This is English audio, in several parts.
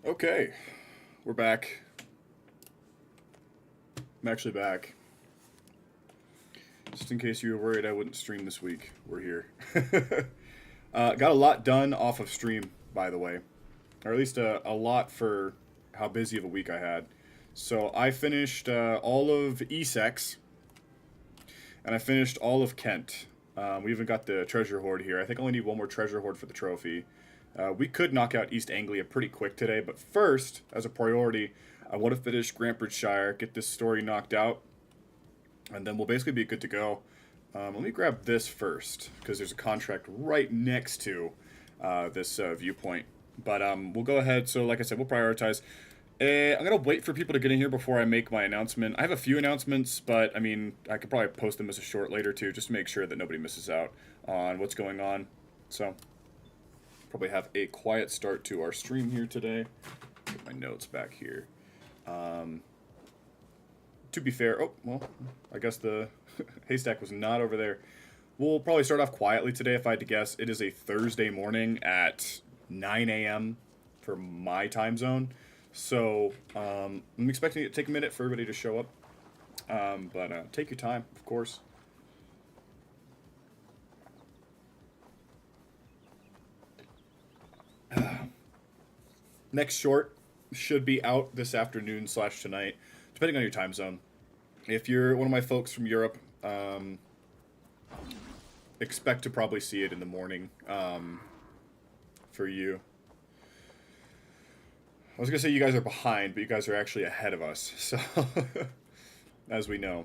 Okay, we're back. I'm actually back. Just in case you were worried I wouldn't stream this week, we're here. Got a lot done off of stream, by the way. Or at least a lot for how busy of a week I had. So I finished all of Essex, and I finished all of Kent. We even got the treasure hoard here. I think I only need one more treasure hoard for the trophy. We could knock out East Anglia pretty quick today, but first, as a priority, I want to finish Grantbridgeshire, get this story knocked out, and then we'll basically be good to go. Let me grab this first, because there's a contract right next to this viewpoint. But we'll go ahead. So like I said, we'll prioritize. I'm going to wait for people to get in here before I make my announcement. I have a few announcements, but I mean, I could probably post them as a short later too, just to make sure that nobody misses out on what's going on. So probably have a quiet start to our stream here today. Get my notes back here. To be fair, oh, well, I guess the haystack was not over there. We'll probably start off quietly today if I had to guess. It is a Thursday morning at 9 a.m. for my time zone. So I'm expecting it to take a minute for everybody to show up. But take your time, of course. Next short should be out this afternoon / tonight, depending on your time zone. If you're one of my folks from Europe, expect to probably see it in the morning for you. I was going to say you guys are behind, but you guys are actually ahead of us, so as we know.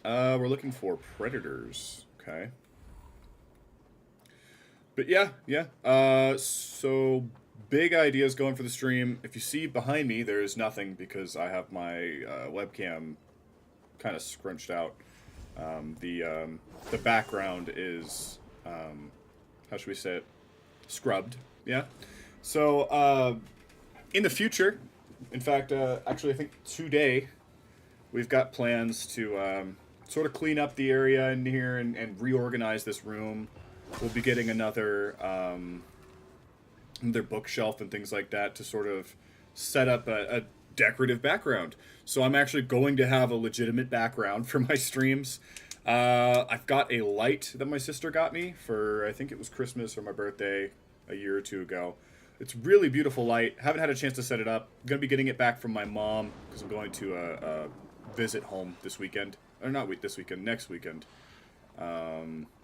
We're looking for predators, okay. But yeah. So big ideas going for the stream. If you see behind me, there is nothing because I have my webcam kind of scrunched out. The background is, how should we say it? Scrubbed, yeah. So in the future, in fact, actually I think today, we've got plans to sort of clean up the area in here and reorganize this room. We'll be getting another their bookshelf and things like that to sort of set up a decorative background. So I'm actually going to have a legitimate background for my streams. I've got a light that my sister got me for, I think it was Christmas or my birthday a year or two ago. It's really beautiful light. Haven't had a chance to set it up. I'm gonna be getting it back from my mom because I'm going to a visit home this weekend. Or not this weekend, next weekend.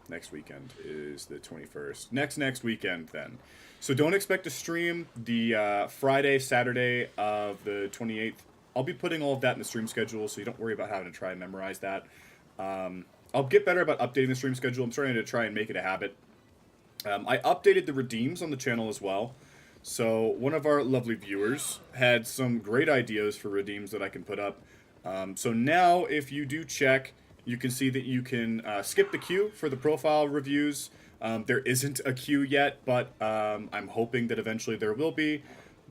Next weekend is the 21st. Next weekend then. So don't expect to stream the Friday, Saturday of the 28th. I'll be putting all of that in the stream schedule, so you don't worry about having to try and memorize that. I'll get better about updating the stream schedule. I'm starting to try and make it a habit. I updated the redeems on the channel as well. So one of our lovely viewers had some great ideas for redeems that I can put up. So now if you do check, you can see that you can skip the queue for the profile reviews. There isn't a queue yet, but I'm hoping that eventually there will be.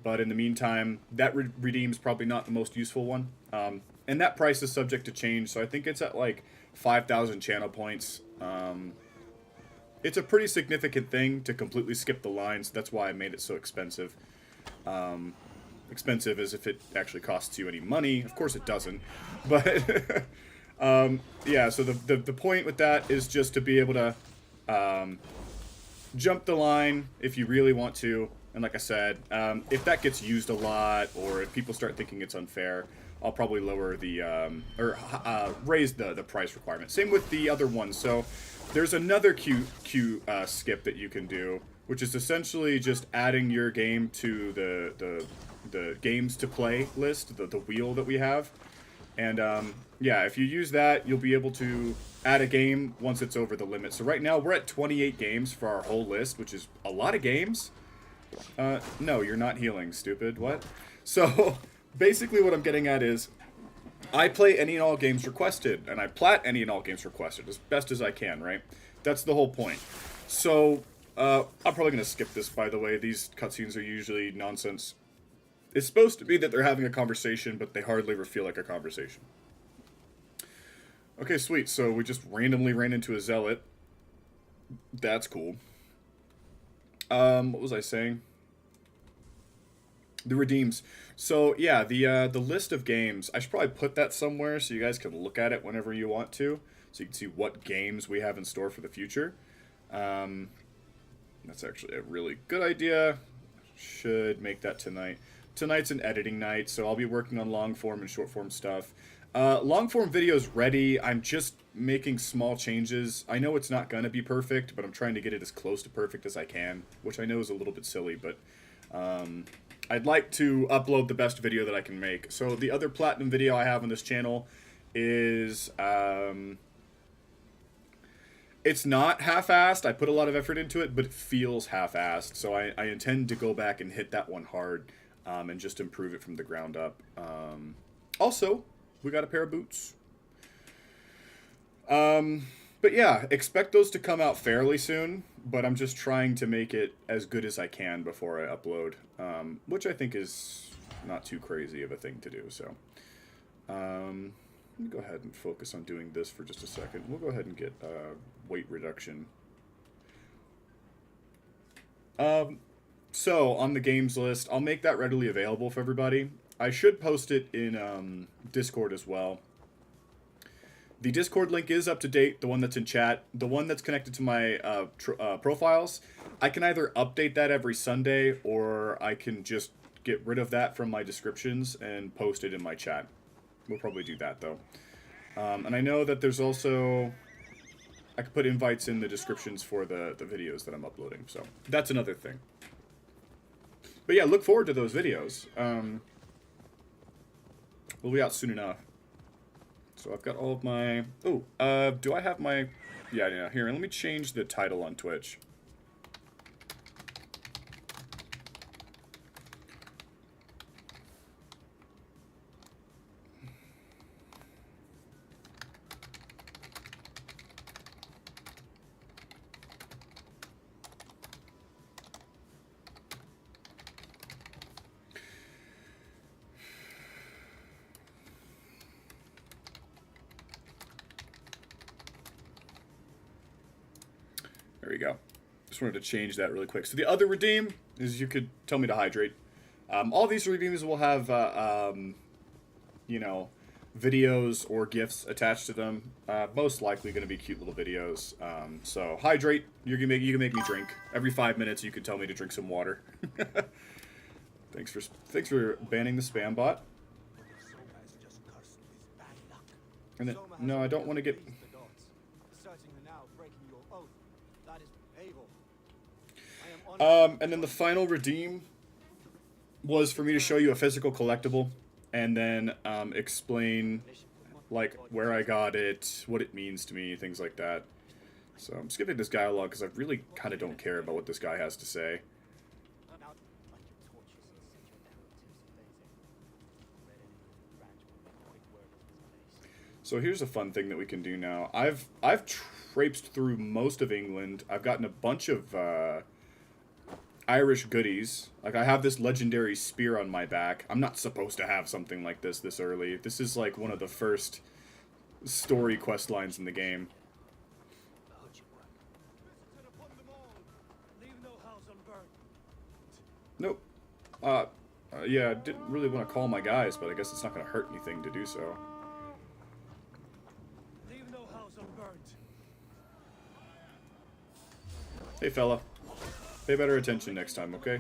But in the meantime, that redeem's probably not the most useful one. And that price is subject to change, so I think it's at like 5,000 channel points. It's a pretty significant thing to completely skip the lines. That's why I made it so expensive. Expensive as if it actually costs you any money. Of course it doesn't. But yeah, so the point with that is just to be able to jump the line if you really want to. And like I said, if that gets used a lot, or if people start thinking it's unfair, I'll probably lower the raise the price requirement. Same with the other ones. So there's another queue skip that you can do, which is essentially just adding your game to the games to play list, the wheel that we have. And yeah, if you use that, you'll be able to add a game once it's over the limit. So right now we're at 28 games for our whole list, which is a lot of games. No, you're not healing, stupid. What? So basically what I'm getting at is I play any and all games requested, and I plat any and all games requested as best as I can, right? That's the whole point. So I'm probably going to skip this, by the way. These cutscenes are usually nonsense. It's supposed to be that they're having a conversation, but they hardly ever feel like a conversation. Okay, sweet. So we just randomly ran into a zealot. That's cool. What was I saying? The redeems. So yeah, the list of games. I should probably put that somewhere so you guys can look at it whenever you want to, so you can see what games we have in store for the future. That's actually a really good idea. Should make that tonight. Tonight's an editing night, so I'll be working on long form and short form stuff. Long form video's ready. I'm just making small changes. I know it's not gonna be perfect, but I'm trying to get it as close to perfect as I can, which I know is a little bit silly, but I'd like to upload the best video that I can make. So the other platinum video I have on this channel is it's not half-assed. I put a lot of effort into it, but it feels half-assed. So I intend to go back and hit that one hard and just improve it from the ground up. Also, we got a pair of boots. But yeah, expect those to come out fairly soon, but I'm just trying to make it as good as I can before I upload, which I think is not too crazy of a thing to do. So let me go ahead and focus on doing this for just a second. We'll go ahead and get weight reduction. So on the games list, I'll make that readily available for everybody. I should post it in Discord as well. The Discord link is up to date, the one that's in chat. The one that's connected to my profiles, I can either update that every Sunday, or I can just get rid of that from my descriptions and post it in my chat. We'll probably do that, though. And I know that there's also... I could put invites in the descriptions for the videos that I'm uploading, so that's another thing. But yeah, look forward to those videos. We'll be out soon enough. So I've got all of my... Oh, do I have my... Yeah, here, let me change the title on Twitch. There we go. Just wanted to change that really quick. So the other redeem is you could tell me to hydrate. All these redeems will have, you know, videos or GIFs attached to them. Most likely going to be cute little videos. So hydrate. You can make me drink every 5 minutes. You can tell me to drink some water. Thanks for banning the spam bot. And then, no, I don't want to get. And then the final redeem was for me to show you a physical collectible, and then explain like where I got it, what it means to me, things like that. So I'm skipping this dialogue because I really kind of don't care about what this guy has to say. So here's a fun thing that we can do now. I've traipsed through most of England. I've gotten a bunch of Irish goodies. Like, I have this legendary spear on my back. I'm not supposed to have something like this early. This is like one of the first story quest lines in the game. Nope. Yeah, I didn't really want to call my guys, but I guess it's not going to hurt anything to do so. Hey, fella. Pay better attention next time, okay?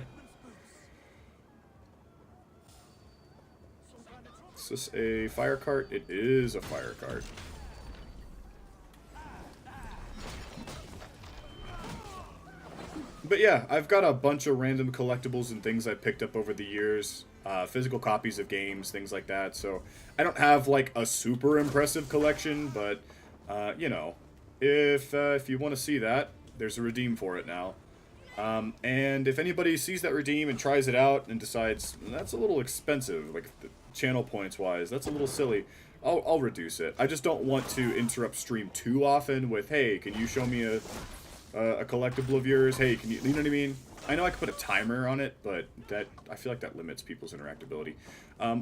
Is this a fire cart? It is a fire cart. But yeah, I've got a bunch of random collectibles and things I picked up over the years. Physical copies of games, things like that. So I don't have like a super impressive collection, but you know, if you want to see that, there's a redeem for it now. And if anybody sees that redeem and tries it out and decides that's a little expensive, like channel points wise, that's a little silly, I'll reduce it. I just don't want to interrupt stream too often with, hey, can you show me a collectible of yours? Hey, can you know what I mean? I know I could put a timer on it, but I feel like that limits people's interactability.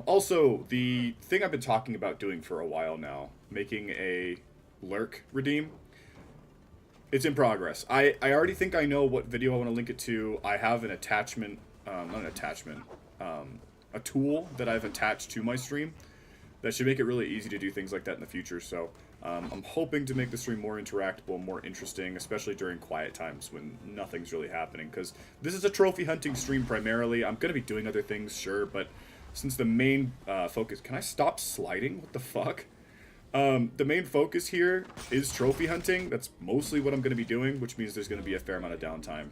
Also, the thing I've been talking about doing for a while now, making a lurk redeem, it's in progress. I already think I know what video I want to link it to. I have an attachment, not an attachment, a tool that I've attached to my stream that should make it really easy to do things like that in the future. So I'm hoping to make the stream more interactable, more interesting, especially during quiet times when nothing's really happening. Because this is a trophy hunting stream primarily. I'm going to be doing other things, sure, but since the main focus... Can I stop sliding? What the fuck? The main focus here is trophy hunting. That's mostly what I'm going to be doing, which means there's going to be a fair amount of downtime.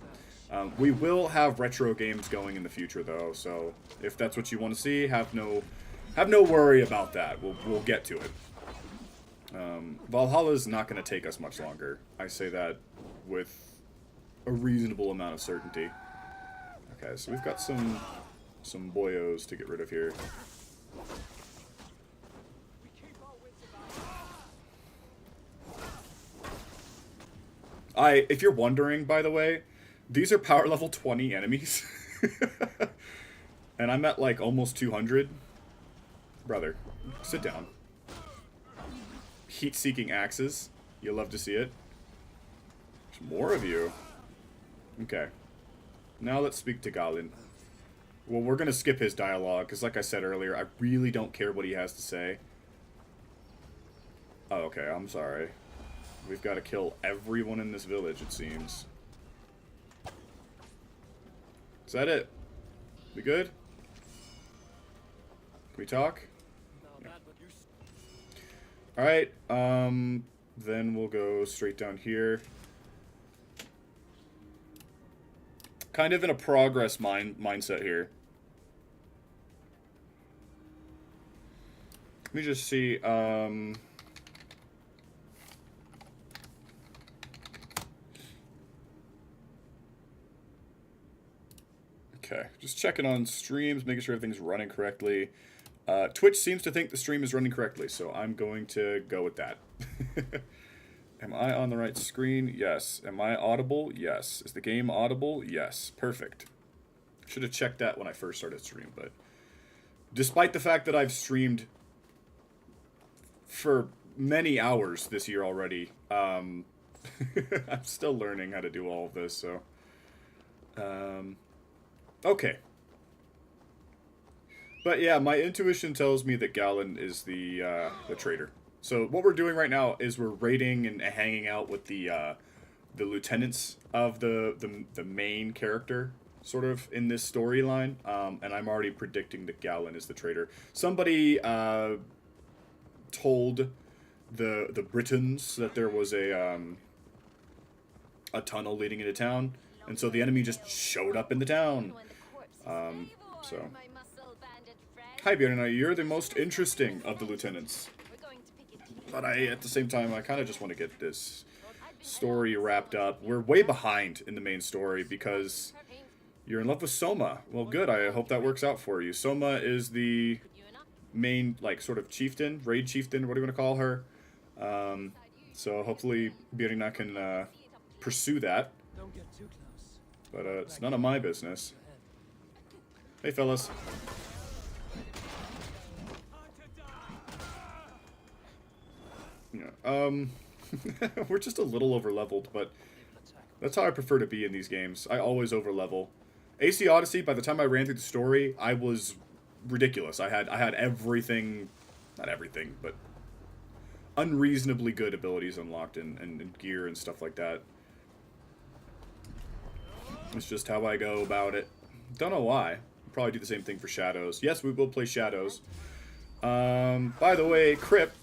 We will have retro games going in the future, though, so if that's what you want to see, have no worry about that. We'll get to it. Valhalla is not going to take us much longer. I say that with a reasonable amount of certainty. Okay, so we've got some boyos to get rid of here. If you're wondering, by the way, these are power level 20 enemies. And I'm at like almost 200. Brother, sit down. Heat-seeking axes. You'll love to see it. There's more of you. Okay. Now let's speak to Galin. Well, we're going to skip his dialogue, because like I said earlier, I really don't care what he has to say. Oh, okay, I'm sorry. We've got to kill everyone in this village, it seems. Is that it? We good? Can we talk? Yeah. Alright, then we'll go straight down here. Kind of in a progress mindset here. Let me just see, okay, just checking on streams, making sure everything's running correctly. Twitch seems to think the stream is running correctly, so I'm going to go with that. Am I on the right screen? Yes. Am I audible? Yes. Is the game audible? Yes. Perfect. Should have checked that when I first started streaming, but despite the fact that I've streamed for many hours this year already, I'm still learning how to do all of this, so... Okay. But yeah, my intuition tells me that Galen is the traitor. So what we're doing right now is we're raiding and hanging out with the lieutenants of the main character, sort of in this storyline. And I'm already predicting that Galen is the traitor. Somebody told the Britons that there was a tunnel leading into town, and so the enemy just showed up in the town. So, hi Bjorn, you're the most interesting of the lieutenants. But at the same time, I kind of just want to get this story wrapped up. We're way behind in the main story because you're in love with Soma. Well, good. I hope that works out for you. Soma is the main, like, sort of chieftain, raid chieftain, what do you want to call her? So hopefully Birina can pursue that. But it's none of my business. Hey, fellas. Yeah, we're just a little over-leveled, but that's how I prefer to be in these games. I always over-level. AC Odyssey, by the time I ran through the story, I was ridiculous. I had everything, not everything, but unreasonably good abilities unlocked and gear and stuff like that. It's just how I go about it. Don't know why. Probably do the same thing for Shadows. Yes, we will play Shadows. By the way, Crip,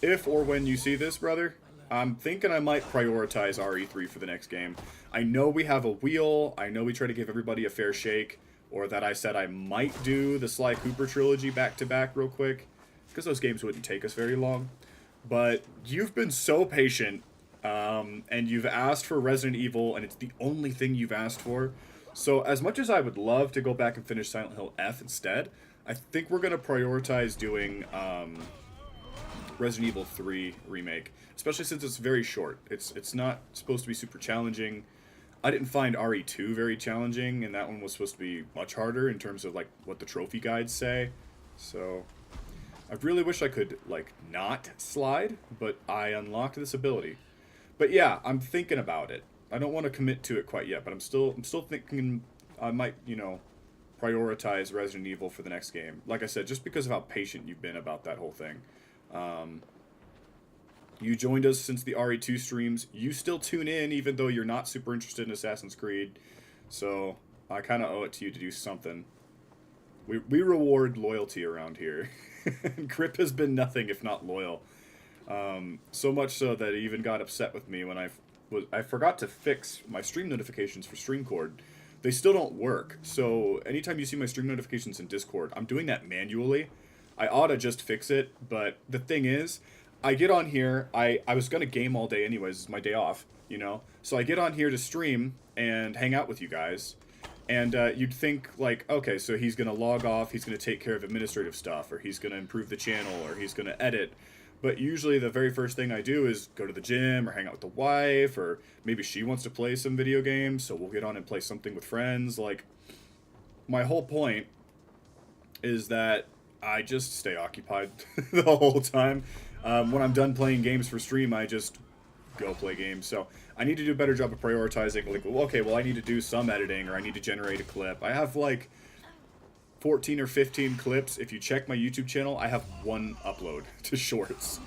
if or when you see this, brother, I'm thinking I might prioritize RE3 for the next game. I know we have a wheel. I know we try to give everybody a fair shake. Or that I said I might do the Sly Cooper trilogy back-to-back real quick. Because those games wouldn't take us very long. But you've been so patient. And you've asked for Resident Evil, and it's the only thing you've asked for. So as much as I would love to go back and finish Silent Hill F instead, I think we're going to prioritize doing Resident Evil 3 Remake. Especially since it's very short. It's not supposed to be super challenging. I didn't find RE2 very challenging, and that one was supposed to be much harder in terms of like what the trophy guides say. So I really wish I could like not slide, but I unlocked this ability. But yeah, I'm thinking about it. I don't want to commit to it quite yet, but I'm still thinking I might, you know, prioritize Resident Evil for the next game. Like I said, just because of how patient you've been about that whole thing. You joined us since the RE2 streams. You still tune in even though you're not super interested in Assassin's Creed. So I kind of owe it to you to do something. We reward loyalty around here. Grip has been nothing if not loyal. So much so that he even got upset with me when I forgot to fix my stream notifications for StreamCord. They still don't work. So anytime you see my stream notifications in Discord, I'm doing that manually. I ought to just fix it, but the thing is, I get on here, I was going to game all day anyways, it's my day off, you know? So I get on here to stream and hang out with you guys, and you'd think, like, okay, so he's going to log off, he's going to take care of administrative stuff, or he's going to improve the channel, or he's going to edit, but usually the very first thing I do is go to the gym, or hang out with the wife, or maybe she wants to play some video games, so we'll get on and play something with friends. Like, my whole point is that I just stay occupied the whole time. When I'm done playing games for stream, I just go play games. So I need to do a better job of prioritizing. Like, okay, well, I need to do some editing, or I need to generate a clip. I have like 14 or 15 clips. If you check my YouTube channel, I have one upload to Shorts.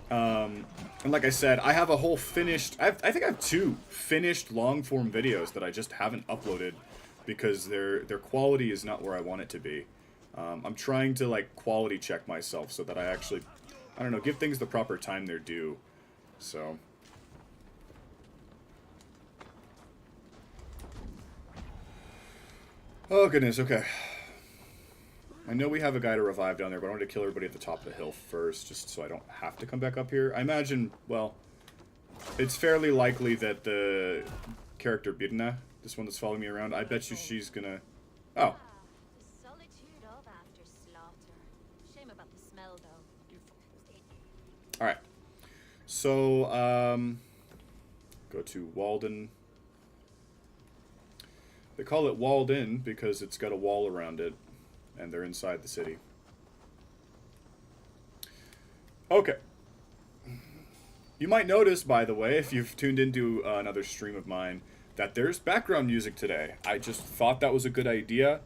And like I said, I have a whole finished... I think I have 2 finished long-form videos that I just haven't uploaded because their quality is not where I want it to be. I'm trying to, like, quality check myself so that I actually... I don't know, give things the proper time they're due. So. Oh, goodness, okay. I know we have a guy to revive down there, but I wanted to kill everybody at the top of the hill first, just so I don't have to come back up here. I imagine, well, it's fairly likely that the character Birna, this one that's following me around, I bet you she's gonna... Oh. Alright, so, go to Walden. They call it walled in because it's got a wall around it, and they're inside the city. Okay. You might notice, by the way, if you've tuned into another stream of mine, that there's background music today. I just thought that was a good idea.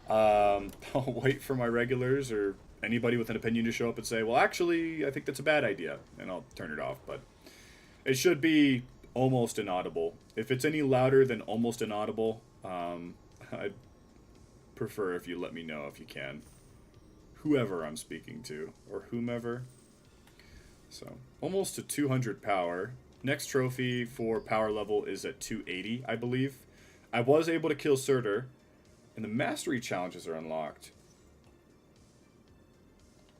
I'll wait for my regulars or anybody with an opinion to show up and say, well, actually, I think that's a bad idea, and I'll turn it off. But it should be almost inaudible. If it's any louder than almost inaudible, I'd prefer if you let me know if you can. Whoever I'm speaking to, or whomever. So, almost to 200 power. Next trophy for power level is at 280, I believe. I was able to kill Surtur, and the mastery challenges are unlocked.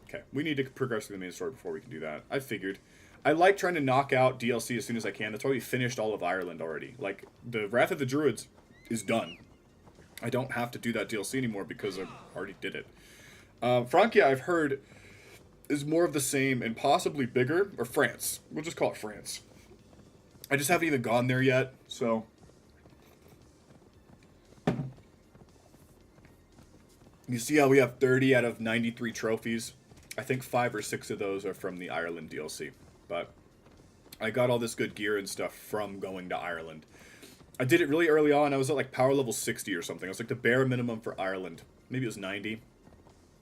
Okay, we need to progress through the main story before we can do that. I figured. I like trying to knock out DLC as soon as I can. That's why we finished all of Ireland already. Like, the Wrath of the Druids is done. I don't have to do that DLC anymore because I already did it. Francia, I've heard, is more of the same and possibly bigger. Or France. We'll just call it France. I just haven't even gone there yet, so... You see how we have 30 out of 93 trophies? I think 5 or 6 of those are from the Ireland DLC. But I got all this good gear and stuff from going to Ireland. I did it really early on. I was at like power level 60 or something. I was like the bare minimum for Ireland. Maybe it was 90.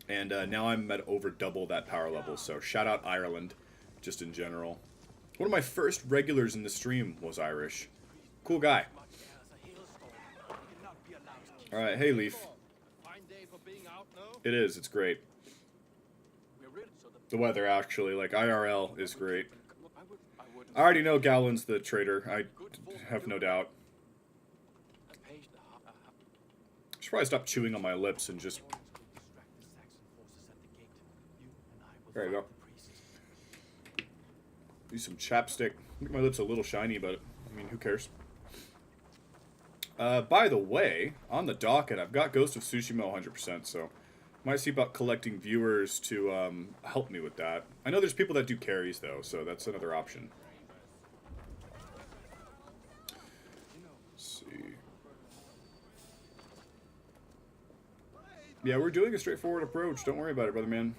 And now I'm at over double that power level. So shout out Ireland, just in general. One of my first regulars in the stream was Irish. Cool guy. Alright, hey Leaf. It is, it's great. The weather, actually, like, IRL is great. I already know Galen's the traitor, I have no doubt. I should probably stop chewing on my lips and just... There you go. Use some chapstick. Make my lips a little shiny, but, I mean, who cares? By the way, on the docket, I've got Ghost of Tsushima 100%, so... Might see about collecting viewers to help me with that. I know there's people that do carries, though, so that's another option. Let's see. Yeah, we're doing a straightforward approach. Don't worry about it, brother man.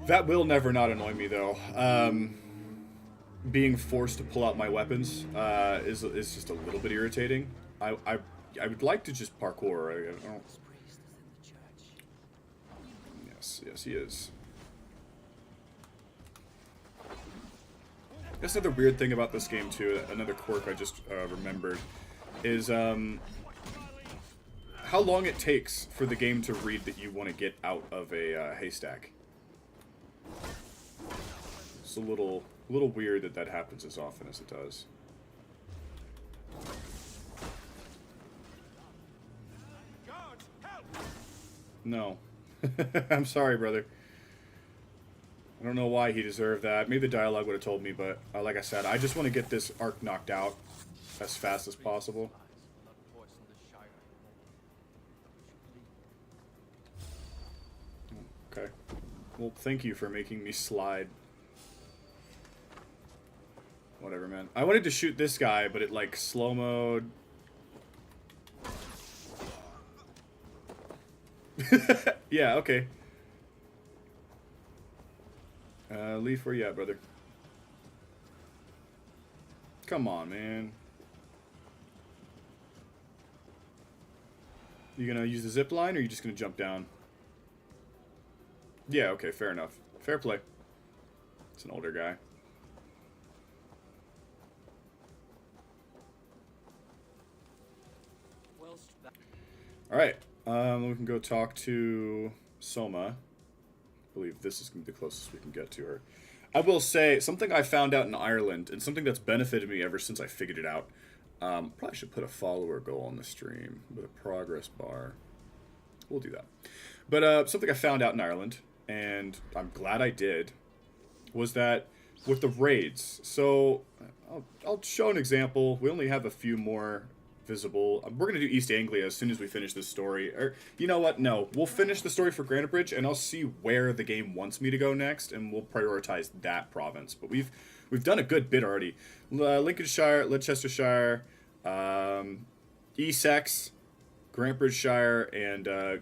That will never not annoy me, though. Being forced to pull out my weapons is just a little bit irritating. I would like to just parkour. I don't... Yes, he is. That's another weird thing about this game too. Another quirk I just remembered is how long it takes for the game to read that you want to get out of a haystack. It's a little weird that happens as often as it does. No. I'm sorry, brother. I don't know why he deserved that. Maybe the dialogue would have told me, but like I said, I just want to get this arc knocked out as fast as possible. Okay. Well, thank you for making me slide. Whatever, man. I wanted to shoot this guy, but it, like, slow-mode. Yeah, okay. Leaf, where you at, brother? Come on, man. You gonna use the zip line, or are you just gonna jump down? Yeah, okay, fair enough. Fair play. It's an older guy. Alright, we can go talk to Soma. I believe this is going to be the closest we can get to her. I will say, something I found out in Ireland, and something that's benefited me ever since I figured it out. Probably should put a follower goal on the stream with a progress bar. We'll do that. But something I found out in Ireland, and I'm glad I did, was that with the raids, so I'll show an example. We only have a few more visible. We're going to do East Anglia as soon as we finish this story. Or, you know what? No. We'll finish the story for Granite Bridge, and I'll see where the game wants me to go next, and we'll prioritize that province. But we've done a good bit already. Lincolnshire, Leicestershire, Essex, Granite Bridge Shire, and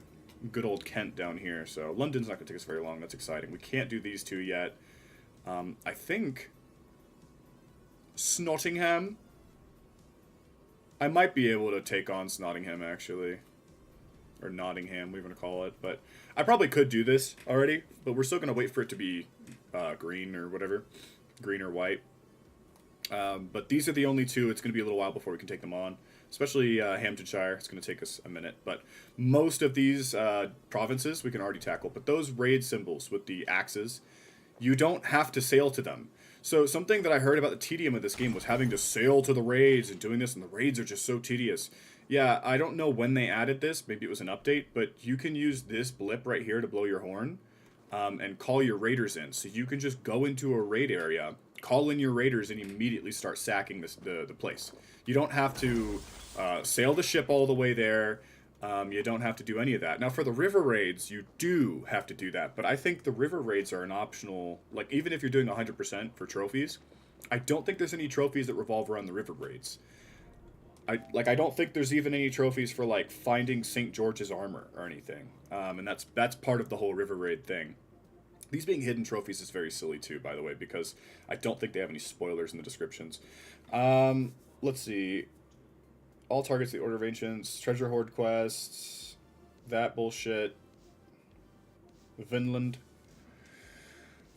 good old Kent down here. So London's not going to take us very long. That's exciting. We can't do these two yet. I think Snottingham I might be able to take on Nottingham, actually. Or Nottingham, we're going to call it. But I probably could do this already, but we're still going to wait for it to be green or whatever. Green or white. But these are the only two. It's going to be a little while before we can take them on. Especially Hamptonshire. It's going to take us a minute. But most of these provinces we can already tackle. But those raid symbols with the axes, you don't have to sail to them. So something that I heard about the tedium of this game was having to sail to the raids and doing this, and the raids are just so tedious. Yeah, I don't know when they added this. Maybe it was an update, but you can use this blip right here to blow your horn and call your raiders in. So you can just go into a raid area, call in your raiders, and immediately start sacking the place. You don't have to sail the ship all the way there. You don't have to do any of that. Now, for the river raids, you do have to do that. But I think the river raids are an optional... Like, even if you're doing 100% for trophies, I don't think there's any trophies that revolve around the river raids. I don't think there's even any trophies for, like, finding St. George's armor or anything. And that's part of the whole river raid thing. These being hidden trophies is very silly, too, by the way, because I don't think they have any spoilers in the descriptions. Let's see... All targets the Order of Ancients, Treasure Hoard quests, that bullshit, Vinland.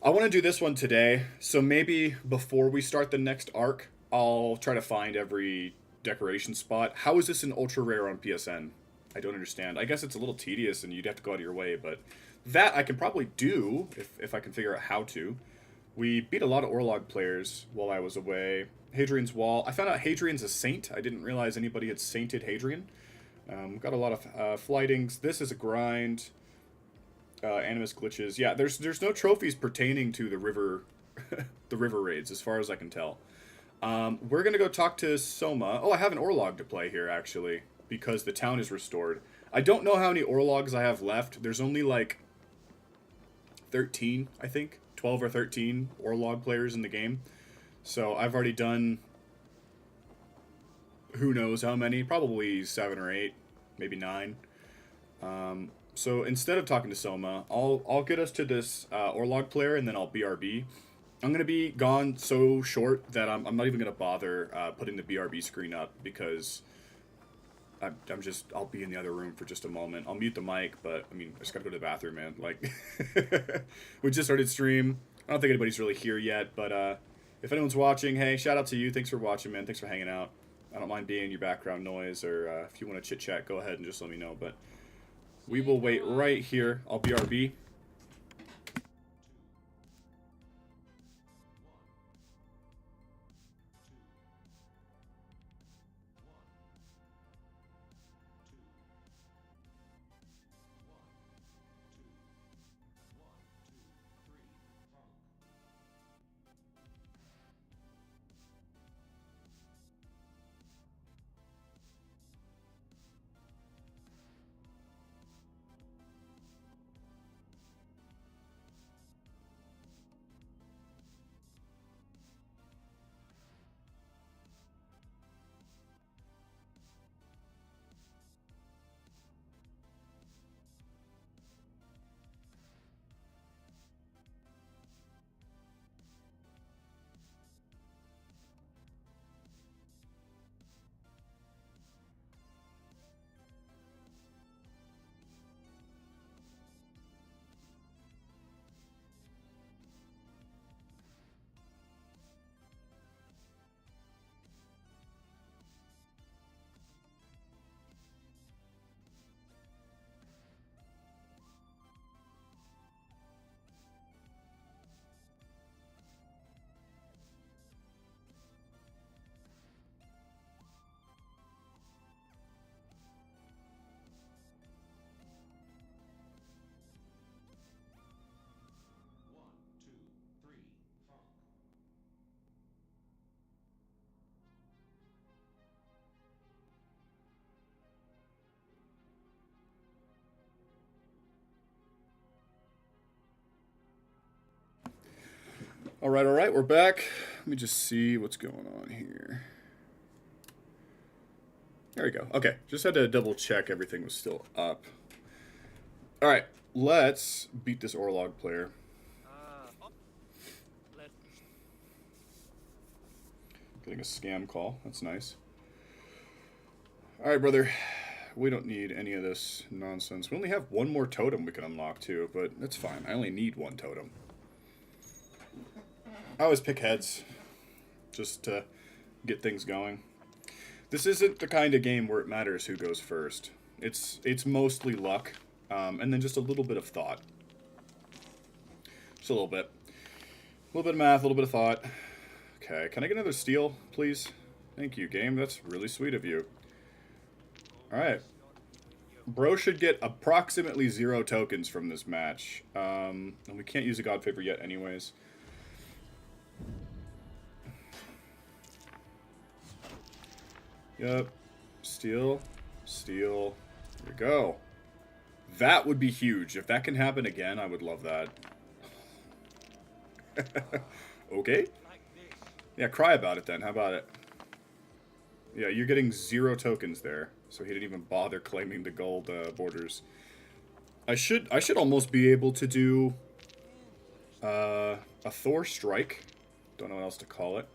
I want to do this one today, so maybe before we start the next arc, I'll try to find every decoration spot. How is this an ultra rare on PSN? I don't understand. I guess it's a little tedious and you'd have to go out of your way, but that I can probably do if I can figure out how to. We beat a lot of Orlog players while I was away. Hadrian's Wall. I found out Hadrian's a saint. I didn't realize anybody had sainted Hadrian. Got a lot of flightings. This is a grind. Animus glitches. Yeah, there's no trophies pertaining to the river the river raids, as far as I can tell. We're gonna go talk to Soma. Oh, I have an Orlog to play here, actually, because the town is restored. I don't know how many Orlogs I have left. There's only, like, 13, I think. 12 or 13 Orlog players in the game. So I've already done who knows how many, probably 7 or 8, maybe 9. So instead of talking to Soma, I'll get us to this Orlog player, and then I'll BRB. I'm going to be gone so short that I'm not even going to bother putting the BRB screen up, because I'll be in the other room for just a moment. I'll mute the mic, but, I mean, I just got to go to the bathroom, man. Like, we just started stream. I don't think anybody's really here yet, but, if anyone's watching, hey, shout out to you. Thanks for watching, man. Thanks for hanging out. I don't mind being your background noise, or if you want to chit-chat, go ahead and just let me know. But we will wait right here. I'll BRB. All right, we're back. Let me just see what's going on here. There we go. Okay, just had to double check everything was still up. All right, let's beat this Orlog player. Getting a scam call. That's nice. Alright, brother. We don't need any of this nonsense. We only have one more totem we can unlock, too, but that's fine. I only need one totem. I always pick heads, just to get things going. This isn't the kind of game where it matters who goes first. It's mostly luck, and then just a little bit of thought. Just a little bit. A little bit of math, a little bit of thought. Okay, can I get another steal, please? Thank you, game. That's really sweet of you. Alright. Bro should get approximately 0 tokens from this match. And we can't use a God Favor yet anyways. Yep. Steal. Steal. Here we go. That would be huge. If that can happen again, I would love that. Okay. Yeah, cry about it then. How about it? Yeah, you're getting 0 tokens there. So he didn't even bother claiming the gold borders. I should almost be able to do a Thor strike. Don't know what else to call it.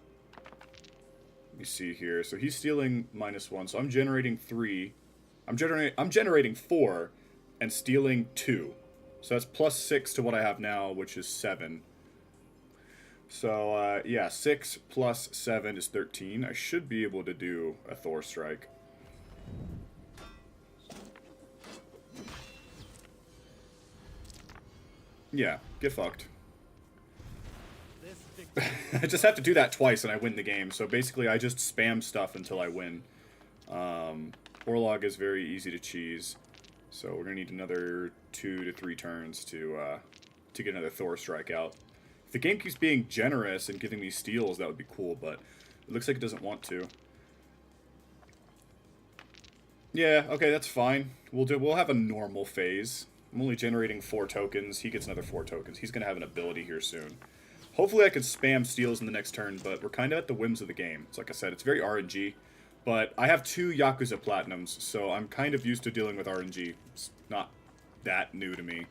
Let me see here. So he's stealing -1. So I'm generating 3. I'm generating 4 and stealing 2. So that's +6 to what I have now, which is 7. So yeah, 6 + 7 is 13. I should be able to do a Thor strike. Yeah, get fucked. I just have to do that twice and I win the game. So basically I just spam stuff until I win. Orlog is very easy to cheese. So we're going to need another 2 to 3 turns to get another Thor strike out. If the game keeps being generous and giving me steals, that would be cool, but it looks like it doesn't want to. Yeah, okay, that's fine. We'll have a normal phase. I'm only generating 4 tokens. He gets another 4 tokens. He's going to have an ability here soon. Hopefully I can spam steals in the next turn, but we're kind of at the whims of the game. So like I said, it's very RNG. But I have 2 Yakuza Platinums, so I'm kind of used to dealing with RNG. It's not that new to me.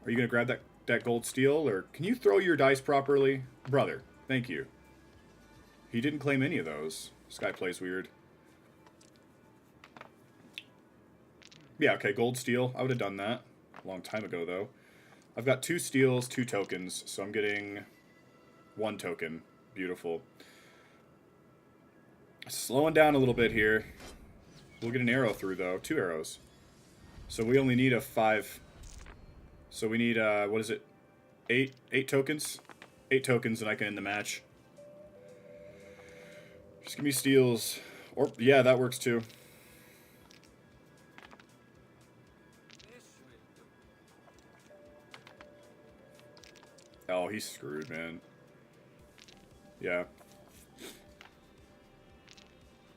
Are you going to grab that gold steal, or can you throw your dice properly? Brother, thank you. He didn't claim any of those. This guy plays weird. Yeah, okay, gold steal. I would have done that a long time ago, though. I've got 2 steals, 2 tokens, so I'm getting 1 token. Beautiful. Slowing down a little bit here. We'll get an arrow through, though. 2 arrows. So we only need a 5. So we need, what is it? 8 tokens? 8 tokens, and I can end the match. Just give me steals. Or, yeah, that works, too. Oh, he's screwed, man. Yeah.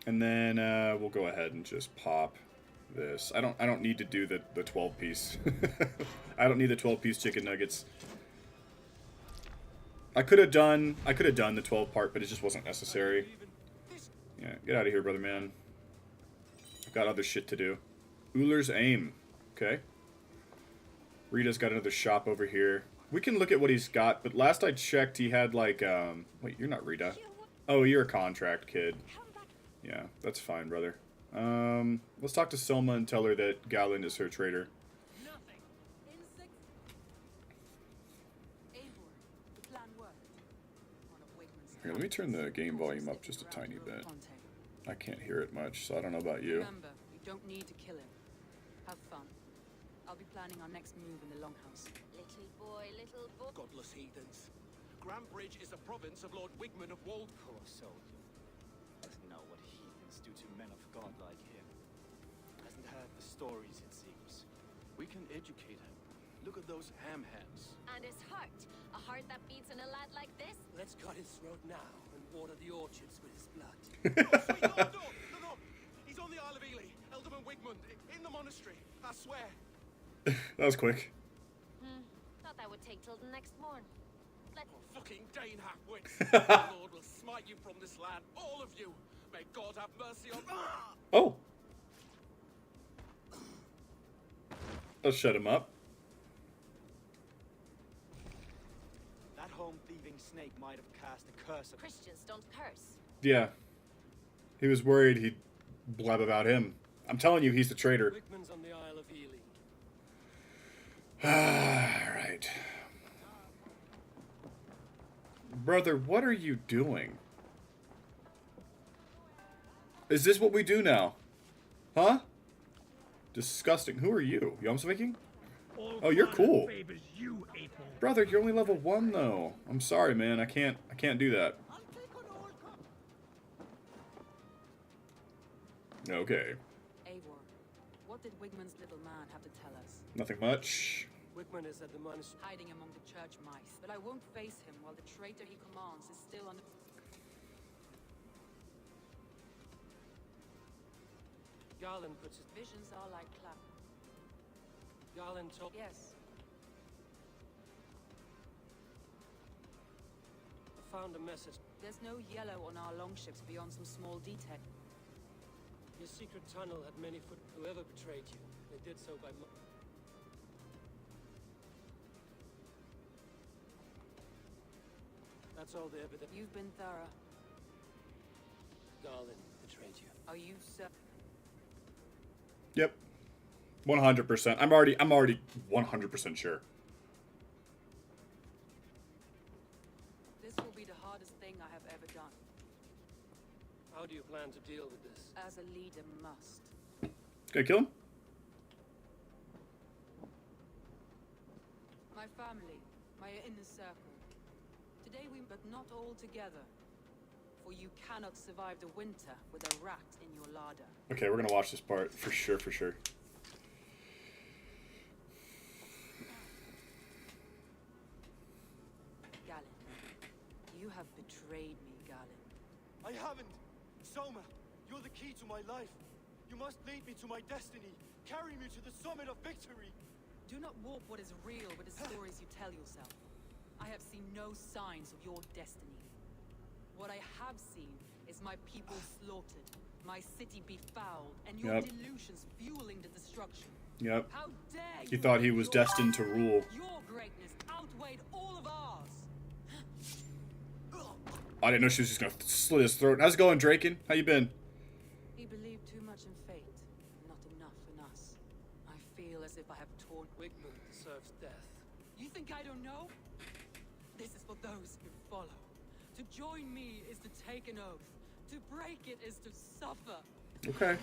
And then we'll go ahead and just pop this. I don't need to do the 12-piece. I don't need the 12-piece chicken nuggets. I could have done the 12 part, but it just wasn't necessary. Yeah, get out of here, brother man. I've got other shit to do. Ullr's aim. Okay. Rita's got another shop over here. We can look at what he's got, but last I checked, he had like, wait, you're not Rita. Oh, you're a contract kid. Yeah, that's fine, brother. Let's talk to Selma and tell her that Galen is her trader. Here, let me turn the game volume up just a tiny bit. I can't hear it much, so I don't know about you. Remember, you don't need to kill him. Have fun. I'll be planning our next move in the Longhouse. Little boy, little boy. Godless heathens. Grambridge is a province of Lord Wigman of Wold. Poor soul. Doesn't know what heathens do to men of God like him. Hasn't heard the stories, it seems. We can educate him. Look at those ham hands. And his heart. A heart that beats in a lad like this. Let's cut his throat now and water the orchards with his blood. No. He's on the Isle of Ely. Elderman Wigmund, in the monastery. I swear. That was quick. Thought that would take till the next morn. Fucking Dane half-wits. The Lord will smite you from this land, all of you. May God have mercy on... Oh. Let's shut him up. That home-thieving snake might have cast a curse. Christians don't curse. Yeah. He was worried he'd blab about him. I'm telling you, he's the traitor. Wigman's on the Isle of Ely. Alright. Brother, what are you doing? Is this what we do now? Huh? Disgusting. Who are you? You almost making? Oh, you're cool. Brother, you're only level 1 though. I'm sorry, man. I can't do that. Okay. Eivor, what did Wigman's little man have to tell us? Nothing much. Wigman is at the monastery. Hiding among the church mice, but I won't face him while the traitor he commands is still on the... Garland puts his... Visions are like clap. Garland told... Yes, I found a message. there's no yellow on our longships beyond some small detail. Your secret tunnel had many foot... Whoever betrayed you, they did so by... That's all the evidence. You've been thorough. Garland betrayed you. Are you certain? Yep. 100%. I'm already 100% sure. This will be the hardest thing I have ever done. How do you plan to deal with this? As a leader must. Gonna kill him? My family, my inner circle. Today but not all together. For you cannot survive the winter with a rat in your larder. Okay, we're gonna watch this part for sure, for sure. Galen, you have betrayed me, Galen. I haven't. Soma, you're the key to my life. You must lead me to my destiny. Carry me to the summit of victory. Do not warp what is real with the stories you tell yourself. I have seen no signs of your destiny. What I have seen is my people slaughtered, my city befouled, and your delusions fueling the destruction. Yep. How dare you? He thought he was destined to rule. Your greatness outweighed all of ours. I didn't know she was just gonna slit his throat. How's it going, Draken? How you been? He believed too much in fate, not enough in us. I feel as if I have torn... Wigman deserves death. You think I don't know? This is for those who follow. To join me is to take an oath. To break it is to suffer. Okay.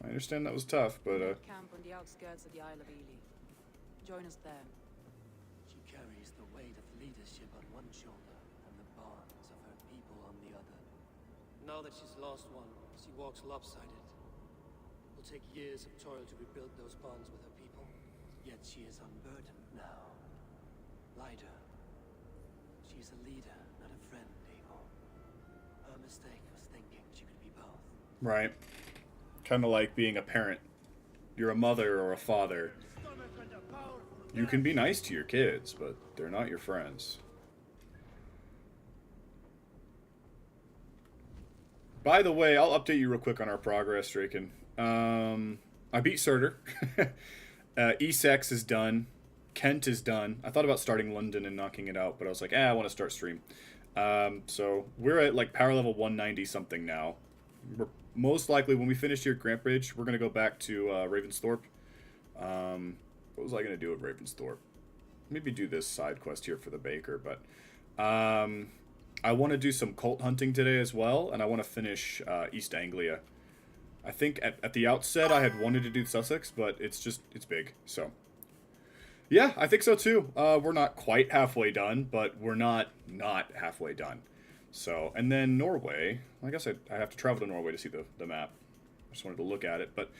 I understand that was tough, but Camp on the outskirts of the Isle of Ely. Join us there. She carries the weight of leadership on one shoulder and the bonds of her people on the other. Now that she's lost one, she walks lopsided. It will take years of toil to rebuild those bonds with her people. Yet she is unburdened now. Lighter. She's a leader, not a friend, Abel. Her mistake was thinking she could be both. right. Kind of like being a parent. You're a mother or a father. You can be nice to your kids, but they're not your friends. By the way, I'll update you real quick on our progress, Draken. I beat Surtur. Essex is done. Kent is done. I thought about starting London and knocking it out, but I was like, I want to start stream. So we're at like power level 190 something now. We're most likely, when we finish here at Grant Bridge, we're going to go back to Ravensthorpe. What was I going to do at Ravensthorpe? Maybe do this side quest here for the baker, but I want to do some cult hunting today as well, and I want to finish East Anglia. I think at the outset I had wanted to do Sussex, but it's big, so... Yeah, I think so too. We're not quite halfway done, but we're not halfway done. So, and then Norway. I guess I have to travel to Norway to see the map. I just wanted to look at it. But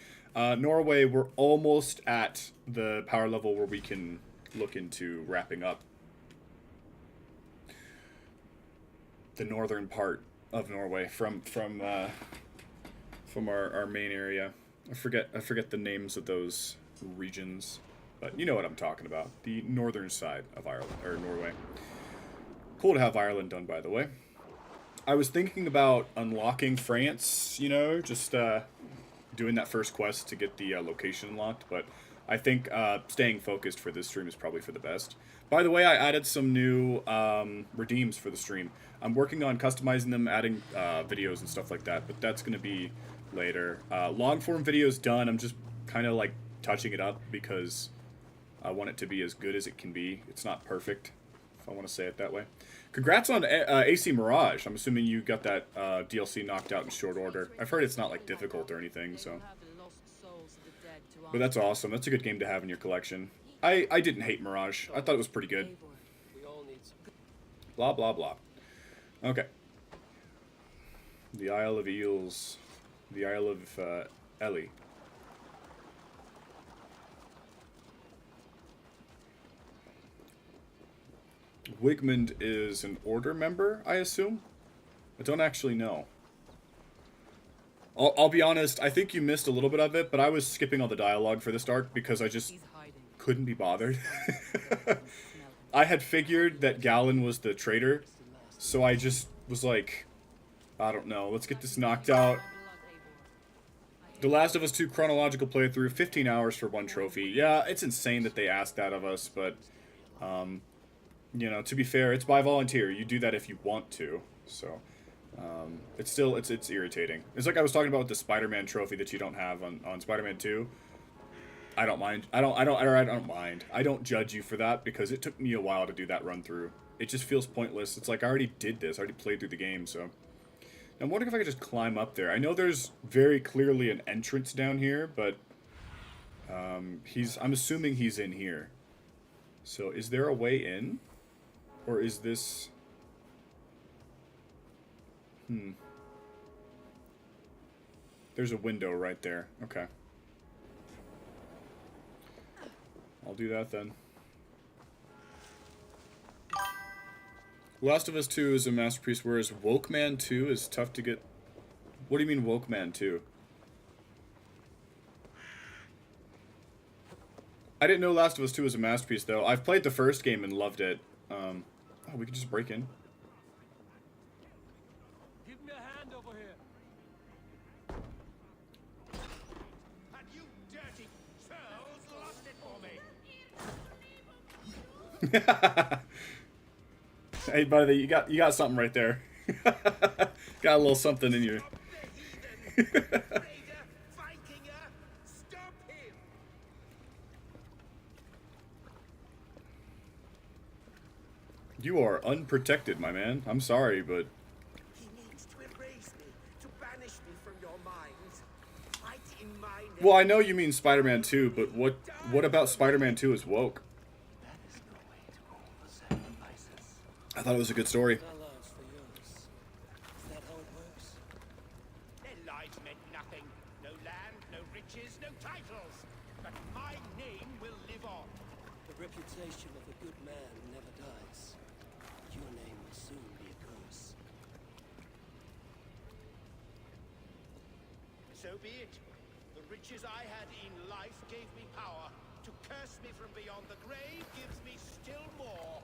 Norway, we're almost at the power level where we can look into wrapping up the northern part of Norway from our main area. I forget the names of those regions. But you know what I'm talking about. The northern side of Ireland, or Norway. Cool to have Ireland done, by the way. I was thinking about unlocking France, you know, just doing that first quest to get the location unlocked. But I think staying focused for this stream is probably for the best. By the way, I added some new redeems for the stream. I'm working on customizing them, adding videos and stuff like that. But that's going to be later. Long form video's done. I'm just kind of like touching it up because I want it to be as good as it can be. It's not perfect, if I want to say it that way. Congrats on AC Mirage. I'm assuming you got that DLC knocked out in short order. I've heard it's not like difficult or anything, so. But that's awesome. That's a good game to have in your collection. I didn't hate Mirage. I thought it was pretty good. Blah, blah, blah. Okay. The Isle of Eels. The Isle of Ellie. Wigmund is an Order member, I assume? I don't actually know. I'll be honest, I think you missed a little bit of it, but I was skipping all the dialogue for this arc because I just couldn't be bothered. I had figured that Galen was the traitor, so I just was like, I don't know, let's get this knocked out. The Last of Us 2 chronological playthrough, 15 hours for one trophy. Yeah, it's insane that they asked that of us, but, you know, to be fair, it's by volunteer. You do that if you want to, so... it's still, it's irritating. It's like I was talking about with the Spider-Man trophy that you don't have on Spider-Man 2. I don't mind. I don't mind. I don't judge you for that because it took me a while to do that run through. It just feels pointless. It's like I already did this. I already played through the game, so. I'm wondering if I could just climb up there. I know there's very clearly an entrance down here, but I'm assuming he's in here. So is there a way in? Or is this... There's a window right there. Okay. I'll do that then. Last of Us 2 is a masterpiece, whereas Woke Man 2 is tough to get... What do you mean Woke Man 2? I didn't know Last of Us 2 was a masterpiece, though. I've played the first game and loved it. Oh, we can just break in. Give me a hand over here. And you dirty churls lost it for me. Hey, buddy, you got something right there. Got a little something in you. You are unprotected, my man. I'm sorry, but... He needs to erase me, to banish me from your minds. Fight in my name. Well, I know you mean Spider-Man 2, but what about Spider-Man 2 is woke? That is no way to call for sacrifices. I thought it was a good story. Our lives for yours. Is that how it works? Their lives meant nothing. No land, no riches, no titles. But my name will live on. The reputation of a good man never dies. Your name will soon be a curse. So be it. The riches I had in life gave me power. To curse me from beyond the grave gives me still more.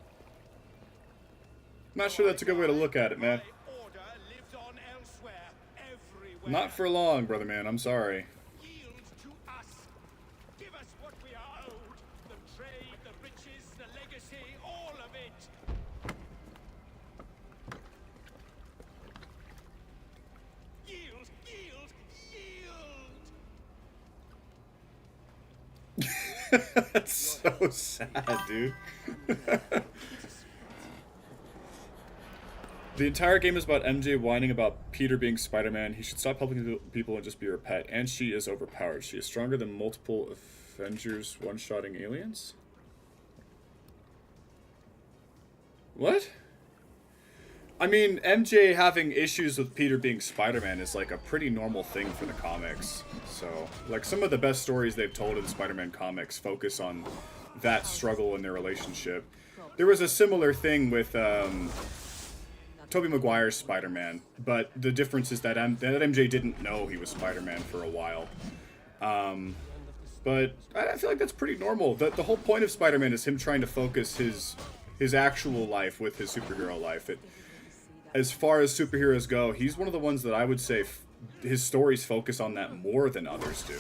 I'm not sure that's a good way to look at it, man. My order lives on elsewhere, everywhere. Not for long, brother man. I'm sorry. Yield to us. Give us what we are owed. The trade, the riches, the legacy, all of it. Yield, yield, yield. That's so sad, dude. The entire game is about MJ whining about Peter being Spider-Man. He should stop helping people and just be her pet. And she is overpowered. She is stronger than multiple Avengers one-shotting aliens? What? I mean, MJ having issues with Peter being Spider-Man is like a pretty normal thing for the comics. So, like, some of the best stories they've told in Spider-Man comics focus on that struggle in their relationship. There was a similar thing with Tobey Maguire's Spider-Man, but the difference is that MJ didn't know he was Spider-Man for a while. But I feel like that's pretty normal. The whole point of Spider-Man is him trying to focus his actual life with his superhero life. As far as superheroes go, he's one of the ones that I would say his stories focus on that more than others do.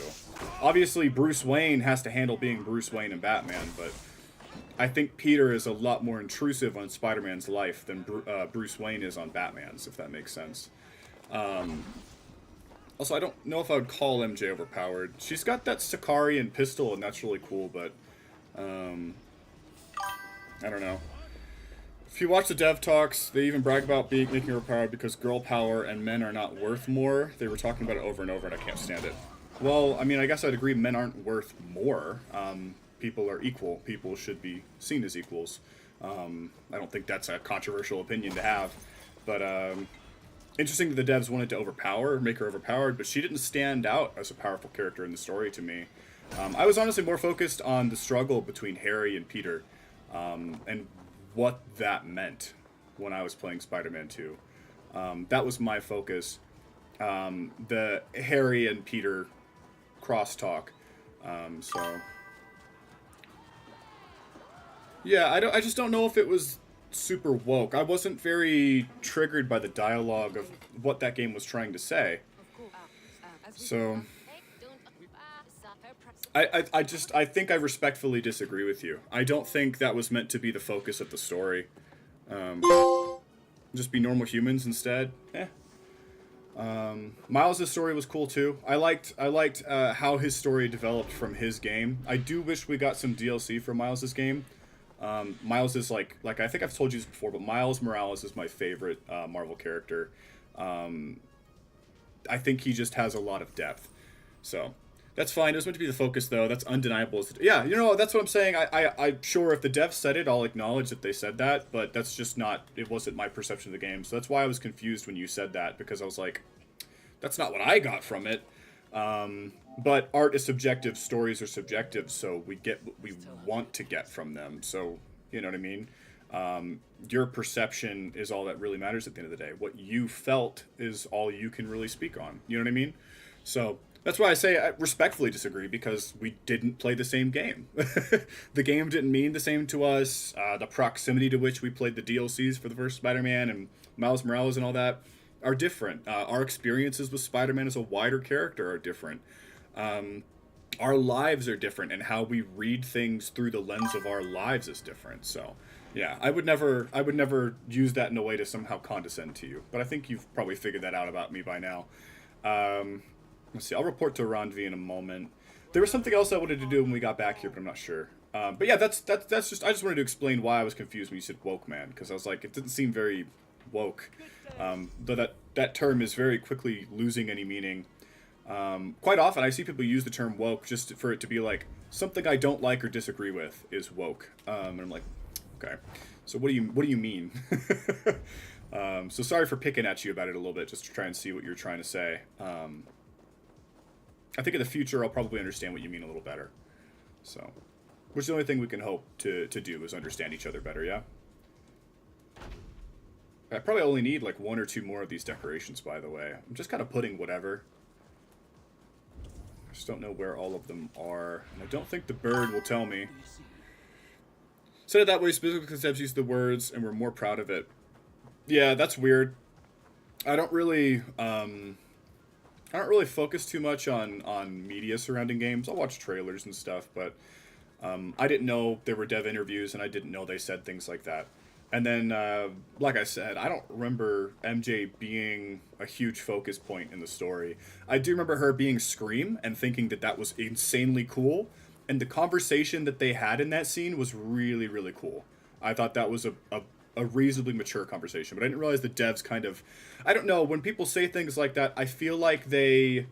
Obviously, Bruce Wayne has to handle being Bruce Wayne and Batman, but I think Peter is a lot more intrusive on Spider-Man's life than Bruce Wayne is on Batman's, if that makes sense. A Also, I don't know if I would call MJ overpowered. She's got that Sicarian pistol, and that's really cool, but I don't know. If you watch the dev talks, they even brag about making her overpowered because girl power and men are not worth more. They were talking about it over and over, and I can't stand it. Well, I mean, I guess I'd agree men aren't worth more. People are equal. People should be seen as equals. I don't think that's a controversial opinion to have. But interesting that the devs wanted to make her overpowered, but she didn't stand out as a powerful character in the story to me. I was honestly more focused on the struggle between Harry and Peter, and what that meant when I was playing Spider-Man 2. That was my focus. The Harry and Peter crosstalk. So yeah, I just don't know if it was super woke. I wasn't very triggered by the dialogue of what that game was trying to say. So I think I respectfully disagree with you. I don't think that was meant to be the focus of the story. Just be normal humans instead. Miles' story was cool too. I liked how his story developed from his game. I do wish we got some DLC for Miles' game. Miles is like I think I've told you this before, but Miles Morales is my favorite Marvel character. I think he just has a lot of depth. So that's fine. It was meant to be the focus, though. That's undeniable. Yeah, you know, that's what I'm saying. I'm sure if the devs said it, I'll acknowledge that they said that, but that's just not, it wasn't my perception of the game. So that's why I was confused when you said that, because I was like, that's not what I got from it. But art is subjective, stories are subjective, so we get what we want to get from them. So, you know what I mean? Your perception is all that really matters at the end of the day. What you felt is all you can really speak on. You know what I mean? So that's why I say I respectfully disagree, because we didn't play the same game. The game didn't mean the same to us. The proximity to which we played the DLCs for the first Spider-Man and Miles Morales and all that are different. Our experiences with Spider-Man as a wider character are different. Our lives are different, and how we read things through the lens of our lives is different. So, yeah, I would never use that in a way to somehow condescend to you. But I think you've probably figured that out about me by now. Let's see. I'll report to Ronvi in a moment. There was something else I wanted to do when we got back here, but I'm not sure. But yeah, that's just. I just wanted to explain why I was confused when you said woke man, because I was like, it didn't seem very woke. Though that term is very quickly losing any meaning. Quite often, I see people use the term woke just for it to be like something I don't like or disagree with is woke. And I'm like, okay, so what do you mean? So sorry for picking at you about it a little bit, just to try and see what you're trying to say. I think in the future I'll probably understand what you mean a little better. So, which is the only thing we can hope to do is understand each other better, yeah? I probably only need like 1 or 2 more of these decorations, by the way. I'm just kind of putting whatever. I just don't know where all of them are. And I don't think the bird will tell me. Said it that way specifically because Devs used the words and we're more proud of it. Yeah, that's weird. I don't really focus too much on media surrounding games. I'll watch trailers and stuff, but I didn't know there were dev interviews, and I didn't know they said things like that. And then, like I said, I don't remember MJ being a huge focus point in the story. I do remember her being Scream and thinking that was insanely cool, and the conversation that they had in that scene was really, really cool. I thought that was a reasonably mature conversation, but I didn't realize the devs kind of... I don't know, when people say things like that, I feel like they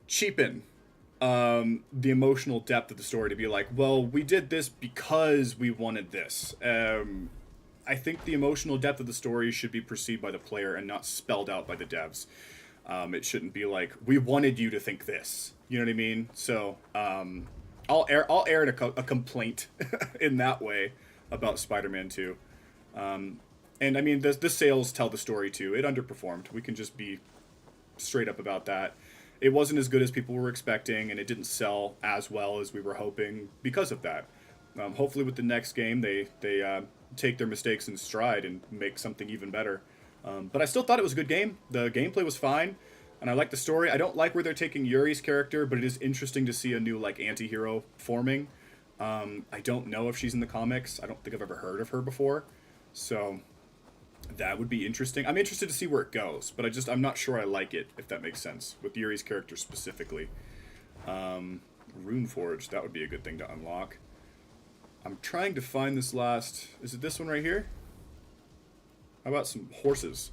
cheapen the emotional depth of the story to be like, well, we did this because we wanted this. I think the emotional depth of the story should be perceived by the player and not spelled out by the devs. It shouldn't be like, we wanted you to think this. You know what I mean? So, I'll air a complaint in that way about Spider-Man 2. And I mean, the sales tell the story too. It underperformed. We can just be straight up about that. It wasn't as good as people were expecting, and it didn't sell as well as we were hoping because of that. Hopefully with the next game, they take their mistakes in stride and make something even better. But I still thought it was a good game. The gameplay was fine, and I like the story. I don't like where they're taking Yuri's character, but it is interesting to see a new like anti-hero forming. I don't know if she's in the comics. I don't think I've ever heard of her before. So That would be interesting. I'm interested to see where it goes, but I'm not sure I like it, if that makes sense, with Yuri's character specifically. Runeforge, that would be a good thing to unlock. I'm trying to find this last... Is it this one right here? How about some horses?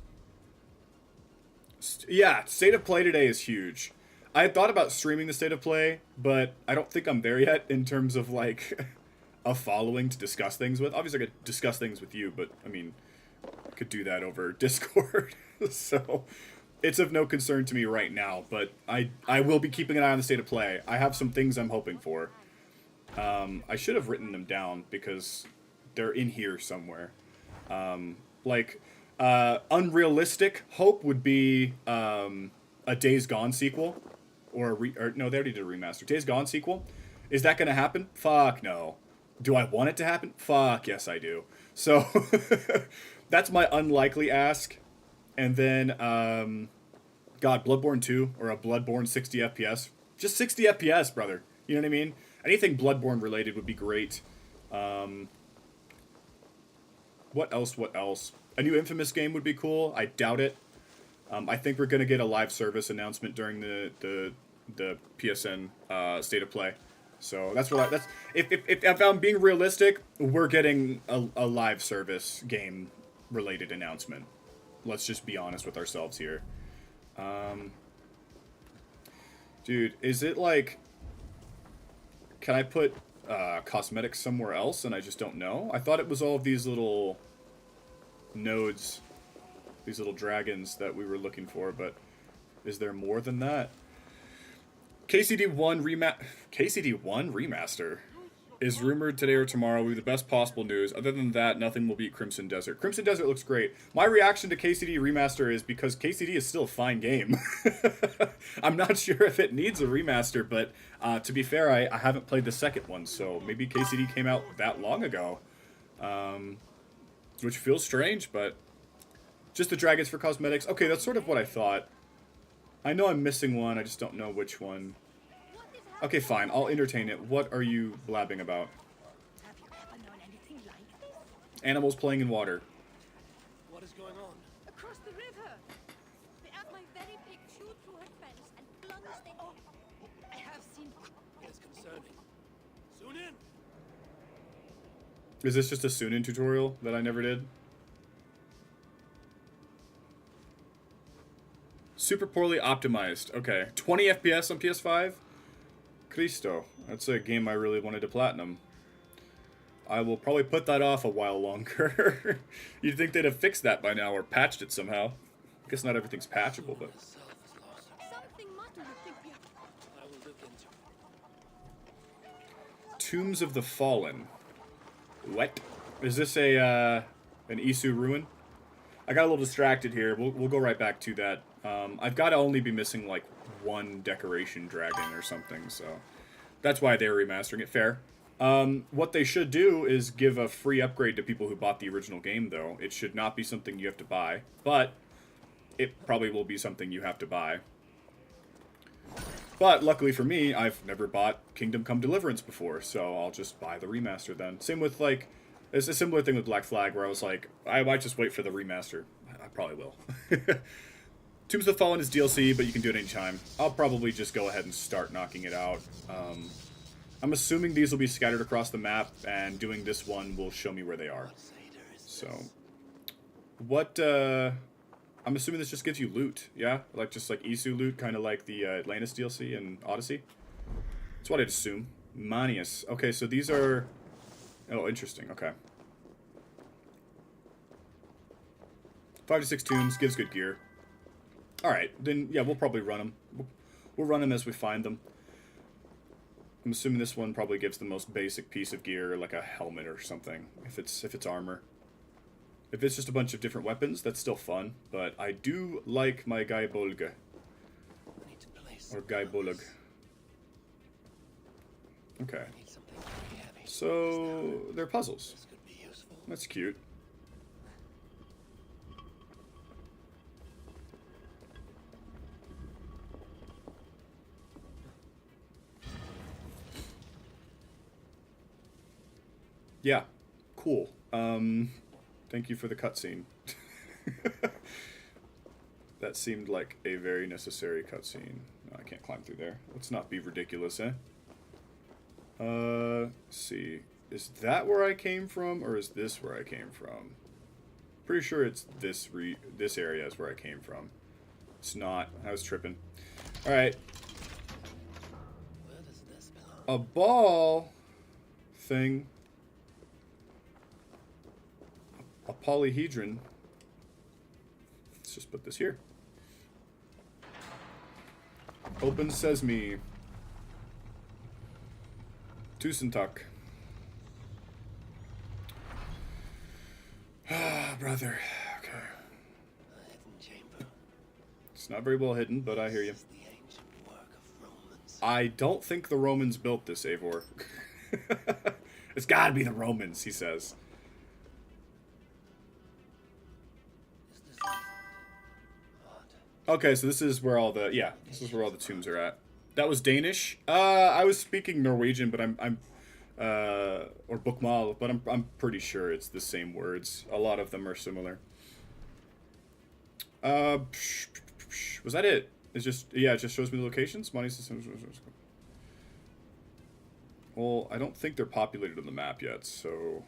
Yeah, State of Play today is huge. I had thought about streaming the State of Play, but I don't think I'm there yet in terms of, like, a following to discuss things with. Obviously, I could discuss things with you, but, I mean, I could do that over Discord. So, it's of no concern to me right now, but I will be keeping an eye on the State of Play. I have some things I'm hoping for. I should have written them down, because they're in here somewhere. Unrealistic hope would be a Days Gone sequel. Or no, they already did a remaster. Days Gone sequel. Is that going to happen? Fuck no. Do I want it to happen? Fuck yes, I do. So, that's my unlikely ask. And then, Bloodborne 2, or a Bloodborne 60 FPS. Just 60 FPS, brother. You know what I mean? Anything Bloodborne related would be great. What else? A new Infamous game would be cool. I doubt it. I think we're going to get a live service announcement during the PSN State of Play. So that's if I'm being realistic, we're getting a live service game related announcement. Let's just be honest with ourselves here. Dude, is it like, can I put cosmetics somewhere else and I just don't know? I thought it was all of these little nodes, these little dragons that we were looking for, but is there more than that? KCD1 remaster is rumored today or tomorrow. Will be the best possible news. Other than that, nothing will beat Crimson Desert. Crimson Desert looks great. My reaction to KCD remaster is because KCD is still a fine game. I'm not sure if it needs a remaster, but to be fair, I haven't played the second one, so maybe KCD came out that long ago. Which feels strange, but just the dragons for cosmetics. Okay, that's sort of what I thought. I know I'm missing one, I just don't know which one. Okay, fine, I'll entertain it. What are you blabbing about? Have you ever known anything like this? Animals playing in water. What is going on? Across the river. The asked my very pig chewed through her fence and plunged in. Oh, I have seen. It's concerning. Soon in. Is this just a Sunin tutorial that I never did? Super poorly optimized. Okay. 20 FPS on PS5? Cristo. That's a game I really wanted to platinum. I will probably put that off a while longer. You'd think they'd have fixed that by now or patched it somehow. I guess not everything's patchable, but... Myself is lost. Something must you think we have. I will look into it. Tombs of the Fallen. What? Is this an Isu ruin? I got a little distracted here. We'll go right back to that. I've got to only be missing like one decoration dragon or something, so that's why they're remastering it. Fair. What they should do is give a free upgrade to people who bought the original game, though. It should not be something you have to buy, but it probably will be something you have to buy. But luckily for me, I've never bought Kingdom Come Deliverance before, so I'll just buy the remaster then. Same with, like, it's a similar thing with Black Flag, where I was like, I might just wait for the remaster. I probably will. Tombs of the Fallen is DLC, but you can do it anytime. I'll probably just go ahead and start knocking it out. I'm assuming these will be scattered across the map, and doing this one will show me where they are. So, what, I'm assuming this just gives you loot, yeah? Like, just like Isu loot, kind of like the Atlantis DLC and Odyssey? That's what I'd assume. Manius. Okay, so these are... Oh, interesting, okay. 5 to 6 tombs, gives good gear. Alright, then, yeah, we'll probably run them. We'll run them as we find them. I'm assuming this one probably gives the most basic piece of gear, like a helmet or something, if it's armor. If it's just a bunch of different weapons, that's still fun, but I do like my Guy Bolg. Or Guy Bolg. Okay. So, they're puzzles. That's cute. Yeah, cool. Thank you for the cutscene. That seemed like a very necessary cutscene. No, I can't climb through there. Let's not be ridiculous, eh? Let's see. Is that where I came from, or is this where I came from? Pretty sure it's this area is where I came from. It's not. I was tripping. Alright. Where does this belong? A ball thing. A polyhedron. Let's just put this here. Open sesame. Tusentuck. Ah, brother. Okay. A hidden chamber. It's not very well hidden, but I hear you. This is the ancient work of Romans. I don't think the Romans built this, Eivor. It's gotta be the Romans, he says. Is this odd? Okay, so this is where all the this is where all the tombs are at. That was Danish. I was speaking Norwegian, but I'm or bokmål, but I'm pretty sure it's the same words. A lot of them are similar. Was that it? It's just it just shows me the locations. Money systems. Well, I don't think they're populated on the map yet, so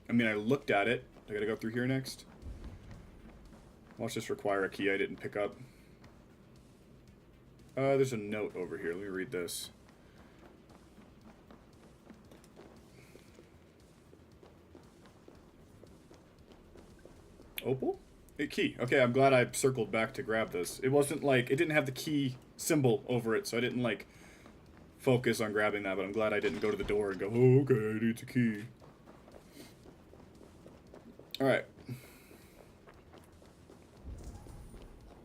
I mean I looked at it. I gotta go through here next. Watch this require a key I didn't pick up. There's a note over here. Let me read this. Opal? A key. Okay, I'm glad I circled back to grab this. It wasn't like, it didn't have the key symbol over it, so I didn't like focus on grabbing that, but I'm glad I didn't go to the door and go, oh, okay, I need the key. Alright.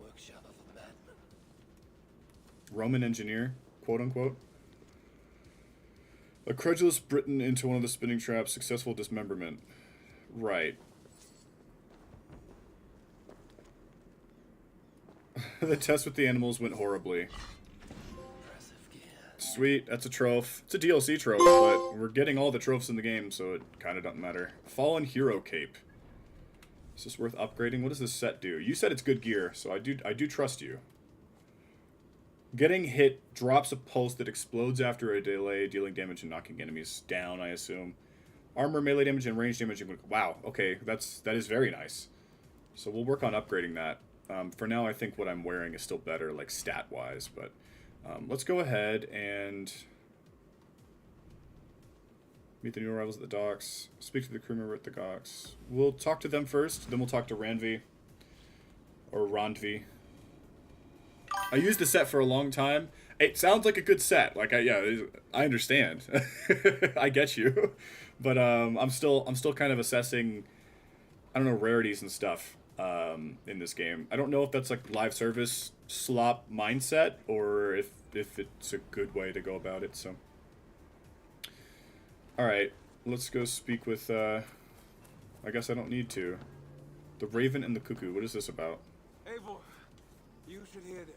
Workshop of a madman. Roman engineer, quote unquote. A credulous Briton into one of the spinning traps, successful dismemberment. Right. The test with the animals went horribly. Impressive gear. Sweet, that's a trophy. It's a DLC trophy, but we're getting all the trophies in the game, so it kind of doesn't matter. Fallen Hero Cape. Is this worth upgrading? What does this set do? You said it's good gear, so I do trust you. Getting hit drops a pulse that explodes after a delay, dealing damage and knocking enemies down, I assume. Armor, melee damage, and range damage. Wow, okay, that is very nice. So we'll work on upgrading that. For now, I think what I'm wearing is still better, like stat-wise, but let's go ahead and meet the new arrivals at the docks. Speak to the crew member at the docks. We'll talk to them first, then we'll talk to Randvi. Or Randvi. I used the set for a long time. It sounds like a good set. Like, I understand. I get you. But I'm still kind of assessing, I don't know, rarities and stuff in this game. I don't know if that's like live service slop mindset or if it's a good way to go about it. So, all right, let's go speak with. I guess I don't need to. The Raven and the Cuckoo. What is this about? Eivor, you should hear this.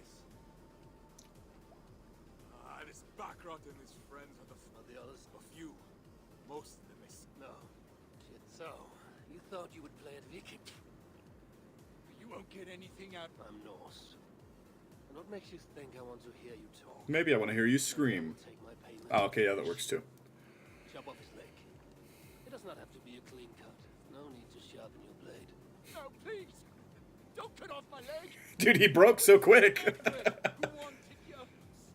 This Backrot and his friends are the others? a few. Most of them is. No. Shit, so, you thought you would play at Viking? You won't get anything out. I'm Norse. And what makes you think I want to hear you talk? Maybe I want to hear you scream. Take my payment. Oh, okay, yeah, that works too. Chop off his leg. It does not have to be a clean cut. No need to sharpen your blade. No, please! Don't cut off my leg! Dude, he broke so quick. Who wanted your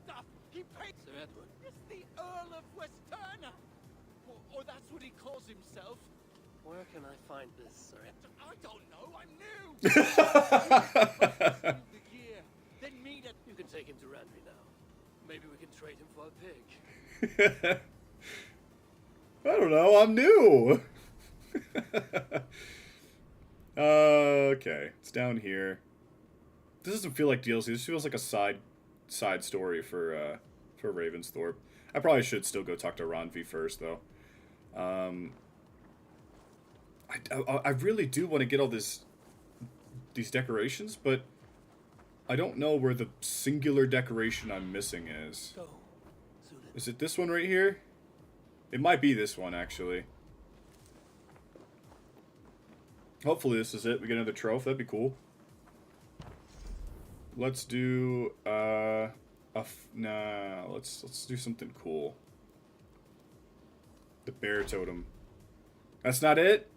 stuff? He paid. Sir Edward. It's the Earl of Westerna! Or that's what he calls himself. Where can I find this, Sir Edward? I don't know, I'm new! The gear, then meet at. You can take him to Randvi now. Maybe we can trade him for a pig. I don't know, I'm new. Okay, it's down here. This doesn't feel like DLC. This feels like a side story for Ravensthorpe. I probably should still go talk to Randvi first, though. I really do want to get all these decorations, but I don't know where the singular decoration I'm missing is. Go. Suited. Is it this one right here? It might be this one, actually. Hopefully this is it. We get another trophy. That'd be cool. Let's do nah. Let's do something cool. The bear totem. That's not it.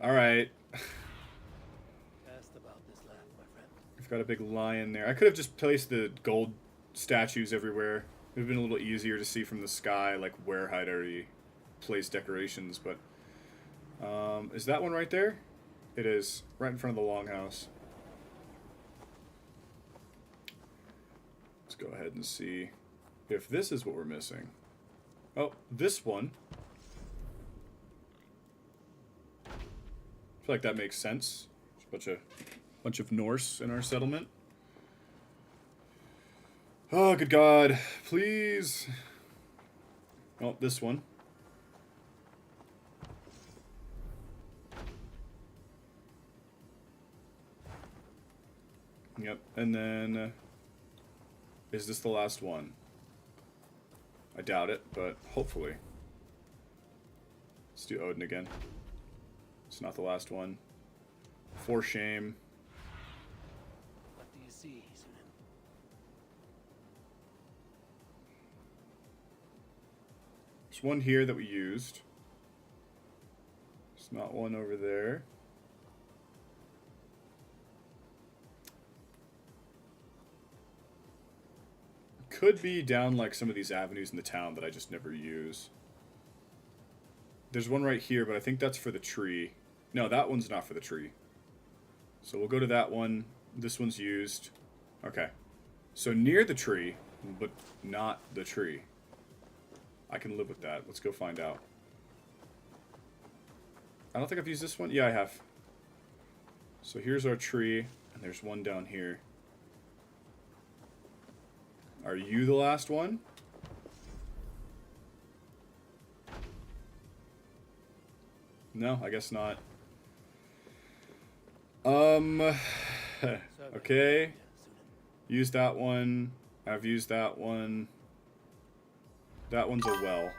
All right. Cast about this land, my friend. We've got a big lion there. I could have just placed the gold statues everywhere. It would have been a little easier to see from the sky, like where I'd already placed decorations. But is that one right there? It is, right in front of the longhouse. Let's go ahead and see if this is what we're missing. Oh, this one. I feel like that makes sense. There's a bunch of Norse in our settlement. Oh, good God. Please. Oh, this one. Yep, and then... is this the last one? I doubt it, but hopefully. Let's do Odin again. It's not the last one. For shame. What do you see, Sunan? There's one here that we used. There's not one over there. Could be down like some of these avenues in the town that I just never use. There's one right here, but I think that's for the tree. No, that one's not for the tree. So we'll go to that one. This one's used. Okay. So near the tree, but not the tree. I can live with that. Let's go find out. I don't think I've used this one. Yeah, I have. So here's our tree, and there's one down here. Are you the last one? No, I guess not. Okay. Use that one. I've used that one. That one's a well.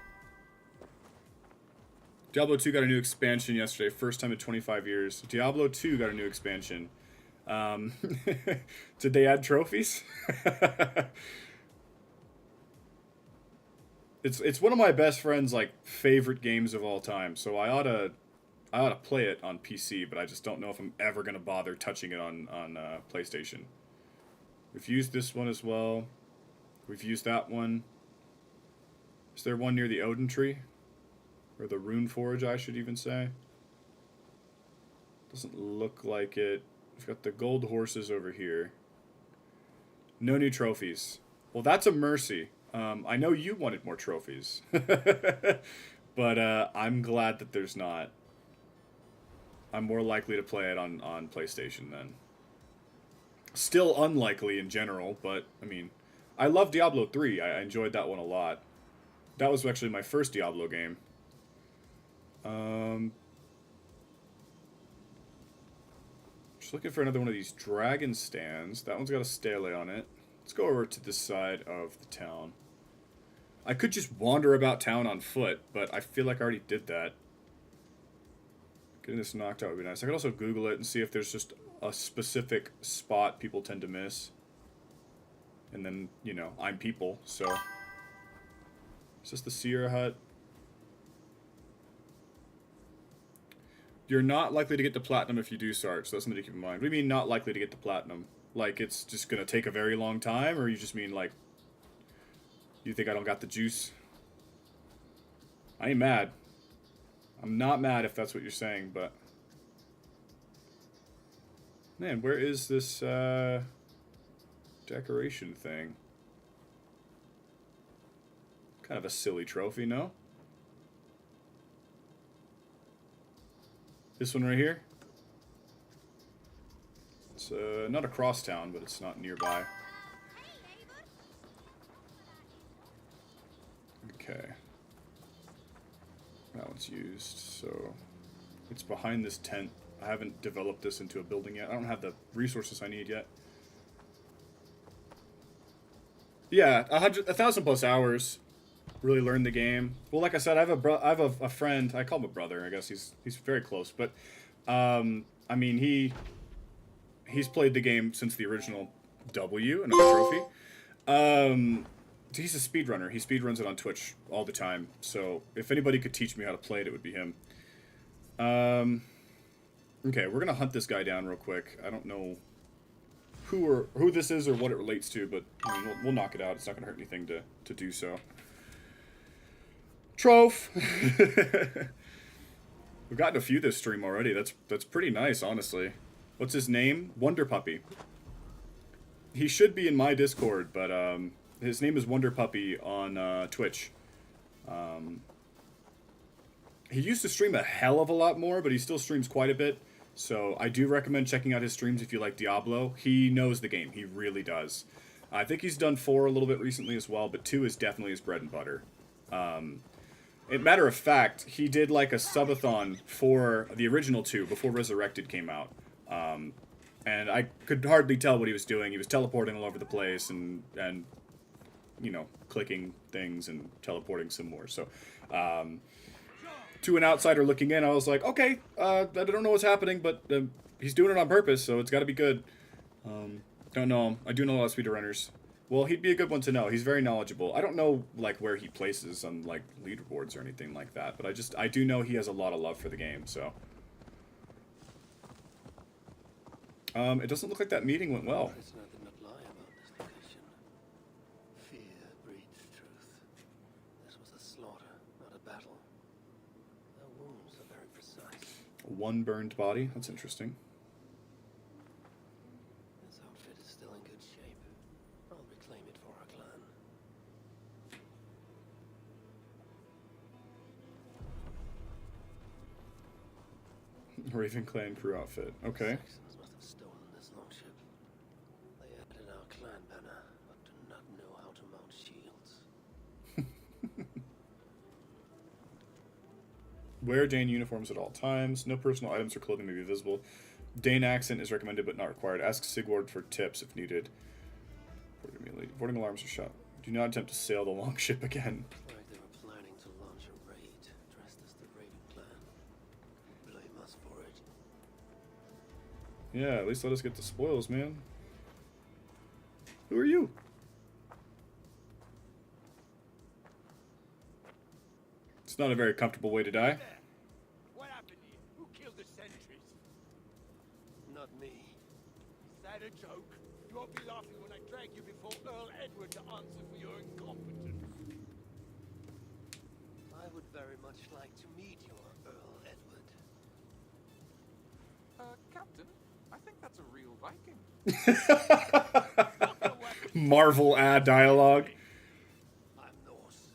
Diablo 2 got a new expansion yesterday. First time in 25 years. Diablo 2 got a new expansion. Did they add trophies? It's one of my best friend's like favorite games of all time. So I ought to play it on PC, but I just don't know if I'm ever gonna bother touching it on PlayStation. We've used this one as well. We've used that one. Is there one near the Odin tree? Or the Rune Forge, I should even say. Doesn't look like it. We've got the gold horses over here. No new trophies. Well, that's a mercy. I know you wanted more trophies. But I'm glad that there's not. I'm more likely to play it on PlayStation then. Still unlikely in general, but, I mean, I love Diablo 3. I enjoyed that one a lot. That was actually my first Diablo game. Just looking for another one of these dragon stands. That one's got a stele on it. Let's go over to this side of the town. I could just wander about town on foot, but I feel like I already did that. Getting this knocked out would be nice. I could also Google it and see if there's just a specific spot people tend to miss. And then, you know, I'm people, so... Is this the Sierra Hut? You're not likely to get to Platinum if you do Sarge, so that's something to keep in mind. What do you mean not likely to get to Platinum? Like, it's just gonna take a very long time, or you just mean, like... You think I don't got the juice? I ain't mad. I'm not mad if that's what you're saying, but... Man, where is this, decoration thing? Kind of a silly trophy, no? This one right here? It's, not across town, but it's not nearby. Okay. That one's used, so... It's behind this tent. I haven't developed this into a building yet. I don't have the resources I need yet. Yeah, 1,000 plus hours. really learn the game. Well, like I said, I have a friend. I call him a brother. I guess he's very close. But I mean, he's played the game since the original W and a trophy. He's a speedrunner. He speedruns it on Twitch all the time. So if anybody could teach me how to play it, it would be him. Okay, we're gonna hunt this guy down real quick. I don't know who this is or what it relates to, but I mean, we'll knock it out. It's not gonna hurt anything to do so. Troph. We've gotten a few this stream already. That's pretty nice, honestly. What's his name? Wonder Puppy. He should be in my Discord, but his name is Wonder Puppy on Twitch. He used to stream a hell of a lot more, but he still streams quite a bit. So I do recommend checking out his streams if you like Diablo. He knows the game. He really does. I think he's done 4 a little bit recently as well, but 2 is definitely his bread and butter. Matter of fact, he did like a subathon for the original 2 before Resurrected came out. And I could hardly tell what he was doing. He was teleporting all over the place and you know, clicking things and teleporting some more. So, to an outsider looking in, I was like, okay, I don't know what's happening, but he's doing it on purpose, so it's got to be good. Don't know him. I do know a lot of speedrunners. Well, he'd be a good one to know. He's very knowledgeable. I don't know like where he places on like leaderboards or anything like that, but I do know he has a lot of love for the game. So, it doesn't look like that meeting went well. Prisoner did not lie about this location. Fear breeds truth. This was a slaughter, not a battle. Their wounds are very precise. One burned body. That's interesting. This outfit is still in good shape. I'll reclaim it for our clan. Raven Clan crew outfit. Okay. Saxons must have stolen this longship. They added our clan banner, but do not know how to mount shields. Wear Dane uniforms at all times. No personal items or clothing may be visible. Dane accent is recommended but not required. Ask Sigurd for tips if needed. Boarding alarms are shut. Do not attempt to sail the longship again. Looks like they were planning to launch a raid dressed as the Raven clan. Blame us for it. Yeah, at least let us get the spoils, man. Who are you? It's not a very comfortable way to die. What happened here? Who killed the sentries? Not me. Is that a joke? You won't be laughing when I drag you before Earl Edward to answer for your incompetence. I would very much like to meet your Earl Edward. Captain, I think that's a real Viking. Marvel ad dialogue. I'm Norse,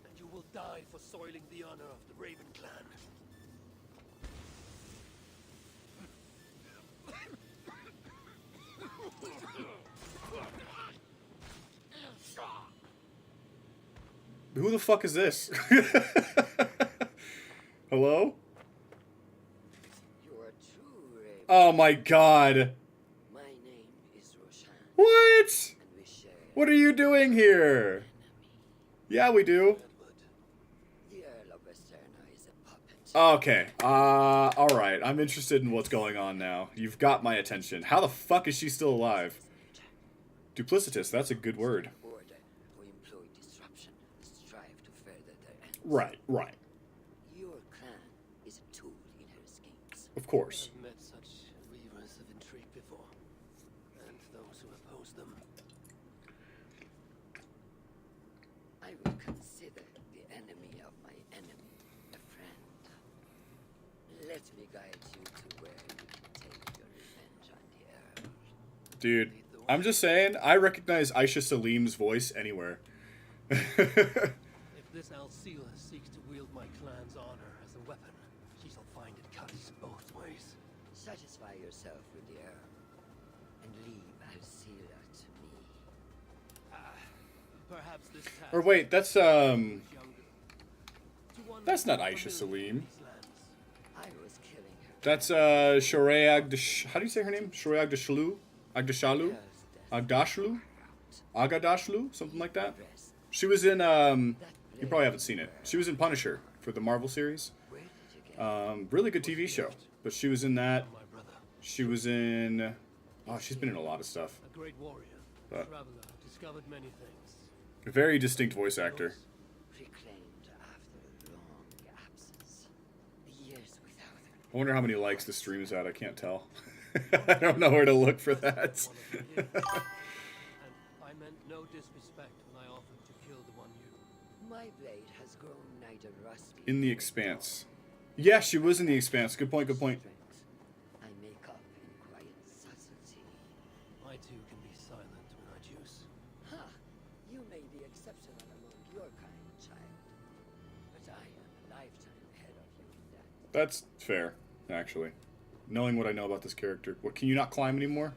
and you will die for soiling the honor of the Raven clan. Who the fuck is this? Hello? You are true, Raven. Oh my god. My name is Roshan, What? and we share What are you doing here? enemy. Yeah, we do. Edward, The Earl of Westerna is a puppet. Okay. Alright. I'm interested in what's going on now. You've got my attention. How the fuck is she still alive? Duplicitous, that's a good word. Order who employ disruption and strive to further their ends. Right, right. Your clan is a tool in her schemes. Of course. I've met such weavers of intrigue before, and those who oppose them. I will consider the enemy of my enemy a friend. Let me guide you to where you can take your revenge on the Earl. Dude, I'm just saying, I recognize Aisha Salim's voice anywhere. If this Alcela seeks to wield my clan's honor as a weapon, she shall find it cuts both ways. Satisfy yourself with the Earl, and leave Alcela to me. Perhaps this task Or wait, that's is younger. To one that's not familiar Aisha with Salim. these lands. I was killing her. That's Shorey how do you say her name? Shorey Agdashlu? Agdashalu? Agdashlu? Agadashlu? Something like that. Rest. She was in That You probably haven't seen it. She was in Punisher for the Marvel series. Really good TV show. But she was in that. She was in... Oh, she's been in a lot of stuff. A great warrior, But traveler, discovered many things. a very distinct voice actor. Reclaimed after a long absence. Years without her. I wonder how many likes the stream is at. I can't tell. I don't know where to look for that. And I meant no disrespect when I offered to kill the one you... My blade has grown neither rusty. In the Expanse. Yeah, she was in the Expanse. Good point, good point. I make up in quiet subtlety. I too can be silent when I choose. Ha! You may be exceptional among your kind, child. But I am a lifetime ahead of you in that. That's fair, actually. Knowing what I know about this character. What, can you not climb anymore?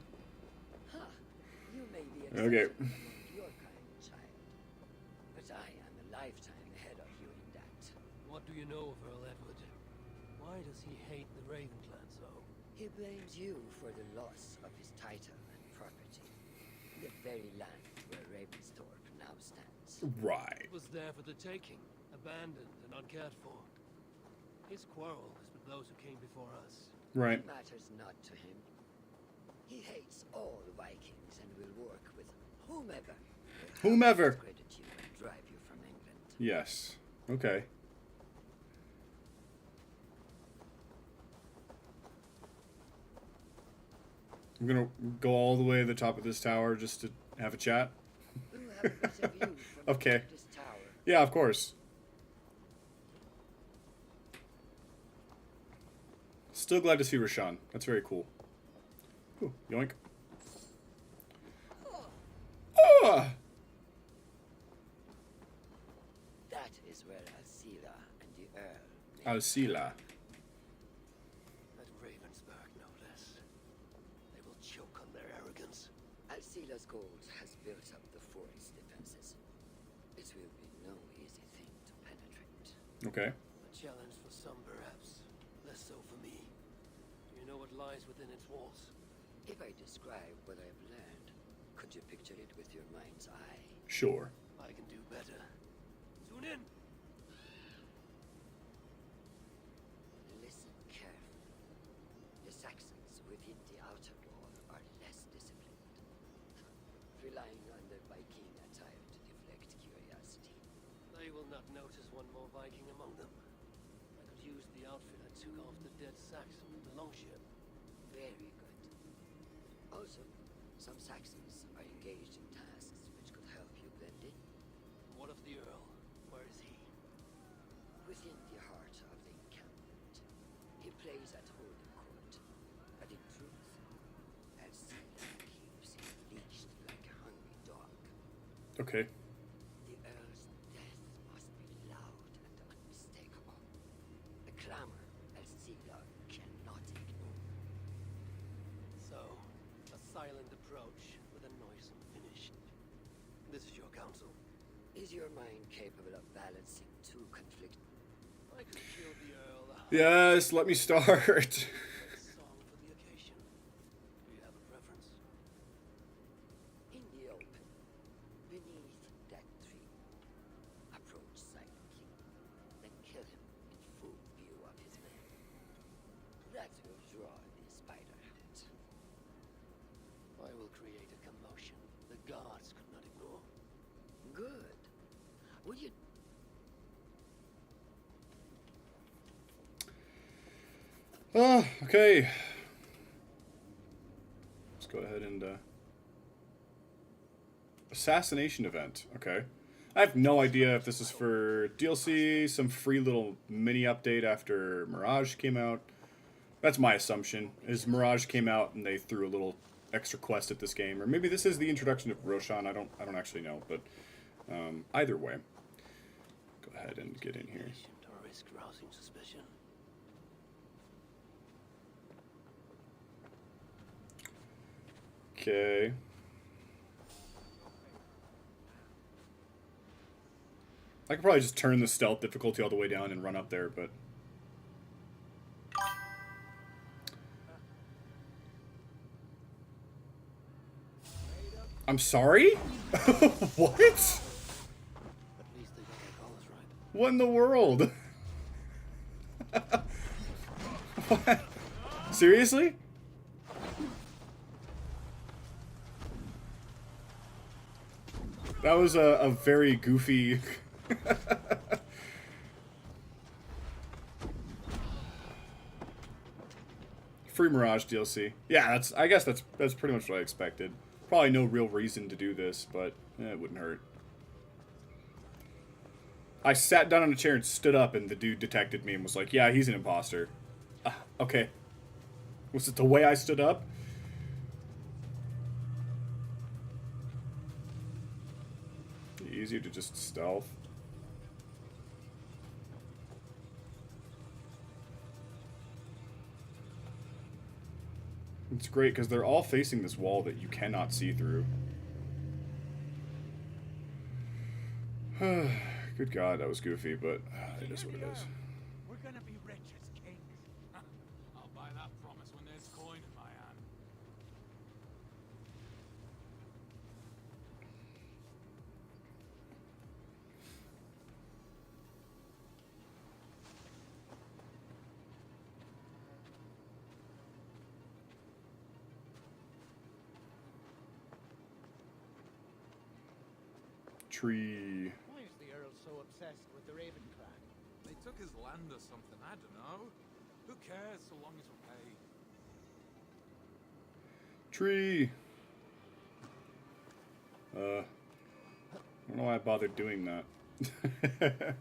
Ha! You may be Okay. exceptional among your kind, child. But I am a lifetime ahead of you in that. What do you know of Earl Edward? Why does he hate the Raven clan so? He blames you for the loss of his title and property. The very land where Ravensthorpe now stands. Right. It was there for the taking, abandoned and uncared for. His quarrel is with those who came before us. Right. It matters not to him. He hates all Vikings and will work with whomever. will Whomever. discredit you and drive you from England. Yes. Okay. I'm gonna go all the way to the top of this tower just to have a chat. Who have a better view from Okay. this tower? Yeah, of course. Still glad to see Rashawn. That's very cool. Ooh, yoink. Oh! That is where Alcila and the Earl met. Alcila. At Ravensburg, no less. They will choke on their arrogance. Alcila's gold has built up the fort's defenses. It will be no easy thing to penetrate. Okay. A challenge for some, perhaps. Less so for me. Do you know what lies within its walls? If I describe what I've learned, could you picture it with your mind's eye? Sure. I can do better. Tune in! Listen carefully. The Saxons within the outer wall are less disciplined, relying on their Viking attire to deflect curiosity. They will not notice one more Viking among them. I could use the outfit I took off the dead Saxon with the longship. Very good. Also, some Saxons are engaged in tasks which could help you blend in. What of the Earl? Where is he? Within the heart of the encampment, he plays at holy court, but in truth, Alcila keeps him leashed like a hungry dog. Okay. The Earl's death must be loud and unmistakable. A clamor Alcila cannot ignore. So, a silent approach with a noisome finish. This is your counsel. Is your mind capable of balancing two conflicting? I could kill the Earl. Yes, let me start. Song for the occasion. Do you have a preference? In the open, beneath that tree. Approach silently, then kill him in full view of his men. That will draw the spider hat. I will create a commotion the gods could not ignore. Good. Would you... Okay. Let's go ahead and assassination event. Okay. I have no idea if this is for DLC, some free little mini update after Mirage came out. That's my assumption. Is Mirage came out and they threw a little extra quest at this game, or maybe this is the introduction of Roshan. I don't actually know, but either way, go ahead and get in here. Or risk rousing suspicion. Okay. I could probably just turn the stealth difficulty all the way down and run up there, but... I'm sorry? What? At least they got their colors What in the world? What? Seriously? That was a very goofy... Free Mirage DLC. Yeah, I guess that's pretty much what I expected. Probably no real reason to do this, but it wouldn't hurt. I sat down on a chair and stood up, and the dude detected me and was like, yeah, he's an imposter. Okay. Was it the way I stood up? Easier to just stealth. It's great because they're all facing this wall that you cannot see through. Good God, that was goofy, but it is what it is. We're gonna be rich as kings. I'll buy that promise when there's coin in my hand. Tree. Why is the Earl so obsessed with the Raven clan? They took his land or something, I don't know. Who cares so long as we're paid? Tree. I don't know why I bothered doing that.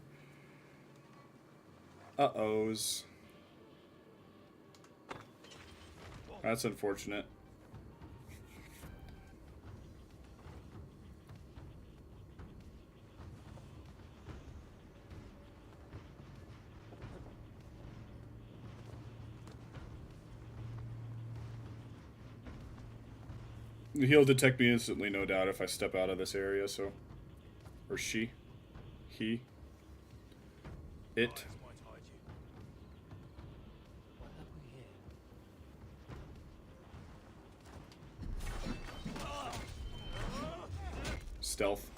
Uh-ohs. That's unfortunate. He'll detect me instantly, no doubt, if I step out of this area, so... Or she. He. It. Stealth.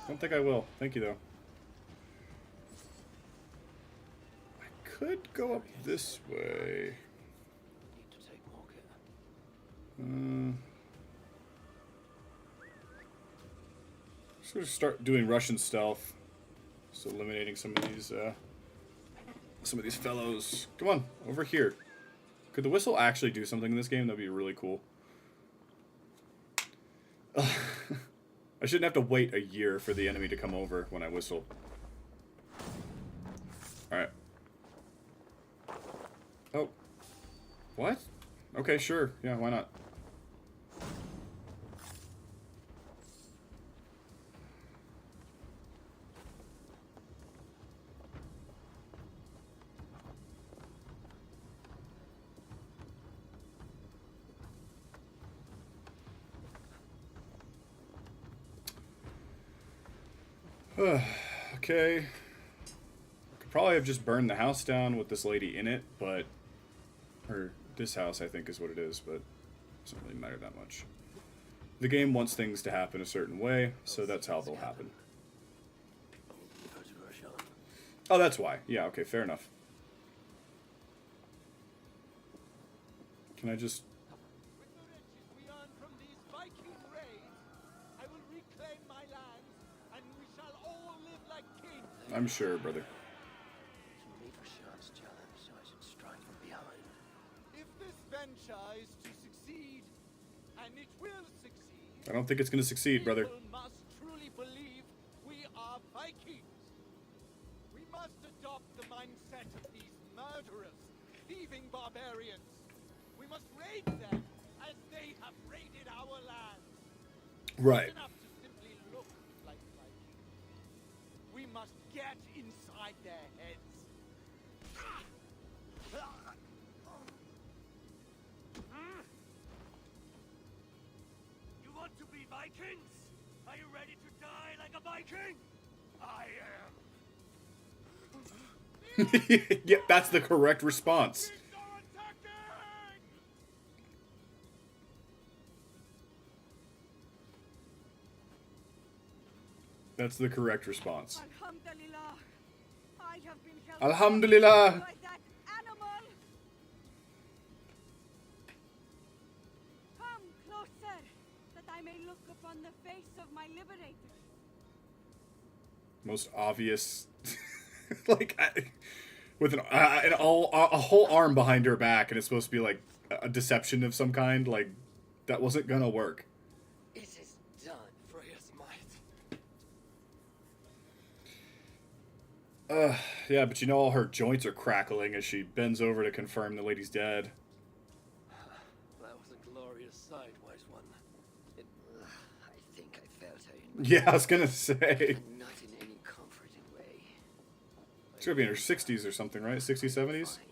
Don't think I will. Thank you, though. Could go up this way. Just gonna start doing Russian stealth, just eliminating some of these fellows. Come on, over here. Could the whistle actually do something in this game? That'd be really cool. I shouldn't have to wait a year for the enemy to come over when I whistle. All right. Oh. What? Okay, sure. Yeah, why not? Okay. Could probably have just burned the house down with this lady in it, but... Or this house, I think, is what it is, but it doesn't really matter that much. The game wants things to happen a certain way, so that's how they'll happen. Oh, that's why. Yeah, okay, fair enough. Can I just... With the riches we earn from these Viking raids, I will reclaim my lands, and we shall all live like kings. I'm sure, brother. If this venture is to succeed, and it will succeed, I don't think it's going to succeed, brother. people must truly believe we are Vikings. We must adopt the mindset of these murderous, thieving barbarians. We must raid them as they have raided our land. Right. It's enough to simply look like Vikings. We must get inside their heads. You want to be Vikings? Are you ready to die like a Viking? I am. Yeah, that's the correct response. That's the correct response. Alhamdulillah. I have been held Alhamdulillah. by that animal. Come closer, that I may look upon the face of my liberator. Most obvious, like, with a whole arm behind her back, and it's supposed to be like a deception of some kind. Like, that wasn't gonna work. It is done. Freya's might. Yeah, but you know, all her joints are crackling as she bends over to confirm the lady's dead. That was a glorious sight, wise one. I think I felt her in Yeah, I was gonna say. and not in any comforting way. She's gonna be in her 60s or something, right? 60s, 70s? Fine.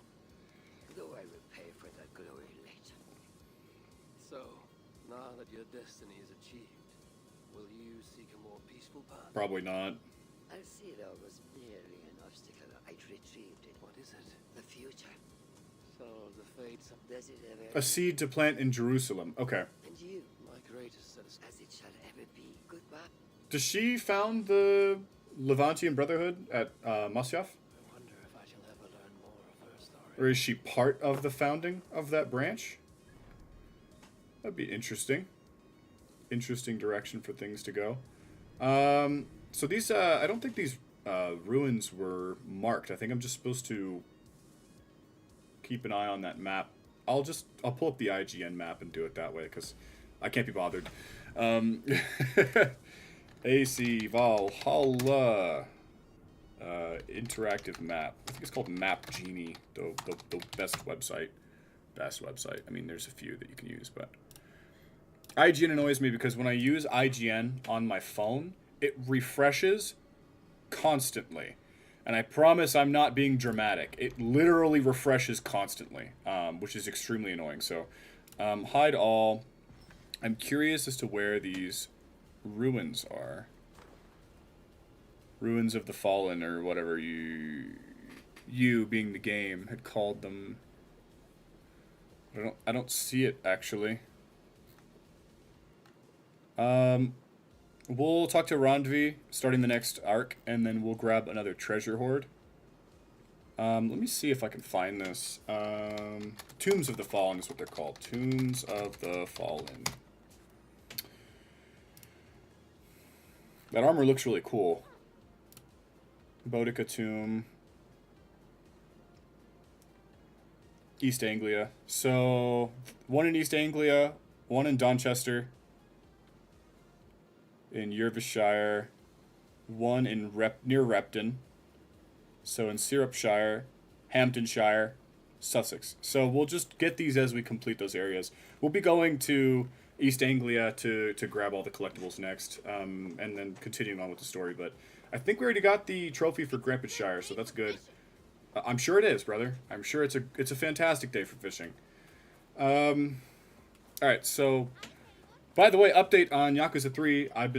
Though I will pay for that glory later. So, now that your destiny is achieved, will you seek a more peaceful path? Probably not. Alcira was merely an obstacle. I retrieved it. What is it? The future. So, the fates of Does it ever A seed to plant in Jerusalem. Okay. And you, my greatest satisfaction. as it shall ever be. Goodbye. Does she found the Levantian Brotherhood at Masyaf? I wonder if I shall ever learn more of her story. Or is she part of the founding of that branch? That'd be interesting. Interesting direction for things to go. So these, I don't think these ruins were marked. I think I'm just supposed to keep an eye on that map. I'll pull up the IGN map and do it that way, because I can't be bothered. AC Valhalla interactive map. I think it's called Map Genie, the best website. I mean, there's a few that you can use, but IGN annoys me because when I use IGN on my phone, it refreshes constantly. And I promise I'm not being dramatic. It literally refreshes constantly, which is extremely annoying. So, hide all. I'm curious as to where these ruins are. Ruins of the Fallen, or whatever you being the game had called them. I don't see it actually. We'll talk to Randvi starting the next arc, and then we'll grab another treasure hoard. Let me see if I can find this. Tombs of the Fallen is what they're called. Tombs of the Fallen. That armor looks really cool. Boudica Tomb. East Anglia. So, one in East Anglia, one in Donchester, in Yervishire, one in near Repton, so in Syrupshire, Hamptonshire, Sussex. So we'll just get these as we complete those areas. We'll be going to East Anglia to grab all the collectibles next, and then continuing on with the story. But I think we already got the trophy for Grampittshire, so that's good. I'm sure it is, brother. I'm sure it's a fantastic day for fishing. All right, so by the way, update on Yakuza 3. I've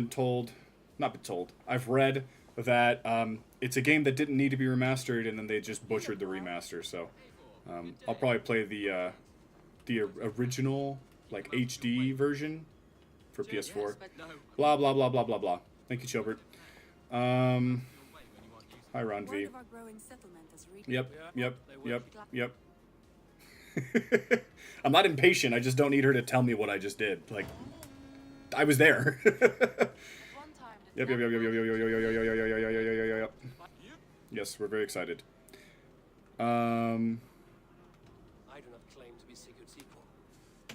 read that it's a game that didn't need to be remastered, and then they just butchered the remaster. So I'll probably play the original, like, HD version for PS4. Blah blah blah blah blah blah. Thank you, Chilbert. Hi, Ron V. Yep. I'm not impatient. I just don't need her to tell me what I just did. Like, I was there. Yep. Yes, we're very excited. I do not claim to be Sigurd's equal,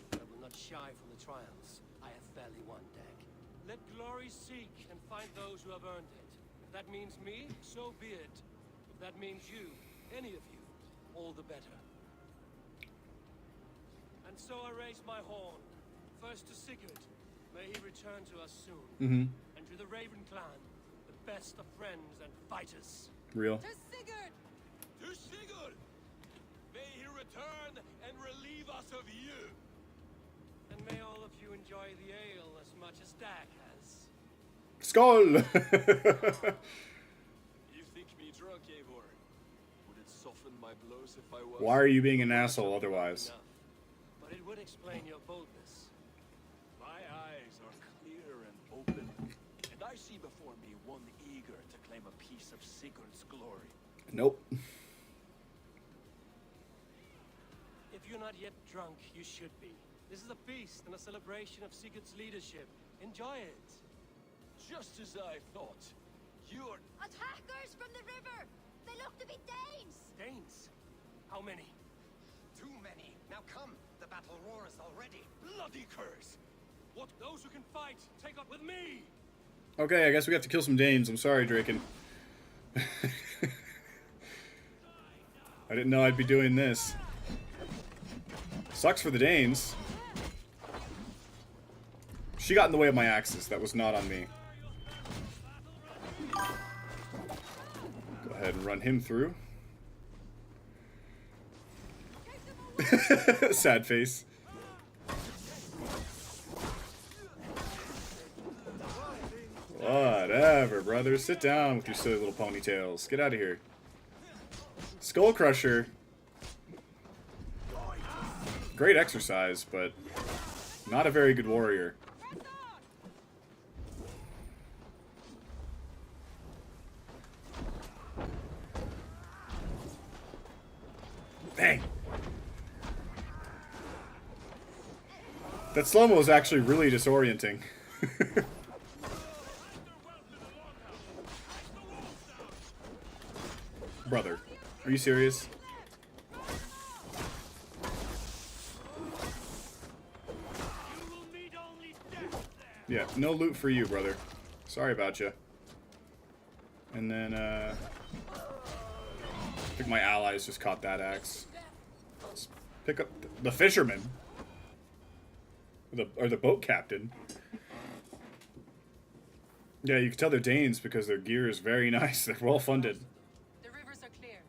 but I will not shy from the trials. I have fairly won, Dag. Let glory seek and find those who have earned it. If that means me, so be it. If that means you, any of you, all the better. And so I raise my horn. First to Sigurd. May he return to us soon. And to the Raven clan, the best of friends and fighters. Real. To Sigurd! To Sigurd! May he return and relieve us of you! And may all of you enjoy the ale as much as Dag has. Skull! You think me drunk, Eivor? Would it soften my blows if I was? Why are you being an asshole otherwise? Enough. But it would explain your boldness. My eyes are clear and open, and I see before me one piece of Sigurd's glory. Nope. If you're not yet drunk, you should be. This is a feast and a celebration of Sigurd's leadership. Enjoy it. Just as I thought. You're... Attackers from the river! They look to be Danes! Danes? How many? Too many. Now come. The battle roars already. bloody curse! What? Those who can fight, take up with me! Okay, I guess we have to kill some Danes. I'm sorry, Draken. I didn't know I'd be doing this. Sucks for the Danes. She got in the way of my axes. That was not on me. Go ahead and run him through. Sad face. Whatever, brother. Sit down with your silly little ponytails. Get out of here. Skull Crusher. Great exercise, but not a very good warrior. Dang. That slow-mo is actually really disorienting. Brother, are you serious? Yeah, no loot for you, brother. Sorry about you. And then, I think my allies just caught that axe. Let's pick up the fisherman. Or the boat captain. Yeah, you can tell they're Danes because their gear is very nice. They're well funded. The rivers are clear.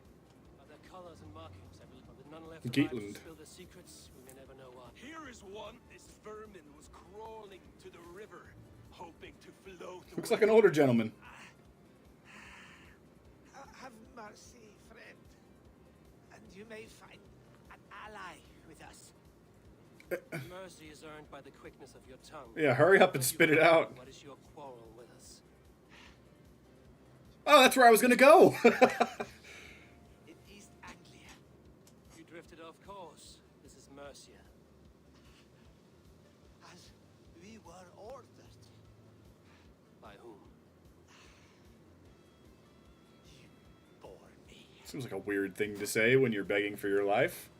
Are there colors and markings? With none left Geatland. to spill their secrets, we may never know why. Here is one. This vermin was crawling to the river, hoping to float. Looks like an older gentleman. Have mercy, friend. And you may find an ally with us. Mercy is earned by the quickness of your tongue. Yeah, hurry up and spit it out. What is your quarrel with us? Oh, that's where I was gonna go. In East Anglia. You drifted off course. This is Mercia. As we were ordered. By whom? You bore me. Seems like a weird thing to say when you're begging for your life.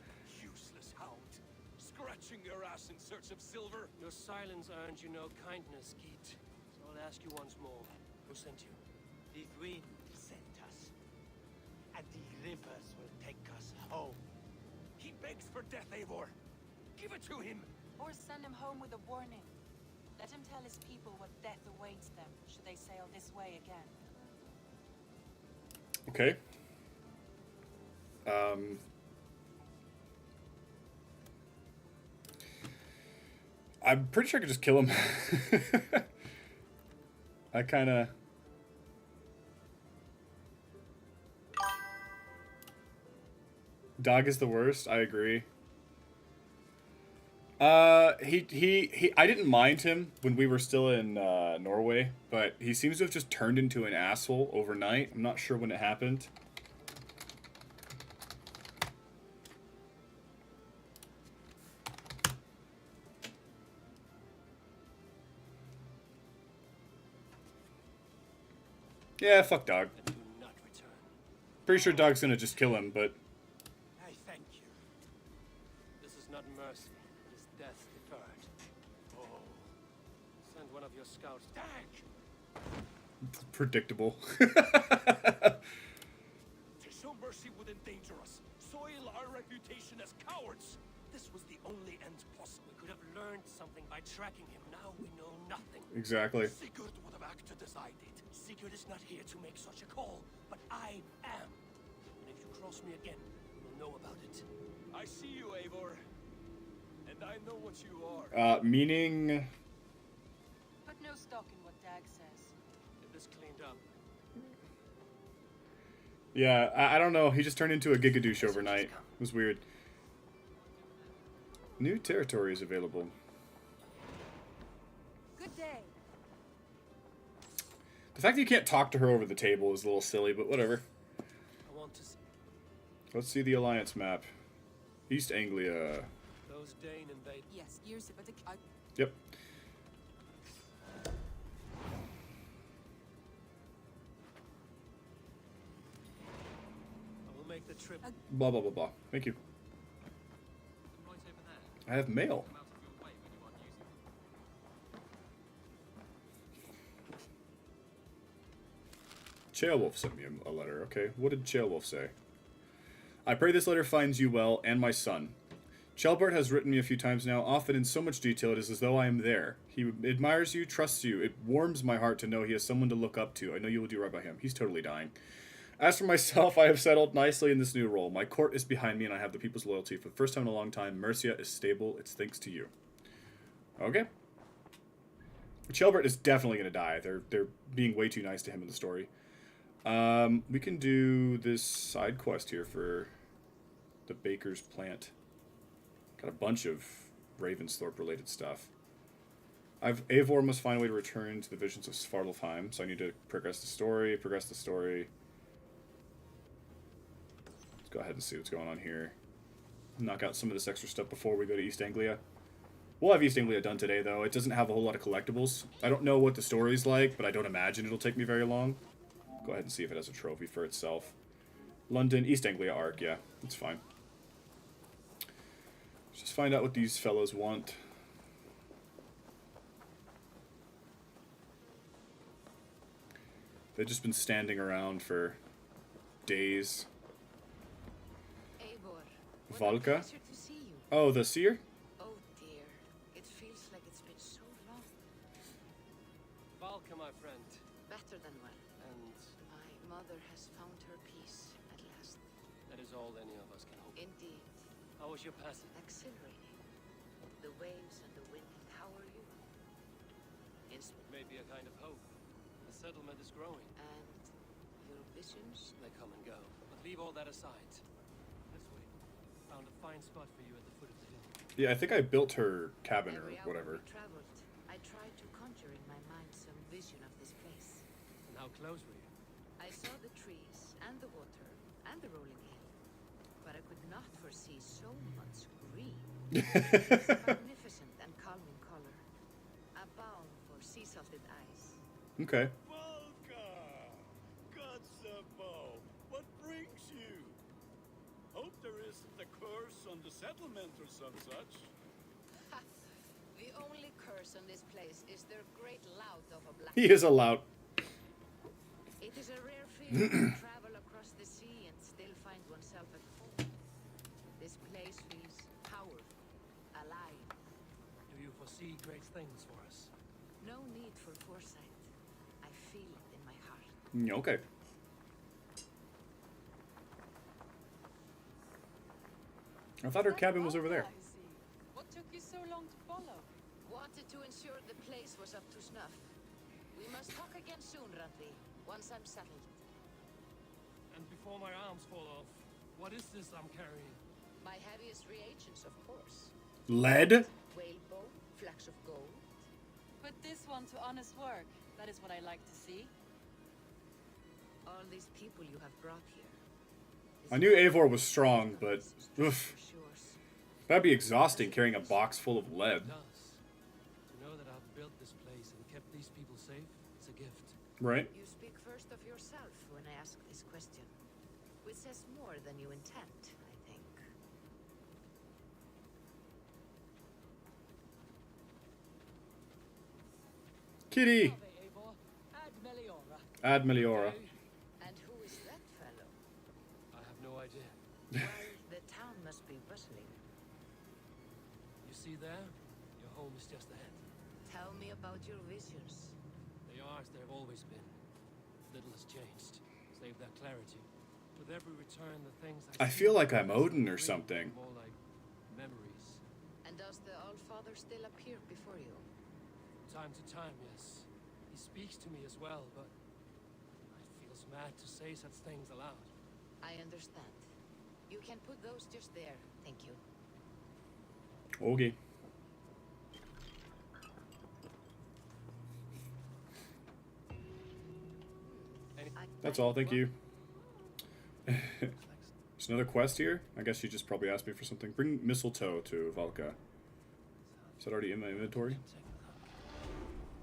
Useless hound, scratching your ass in search of silver. Your silence earned you no kindness, Geet. So I'll ask you once more. Who sent you? The wind sent us. And the rivers will take us home. He begs for death, Eivor. Give it to him. Or send him home with a warning. Let him tell his people what death awaits them should they sail this way again. Okay. I'm pretty sure I could just kill him. I kind of... Dog is the worst. I agree. I didn't mind him when we were still in Norway, but he seems to have just turned into an asshole overnight. I'm not sure when it happened. Yeah, fuck Dog. Do not return. Pretty sure Dog's gonna just kill him, but... I thank you. This is not mercy. It is death deferred. Oh. Send one of your scouts. Dag! Predictable. To show mercy would endanger us, soil our reputation as cowards. This was the only end possible. We could have learned something by tracking him. Now we know nothing. Exactly. Sigurd would have acted as I did. Sigurd is not here to make such a call, but I am. And if you cross me again, you will know about it. I see you, Eivor. And I know what you are. Meaning... Put no stock in what Dag says. Get this cleaned up. Yeah, I don't know. He just turned into a gigadouche overnight. It was weird. New territories available. Good day. The fact that you can't talk to her over the table is a little silly, but whatever. I want to see Let's see the alliance map. East Anglia. those Dane invade. Yes, years, but I... Yep. I will make the trip. Blah, blah, blah, blah. Thank you. Right over there. I have mail. Come out of your way when you aren't using it. Chaelwolf sent me a letter. Okay, what did Chaelwolf say? I pray this letter finds you well and my son. Chelbert has written me a few times now, often in so much detail it is as though I am there. He admires you, trusts you. It warms my heart to know he has someone to look up to. I know you will do right by him. He's totally dying. As for myself, I have settled nicely in this new role. My court is behind me and I have the people's loyalty. For the first time in a long time, Mercia is stable. It's thanks to you. Okay. Chelbert is definitely going to die. They're being way too nice to him in the story. We can do this side quest here for the baker's plant. Got a bunch of Ravensthorpe related stuff. Eivor must find a way to return to the visions of Svartalfheim, so I need to progress the story. Let's go ahead and see what's going on here. Knock out some of this extra stuff before we go to East Anglia. We'll have East Anglia done today, though. It doesn't have a whole lot of collectibles. I don't know what the story's like, but I don't imagine it'll take me very long. Go ahead and see if it has a trophy for itself. London, East Anglia Arc, yeah, that's fine. Let's just find out what these fellows want. They've just been standing around for days. Eivor, what a Valka? pleasure to see you. Oh, the seer? Oh dear, it feels like it's been so long. Valka, my friend. Better than well. And My mother has found her peace at last. that is all any of us can hope. Indeed, How was your passage? exhilarating. The waves and the wind, and how are you? Maybe a kind of hope. The settlement is growing. And your visions? They come and go. But leave all that aside. This way. Found a fine spot for you at the foot of the hill. Yeah, I think I built her cabin or Every hour whatever. we traveled, I tried to conjure in my mind some vision of this place. And how close were you? I saw the trees and the water and the rolling hill, but I could not foresee so much green. It's magnificent and calm in color, a balm for sea-salted eyes. Okay. Valka! Godsabo! What brings you? Hope there isn't a curse on the settlement or some such. Ha! The only curse on this place is their great lout of a black. He is a lout. It is a rare feeling to travel across the sea and still find oneself at home. This place feels powerful, alive. Do you foresee great things for us? No need for foresight. I feel it in my heart. Okay. I thought her cabin was over there. I see. What took you so long to follow? Wanted to ensure the place was up to snuff. We must talk again soon, Randvi, once I'm settled. And before my arms fall off, what is this I'm carrying? My heaviest reagents, of course. Lead? Whalebone, flecks of gold. Put this one to honest work. That is what I like to see. All these people you have brought here. I knew Eivor was strong, but oof, Sure. that'd be exhausting carrying a box full of lead. It does. To know that I've built this place and kept these people safe is a gift. Right? You speak first of yourself when I ask this question, which says more than you intend, I think. Kitty! Eivor, Ad Meliora. Ad Meliora. And who is that fellow? I have no idea. Well, the town must be bustling. You see there? Your home is just ahead. Tell me about your visions. They are as they've always been. Little has changed, save that clarity. With every return, the things I feel like I'm Odin or something. More like memories. And does the Allfather still appear before you? Time to time, yes. He speaks to me as well, but it feels mad to say such things aloud. I understand. You can put those just there, thank you. Okay. That's all, thank you. There's another quest here? I guess you just probably asked me for something. Bring mistletoe to Valka. Is that already in my inventory?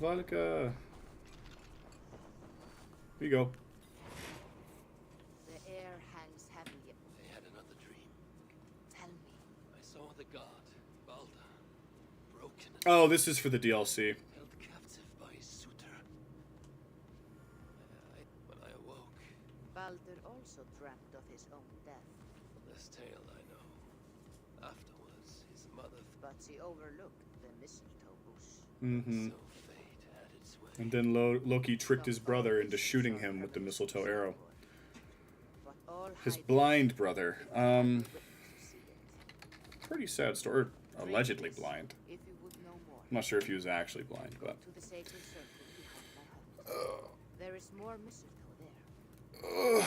Valka! Here you go. The air hangs heavy. I had another dream. Tell me. I saw the god, Balder, broken and Oh, this is for the DLC. held captive by his suitor. When I awoke, Balder also dreamt of his own death, this tale I know. Afterwards, his mother but she overlooked the mistletoe bush. Mm-hmm. so fate had its way. And then Loki tricked his brother into shooting him with the mistletoe arrow. But all His hide blind brother. to see it. Pretty sad story. Or allegedly blind. If you would know more, I'm not sure if he was actually blind, but... to the sacred circle behind my house. There is more mistletoe there.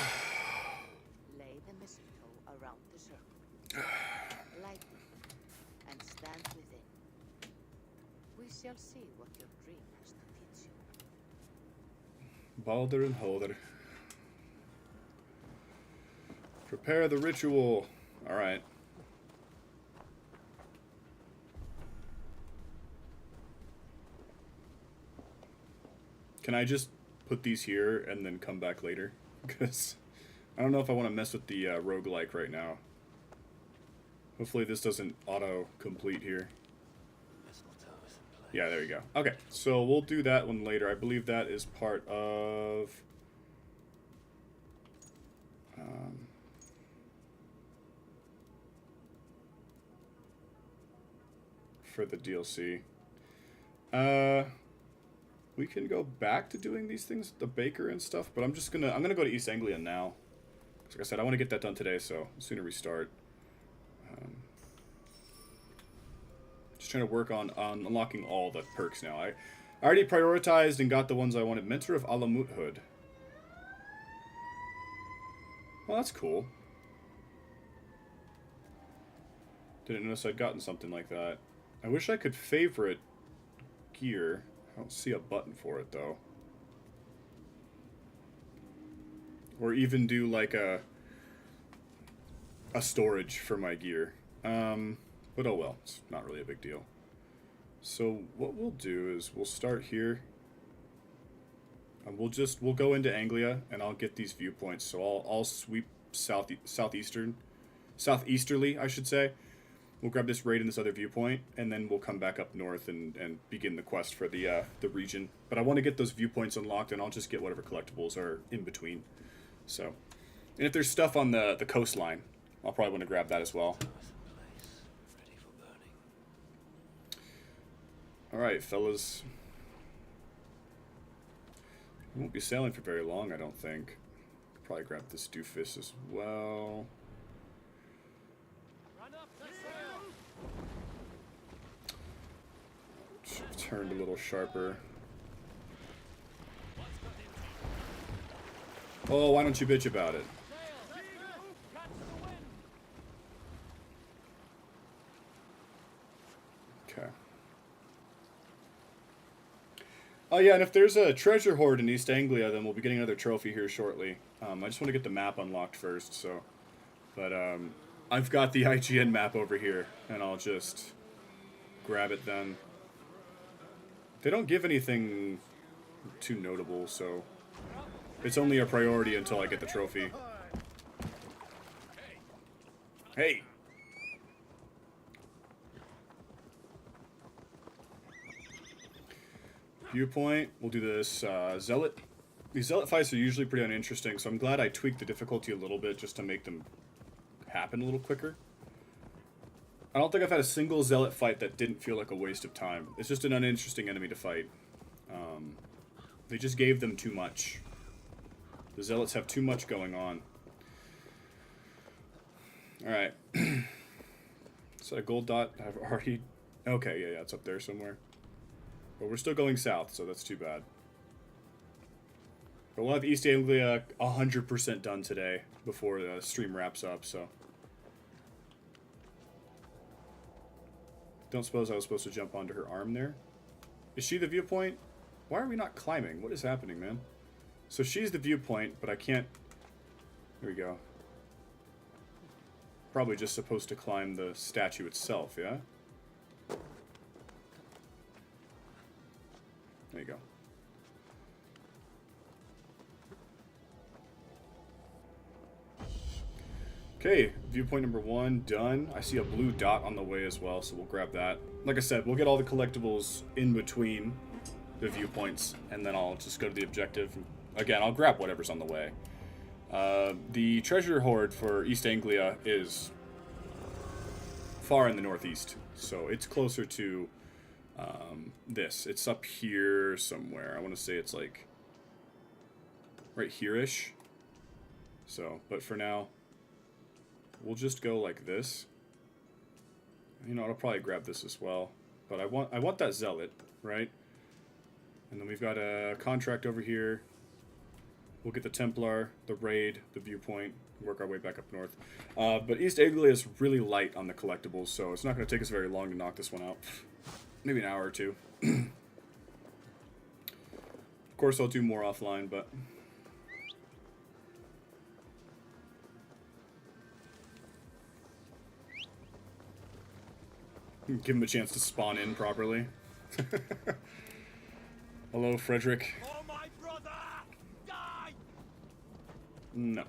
Lay the mistletoe around the circle. Light it and stand within. We shall see what your dream has to teach you. Balder and Holder. Prepare the ritual. Alright. Can I just put these here and then come back later? Because I don't know if I want to mess with the roguelike right now. Hopefully this doesn't auto-complete here. Mistletoe is in place. Yeah, there you go. Okay, so we'll do that one later. I believe that is part of... for the DLC. We can go back to doing these things, the baker and stuff, but I'm gonna go to East Anglia now. Like I said, I want to get that done today, so the sooner we start. Just trying to work on unlocking all the perks now. I already prioritized and got the ones I wanted. Mentor of Alamut Hood. Well, that's cool. Didn't notice I'd gotten something like that. I wish I could favorite gear. I don't see a button for it, though. Or even do, like, a storage for my gear. But oh well, it's not really a big deal. So what we'll do is we'll start here. And we'll go into Anglia, and I'll get these viewpoints. So I'll sweep southeasterly, I should say. We'll grab this raid and this other viewpoint, and then we'll come back up north and begin the quest for the region. But I want to get those viewpoints unlocked, and I'll just get whatever collectibles are in between. So, and if there's stuff on the coastline, I'll probably want to grab that as well. Ready for burning. All right, fellas. We won't be sailing for very long, I don't think. Probably grab this doofus as well. Run up the sail! Turned a little sharper. Oh, why don't you bitch about it? Okay. Oh yeah, and if there's a treasure hoard in East Anglia, then we'll be getting another trophy here shortly. I just want to get the map unlocked first, so... But, I've got the IGN map over here, and I'll just grab it then. They don't give anything too notable, so... It's only a priority until I get the trophy. Hey! Viewpoint. We'll do this Zealot. These Zealot fights are usually pretty uninteresting, so I'm glad I tweaked the difficulty a little bit just to make them happen a little quicker. I don't think I've had a single Zealot fight that didn't feel like a waste of time. It's just an uninteresting enemy to fight. They just gave them too much. The Zealots have too much going on. Alright. Is that a gold dot? I've already... Okay, yeah, it's up there somewhere. But we're still going south, so that's too bad. But we'll have East Anglia 100% done today before the stream wraps up, so... Don't suppose I was supposed to jump onto her arm there? Is she the viewpoint? Why are we not climbing? What is happening, man? So she's the viewpoint, but I can't... There we go. Probably just supposed to climb the statue itself, yeah? There you go. Okay, viewpoint number 1 done. I see a blue dot on the way as well, so we'll grab that. Like I said, we'll get all the collectibles in between the viewpoints, and then I'll just go to the objective. Again, I'll grab whatever's on the way. The treasure hoard for East Anglia is far in the northeast, so it's closer to this. It's up here somewhere. I want to say it's like right here-ish. So, but for now, we'll just go like this. You know, I'll probably grab this as well. But I want that zealot, right? And then we've got a contract over here. We'll get the Templar, the raid, the viewpoint, work our way back up north. But East Anglia is really light on the collectibles, so it's not going to take us very long to knock this one out. Maybe an hour or two. Of course, I'll do more offline, but... give him a chance to spawn in properly. Hello, Frederick. Oh, my brother! Die! No.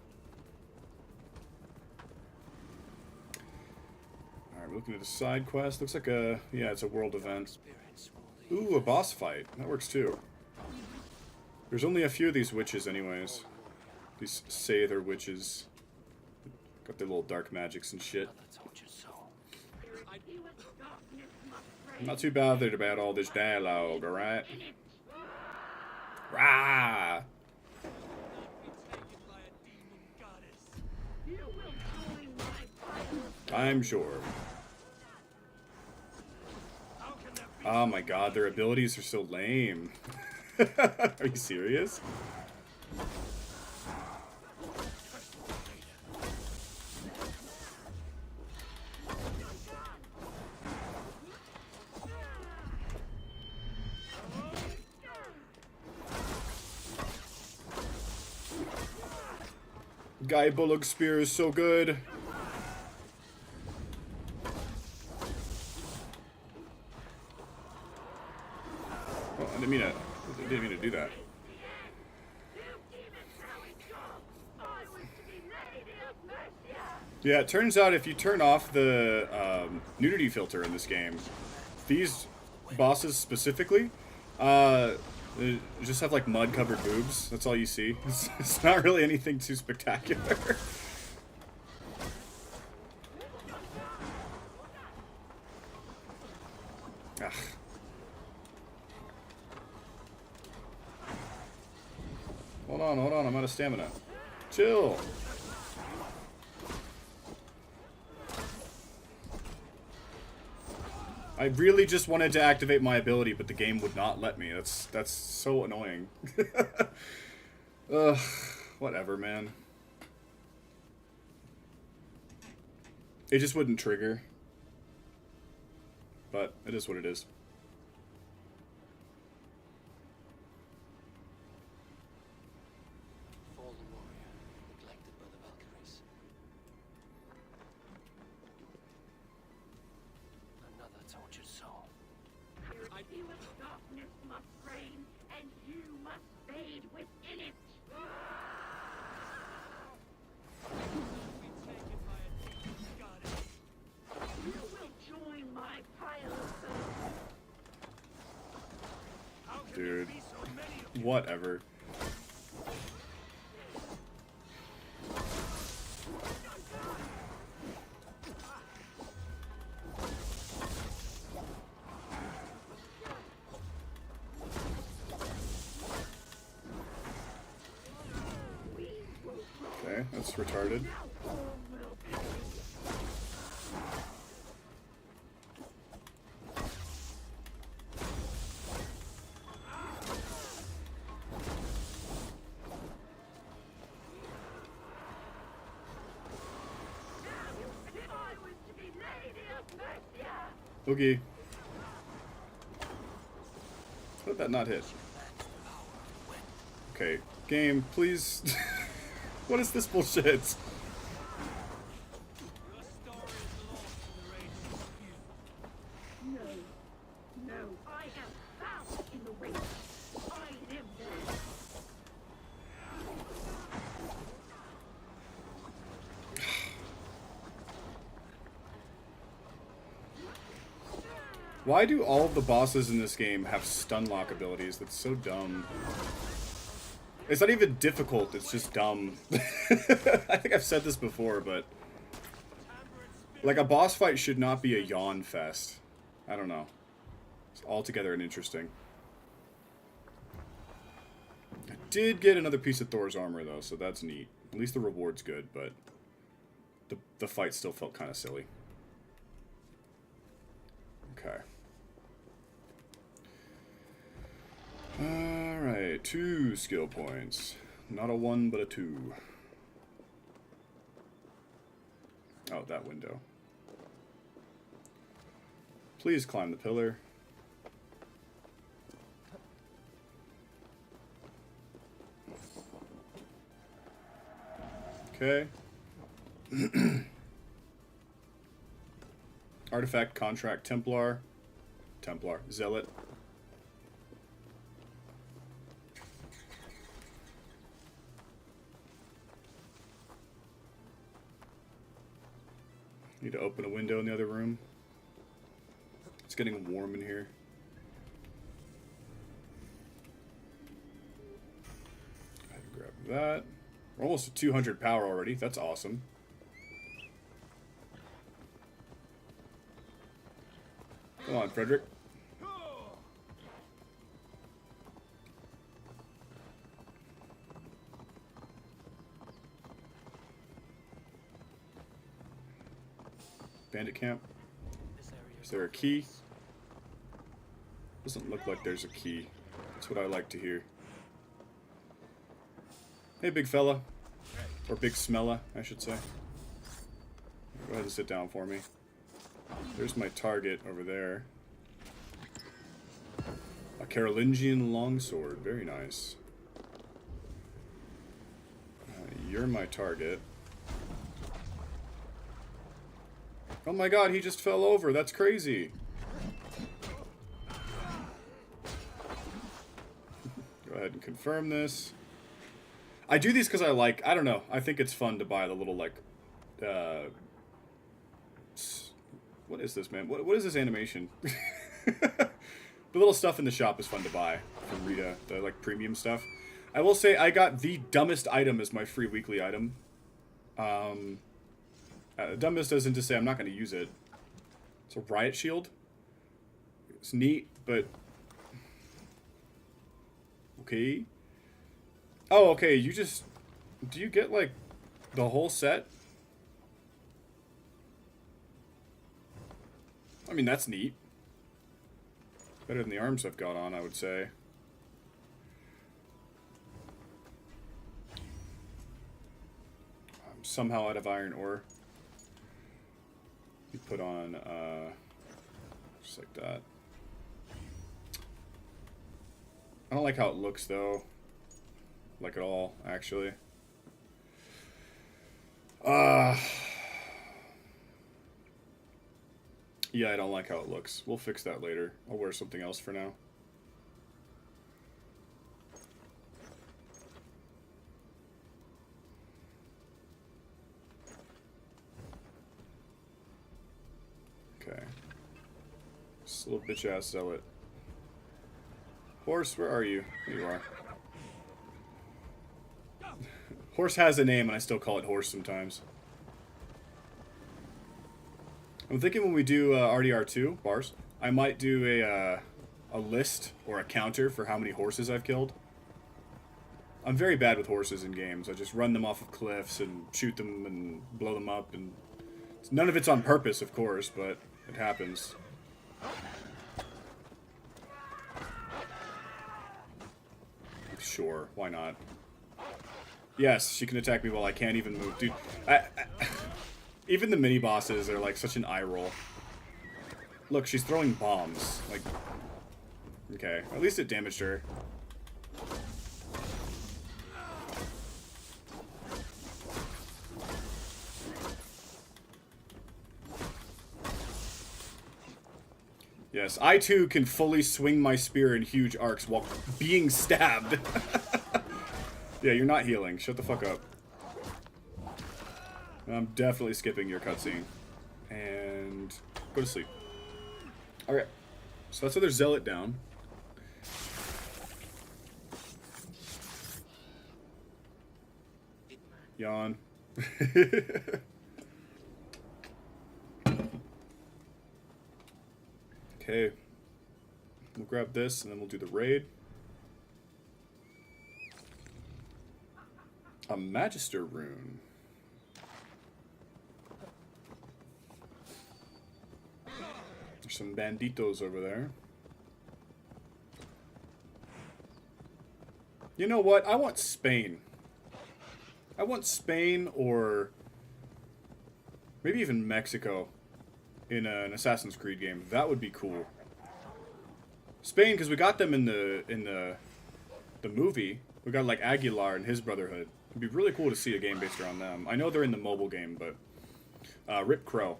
Alright, we're looking at the side quest. Looks like a... yeah, it's a world event. Ooh, a boss fight. That works too. There's only a few of these witches anyways. These Sather witches. Got their little dark magics and shit. Not too bothered about all this dialogue, alright? Rah! I'm sure. Oh my god, their abilities are so lame. Are you serious? Guy Bullock's spear is so good. Oh, I didn't mean to do that. Yeah, it turns out if you turn off the nudity filter in this game, these bosses specifically, they just have like mud-covered boobs. That's all you see. It's not really anything too spectacular. Ugh. Hold on, I'm out of stamina. Chill. I really just wanted to activate my ability, but the game would not let me. That's so annoying. Ugh, whatever, man. It just wouldn't trigger. But it is what it is. Fallen warrior, neglected by the Valkyries. Another tortured soul. You of darkness must reign, and you must fade within it. You will join my pile of bones. Dude. Whatever. Okay, that's retarded. Okay. How did that not hit? Okay, Game, please. What is this bullshit? Your story is lost in the rage of dispute. No, I am found in the waste. I am there. Why do all of the bosses in this game have stun lock abilities? That's so dumb. It's not even difficult, it's just dumb. I think I've said this before, but like a boss fight should not be a yawn fest. I don't know. It's altogether uninteresting. I did get another piece of Thor's armor though, so that's neat. At least the reward's good, but the fight still felt kind of silly. Okay. Alright, 2 skill points. Not a 1, but a 2. Oh, that window. Please climb the pillar. Okay. Artifact, Contract, Templar. Zealot. Need to open a window in the other room. It's getting warm in here. Go ahead and grab that. We're almost at 200 power already. That's awesome. Come on, Frederick. Bandit camp. Is there a key? Doesn't look like there's a key. That's what I like to hear. Hey, big fella. Or big smella, I should say. Go ahead and sit down for me. There's my target over there. A Carolingian longsword. Very nice. You're my target. Oh my god, he just fell over. That's crazy. Go ahead and confirm this. I do these because I don't know. I think it's fun to buy the little, like, what is this, man? What is this animation? The little stuff in the shop is fun to buy from Rita, the, like, premium stuff. I will say I got the dumbest item as my free weekly item. Dumbest isn't to say I'm not going to use it. It's a riot shield. It's neat, but... Okay. Oh, okay, you just... Do you get, like, the whole set? I mean, that's neat. Better than the arms I've got on, I would say. I'm somehow out of iron ore. You put on, just like that. I don't like how it looks, though. Like at all, actually. Yeah, I don't like how it looks. We'll fix that later. I'll wear something else for now. Okay. This little bitch-ass zealot. Horse, where are you? There you are. Horse has a name, and I still call it horse sometimes. I'm thinking when we do RDR2, bars, I might do a list or a counter for how many horses I've killed. I'm very bad with horses in games. I just run them off of cliffs and shoot them and blow them up, and none of it's on purpose, of course, but it happens. Sure, why not? Yes, she can attack me while I can't even move. Dude, even the mini-bosses are like such an eye roll. Look, she's throwing bombs. Like, okay, at least it damaged her. Yes, I too can fully swing my spear in huge arcs while being stabbed. Yeah, you're not healing. Shut the fuck up. I'm definitely skipping your cutscene. And go to sleep. Okay. So that's another zealot down. Yawn. Okay. We'll grab this and then we'll do the raid. A Magister rune. There's some banditos over there. You know what? I want Spain. I want Spain or maybe even Mexico in an Assassin's Creed game. That would be cool. Spain, because we got them in the movie. We got like Aguilar and his Brotherhood. It'd be really cool to see a game based around them. I know they're in the mobile game, but Rip Crow.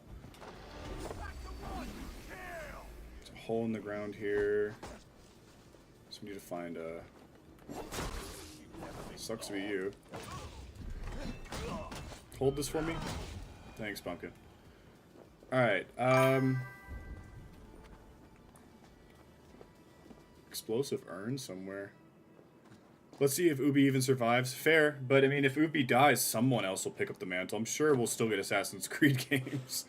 There's a hole in the ground here. So we need to find a. Sucks to be you. Hold this for me. Thanks, Pumpkin. Alright, explosive urn somewhere. Let's see if Ubi even survives. Fair, but I mean, if Ubi dies, someone else will pick up the mantle. I'm sure we'll still get Assassin's Creed games.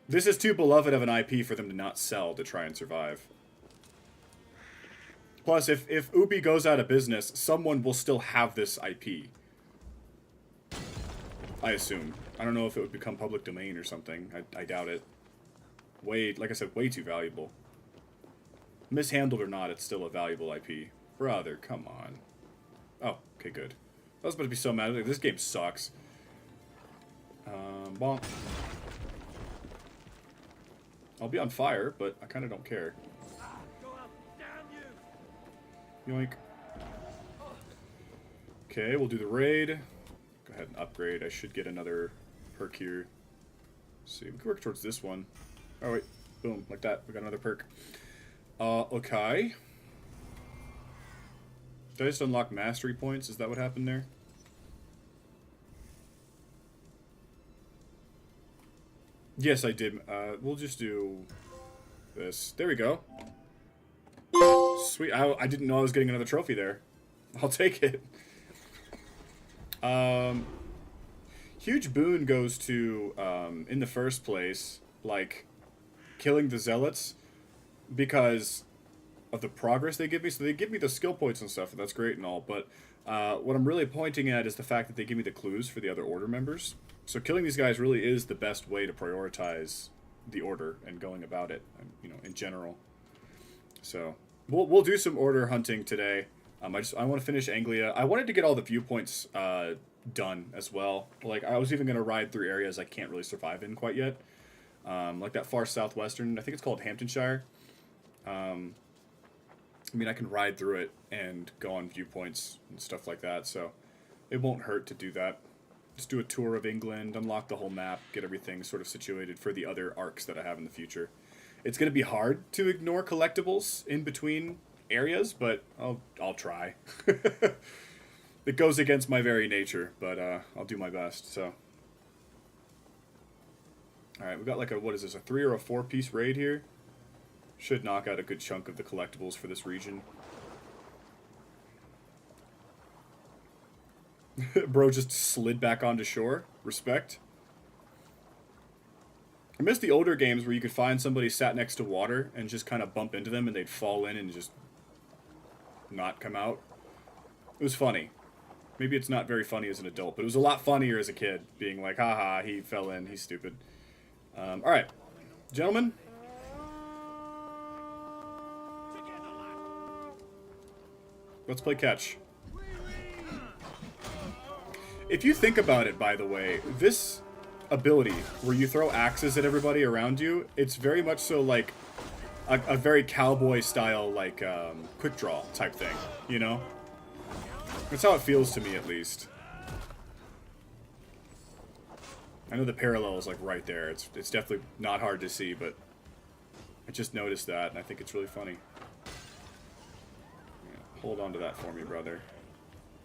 This is too beloved of an IP for them to not sell to try and survive. Plus, if Ubi goes out of business, someone will still have this IP. I assume. I don't know if it would become public domain or something. I doubt it. Like I said, way too valuable. Mishandled or not, it's still a valuable IP. Brother, come on. Oh, okay, good. I was about to be so mad. This game sucks. Bonk. I'll be on fire, but I kind of don't care. Yoink. Okay, we'll do the raid. Go ahead and upgrade. I should get another perk here. Let's see, we can work towards this one. Oh wait, boom, like that. We got another perk. Okay. Did I just unlock mastery points? Is that what happened there? Yes, I did. We'll just do this. There we go. Sweet. I didn't know I was getting another trophy there. I'll take it. Huge boon goes to, in the first place, like, killing the zealots because of the progress they give me. So they give me the skill points and stuff, and that's great and all, but what I'm really pointing at is the fact that they give me the clues for the other order members. So killing these guys really is the best way to prioritize the order and going about it, you know, in general. So we'll do some order hunting today. I want to finish Anglia. I wanted to get all the viewpoints done as well. Like, I was even going to ride through areas I can't really survive in quite yet. Like that far southwestern, I think it's called Hamptonshire. I mean, I can ride through it and go on viewpoints and stuff like that, so it won't hurt to do that. Just do a tour of England, unlock the whole map, get everything sort of situated for the other arcs that I have in the future. It's going to be hard to ignore collectibles in between areas, but I'll try. It goes against my very nature, but I'll do my best, so. Alright, we got like a, what is this, a 3 or a 4 piece raid here? Should knock out a good chunk of the collectibles for this region. Bro just slid back onto shore. Respect. I miss the older games where you could find somebody sat next to water and just kind of bump into them and they'd fall in and just not come out. It was funny. Maybe it's not very funny as an adult, but it was a lot funnier as a kid, being like, haha, he fell in, he's stupid. Alright, gentlemen. Let's play catch. If you think about it, by the way, this ability where you throw axes at everybody around you, it's very much so like a very cowboy style, like, quick draw type thing, you know? That's how it feels to me, at least. I know the parallel is like right there. It's definitely not hard to see, but I just noticed that, and I think it's really funny. Yeah, hold on to that for me, brother.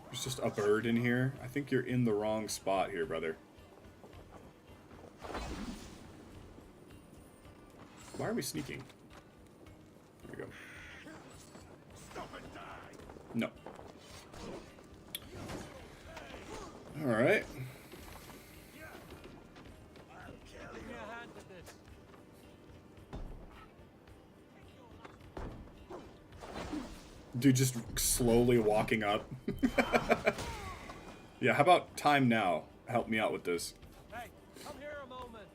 There's just a bird in here. I think you're in the wrong spot here, brother. Why are we sneaking? There we go. No. Alright. Dude just slowly walking up. Yeah, how about time now? Help me out with this. Hey, come here a moment.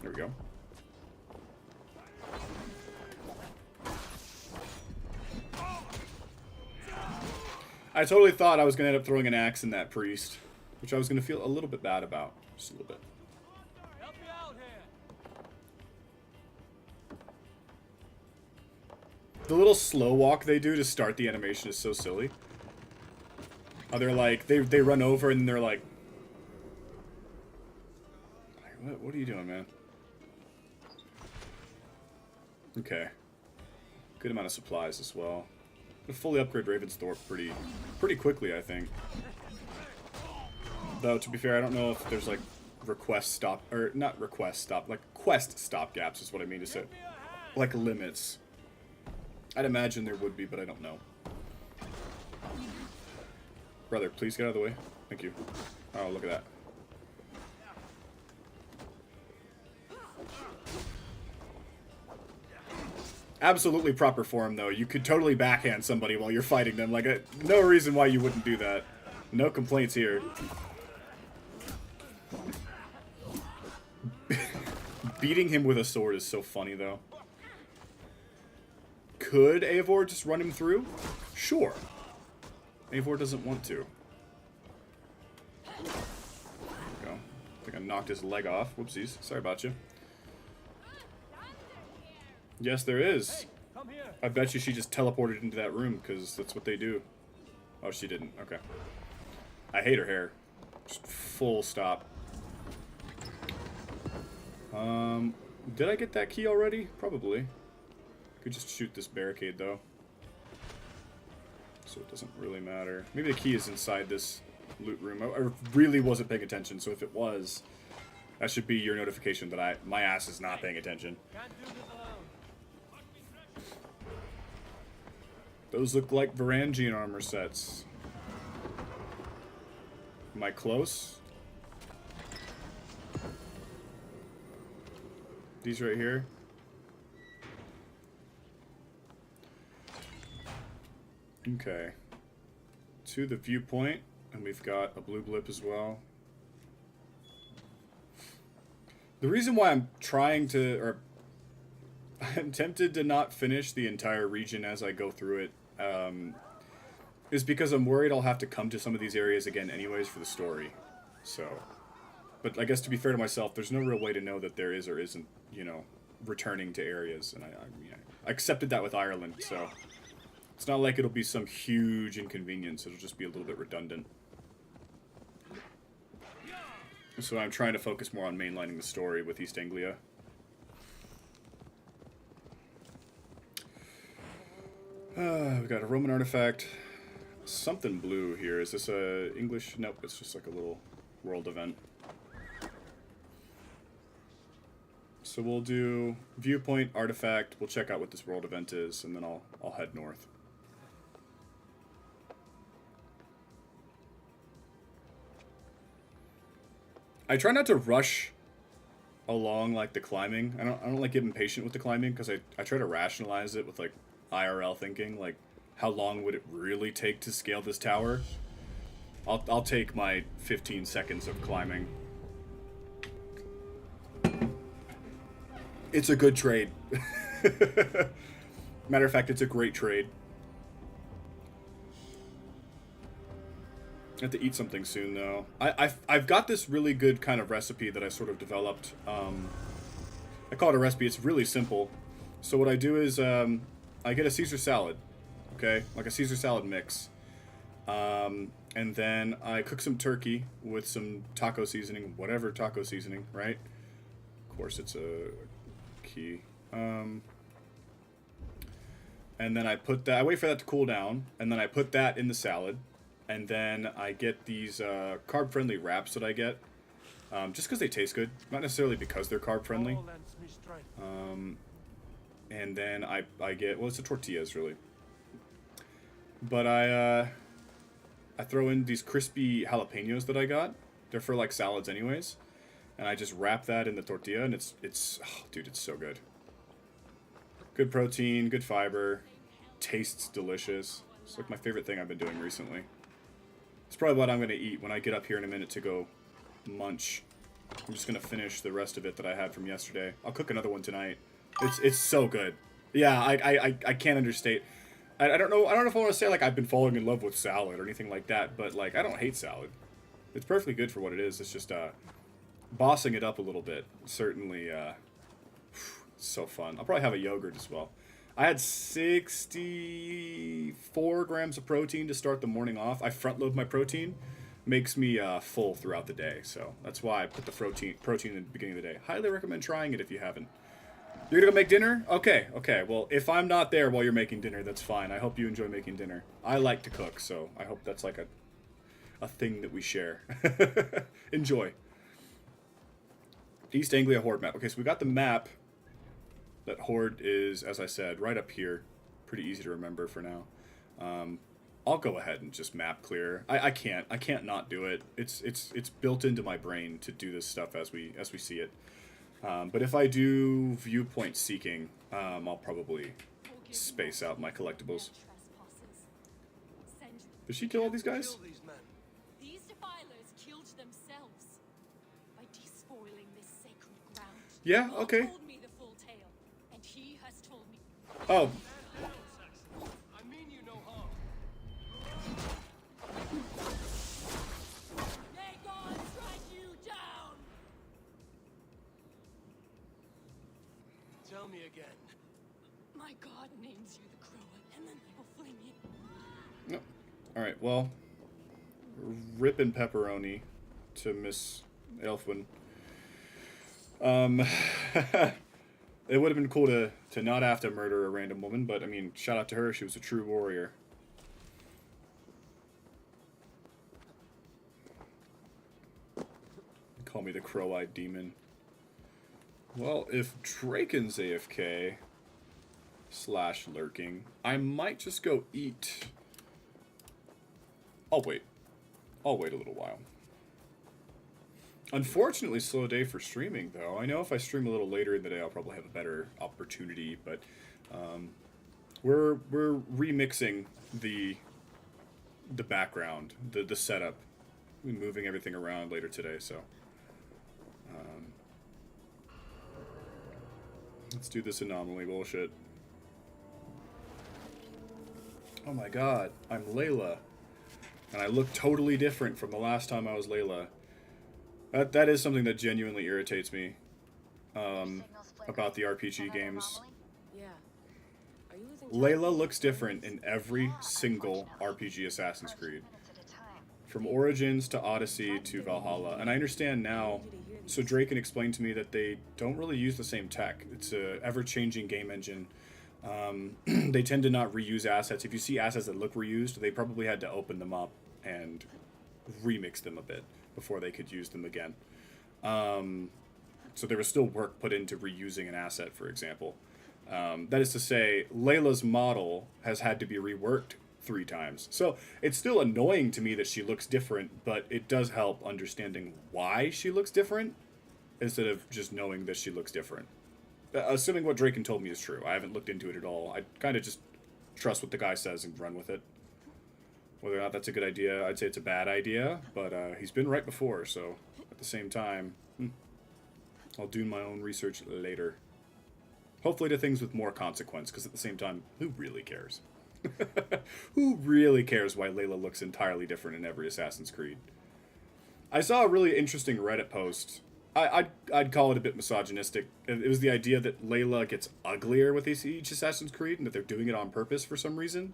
There we go. I totally thought I was going to end up throwing an axe in that priest, which I was going to feel a little bit bad about. Just a little bit. Help me out here. The little slow walk they do to start the animation is so silly. Oh, they're like, they run over and they're like, what are you doing, man? Okay. Good amount of supplies as well. We'll fully upgrade Ravensthorpe pretty quickly, I think. Though, to be fair, I don't know if there's like quest stop gaps is what I mean to say. Like limits. I'd imagine there would be, but I don't know. Brother, please get out of the way. Thank you. Oh, look at that. Absolutely proper form, though. You could totally backhand somebody while you're fighting them. Like, no reason why you wouldn't do that. No complaints here. Beating him with a sword is so funny, though. Could Eivor just run him through? Sure. Eivor doesn't want to. There we go. I think I knocked his leg off. Whoopsies. Sorry about you. Yes, there is. Come here. I bet you she just teleported into that room, because that's what they do. Oh, she didn't. Okay. I hate her hair. Just full stop. Did I get that key already? Probably. Could just shoot this barricade, though. So it doesn't really matter. Maybe the key is inside this loot room. I really wasn't paying attention, so if it was, that should be your notification that my ass is not paying attention. Can't do this alone. Those look like Varangian armor sets. Am I close? These right here. Okay. To the viewpoint, and we've got a blue blip as well. The reason why I'm trying to, or I'm tempted to not finish the entire region as I go through it, is because I'm worried I'll have to come to some of these areas again anyways for the story. So, but I guess to be fair to myself, there's no real way to know that there is or isn't, you know, returning to areas, and I accepted that with Ireland, so it's not like it'll be some huge inconvenience. It'll just be a little bit redundant. So I'm trying to focus more on mainlining the story with East Anglia. We've got a Roman artifact. Something blue here. Is this a English? Nope, it's just like a little world event. So we'll do viewpoint, artifact. We'll check out what this world event is, and then I'll head north. I try not to rush along like the climbing. I don't like getting impatient with the climbing because I try to rationalize it with like IRL thinking, like how long would it really take to scale this tower? I'll take my 15 seconds of climbing. It's a good trade. Matter of fact, it's a great trade. I have to eat something soon, though. I've got this really good kind of recipe that I sort of developed. I call it a recipe. It's really simple. So what I do is I get a Caesar salad, okay? Like a Caesar salad mix. And then I cook some turkey with some taco seasoning, whatever taco seasoning, right? Of course, it's a key. And then I put that, I wait for that to cool down, and then I put that in the salad. And then I get these carb-friendly wraps that I get, just because they taste good, not necessarily because they're carb-friendly. And then I get, well, it's the tortillas, really. But I throw in these crispy jalapenos that I got. They're for, like, salads anyways. And I just wrap that in the tortilla, and it's oh, dude, it's so good. Good protein, good fiber, tastes delicious. It's like my favorite thing I've been doing recently. It's probably what I'm going to eat when I get up here in a minute to go munch. I'm just going to finish the rest of it that I had from yesterday. I'll cook another one tonight. It's so good. Yeah, I can't understate. I don't know if I want to say, like, I've been falling in love with salad or anything like that, but, like, I don't hate salad. It's perfectly good for what it is. It's just, bossing it up a little bit. Certainly, so fun. I'll probably have a yogurt as well. I had 64 grams of protein to start the morning off. I front load my protein. Makes me full throughout the day. So that's why I put the protein in the beginning of the day. Highly recommend trying it if you haven't. You're going to go make dinner? Okay. Well, if I'm not there while you're making dinner, that's fine. I hope you enjoy making dinner. I like to cook, so I hope that's like a thing that we share. Enjoy. East Anglia Horde map. Okay, so we got the map. That Horde is, as I said, right up here. Pretty easy to remember for now. I'll go ahead and just map clear. I can't not do it. It's built into my brain to do this stuff as we see it. But if I do viewpoint seeking, I'll probably space out my collectibles. Did she kill all these guys? These defilers killed themselves by despoiling this sacred ground. Yeah, okay. Oh. I mean you no harm. May God strike you down. Tell me again. My God names you the Crow, and then he will fling you. No. All right. Well, ripping pepperoni to Miss Elfwin. It would have been cool to not have to murder a random woman, but, I mean, shout out to her. She was a true warrior. Call me the crow-eyed demon. Well, if Draken's AFK / lurking, I might just go eat. I'll wait a little while. Unfortunately, slow day for streaming, though. I know if I stream a little later in the day, I'll probably have a better opportunity, but we're remixing the background, the setup. We're moving everything around later today, so let's do this anomaly bullshit. Oh my god, I'm Layla, and I look totally different from the last time I was Layla. That is something that genuinely irritates me about the RPG games. Layla looks different in every single RPG Assassin's Creed. From Origins to Odyssey to Valhalla. And I understand now, so Draken explained to me that they don't really use the same tech. It's a ever-changing game engine. They tend to not reuse assets. If you see assets that look reused, they probably had to open them up and remix them a bit before they could use them again. So there was still work put into reusing an asset, for example. That is to say, Layla's model has had to be reworked 3 times. So it's still annoying to me that she looks different, but it does help understanding why she looks different instead of just knowing that she looks different. Assuming what Draken told me is true. I haven't looked into it at all. I kind of just trust what the guy says and run with it. Whether or not that's a good idea, I'd say it's a bad idea, but he's been right before, so at the same time, I'll do my own research later. Hopefully to things with more consequence, because at the same time, who really cares? Who really cares why Layla looks entirely different in every Assassin's Creed? I saw a really interesting Reddit post. I'd call it a bit misogynistic. It was the idea that Layla gets uglier with each Assassin's Creed, and that they're doing it on purpose for some reason.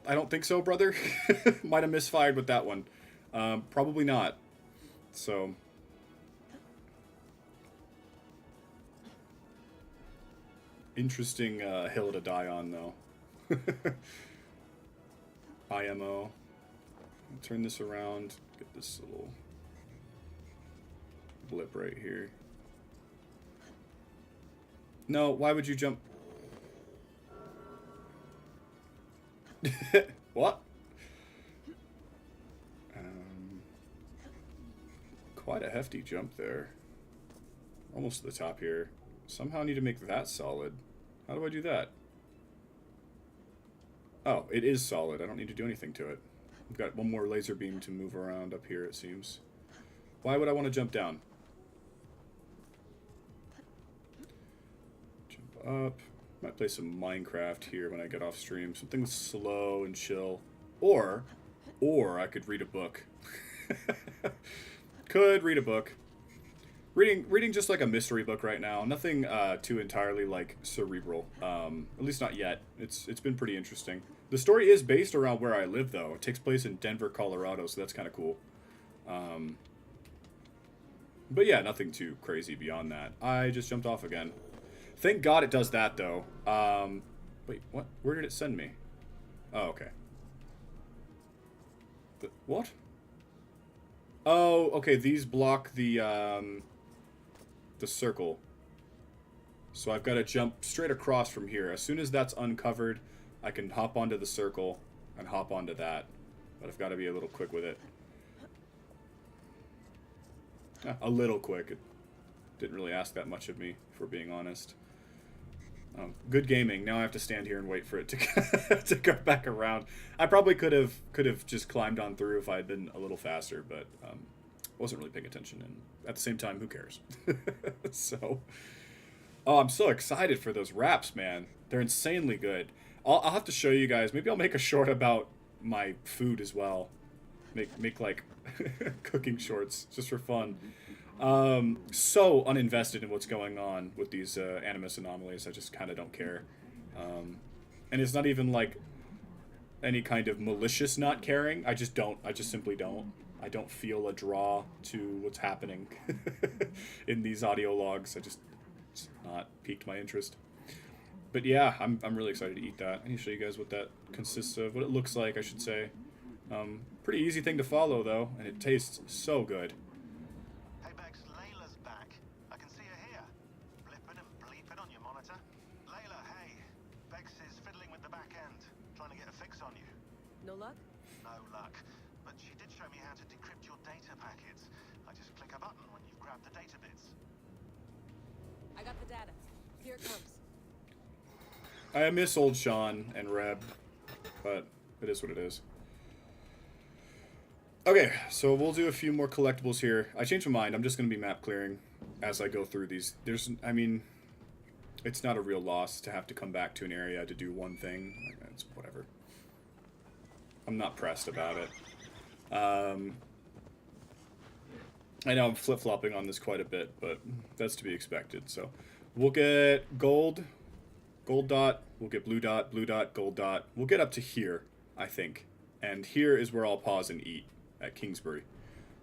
I don't think so, brother. Might have misfired with that one. Probably not. So. Interesting hill to die on, though. IMO. Turn this around. Get this little blip right here. No, why would you jump? What? Quite a hefty jump there. Almost to the top here. Somehow I need to make that solid. How do I do that? Oh, it is solid. I don't need to do anything to it. I've got one more laser beam to move around up here, it seems. Why would I want to jump down? Jump up. Might play some Minecraft here when I get off stream. Something slow and chill. Or I could read a book. Could read a book. Reading just like a mystery book right now. Nothing too entirely like cerebral. At least not yet. It's been pretty interesting. The story is based around where I live, though. It takes place in Denver, Colorado, so that's kind of cool. But yeah, nothing too crazy beyond that. I just jumped off again. Thank God it does that, though. Wait, what? Where did it send me? Oh, okay. What? Oh, okay, these block the circle. So I've got to jump straight across from here. As soon as that's uncovered, I can hop onto the circle and hop onto that. But I've got to be a little quick with it. A little quick. It didn't really ask that much of me, if we're being honest. Good gaming. Now I have to stand here and wait for it to to go back around. I probably could have just climbed on through if I had been a little faster, but wasn't really paying attention. And at the same time, who cares? So, oh, I'm so excited for those wraps, man. They're insanely good. I'll have to show you guys. Maybe I'll make a short about my food as well. Make like cooking shorts just for fun. So uninvested in what's going on with these animus anomalies. I just kind of don't care. And it's not even like any kind of malicious not caring. I just don't. I just simply don't. I don't feel a draw to what's happening in these audio logs. It's not piqued my interest. But yeah, I'm really excited to eat that. I need to show you guys what that consists of, what it looks like, I should say. Pretty easy thing to follow, though, and it tastes so good. Hey Bex, Layla's back. I can see her here. Blipping and bleeping on your monitor. Layla, hey. Bex is fiddling with the back end, trying to get a fix on you. No luck? No luck. But she did show me how to decrypt your data packets. I just click a button when you've grabbed the data bits. I got the data. Here it comes. I miss old Sean and Reb, but it is what it is. Okay, so we'll do a few more collectibles here. I changed my mind. I'm just going to be map clearing as I go through these. I mean, it's not a real loss to have to come back to an area to do one thing. It's whatever. I'm not pressed about it. I know I'm flip-flopping on this quite a bit, but that's to be expected. So we'll get gold dot, we'll get blue dot, gold dot. We'll get up to here, I think. And here is where I'll pause and eat, at Kingsbury.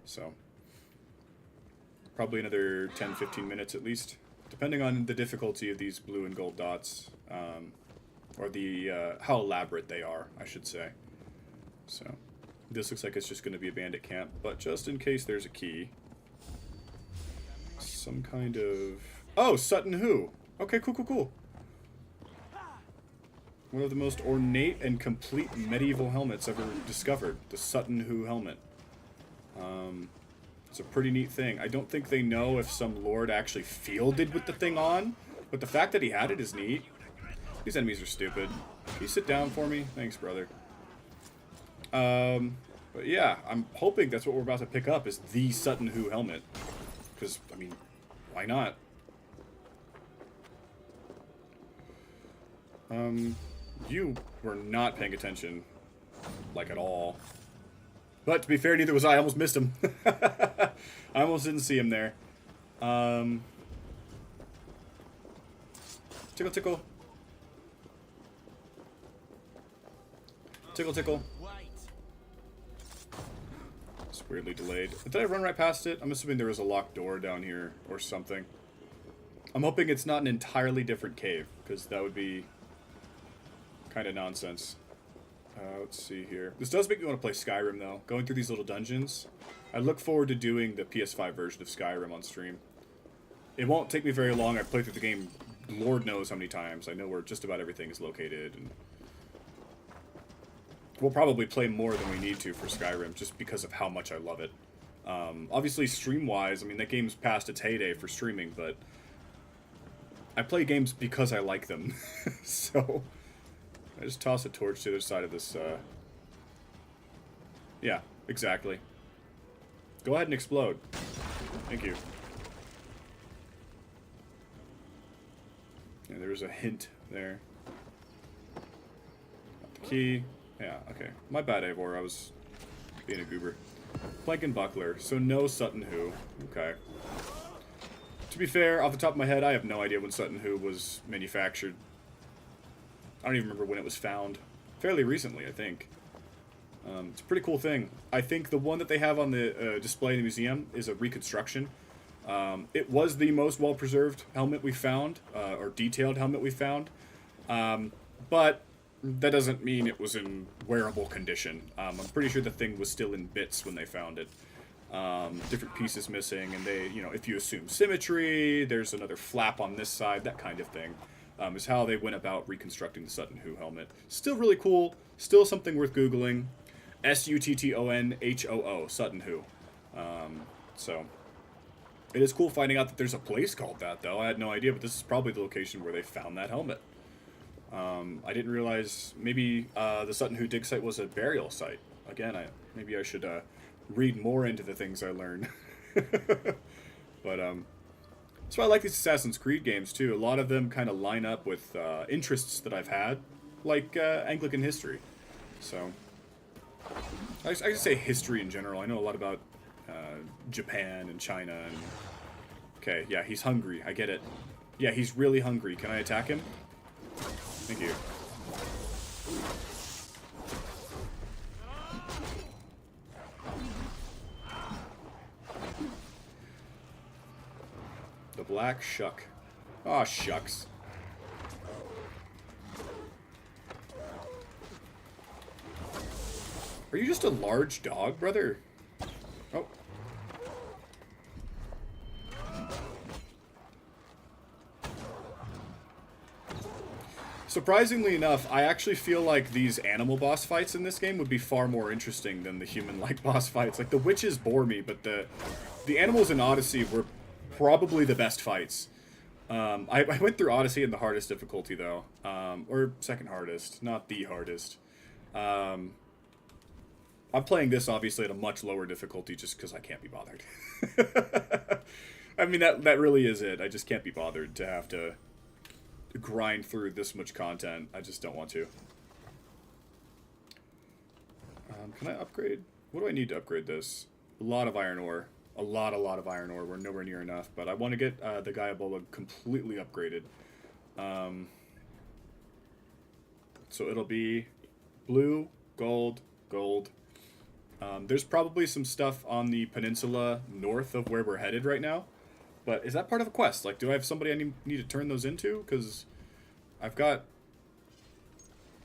So probably another 10-15 minutes at least, depending on the difficulty of these blue and gold dots, or the how elaborate they are, I should say. So this looks like it's just going to be a bandit camp, but just in case there's a key, some kind of... Oh, Sutton Hoo. Okay, cool. One of the most ornate and complete medieval helmets ever discovered, the Sutton Hoo helmet. It's a pretty neat thing. I don't think they know if some lord actually fielded with the thing on, but the fact that he had it is neat. These enemies are stupid. Can you sit down for me? Thanks, brother. But yeah, I'm hoping that's what we're about to pick up, is the Sutton Hoo helmet. Because, I mean, why not? You were not paying attention, like, at all. But, to be fair, neither was I. I almost missed him. I almost didn't see him there. Tickle. Tickle, tickle. It's weirdly delayed. Did I run right past it? I'm assuming there was a locked door down here or something. I'm hoping it's not an entirely different cave, because that would be kind of nonsense. Let's see here. This does make me want to play Skyrim, though. Going through these little dungeons. I look forward to doing the PS5 version of Skyrim on stream. It won't take me very long. I've played through the game Lord knows how many times. I know where just about everything is located, and we'll probably play more than we need to for Skyrim, just because of how much I love it. Obviously, stream-wise, I mean, that game's past its heyday for streaming, but I play games because I like them. So, I just toss a torch to the other side of this, Yeah, exactly. Go ahead and explode. Thank you. Yeah, there was a hint there. Got the key. Yeah, okay. My bad, Eivor. I was being a goober. Plank and Buckler. So no Sutton Hoo. Okay. To be fair, off the top of my head, I have no idea when Sutton Hoo was manufactured. I don't even remember when it was found. Fairly recently, I think. It's a pretty cool thing. I think the one that they have on the display in the museum is a reconstruction. It was the most well-preserved helmet we found, or detailed helmet we found. But that doesn't mean it was in wearable condition. I'm pretty sure the thing was still in bits when they found it. Different pieces missing, and they, you know, if you assume symmetry, there's another flap on this side, that kind of thing, is how they went about reconstructing the Sutton Hoo helmet. Still really cool, still something worth Googling. Suttonhoo, Sutton Hoo. So, it is cool finding out that there's a place called that, though. I had no idea, but this is probably the location where they found that helmet. I didn't realize maybe the Sutton Hoo dig site was a burial site. Again, maybe I should read more into the things I learn. But that's why I like these Assassin's Creed games too. A lot of them kind of line up with interests that I've had, like Anglican history. So I just say history in general. I know a lot about Japan and China. And okay, yeah, he's hungry. I get it. Yeah, he's really hungry. Can I attack him? Thank you. The Black Shuck. Aw, shucks. Are you just a large dog, brother? Oh. Surprisingly enough, I actually feel like these animal boss fights in this game would be far more interesting than the human-like boss fights. Like, the witches bore me, but the animals in Odyssey were probably the best fights. I went through Odyssey in the hardest difficulty, though. Or second hardest, not the hardest. I'm playing this, obviously, at a much lower difficulty just because I can't be bothered. I mean, that really is it. I just can't be bothered to have to grind through this much content. I just don't want to. Can I upgrade? What do I need to upgrade this? A lot of iron ore. A lot of iron ore. We're nowhere near enough, but I want to get the Gaiabola completely upgraded. So it'll be blue, gold, gold. There's probably some stuff on the peninsula north of where we're headed right now. But is that part of a quest? Like, do I have somebody I need to turn those into? Because I've got,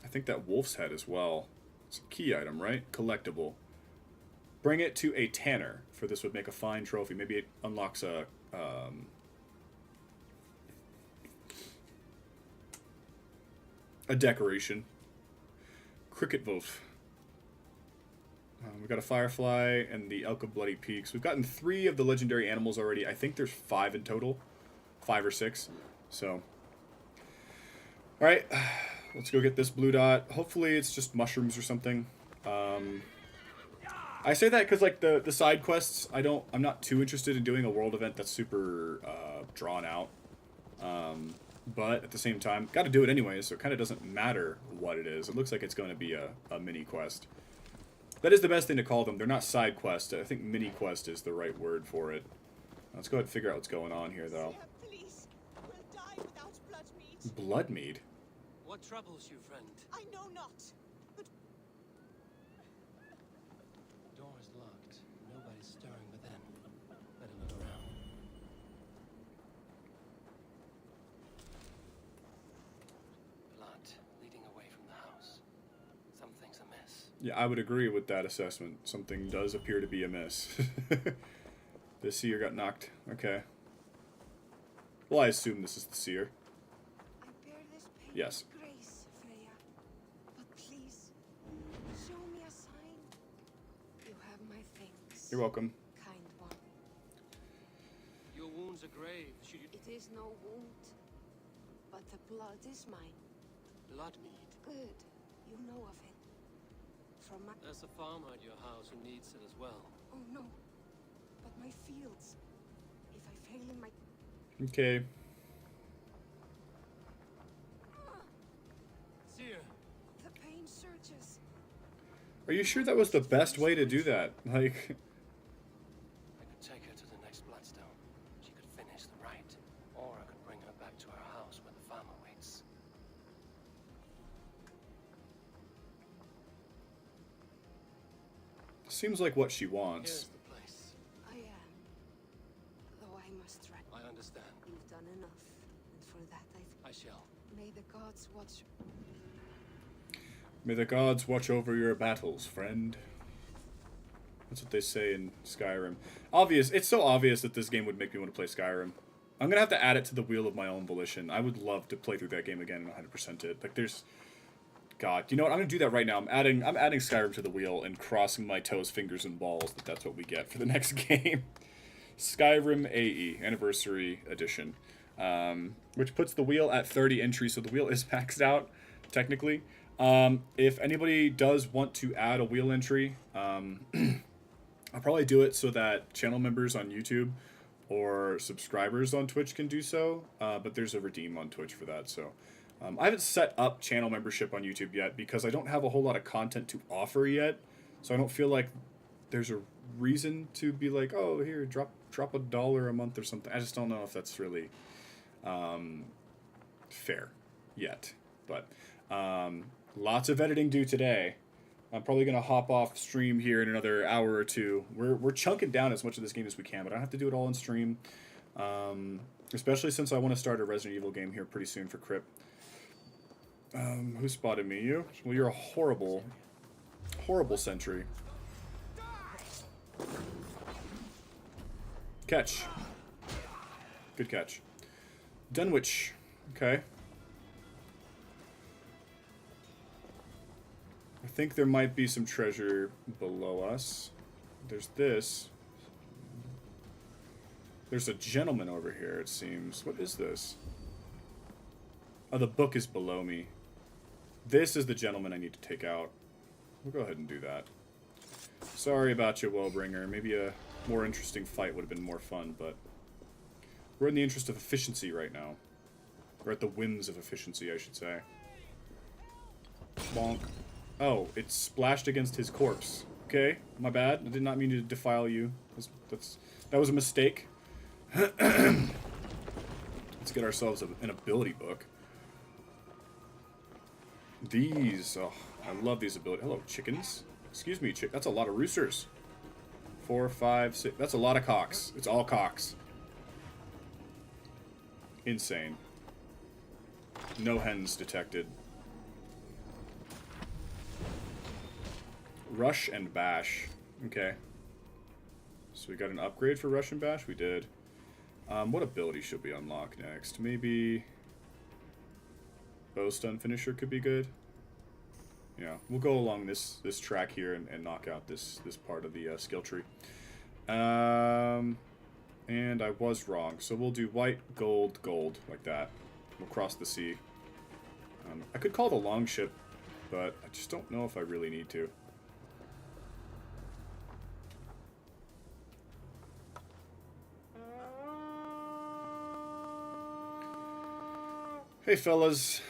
I think, that wolf's head as well. It's a key item, right? Collectible. Bring it to a tanner, for this would make a fine trophy. Maybe it unlocks a decoration. Cricket Wolf. We've got a Firefly and the Elk of Bloody Peaks. We've gotten 3 of the legendary animals already. I think there's 5 in total. 5 or 6. So, alright. Let's go get this blue dot. Hopefully it's just mushrooms or something. I say that because, like, the side quests, I'm not too interested in doing a world event that's super drawn out. But at the same time, got to do it anyway, so it kind of doesn't matter what it is. It looks like it's going to be a mini quest. That is the best thing to call them. They're not side quests. I think mini quest is the right word for it. Let's go ahead and figure out what's going on here, though. Please, we'll die without blood mead. Blood mead? What troubles you, friend? I know not, but Yeah, I would agree with that assessment. Something does appear to be amiss. The seer got knocked. Okay. Well, I assume this is the seer. I bear this pain Yes. with grace, Freya. But please, show me a sign. You have my thanks. You're welcome. Kind one. Your wounds are grave. Should you... It is no wound, but the blood is mine. Blood mead? Good. You know of it. From my... There's a farmer at your house who needs it as well. Oh no. But my fields. If I fail in my... Okay. Seer, The pain surges. Are you sure that was the best way to do that? Like, I could take her to the next bloodstone. She could finish the rite. Or I could bring her back to her house where the farmer waits. seems like what she wants. Here's the place. I am. Though I must try. I understand. You've done enough. And for that I shall. May the gods watch... May the gods watch over your battles, friend. That's what they say in Skyrim. It's so obvious that this game would make me want to play Skyrim. I'm gonna have to add it to the wheel of my own volition. I would love to play through that game again and 100% it. Like, there's... God, you know what? I'm gonna do that right now. I'm adding Skyrim to the wheel and crossing my toes, fingers, and balls that that's what we get for the next game. Skyrim AE, Anniversary Edition. Which puts the wheel at 30 entries, so the wheel is maxed out, technically. If anybody does want to add a wheel entry, I'll probably do it so that channel members on YouTube or subscribers on Twitch can do so, but there's a redeem on Twitch for that, so... I haven't set up channel membership on YouTube yet because I don't have a whole lot of content to offer yet, so I don't feel like there's a reason to be like, oh, here, drop $1 a month or something. I just don't know if that's really fair yet, but lots of editing due today. I'm probably going to hop off stream here in another hour or two. We're chunking down as much of this game as we can, but I don't have to do it all in stream, especially since I want to start a Resident Evil game here pretty soon for Crypt. Who spotted me? You? Well, you're a horrible, horrible sentry. Catch. Good catch. Dunwich. Okay. I think there might be some treasure below us. There's this. There's a gentleman over here, it seems. What is this? Oh, the book is below me. This is the gentleman I need to take out. We'll go ahead and do that. Sorry about you, Woebringer. Maybe a more interesting fight would have been more fun, but... we're in the interest of efficiency right now. We're at the whims of efficiency, I should say. Bonk. Oh, it splashed against his corpse. Okay, my bad. I did not mean to defile you. That was a mistake. Let's get ourselves an ability book. These, oh, I love these abilities. Hello, chickens. Excuse me, that's a lot of roosters. 4, 5, 6, that's a lot of cocks. It's all cocks. Insane. No hens detected. Rush and Bash. Okay. So we got an upgrade for Rush and Bash? We did. What ability should we unlock next? Maybe... Bowstun Finisher could be good. Yeah, we'll go along this track here and knock out this part of the skill tree. And I was wrong, so we'll do white, gold, gold, like that. We'll cross the sea. I could call the longship, but I just don't know if I really need to. Hey fellas,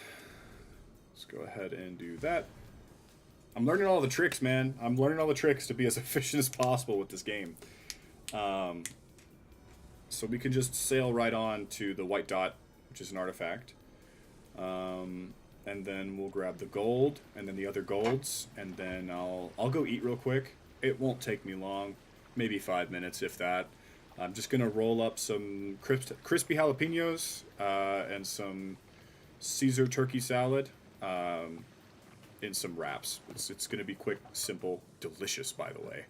let's go ahead and do that. I'm learning all the tricks, man. I'm learning all the tricks to be as efficient as possible with this game. So we can just sail right on to the white dot, which is an artifact. And then we'll grab the gold, and then the other golds, and then I'll go eat real quick. It won't take me long, maybe 5 minutes, if that. I'm just gonna roll up some crispy jalapenos and some Caesar turkey salad, in some wraps. It's going to be quick, simple, delicious, by the way.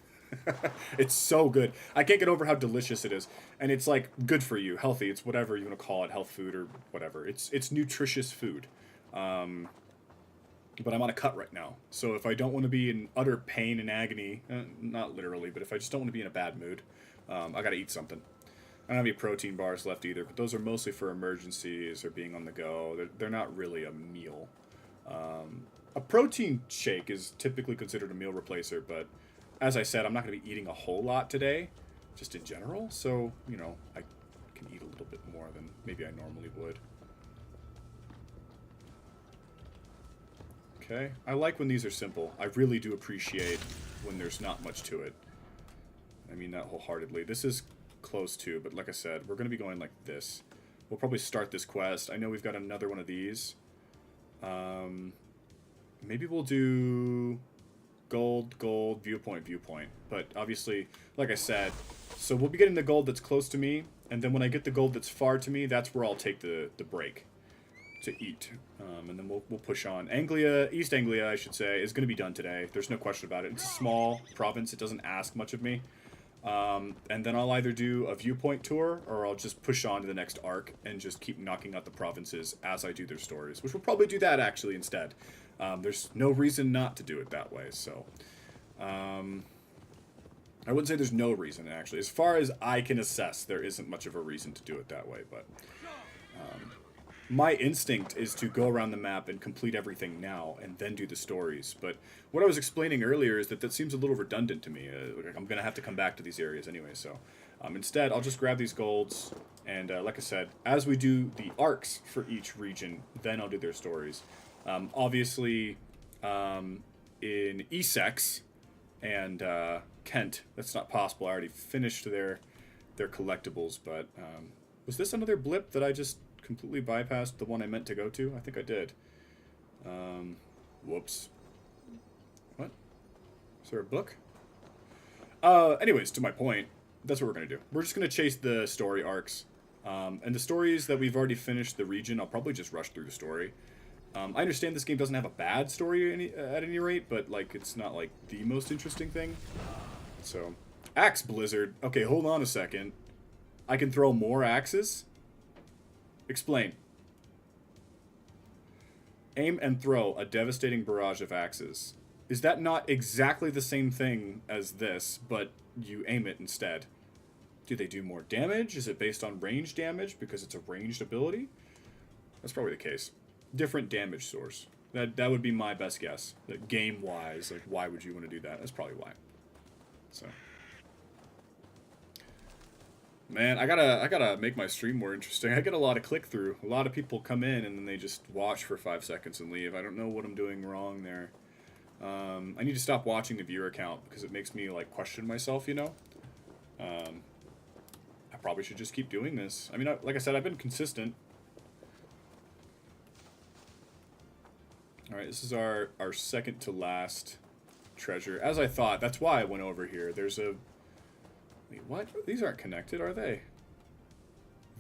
It's so good. I can't get over how delicious it is. And it's like good for you, healthy. It's whatever you want to call it, health food or whatever. It's nutritious food. But I'm on a cut right now. So if I don't want to be in utter pain and agony, not literally, but if I just don't want to be in a bad mood, I got to eat something. I don't have any protein bars left either, but those are mostly for emergencies or being on the go. They're not really a meal. A protein shake is typically considered a meal replacer, but as I said, I'm not going to be eating a whole lot today, just in general. So, you know, I can eat a little bit more than maybe I normally would. Okay, I like when these are simple. I really do appreciate when there's not much to it. I mean that wholeheartedly. This is close to, but like I said, we're going to be going like this. We'll probably start this quest. I know we've got another one of these. Maybe we'll do gold, viewpoint. But obviously, like I said, so we'll be getting the gold that's close to me, and then when I get the gold that's far to me, that's where I'll take the break to eat. And then we'll push on. East Anglia, I should say, is going to be done today. There's no question about it. It's a small province. It doesn't ask much of me. And then I'll either do a viewpoint tour, or I'll just push on to the next arc and just keep knocking out the provinces as I do their stories, which we'll probably do that actually instead. There's no reason not to do it that way, so I wouldn't say there's no reason, actually. As far as I can assess, there isn't much of a reason to do it that way, but my instinct is to go around the map and complete everything now and then do the stories. But what I was explaining earlier is that seems a little redundant to me. I'm going to have to come back to these areas anyway, so instead I'll just grab these golds, and like I said, as we do the arcs for each region, then I'll do their stories. Obviously, in Essex and Kent, that's not possible. I already finished their collectibles, but was this another blip that I just completely bypassed the one I meant to go to? I think I did. Whoops. What? Is there a book? Anyways, to my point, that's what we're going to do. We're just going to chase the story arcs. And the stories that we've already finished the region, I'll probably just rush through the story. I understand this game doesn't have a bad story at any rate, but like it's not like the most interesting thing. So, axe blizzard. Okay, hold on a second. I can throw more axes? Explain. Aim and throw a devastating barrage of axes. Is that not exactly the same thing as this, but you aim it instead? Do they do more damage? Is it based on range damage because it's a ranged ability? That's probably the case. Different damage source. That would be my best guess. Like game-wise, like why would you want to do that? That's probably why. So, man, I gotta make my stream more interesting. I get a lot of click through. A lot of people come in and then they just watch for 5 seconds and leave. I don't know what I'm doing wrong there. I need to stop watching the viewer count because it makes me like question myself, you know. I probably should just keep doing this. I mean, like I said, I've been consistent. Alright, this is our second to last treasure. As I thought, that's why I went over here. There's a... Wait, what? These aren't connected, are they?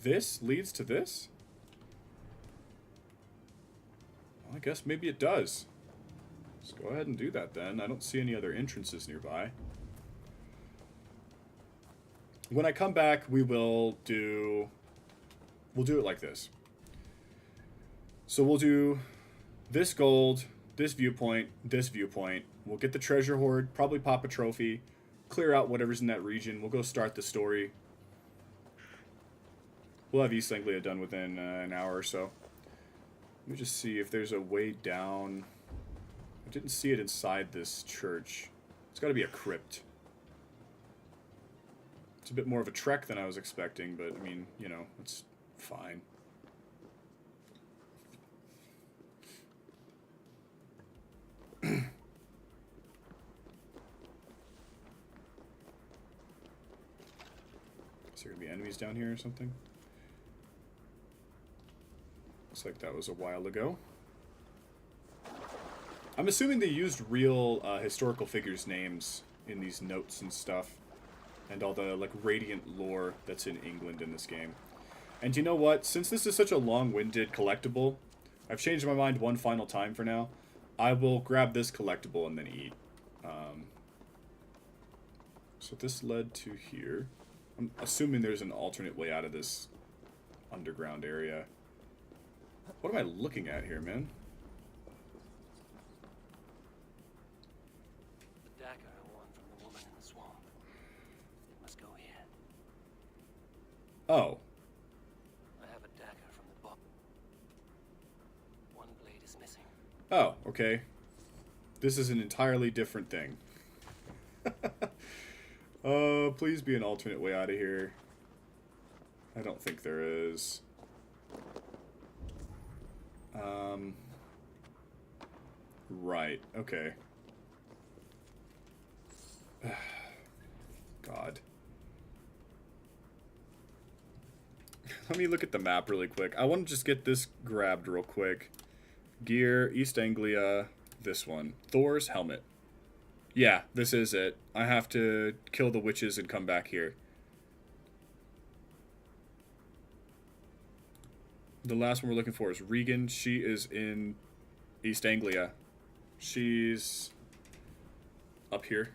This leads to this? Well, I guess maybe it does. Let's go ahead and do that then. I don't see any other entrances nearby. When I come back, we'll do it like this. So we'll do this gold, this viewpoint, We'll get the treasure hoard, probably pop a trophy, clear out whatever's in that region. We'll go start the story. We'll have East Anglia done within an hour or so. Let me just see if there's a way down. I didn't see it inside this church. It's got to be a crypt. It's a bit more of a trek than I was expecting, but I mean, you know, it's fine. Is there gonna be enemies down here or something? Looks like that was a while ago. I'm assuming they used real historical figures' names in these notes and stuff, and all the like Radiant lore that's in England in this game. And you know what? Since this is such a long-winded collectible, I've changed my mind one final time for now. I will grab this collectible and then eat. So this led to here. I'm assuming there's an alternate way out of this underground area. What am I looking at here, man? The dagger I won from the woman in the swamp. It must go here. Oh. I have a dagger from the box. One blade is missing. Oh, okay. This is an entirely different thing. Please be an alternate way out of here. I don't think there is. Right, okay. God. Let me look at the map really quick. I want to just get this grabbed real quick. Gear, East Anglia, this one. Thor's helmet. Yeah, this is it. I have to kill the witches and come back here. The last one we're looking for is Regan. She is in East Anglia. She's up here.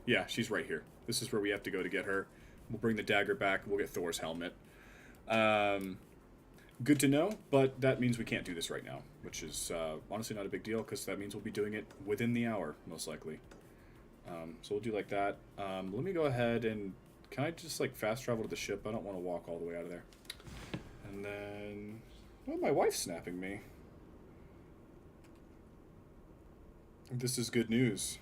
Yeah, she's right here. This is where we have to go to get her. We'll bring the dagger back. We'll get Thor's helmet. Good to know, but that means we can't do this right now, which is honestly not a big deal, because that means we'll be doing it within the hour, most likely. So we'll do like that. Let me go ahead and... Can I just, like, fast travel to the ship? I don't want to walk all the way out of there. And then... Oh, my wife's snapping me. This is good news.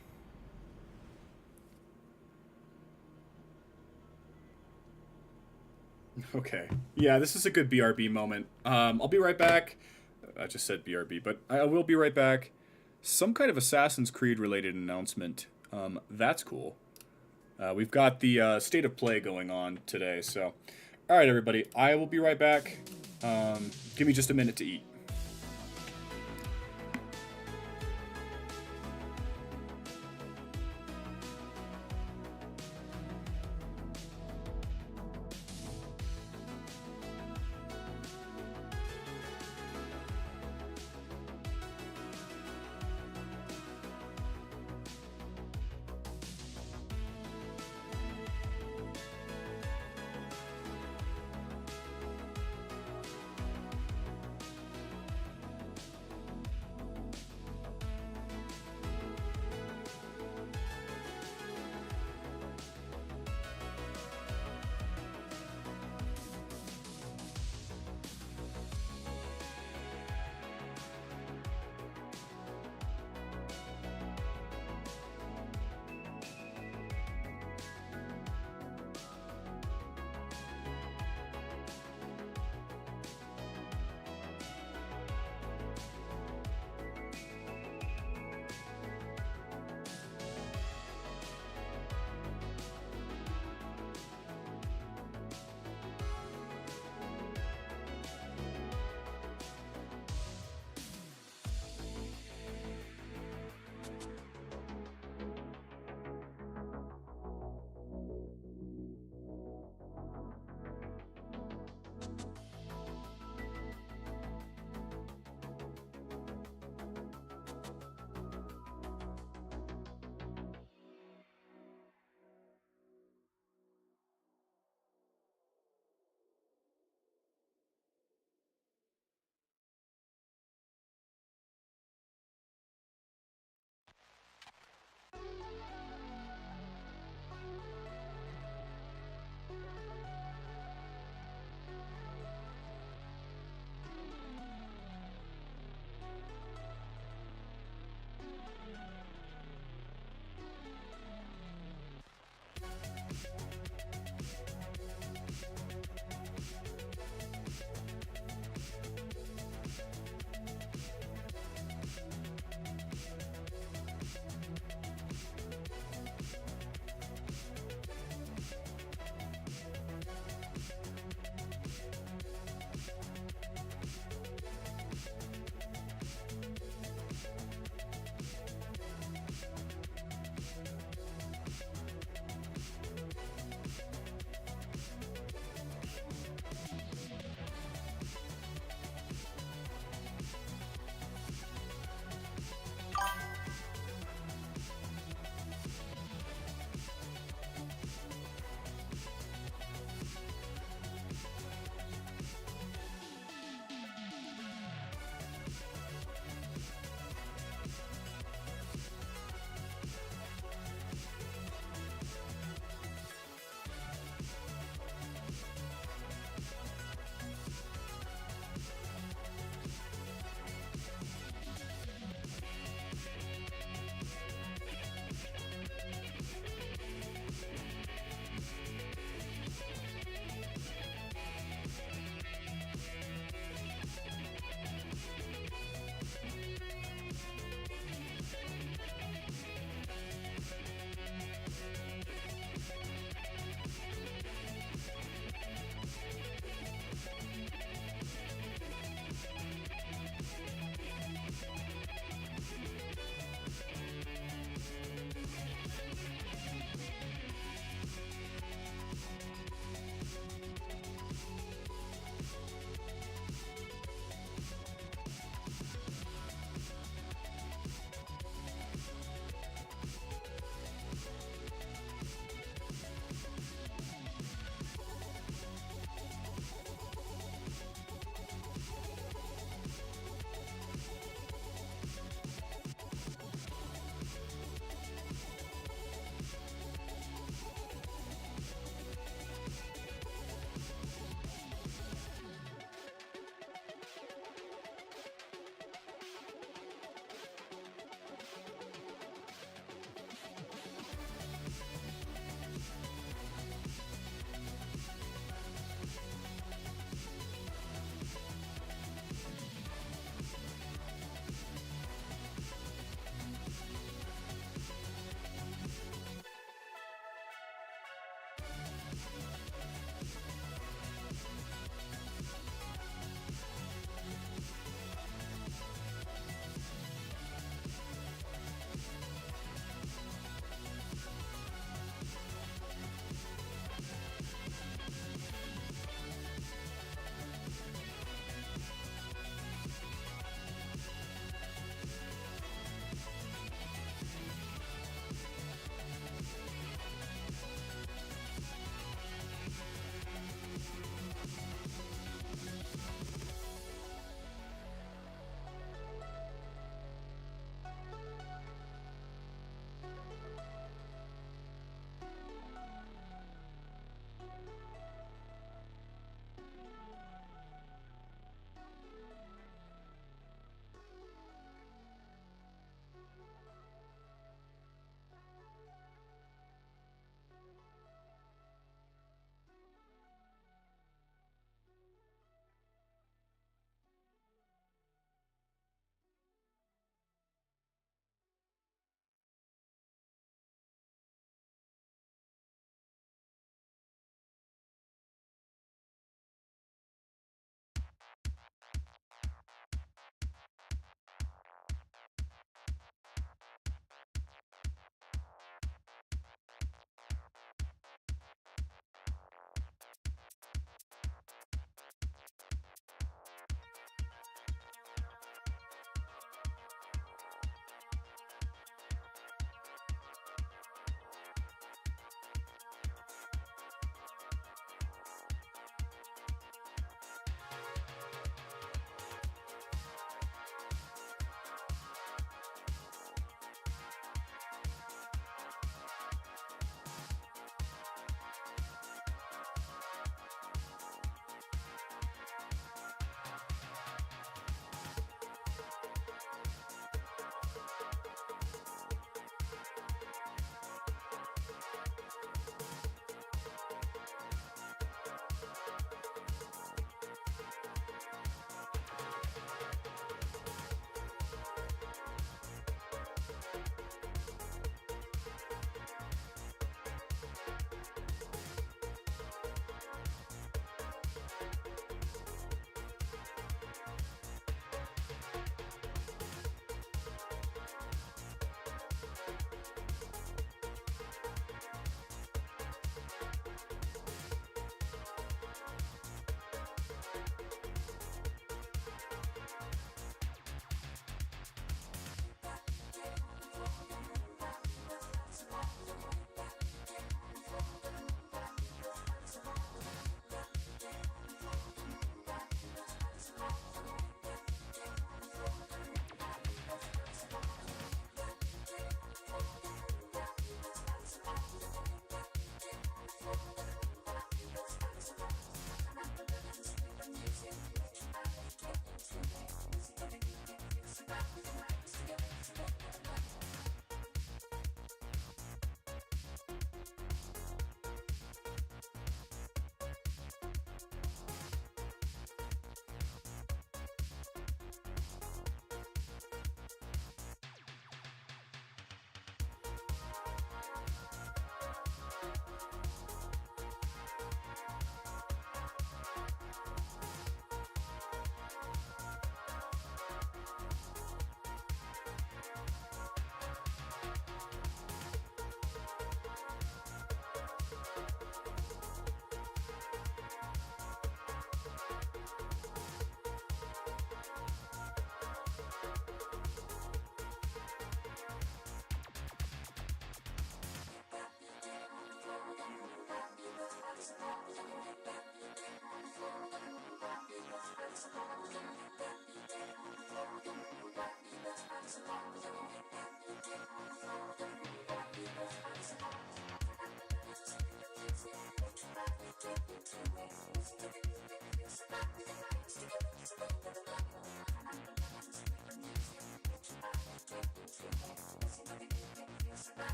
Okay. Yeah, this is a good BRB moment. I'll be right back. I just said BRB, but I will be right back. Some kind of Assassin's Creed related announcement. That's cool. We've got the state of play going on today, so... Alright, everybody. I will be right back. Give me just a minute to eat.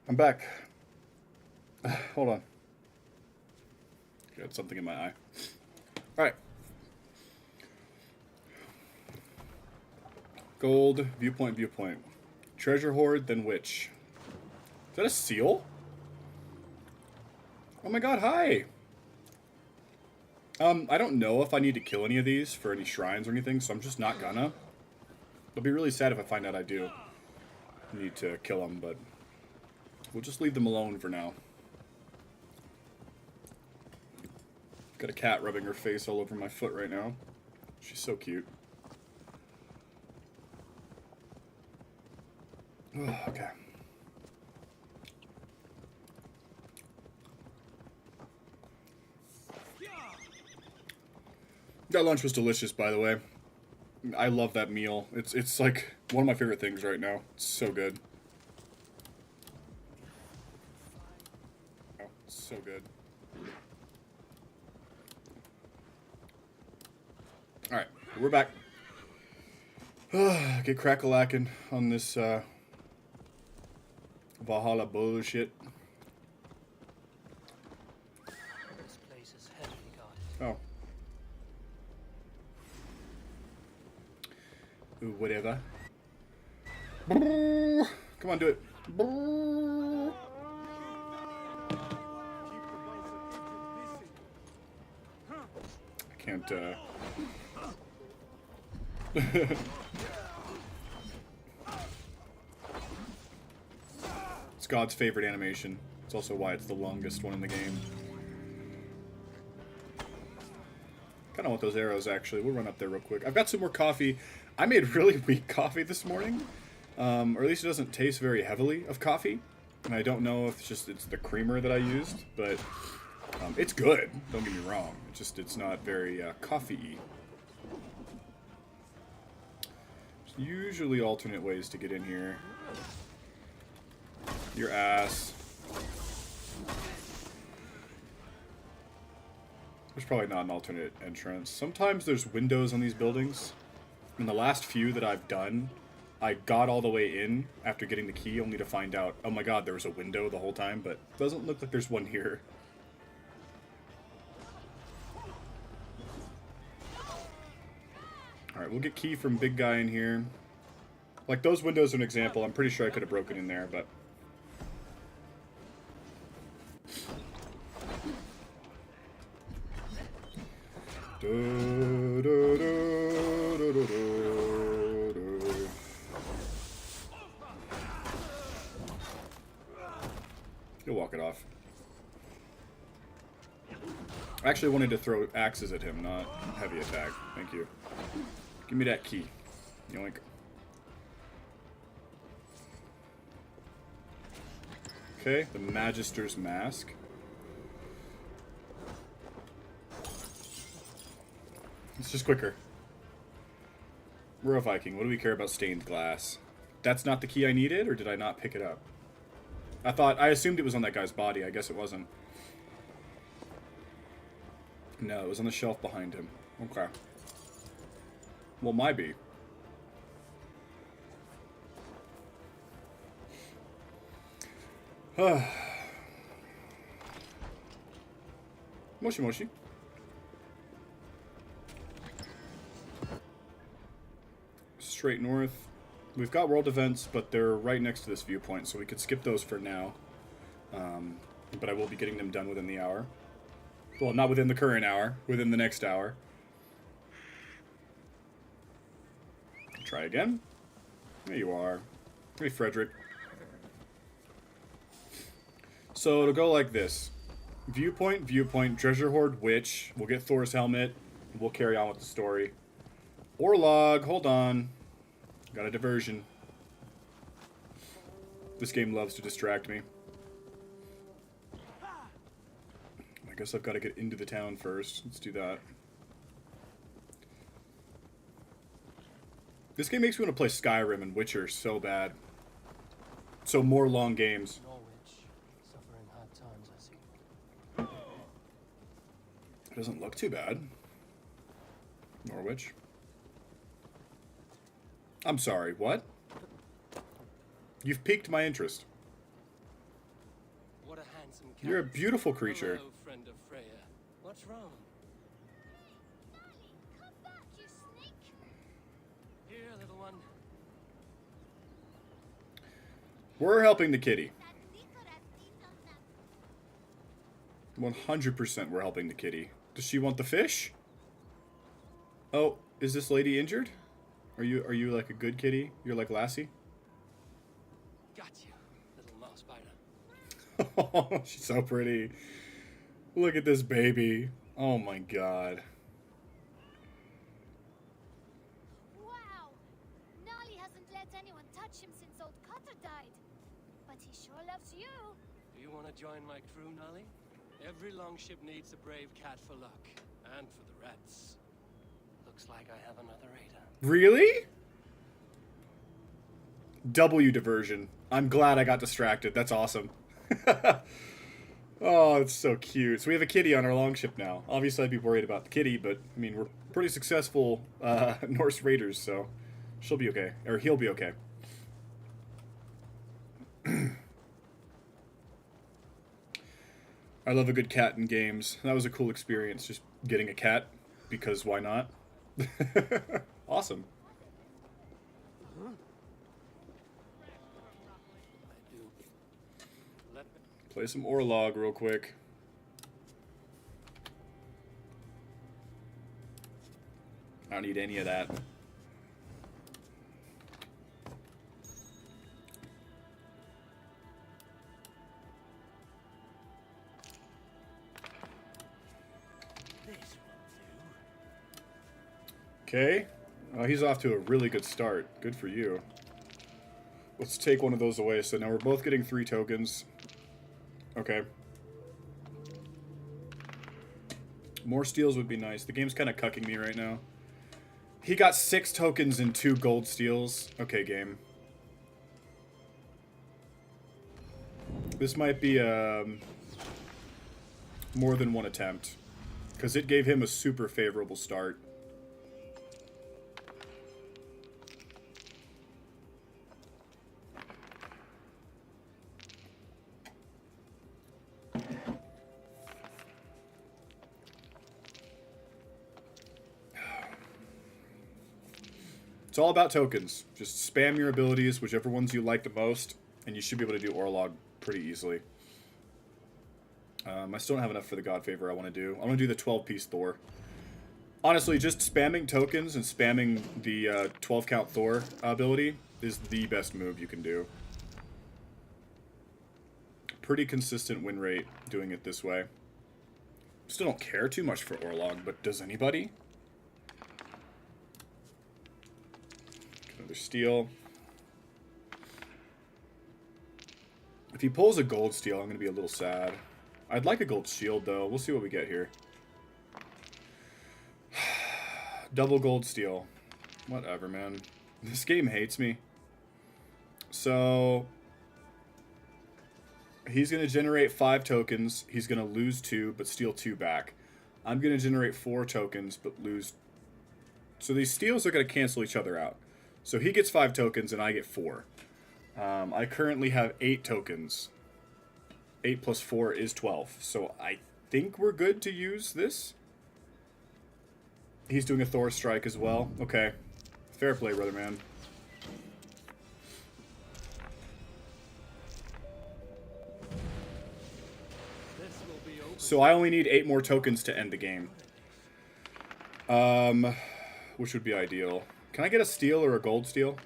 I'm back. Hold on. Got something in my eye. Alright. Gold, viewpoint. Treasure hoard, then witch. Is that a seal? Oh my god, hi! I don't know if I need to kill any of these for any shrines or anything, so I'm just not gonna. It'll be really sad if I find out I do need to kill them, but we'll just leave them alone for now. Got a cat rubbing her face all over my foot right now. She's so cute. Oh, okay. That lunch was delicious, by the way. I love that meal. It's like one of my favorite things right now. It's so good. Oh, so good. Alright, we're back. Get crack-a-lackin' on this Valhalla bullshit. This place is heavily guarded. Oh. Ooh, whatever. Come on, do it. I can't, It's God's favorite animation. It's also why it's the longest one in the game. Kinda want those arrows, actually. We'll run up there real quick. I've got some more coffee. I made really weak coffee this morning. Or at least it doesn't taste very heavily of coffee. And I don't know if it's the creamer that I used, but it's good. Don't get me wrong. It's not very coffee-y. There's usually alternate ways to get in here. Your ass. There's probably not an alternate entrance. Sometimes there's windows on these buildings. In the last few that I've done, I got all the way in after getting the key, only to find out, oh my god, there was a window the whole time, but it doesn't look like there's one here. Alright, we'll get key from big guy in here. Like, those windows are an example. I'm pretty sure I could have broken in there, but... You'll walk it off. I actually wanted to throw axes at him, not heavy attack. Thank you. Give me that key. Yoink. Okay, the Magister's Mask. It's just quicker. We're a Viking. What do we care about stained glass? That's not the key I needed, or did I not pick it up? I assumed it was on that guy's body. I guess it wasn't. No, it was on the shelf behind him. Okay. Well, might be. Moshi moshi. Straight north. We've got world events, but they're right next to this viewpoint, so we could skip those for now. But I will be getting them done within the hour. Well, not within the current hour, within the next hour. Try again. There you are. Hey, Frederick. So it'll go like this. Viewpoint, treasure hoard, witch. We'll get Thor's helmet. And we'll carry on with the story. Orlog, hold on. Got a diversion. This game loves to distract me. I guess I've got to get into the town first. Let's do that. This game makes me want to play Skyrim and Witcher so bad. So more long games. Suffering hard times, I see. It doesn't look too bad. Norwich. I'm sorry, what? You've piqued my interest. You're a beautiful creature. Hello, friend of Freya. What's wrong? Come back, you snake! Here, little one. We're helping the kitty. That liquor has eaten them. 100% we're helping the kitty. Does she want the fish? Oh, is this lady injured? Are you like a good kitty? You're like Lassie? Got you, little mouse biter. Oh, she's so pretty. Look at this baby. Oh my god. Wow! Nolly hasn't let anyone touch him since old Cotter died. But he sure loves you. Do you want to join my crew, Nolly? Every longship needs a brave cat for luck. And for the rats. Looks like I have another raider. Really? W diversion. I'm glad I got distracted. That's awesome. Oh, it's so cute. So we have a kitty on our longship now. Obviously, I'd be worried about the kitty, but I mean, we're pretty successful Norse raiders, so she'll be okay, or he'll be okay. I love a good cat in games. That was a cool experience, just getting a cat, because why not? Awesome. I do. Let me... Play some Orlog real quick. I don't need any of that. Okay. He's off to a really good start. Good for you. Let's take one of those away. So now we're both getting 3 tokens. Okay. More steals would be nice. The game's kind of cucking me right now. He got 6 tokens and 2 gold steals. Okay, game. This might be more than one attempt. Because it gave him a super favorable start. It's all about tokens. Just spam your abilities, whichever ones you like the most, and you should be able to do Orlog pretty easily. I still don't have enough for the God Favor I want to do. I want to do the 12-piece Thor. Honestly, just spamming tokens and spamming the 12-count Thor ability is the best move you can do. Pretty consistent win rate doing it this way. Still don't care too much for Orlog, but does anybody? Another steal. If he pulls a gold steal, I'm going to be a little sad. I'd like a gold shield, though. We'll see what we get here. Double gold steal. Whatever, man. This game hates me. So he's going to generate 5 tokens. He's going to lose 2, but steal 2 back. I'm going to generate 4 tokens, but lose... So these steals are going to cancel each other out. So he gets 5 tokens, and I get 4. I currently have 8 tokens. 8 plus 4 is 12. So I think we're good to use this. He's doing a Thor strike as well. Okay. Fair play, brother man. So I only need 8 more tokens to end the game. Which would be ideal. Can I get a steal or a gold steal?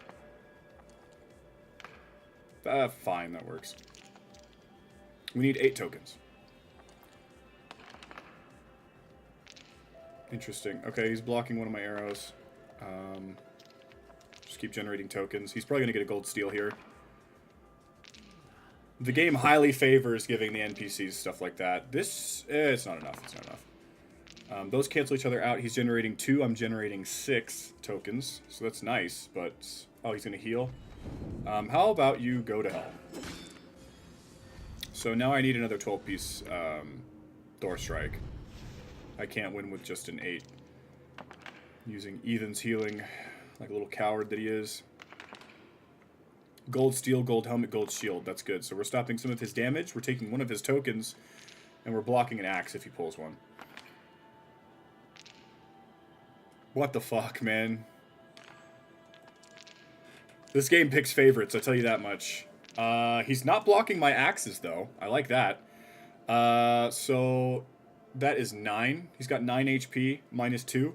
Fine, that works. We need 8 tokens. Interesting. Okay, he's blocking one of my arrows. Just keep generating tokens. He's probably going to get a gold steal here. The game highly favors giving the NPCs stuff like that. This, it's not enough. It's not enough. Those cancel each other out. He's generating 2. I'm generating 6 tokens. So that's nice, but... Oh, he's going to heal. How about you go to hell? So now I need another 12-piece Thor strike. I can't win with just an 8. Using Ethan's healing like a little coward that he is. Gold steel, gold helmet, gold shield. That's good. So we're stopping some of his damage. We're taking one of his tokens, and we're blocking an axe if he pulls one. What the fuck, man? This game picks favorites, I'll tell you that much. He's not blocking my axes, though. I like that. So that is 9. He's got 9 HP minus 2.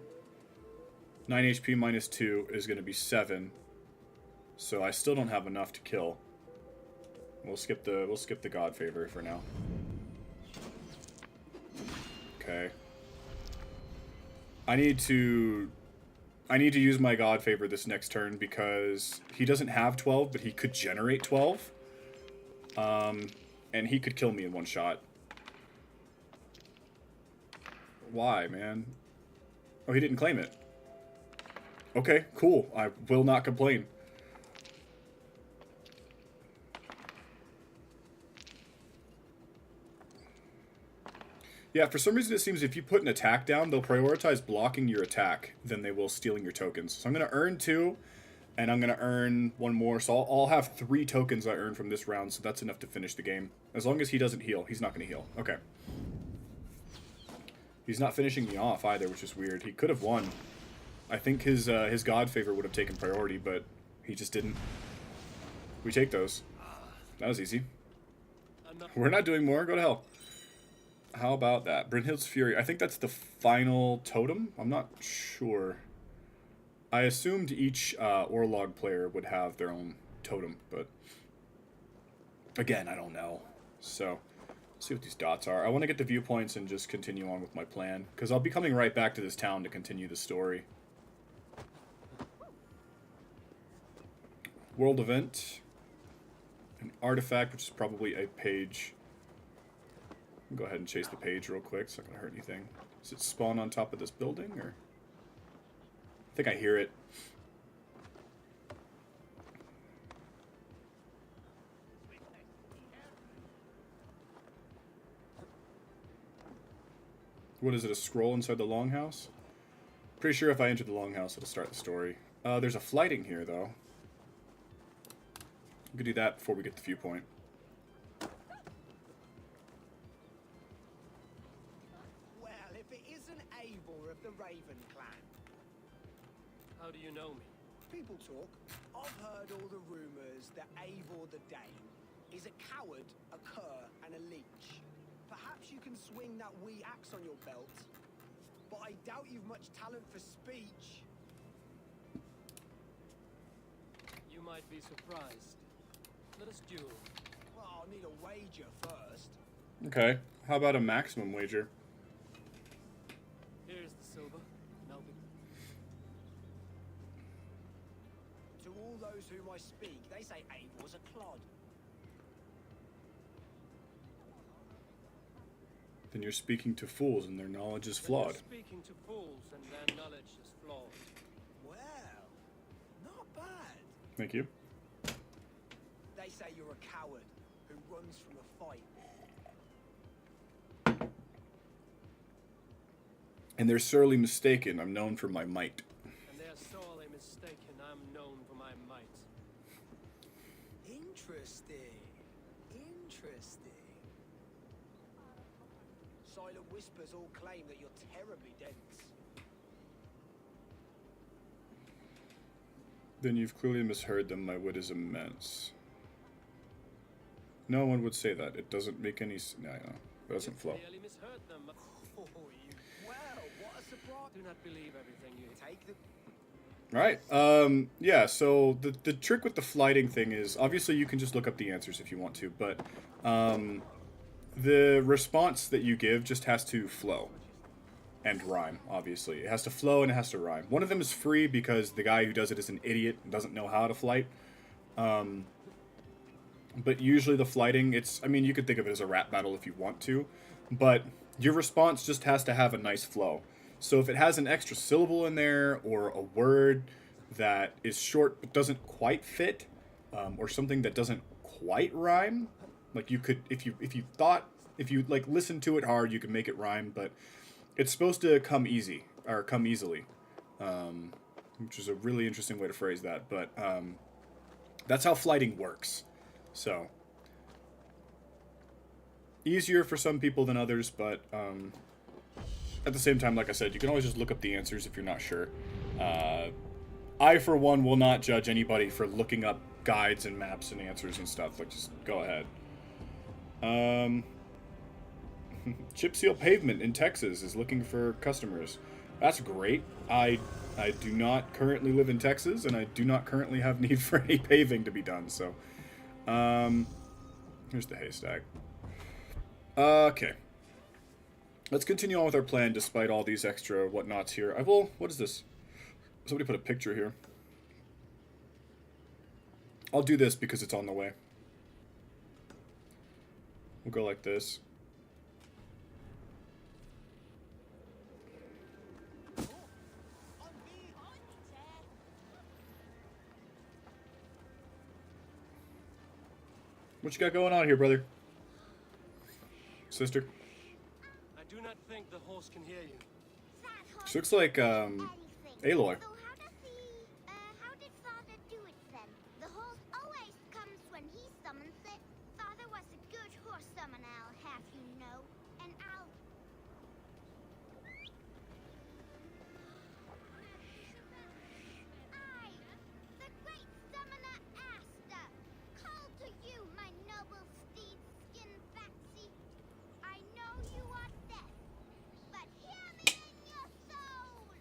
9 HP minus 2 is going to be 7. So I still don't have enough to kill. We'll skip the God favor for now. Okay. I need to use my God favor this next turn because he doesn't have 12, but he could generate 12. And he could kill me in one shot. Why, man? Oh, he didn't claim it. Okay, cool. I will not complain. Yeah, for some reason it seems if you put an attack down, they'll prioritize blocking your attack than they will stealing your tokens. So I'm going to earn 2, and I'm going to earn 1 more. So I'll have 3 tokens I earn from this round, so that's enough to finish the game. As long as he doesn't heal. He's not going to heal. Okay. He's not finishing me off either, which is weird. He could have won. I think his God favor would have taken priority, but he just didn't. We take those. That was easy. We're not doing more. Go to hell. How about that? Brynhild's Fury. I think that's the final totem. I'm not sure. I assumed each Orlog player would have their own totem, but again, I don't know. So, let's see what these dots are. I want to get the viewpoints and just continue on with my plan, because I'll be coming right back to this town to continue the story. World event. An artifact, which is probably a page. Go ahead and chase the page real quick. It's not going to hurt anything. Does it spawn on top of this building, or? I think I hear it. What is it, a scroll inside the longhouse? Pretty sure if I enter the longhouse, it'll start the story. There's a flighting here, though. We could do that before we get the viewpoint. Well, if it isn't Eivor of the Raven clan. How do you know me? People talk. I've heard all the rumors that Eivor the Dane is a coward, a cur, and a leech. Perhaps you can swing that wee axe on your belt, but I doubt you've much talent for speech. You might be surprised. Let us duel. Well, I'll need a wager first. Okay. How about a maximum wager? Here's the silver. Now To all those whom I speak, they say Eivor's a clod. Then you're speaking to fools and their knowledge is flawed. You're speaking to fools and their knowledge is flawed. Well, not bad. Thank you. They say you're a coward who runs from a fight. And they're sorely mistaken. I'm known for my might. And they are sorely mistaken. I'm known for my might. Interesting. Interesting. Silent whispers all claim that you're terribly dense. Then you've clearly misheard them. My wit is immense. No one would say that. It doesn't make any... No, it doesn't flow. Clearly misheard them. Oh, you... Well, what a surprise. Do not believe everything you Take the... Right. Yeah, so the trick with the flighting thing is, obviously you can just look up the answers if you want to, but the response that you give just has to flow and rhyme, obviously. It has to flow and it has to rhyme. One of them is free because the guy who does it is an idiot and doesn't know how to flight. But usually the flighting, it's, I mean, you could think of it as a rap battle if you want to, but your response just has to have a nice flow. So if it has an extra syllable in there, or a word that is short but doesn't quite fit, or something that doesn't quite rhyme, like you could, if you like listen to it hard, you can make it rhyme, but it's supposed to come easy, or come easily, which is a really interesting way to phrase that, but That's how flighting works. So, easier for some people than others, but at the same time, like I said, you can always just look up the answers if you're not sure. I, for one, will not judge anybody for looking up guides and maps and answers and stuff. Like, just go ahead. Chip Seal Pavement in Texas is looking for customers. That's great. I do not currently live in Texas, and I do not currently have need for any paving to be done. So, here's the haystack. Okay. Let's continue on with our plan despite all these extra whatnots here. I will... What is this? Somebody put a picture here. I'll do this because it's on the way. We'll go like this. What you got going on here, brother? Sister? I do not think the horse can hear you. She looks like, Aloy. So how did Father do it then? The horse always comes when he summons it. Father was a good horse summoner, I'll have you know. And I'll... I, the great summoner Asta, call to you, my noble steed skin Batsy. I know you are deaf, but hear me in your soul!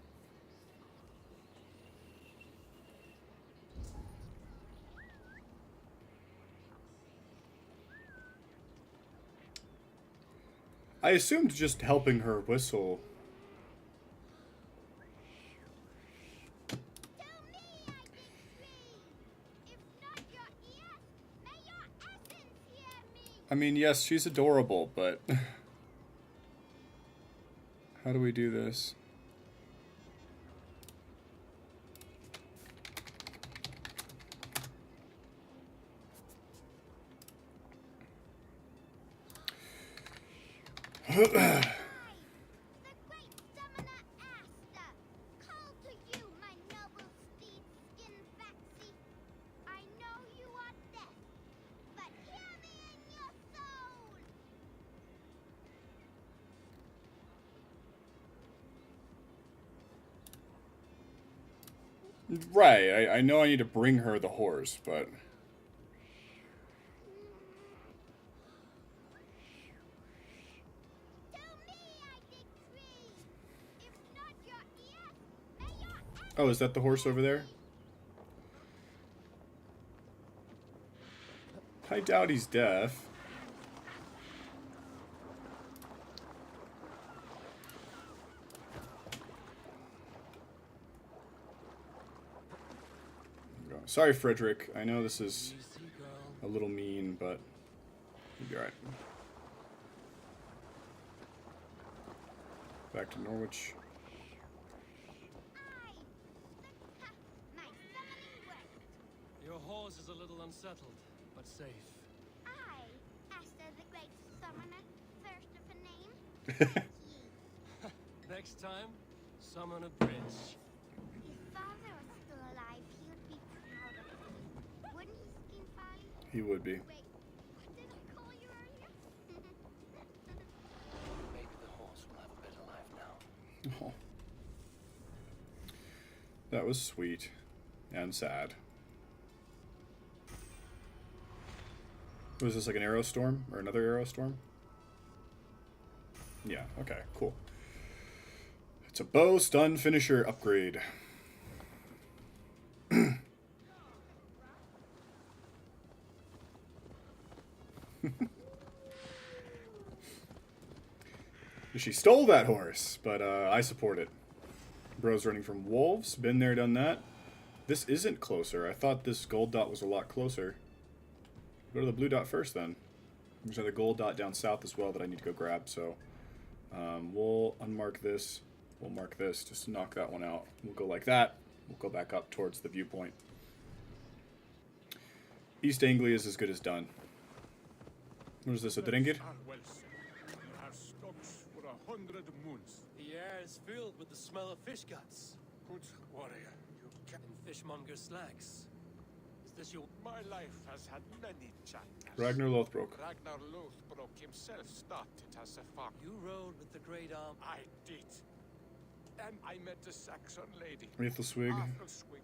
I assumed just helping her whistle. To me I decree, if not your ears, may your essence hear me! I mean, yes, she's adorable, but... How do we do this? The great summoner Asta, call to you, my noble steed skin Batsy. I know you are deaf, but hear me in your soul! Right, I know I need to bring her the horse, but... To me I decree, if not your ears, may your Oh, is that the horse over there? I doubt he's deaf. Sorry, Frederick. I know this is a little mean, but you'll be alright. Back to Norwich. my summoning works. Your horse is a little unsettled, but safe. I, Asta the great summoner, first of a name. Next time, summon a bridge. If Father was still alive, he would be proud of me. Wouldn't he, Skin Folly? He would be. Wait, what did I call you earlier? Maybe the horse will have a better life now. Oh. That was sweet and sad. Was this like an arrow storm or another arrow storm? Yeah, okay, cool. It's a bow stun finisher upgrade. She stole that horse, but I support it. Bro's running from wolves. Been there, done that. This isn't closer. I thought this gold dot was a lot closer. Go to the blue dot first, then. There's another gold dot down south as well that I need to go grab, so... we'll unmark this. We'll mark this just to knock that one out. We'll go like that. We'll go back up towards the viewpoint. East Anglia is as good as done. What is this, a Dringir? Our stocks for 100 moons. The air is filled with the smell of fish guts. Good warrior. You And fishmonger slacks. Is Does your... My life has had many chapters. Ragnar Lothbrok. Ragnar Lothbrok himself started as a farmer. You rode with the great arm. I did. And I met a Saxon lady. Swig. Swig.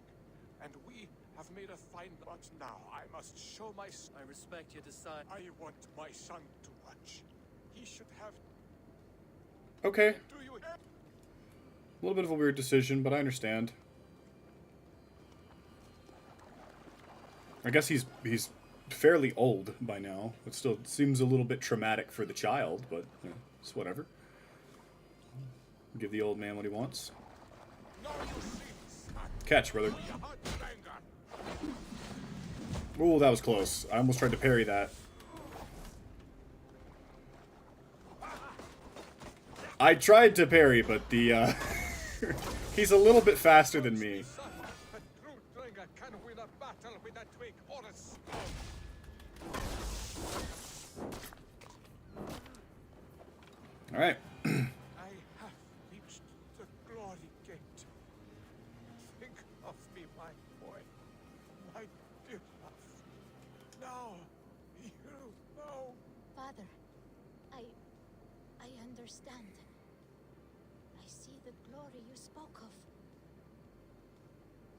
And we have made a fine... But now I must show my... I respect your decide. I want my son to watch. He should have... Okay. Do you... A little bit of a weird decision, but I understand. I guess he's fairly old by now. It still seems a little bit traumatic for the child, but you know, it's whatever. Give the old man what he wants. Catch, brother. Oh, that was close. I almost tried to parry that. I tried to parry, but the he's a little bit faster than me. All right. I have reached the glory gate. Think of me, my boy. My dear love. Now, you know. Father, I understand. I see the glory you spoke of.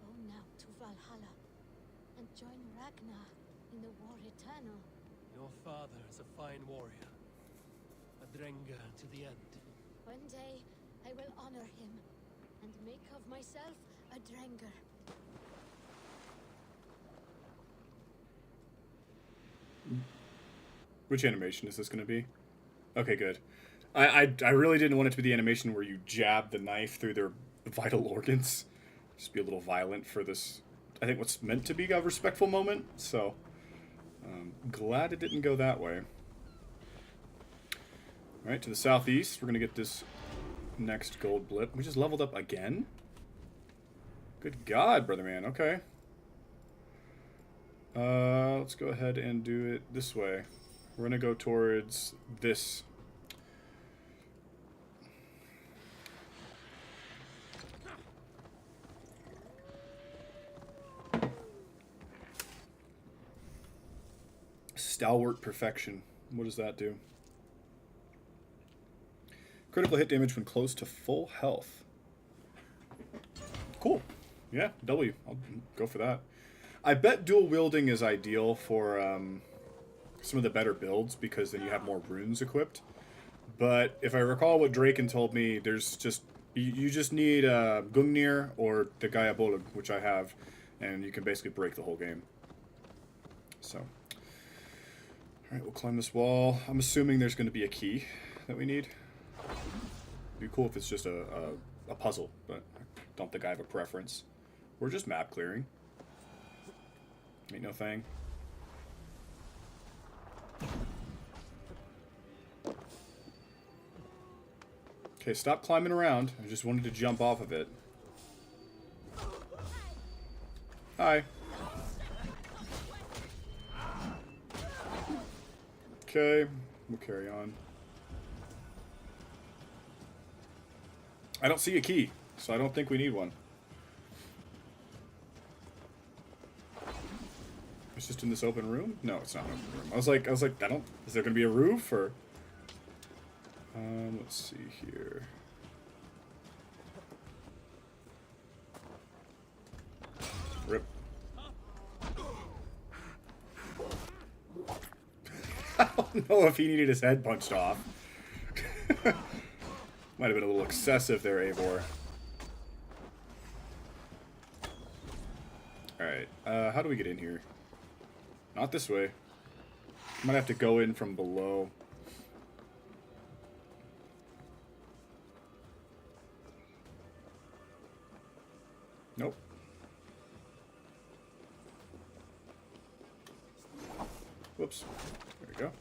Go now to Valhalla and join Ragnar in the war eternal. Your father is a fine warrior. A Drenga to the end. One day, I will honor him and make of myself a Drenger. Which animation is this going to be? Okay, good. I really didn't want it to be the animation where you jab the knife through their vital organs. Just be a little violent for this, I think, what's meant to be a respectful moment. So, glad it didn't go that way. Alright, to the southeast, we're going to get this next gold blip. We just leveled up again? Good God, brother man. Okay. Let's go ahead and do it this way. We're going to go towards this. Stalwart Perfection. What does that do? Critical hit damage when close to full health. Cool. Yeah, W. I'll go for that. I bet dual wielding is ideal for some of the better builds because then you have more runes equipped. But if I recall what Draken told me, there's just you just need Gungnir or the Gaia Bolug, which I have, and you can basically break the whole game. So, all right, we'll climb this wall. I'm assuming there's going to be a key that we need. It'd be cool if it's just a puzzle, but I don't think I have a preference. We're just map clearing. Ain't no thing. Okay, stop climbing around. I just wanted to jump off of it. Hi. Okay, we'll carry on. I don't see a key, so I don't think we need one. It's just in this open room? No, it's not an open room. I was like, I don't. Is there gonna be a roof or? Let's see here. Rip. I don't know if he needed his head punched off. Might have been a little excessive there, Eivor. Alright, how do we get in here? Not this way. Might have to go in from below. Nope. Whoops. There we go.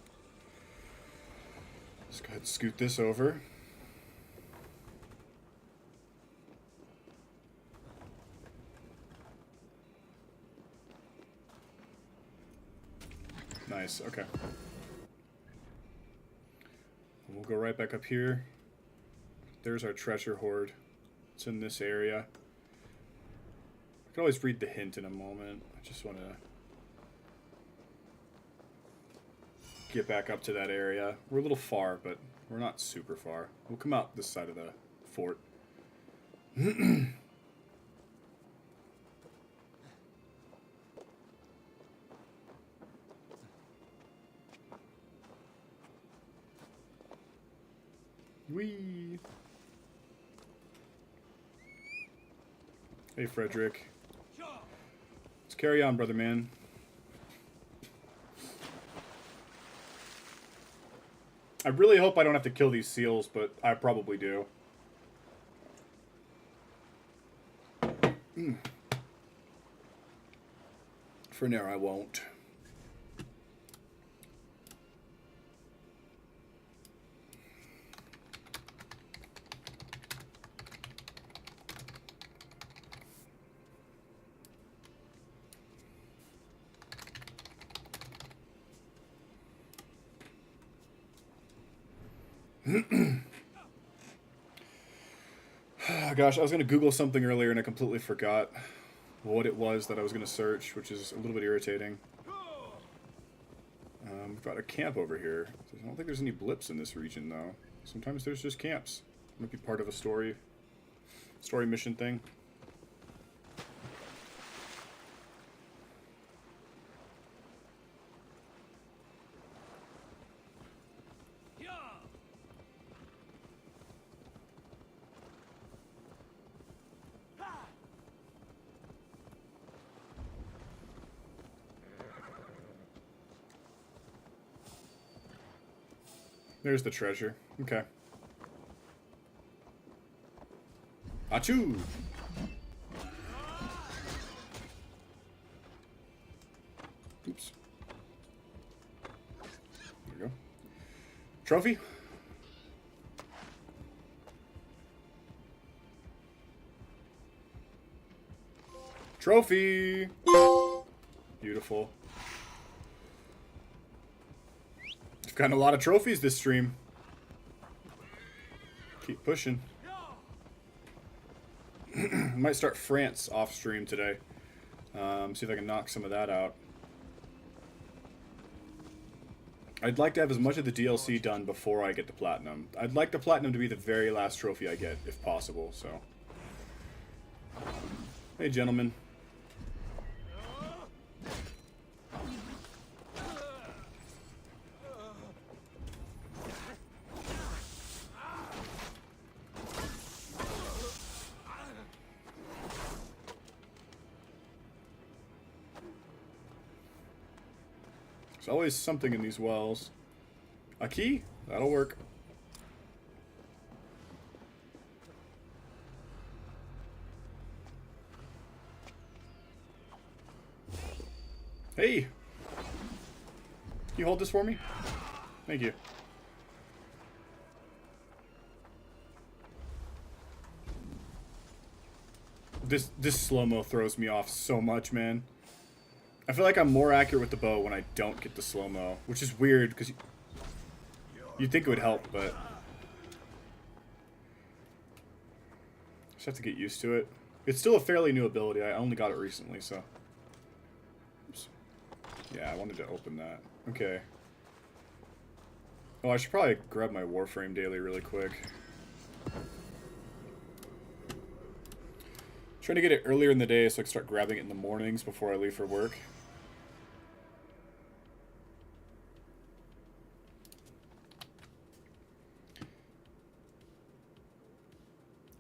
Let's go ahead and scoot this over. Nice, okay. We'll go right back up here. There's our treasure hoard. It's in this area. I can always read the hint in a moment. I just want to get back up to that area. We're a little far, but we're not super far. We'll come out this side of the fort. Whee! Hey, Frederick. Let's carry on, brother man. I really hope I don't have to kill these seals, but I probably do. For now, I won't. Gosh, I was going to Google something earlier and I completely forgot what it was that I was going to search, which is a little bit irritating. We've got a camp over here. I don't think there's any blips in this region, though. Sometimes there's just camps. Might be part of a story mission thing. There's the treasure. Okay. Achoo! Oops. There we go. Trophy? Trophy! Beautiful. I've gotten a lot of trophies this stream. Keep pushing. Might start France off stream today. See if I can knock some of that out. I'd like to have as much of the DLC done before I get the platinum. I'd like the platinum to be the very last trophy I get, if possible, so. Hey, gentlemen. There's always something in these wells. A key? That'll work. Hey! Can you hold this for me? Thank you. This slow-mo throws me off so much, man. I feel like I'm more accurate with the bow when I don't get the slow-mo, which is weird because you'd think it would help, but just have to get used to it. It's still a fairly new ability. I only got it recently, so. Oops. Yeah, I wanted to open that. Okay. Oh, I should probably grab my Warframe daily really quick. Trying to get it earlier in the day so I can start grabbing it in the mornings before I leave for work.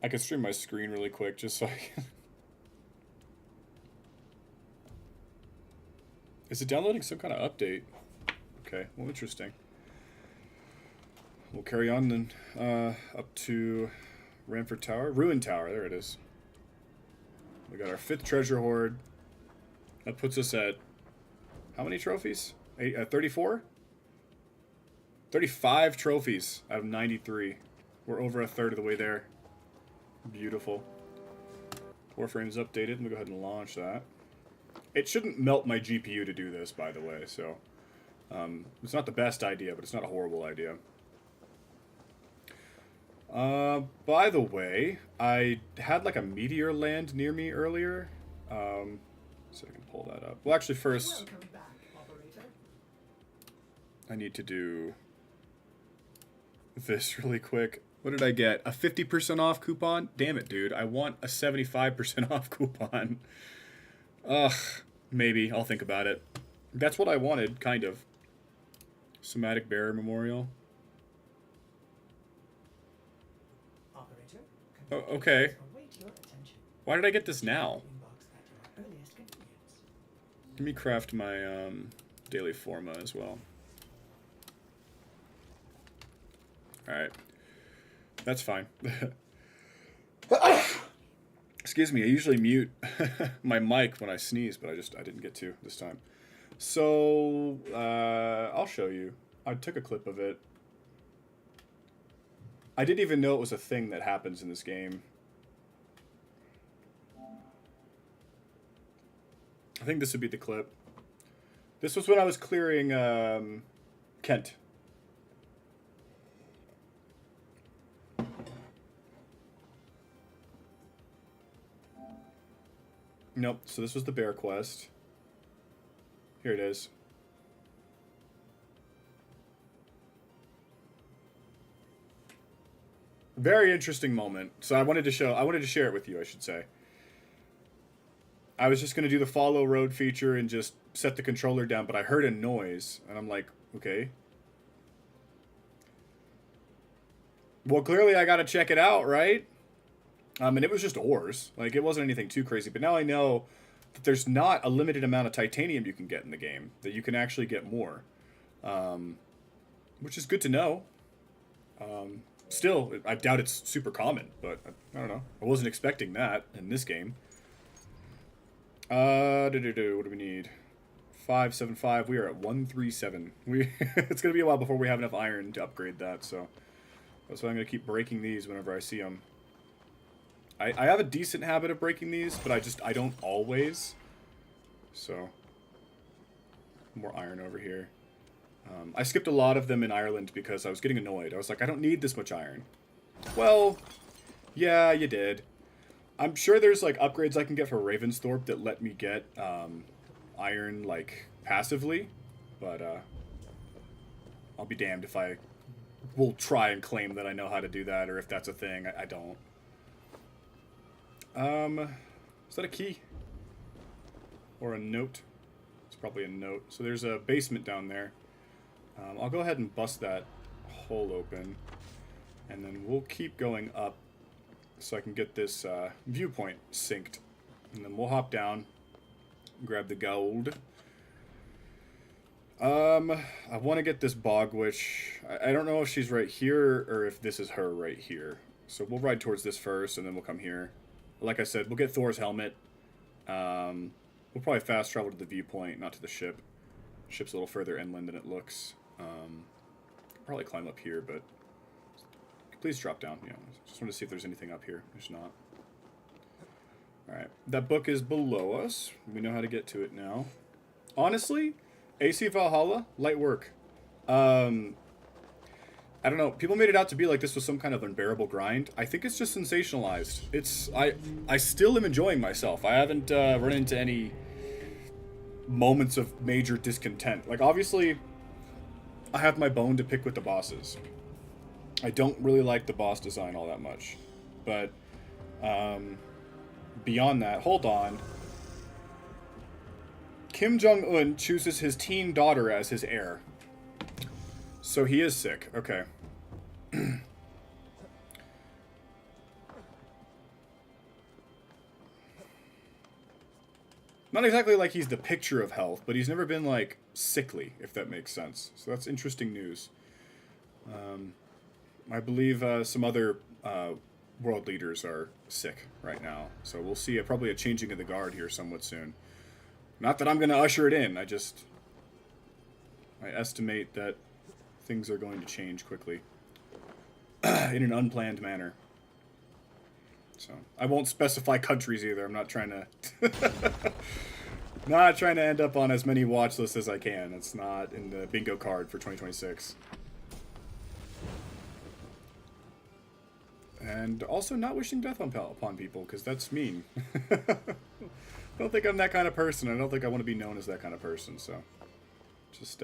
I can stream my screen really quick just so I can... Is it downloading some kind of update? Okay, well, interesting. We'll carry on then up to Ramford Tower. Ruin Tower, there it is. We got our 5th treasure hoard. That puts us at how many trophies? 34? 35 trophies out of 93. We're over a third of the way there. Beautiful. Warframe's updated. Let me go ahead and launch that. It shouldn't melt my GPU to do this, by the way, so it's not the best idea, but it's not a horrible idea. By the way, I had like a meteor land near me earlier. So I can pull that up. Well, actually, first, I need to do this really quick. What did I get? A 50% off coupon? Damn it, dude. I want a 75% off coupon. Ugh. Maybe. I'll think about it. That's what I wanted, kind of. Somatic Bearer Memorial. Oh, okay. Why did I get this now? Let me craft my daily forma as well. Alright. That's fine. Excuse me, I usually mute my mic when I sneeze, but I didn't get to this time. So, I'll show you. I took a clip of it. I didn't even know it was a thing that happens in this game. I think this would be the clip. This was when I was clearing Kent. Nope, so this was the bear quest. Here it is. Very interesting moment. So I wanted to share it with you, I should say. I was just going to do the follow road feature and just set the controller down, but I heard a noise, and I'm like, okay. Well, clearly I got to check it out, right? And it was just ores. Like, it wasn't anything too crazy, but now I know that there's not a limited amount of titanium you can get in the game, that you can actually get more. Which is good to know. Still, I doubt it's super common, but I don't know. I wasn't expecting that in this game. What do we need? 575. We are at 137. It's gonna be a while before we have enough iron to upgrade that, so that's why I'm gonna keep breaking these whenever I see them. I have a decent habit of breaking these, but I don't always. So more iron over here. I skipped a lot of them in Ireland because I was getting annoyed. I was like, I don't need this much iron. Well, yeah, you did. I'm sure there's like upgrades I can get for Ravensthorpe that let me get iron like passively, but I'll be damned if I will try and claim that I know how to do that, or if that's a thing. I don't. Is that a key? Or a note? It's probably a note. So there's a basement down there. I'll go ahead and bust that hole open, and then we'll keep going up so I can get this viewpoint synced. And then we'll hop down, grab the gold. I want to get this bog witch. I don't know if she's right here or if this is her right here. So we'll ride towards this first, and then we'll come here. Like I said, we'll get Thor's helmet. We'll probably fast travel to the viewpoint, not to the ship. Ship's a little further inland than it looks. Probably climb up here, but please drop down. Yeah, just want to see if there's anything up here. There's not. Alright, that book is below us. We know how to get to it now. Honestly, AC Valhalla, light work. I don't know. People made it out to be like this was some kind of unbearable grind. I think it's just sensationalized. I still am enjoying myself. I haven't run into any moments of major discontent. Like, obviously, I have my bone to pick with the bosses. I don't really like the boss design all that much. But, beyond that, hold on. Kim Jong-un chooses his teen daughter as his heir. So he is sick. Okay. Not exactly like he's the picture of health, but he's never been, like, sickly, if that makes sense. So that's interesting news. I believe some other world leaders are sick right now. So we'll see probably a changing of the guard here somewhat soon. Not that I'm going to usher it in. I estimate that things are going to change quickly. In an unplanned manner. So, I won't specify countries either. I'm not trying to... not trying to end up on as many watch lists as I can. It's not in the bingo card for 2026. And also not wishing death upon people, because that's mean. I don't think I'm that kind of person. I don't think I want to be known as that kind of person, so... Just,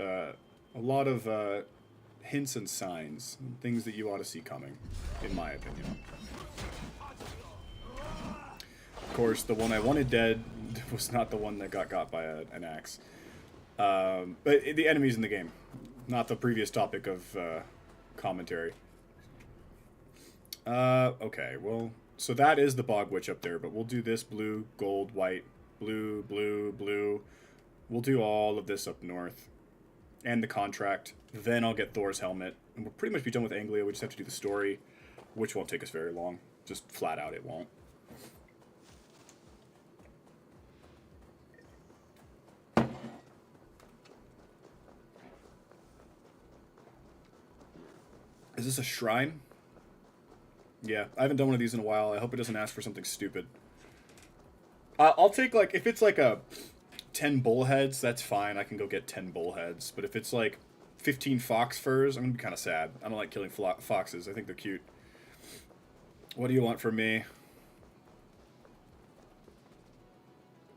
A lot of hints and signs, things that you ought to see coming, in my opinion. Of course, the one I wanted dead was not the one that got by an axe. But the enemies in the game, not the previous topic of commentary. Okay, well, so that is the Bog Witch up there, but we'll do this blue, gold, white, blue, blue, blue. We'll do all of this up north. And the contract. Then I'll get Thor's helmet. And we'll pretty much be done with Anglia. We just have to do the story, which won't take us very long. Just flat out, it won't. Is this a shrine? Yeah, I haven't done one of these in a while. I hope it doesn't ask for something stupid. I'll take, like, if it's like a 10 bullheads, that's fine. I can go get 10 bullheads. But if it's like 15 fox furs, I'm going to be kind of sad. I don't like killing foxes. I think they're cute. What do you want from me?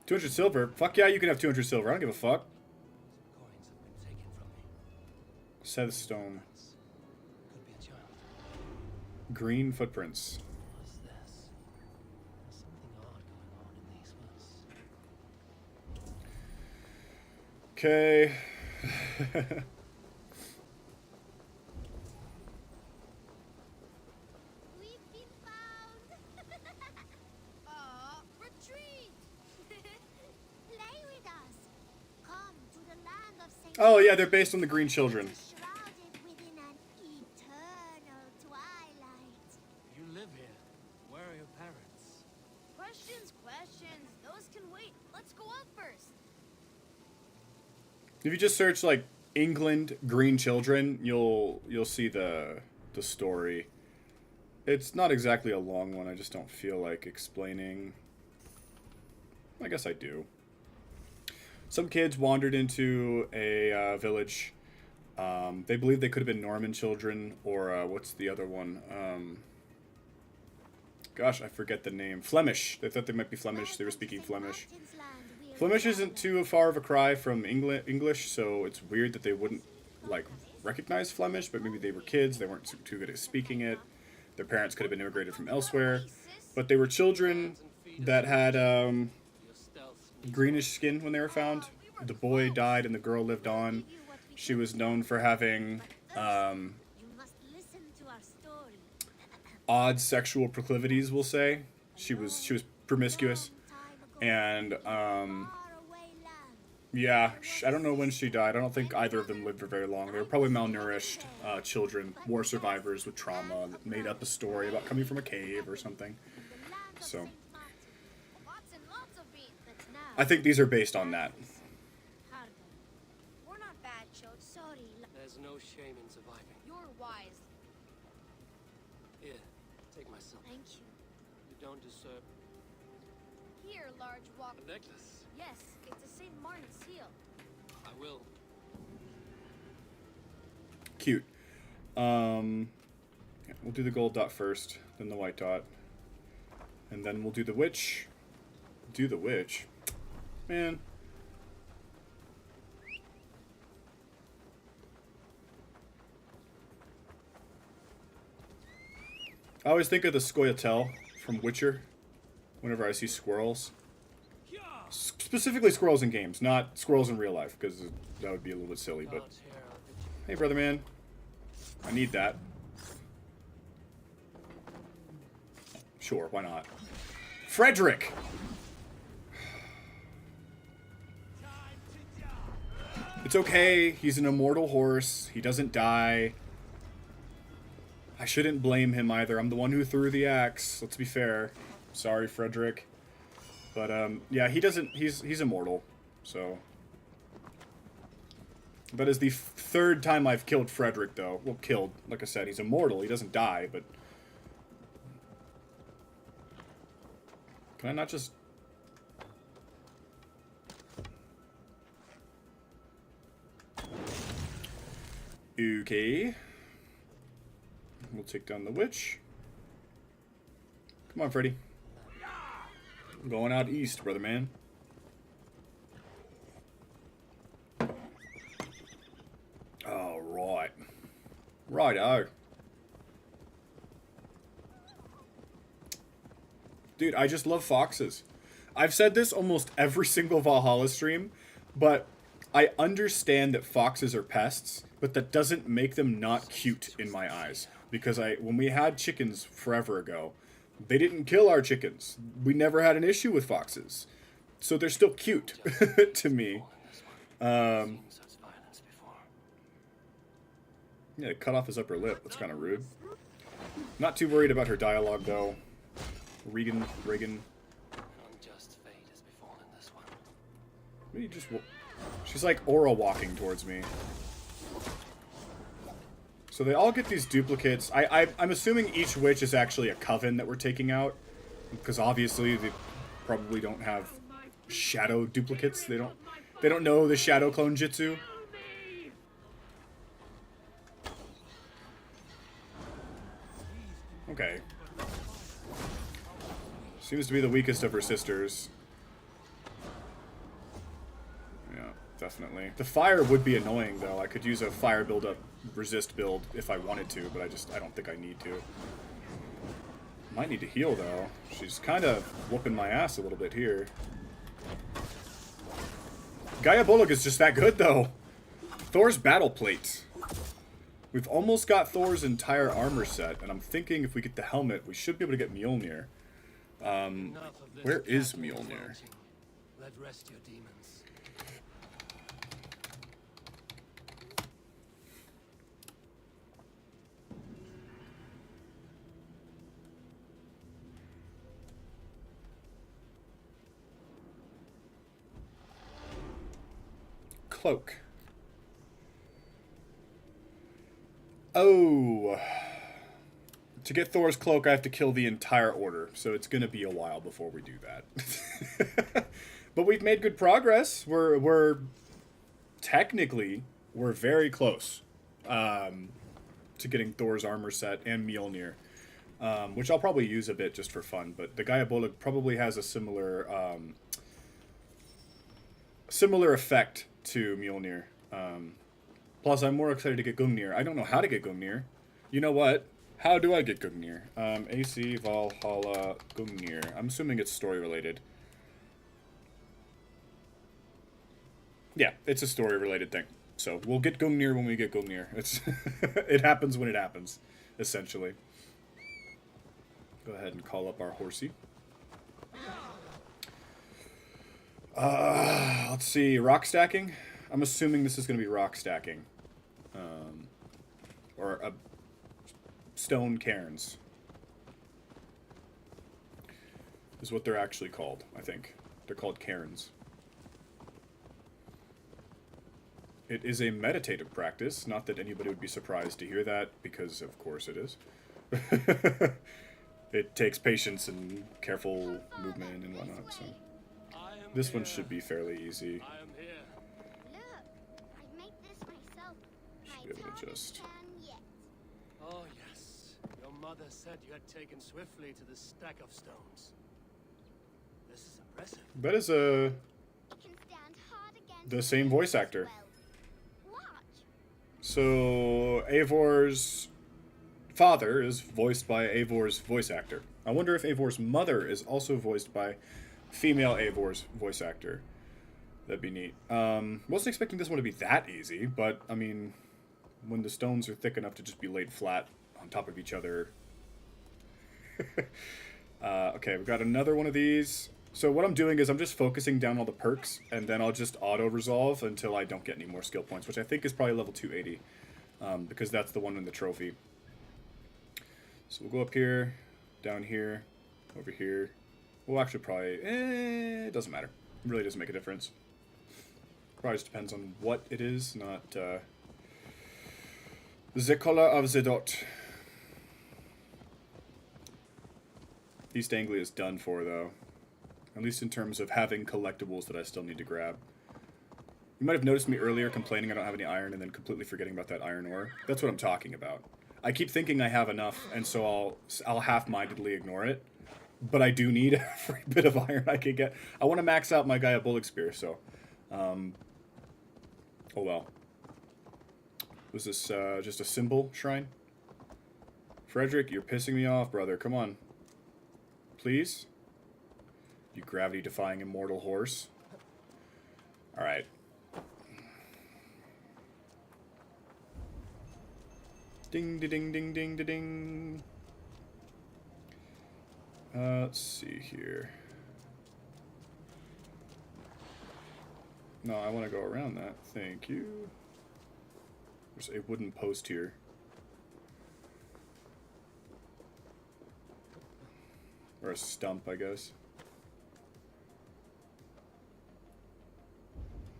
200 silver? Fuck yeah, you can have 200 silver. I don't give a fuck. Coins have been taken from me. Seth Stone. Could be a child. Green footprints. What's this? There's something odd going on in these woods. Okay. We've been found. Retreat. Play with us. Come to the land of Saint. Oh yeah, they're based on the Green Children. Shrouded within an eternal twilight. You live here. Where are your parents? Questions. Those can wait. Let's go up first. If you just search like England Green Children, you'll see the story. It's not exactly a long one. I just don't feel like explaining. I guess I do. Some kids wandered into a village. They believe they could have been Norman children, or what's the other one? Gosh, I forget the name. Flemish. They thought they might be Flemish. They were speaking Flemish. Flemish isn't too far of a cry from English, so it's weird that they wouldn't, like, recognize Flemish, but maybe they were kids, they weren't too good at speaking it. Their parents could have been immigrated from elsewhere, but they were children that had greenish skin when they were found. The boy died and the girl lived on. She was known for having odd sexual proclivities, we'll say. She was promiscuous. And, yeah, I don't know when she died. I don't think either of them lived for very long. They were probably malnourished children, war survivors with trauma that made up a story about coming from a cave or something. So, I think these are based on that. We're not bad, children. Sorry. There's no shame in surviving. You're wise. Here, take my silver. Thank you. You don't deserve Here, large walk. a necklace. Yes, it's a St. Martin seal. I will. Cute. Yeah, we'll do the gold dot first, then the white dot. And then we'll do the witch. Do the witch. Man. I always think of the Scoia'tael from Witcher whenever I see squirrels. Specifically squirrels in games, not squirrels in real life, because that would be a little bit silly, but... Hey, brother man. I need that. Sure, why not? Frederick! It's okay, he's an immortal horse. He doesn't die. I shouldn't blame him either. I'm the one who threw the axe. Let's be fair. Sorry, Frederick. But, yeah, he doesn't... He's immortal, so... That is the third time I've killed Frederick, though. Well, killed. Like I said, he's immortal. He doesn't die, but... Can I not just... Okay. We'll take down the witch. Come on, Freddy. I'm going out east, brother man. Righto. Dude, I just love foxes. I've said this almost every single Valhalla stream, but I understand that foxes are pests, but that doesn't make them not cute in my eyes. Because when we had chickens forever ago, they didn't kill our chickens. We never had an issue with foxes. So they're still cute to me. Yeah, cut off his upper lip. That's kind of rude. Not too worried about her dialogue, though. Regan. Maybe just. She's like aura walking towards me. So they all get these duplicates. I'm assuming each witch is actually a coven that we're taking out, because obviously they probably don't have shadow duplicates. They don't know the shadow clone jutsu. Okay. Seems to be the weakest of her sisters. Yeah, definitely. The fire would be annoying, though. I could use a fire build-up resist build if I wanted to, but I don't think I need to. Might need to heal, though. She's kind of whooping my ass a little bit here. Gaia Bolog is just that good, though. Thor's battle plate. We've almost got Thor's entire armor set, and I'm thinking if we get the helmet, we should be able to get Mjolnir. Where is Mjolnir? Let rest your demons. Cloak. Oh. To get Thor's cloak, I have to kill the entire order, so it's going to be a while before we do that. But we've made good progress. We're technically, we're very close to getting Thor's armor set and Mjolnir, which I'll probably use a bit just for fun. But the Gaia Bolog probably has a similar effect to Mjolnir. Plus, I'm more excited to get Gungnir. I don't know how to get Gungnir. You know what? How do I get Gungnir? AC, Valhalla, Gungnir. I'm assuming it's story-related. Yeah, it's a story-related thing. So, we'll get Gungnir when we get Gungnir. It happens when it happens, essentially. Go ahead and call up our horsey. Let's see, rock stacking? I'm assuming this is going to be rock stacking. Or stone cairns. Is what they're actually called, I think. They're called cairns. It is a meditative practice, not that anybody would be surprised to hear that, because of course it is. It takes patience and careful movement and whatnot, so... This one should be fairly easy. Should be able to just... Oh yes, your mother said you had taken swiftly to the stack of stones. This is impressive. That is the same voice actor. So Eivor's father is voiced by Eivor's voice actor. I wonder if Eivor's mother is also voiced by female Eivor's voice actor. That'd be neat. Wasn't expecting this one to be that easy, but I mean, when the stones are thick enough to just be laid flat on top of each other. Okay, we've got another one of these. So what I'm doing is I'm just focusing down all the perks, and then I'll just auto-resolve until I don't get any more skill points, which I think is probably level 280, because that's the one in the trophy. So we'll go up here, down here, over here. We'll actually probably... it doesn't matter. It really doesn't make a difference. Probably just depends on what it is, not... The color of the dot. East Anglia is done for, though. At least in terms of having collectibles that I still need to grab. You might have noticed me earlier complaining I don't have any iron and then completely forgetting about that iron ore. That's what I'm talking about. I keep thinking I have enough, and so I'll half-mindedly ignore it. But I do need every bit of iron I can get. I want to max out my Gaia Bullock Spear, so... oh well. Was this just a symbol shrine? Frederick, you're pissing me off, brother. Come on. Please? You gravity-defying immortal horse. Alright. Ding, ding, ding, ding, ding, ding. Let's see here. No, I want to go around that. Thank you. There's a wooden post here. Or a stump, I guess.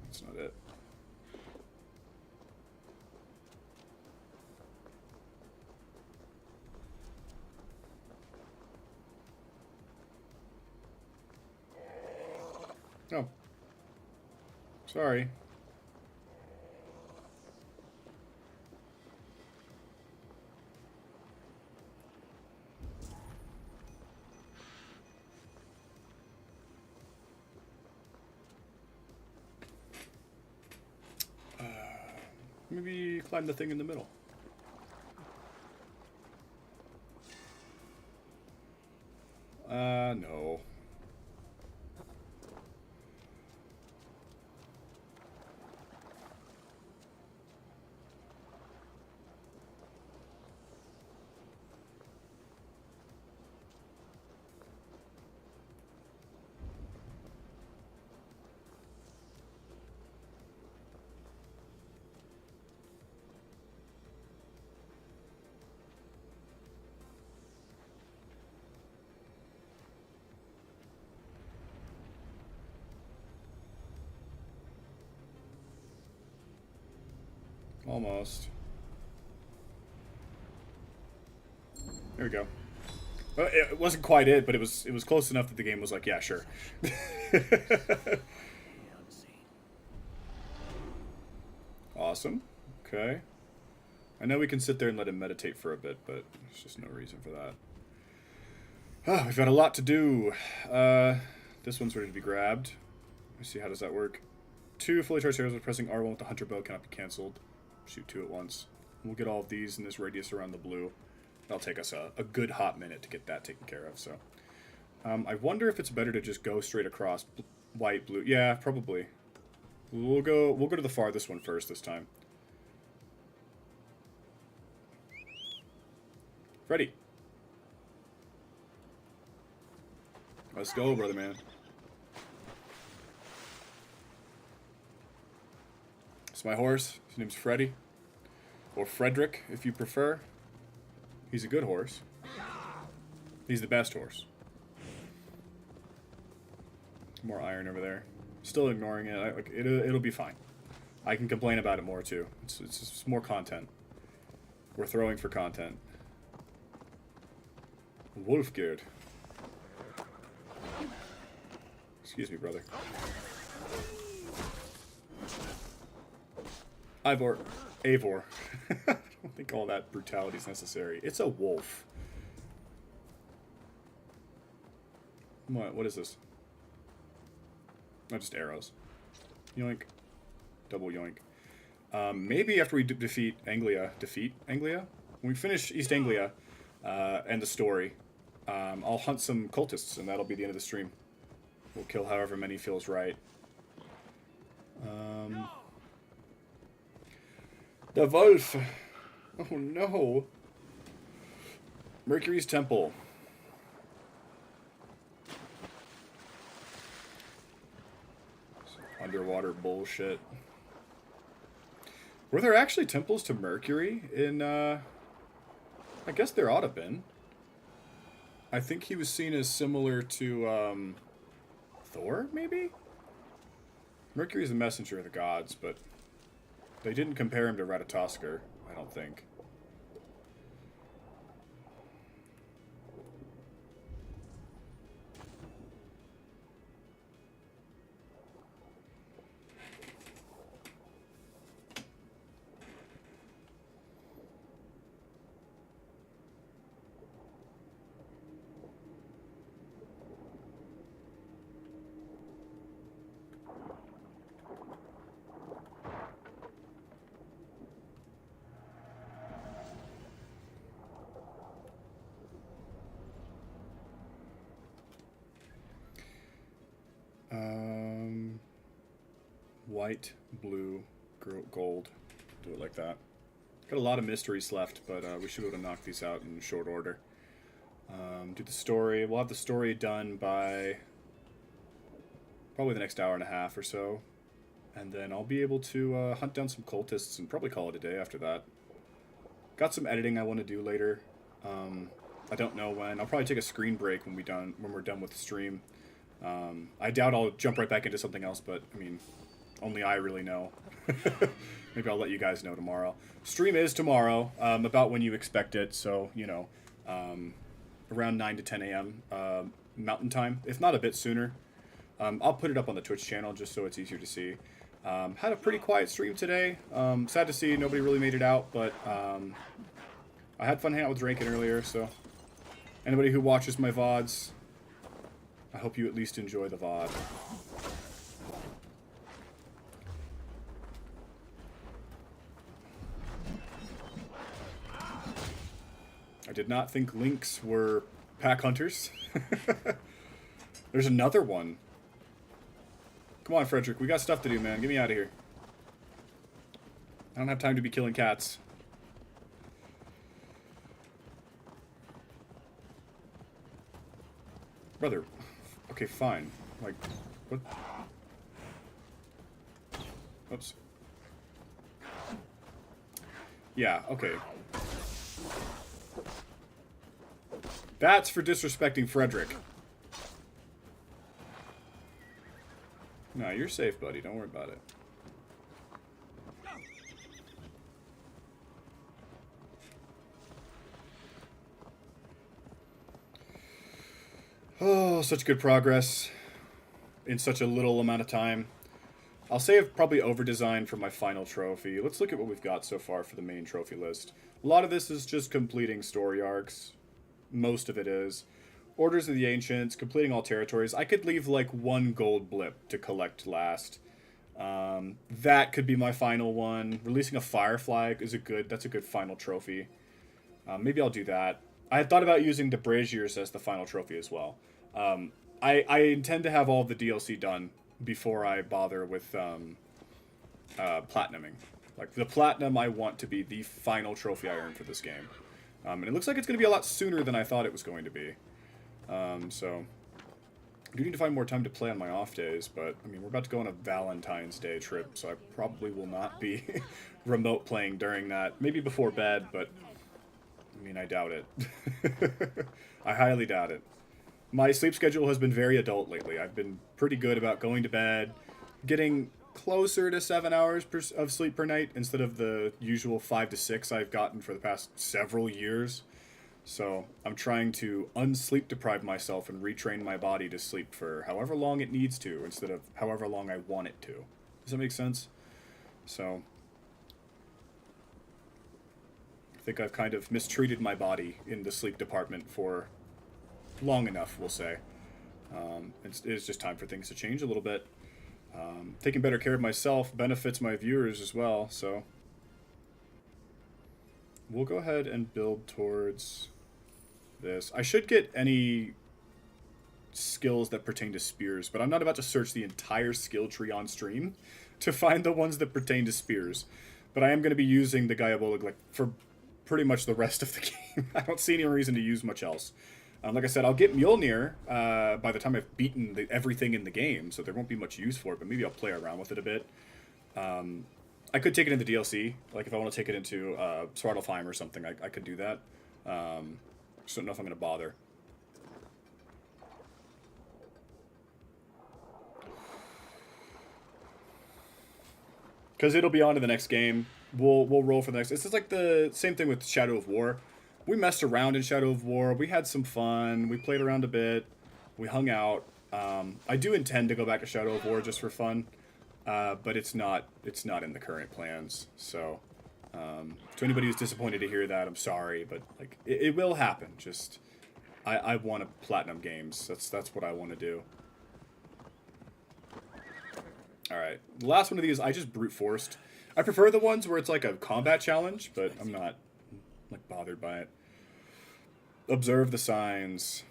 That's not it. Oh. Sorry. Maybe climb the thing in the middle. No. Almost. There we go. Well, it wasn't quite it, but it was close enough that the game was like, yeah, sure. Awesome. Okay. I know we can sit there and let him meditate for a bit, but there's just no reason for that. Oh, we've got a lot to do. This one's ready to be grabbed. Let's see, how does that work? 2 fully charged arrows with pressing R1 with the hunter bow cannot be cancelled. Shoot 2 at once. We'll get all of these in this radius around the blue. That'll take us a good hot minute to get that taken care of. So, I wonder if it's better to just go straight across white, blue. Yeah, probably. We'll go to the farthest one first this time. Freddy. Let's go, brother man. It's my horse. His name's Freddy. Or Frederick, if you prefer. He's a good horse. He's the best horse. More iron over there. Still ignoring it. It'll be fine. I can complain about it more, too. It's just more content. We're throwing for content. Wolfgerd. Excuse me, brother. Ivor. Eivor. I don't think all that brutality is necessary. It's a wolf. What is this? Oh, just arrows. Yoink. Double yoink. Maybe after we defeat Anglia... Defeat Anglia? When we finish East Anglia and the story, I'll hunt some cultists, and that'll be the end of the stream. We'll kill however many feels right. The Wolf! Oh no! Mercury's Temple. Underwater bullshit. Were there actually temples to Mercury in, I guess there ought to have been. I think he was seen as similar to, Thor, maybe? Mercury's the messenger of the gods, but they didn't compare him to Ratatoskr, I don't think. white, blue, gold. Do it like that. Got a lot of mysteries left, but we should be able to knock these out in short order. Do the story. We'll have the story done by probably the next hour and a half or so. And then I'll be able to hunt down some cultists and probably call it a day after that. Got some editing I want to do later. I don't know when. I'll probably take a screen break when we're done with the stream. I doubt I'll jump right back into something else, but I mean, only I really know. Maybe I'll let you guys know tomorrow. Stream is tomorrow, about when you expect it, so, you know, around 9 to 10 a.m. Mountain Time, if not a bit sooner. I'll put it up on the Twitch channel just so it's easier to see. Had a pretty quiet stream today. Sad to see nobody really made it out, but I had fun hanging out with Rankin earlier, so anybody who watches my VODs, I hope you at least enjoy the VOD. I did not think lynx were pack hunters. There's another one. Come on, Frederick. We got stuff to do, man. Get me out of here. I don't have time to be killing cats. Brother. Okay, fine. Like, what? Oops. Yeah, okay. That's for disrespecting Frederick. No, you're safe, buddy. Don't worry about it. Oh, such good progress in such a little amount of time. I'll say I've probably over-designed for my final trophy. Let's look at what we've got so far for the main trophy list. A lot of this is just completing story arcs. Most of it is. Orders of the Ancients, completing all territories. I could leave like one gold blip to collect last. That could be my final one. Releasing a Firefly is that's a good final trophy. Maybe I'll do that. I had thought about using the Braziers as the final trophy as well. I intend to have all of the DLC done before I bother with platinuming. Like, the platinum I want to be the final trophy I earn for this game. And it looks like it's going to be a lot sooner than I thought it was going to be. So, I do need to find more time to play on my off days, but, I mean, we're about to go on a Valentine's Day trip, so I probably will not be remote playing during that. Maybe before bed, but, I mean, I doubt it. I highly doubt it. My sleep schedule has been very adult lately. I've been pretty good about going to bed, getting closer to 7 hours of sleep per night instead of the usual 5 to 6 I've gotten for the past several years. So I'm trying to unsleep deprive myself and retrain my body to sleep for however long it needs to instead of however long I want it to. Does that make sense? So I think I've kind of mistreated my body in the sleep department for long enough, we'll say. It's just time for things to change a little bit. Taking better care of myself benefits my viewers as well, so we'll go ahead and build towards this. I should get any skills that pertain to spears, but I'm not about to search the entire skill tree on stream to find the ones that pertain to spears. But I am going to be using the Diabolik like for pretty much the rest of the game. I don't see any reason to use much else. Like I said, I'll get Mjolnir by the time I've beaten everything in the game, so there won't be much use for it, but maybe I'll play around with it a bit. I could take it into DLC, like if I want to take it into Svartalfheim or something, I could do that. Just don't know if I'm going to bother. Because it'll be on to the next game. We'll roll for the next... It's just like the same thing with Shadow of War. We messed around in Shadow of War. We had some fun. We played around a bit. We hung out. I do intend to go back to Shadow of War just for fun, but it's not in the current plans. So, to anybody who's disappointed to hear that, I'm sorry, but like it will happen. Just I want to platinum games. That's what I want to do. All right, the last one of these I just brute forced. I prefer the ones where it's like a combat challenge, but I'm not like bothered by it. Observe the signs.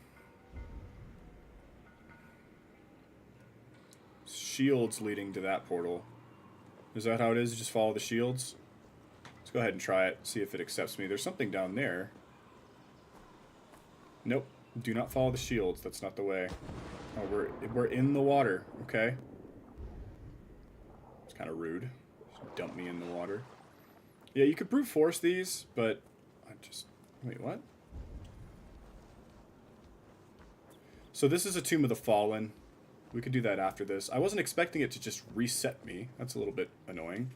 Shields leading to that portal. Is that how it is? Just follow the shields? Let's go ahead and try it. See if it accepts me. There's something down there. Nope. Do not follow the shields. That's not the way. Oh, we're in the water. Okay. It's kind of rude. Just dump me in the water. Yeah, you could brute force these, but I just... Wait, what? So this is a Tomb of the Fallen. We could do that after this. I wasn't expecting it to just reset me. That's a little bit annoying.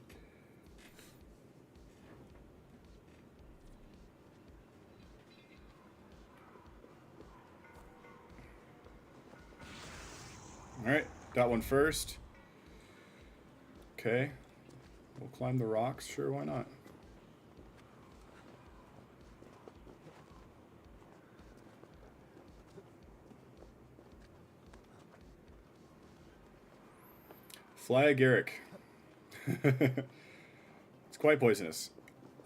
Alright, got one first. Okay. We'll climb the rocks. Sure, why not? Fly agaric. It's quite poisonous.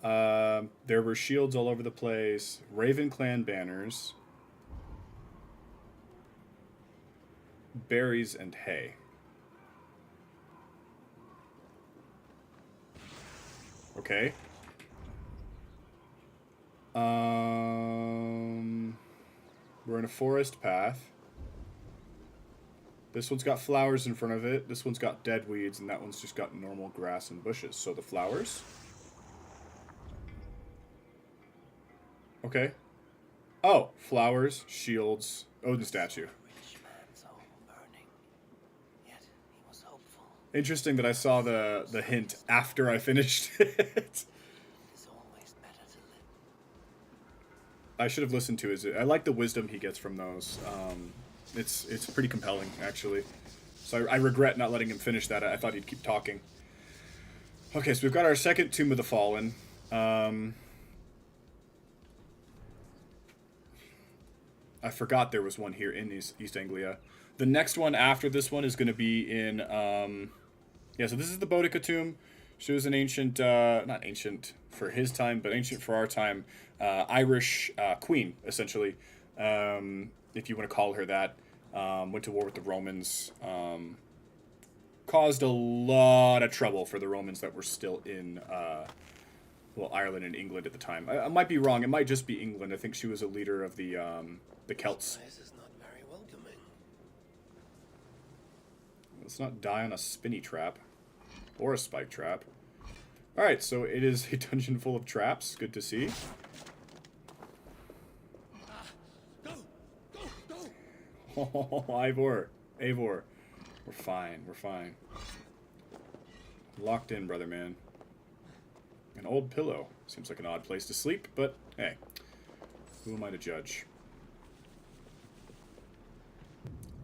There were shields all over the place. Raven Clan banners. Berries and hay. Okay. We're in a forest path. This one's got flowers in front of it. This one's got dead weeds, and that one's just got normal grass and bushes. So the flowers. Okay. Oh, flowers, shields, Odin statue. Interesting that I saw the hint after I finished it. I should have listened to his. I like the wisdom he gets from those. It's pretty compelling, actually. So I regret not letting him finish that. I thought he'd keep talking. Okay, so we've got our second Tomb of the Fallen. I forgot there was one here in East Anglia. The next one after this one is going to be in... yeah, so this is the Boudica tomb. She was an ancient... not ancient for his time, but ancient for our time. Irish queen, essentially. If you want to call her that. Went to war with the Romans. Caused a lot of trouble for the Romans that were still in... well, Ireland and England at the time. I might be wrong. It might just be England. I think she was a leader of the Celts. This is not very welcoming. Let's not die on a spinny trap. Or a spike trap. Alright, so it is a dungeon full of traps. Good to see. Oh, Ivor. Eivor. We're fine. We're fine. Locked in, brother man. An old pillow. Seems like an odd place to sleep, but hey. Who am I to judge?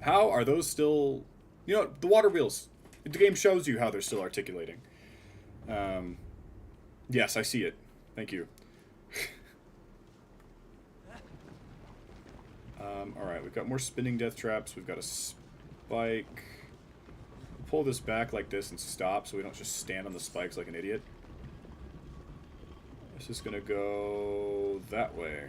How are those still... You know, the water wheels. The game shows you how they're still articulating. Yes, I see it. Thank you. Alright, we've got more spinning death traps. We've got a spike. Pull this back like this and stop so we don't just stand on the spikes like an idiot. This is going to go that way.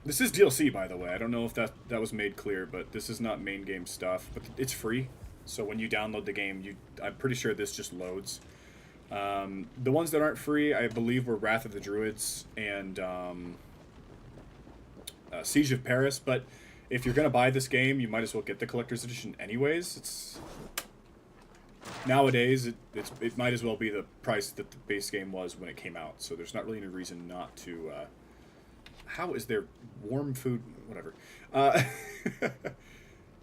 This is DLC, by the way. I don't know if that was made clear, but this is not main game stuff. But it's free, so when you download the game, I'm pretty sure this just loads. The ones that aren't free, I believe, were Wrath of the Druids and Siege of Paris. But if you're gonna buy this game, you might as well get the collector's edition anyways. It's nowadays it might as well be the price that the base game was when it came out. So there's not really any reason not to. How is there warm food? Whatever.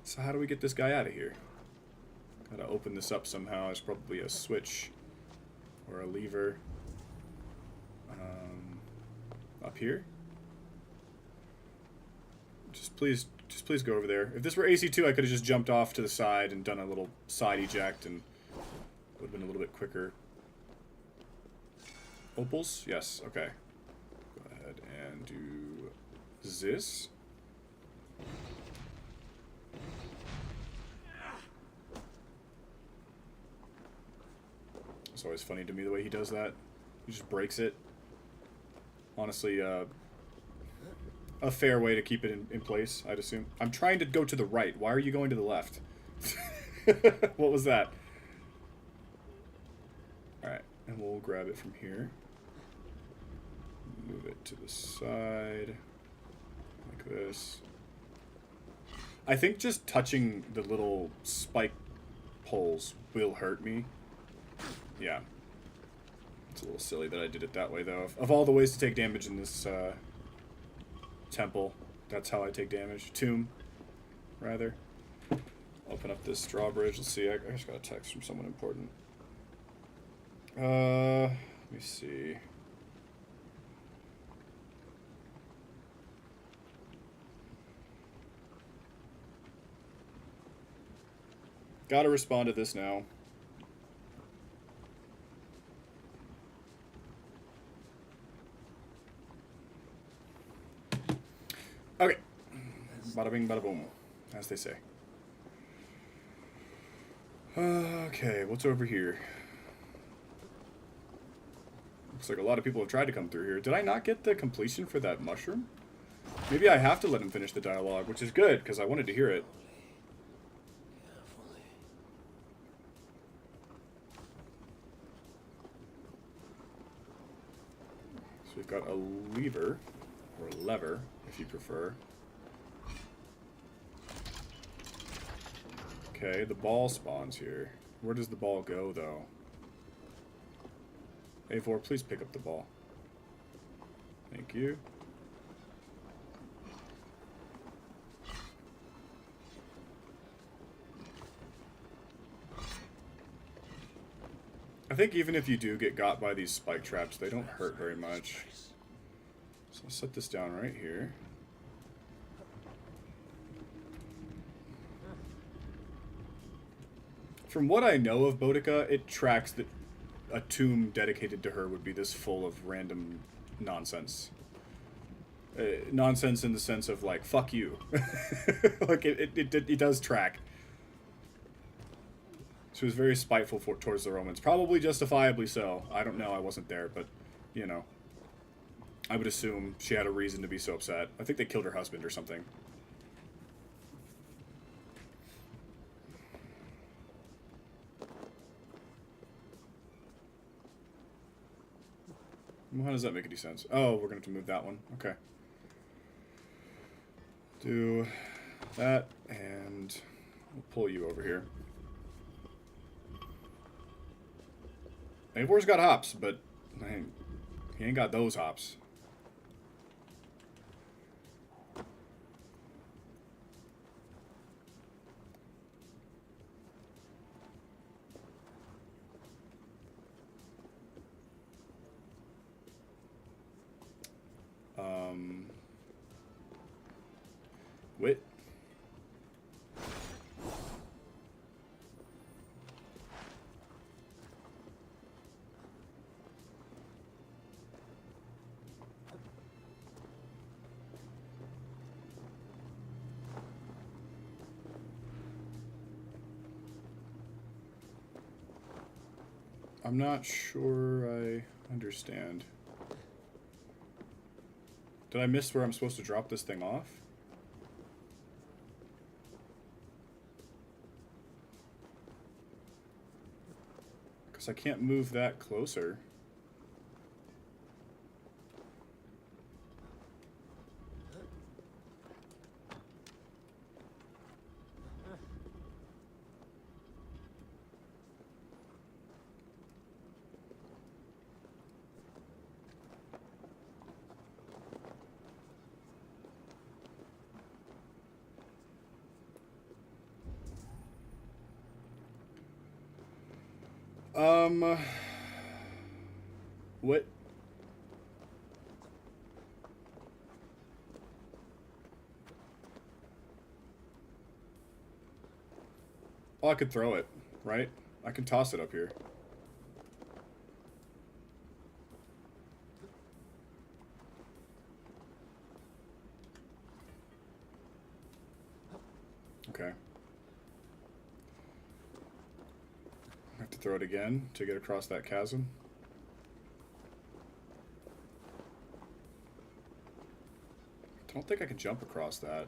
So how do we get this guy out of here? Gotta open this up somehow. There's probably a switch or a lever. Up here. Just please go over there. If this were AC2, I could have just jumped off to the side and done a little side eject, and it would have been a little bit quicker. Opals? Yes. Okay. Go ahead and do this. It's always funny to me the way he does that. He just breaks it. Honestly, a fair way to keep it in place, I'd assume. I'm trying to go to the right. Why are you going to the left? What was that? Alright, and we'll grab it from here. Move it to the side. Like this. I think just touching the little spike poles will hurt me. Yeah. It's a little silly that I did it that way, though. Of all the ways to take damage in this temple, that's how I take damage. Tomb, rather. Open up this drawbridge. Let's see. I just got a text from someone important. Let me see. Gotta respond to this now. Okay. Bada bing, bada boom, as they say. Okay, what's over here? Looks like a lot of people have tried to come through here. Did I not get the completion for that mushroom? Maybe I have to let him finish the dialogue, which is good, because I wanted to hear it. So we've got a lever, or lever, if you prefer. Okay, the ball spawns here. Where does the ball go, though? A4, please pick up the ball. Thank you. I think even if you do get got by these spike traps, they don't hurt very much. So I'll set this down right here. From what I know of Boudica, it tracks that a tomb dedicated to her would be this full of random nonsense. Nonsense in the sense of, like, fuck you. Like, it does track. She was very spiteful towards the Romans. Probably justifiably so. I don't know, I wasn't there, but, you know. I would assume she had a reason to be so upset. I think they killed her husband or something. Well, how does that make any sense? Oh, we're going to have to move that one. Okay. Do that, and we'll pull you over here. Avor's got hops, but he ain't got those hops. Wit. I'm not sure I understand. Did I miss where I'm supposed to drop this thing off? Because I can't move that closer. What? Oh, I could throw it, right? I can toss it up here. Okay. I have to throw it again to get across that chasm. I don't think I can jump across that.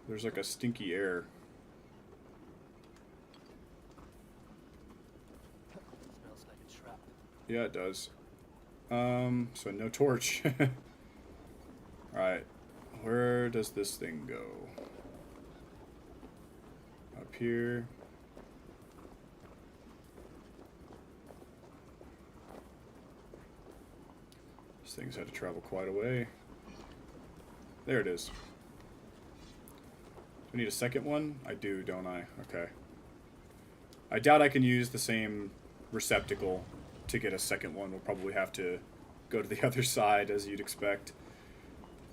There's like a stinky air. Yeah, it does. So no torch. Alright. Where does this thing go? Up here. This thing's had to travel quite a way. There it is. Do I need a second one? I do, don't I? Okay. I doubt I can use the same receptacle to get a second one. We'll probably have to go to the other side, as you'd expect.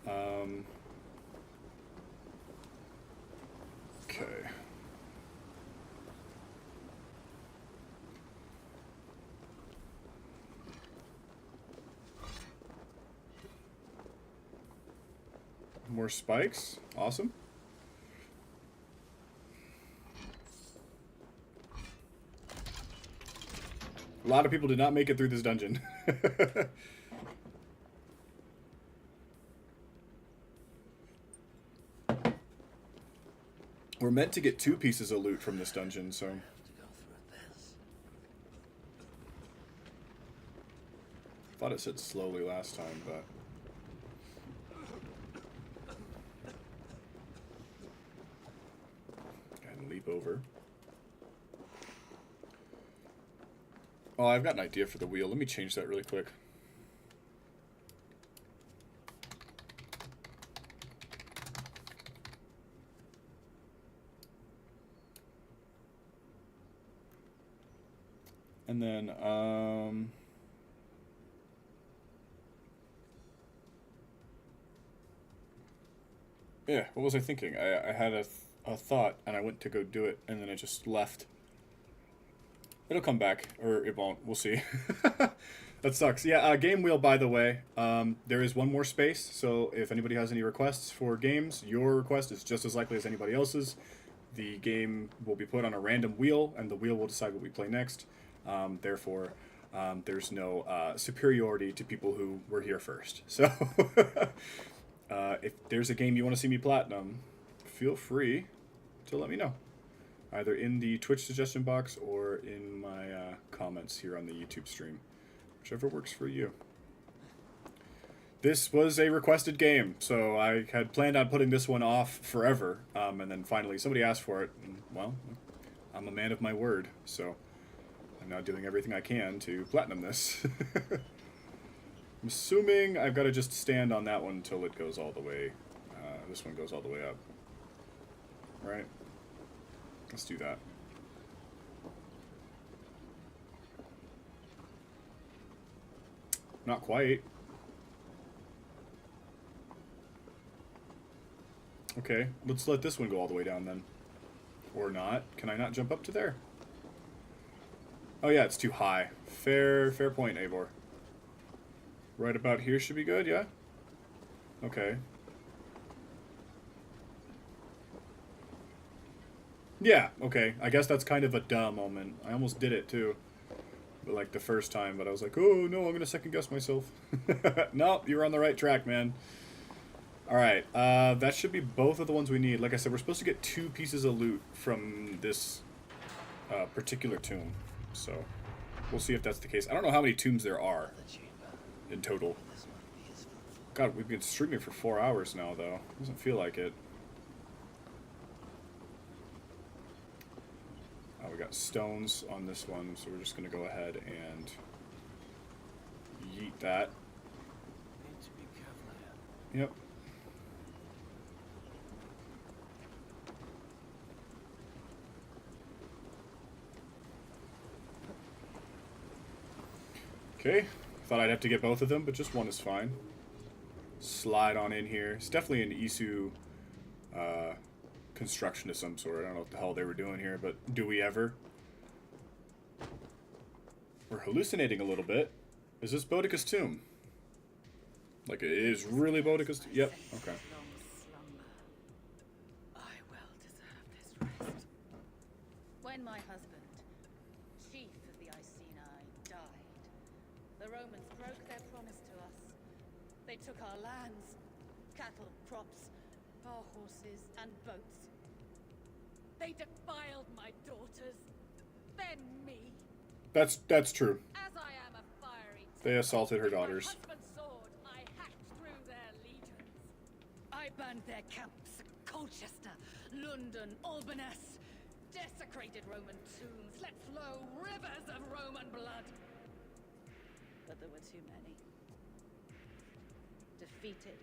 Okay. More spikes. Awesome. A lot of people did not make it through this dungeon. We're meant to get 2 pieces of loot from this dungeon, so... Thought it said slowly last time, but... And leap over. Oh, I've got an idea for the wheel. Let me change that really quick. And then, yeah, what was I thinking? I had a thought, and I went to go do it, and then it just left. It'll come back, or it won't. We'll see. That sucks. Yeah, game wheel, by the way. There is one more space, so if anybody has any requests for games, your request is just as likely as anybody else's. The game will be put on a random wheel, and the wheel will decide what we play next. Therefore, there's no superiority to people who were here first. So, if there's a game you want to see me platinum, feel free to let me know. Either in the Twitch suggestion box or in my comments here on the YouTube stream. Whichever works for you. This was a requested game, so I had planned on putting this one off forever. And then finally somebody asked for it. And, well, I'm a man of my word, so I'm now doing everything I can to platinum this. I'm assuming I've got to just stand on that one until it goes all the way. This one goes all the way up. Right? Let's do that. Not quite. Okay, let's let this one go all the way down then. Or not. Can I not jump up to there? Oh yeah, it's too high. Fair point, Eivor. Right about here should be good, yeah? Okay. Yeah, okay. I guess that's kind of a duh moment. I almost did it too. But like the first time, but I was like, oh no, I'm gonna second guess myself. Nope, you're on the right track, man. Alright, that should be both of the ones we need. Like I said, we're supposed to get 2 pieces of loot from this particular tomb. So, we'll see if that's the case. I don't know how many tombs there are in total. God, we've been streaming for 4 hours now, though. Doesn't feel like it. We got stones on this one, so we're just going to go ahead and yeet that. Need to be careful here. Yep. Okay, thought I'd have to get both of them, but just one is fine. Slide on in here. It's definitely an Isu construction of some sort. I don't know what the hell they were doing here, but do we ever? We're hallucinating a little bit. Is this Boudica's tomb? Like, it is really Boudica's tomb? Yep, okay. I well deserve this rest. When my husband, chief of the Iceni, died, the Romans broke their promise to us. They took our lands, cattle, crops, our horses, and boats. They defiled my daughters, then me. That's true. As I am a They assaulted her daughters. With my husband's sword, I hacked through their legions. I burned their camps at Colchester, London, Albanus. Desecrated Roman tombs, let flow rivers of Roman blood. But there were too many. Defeated,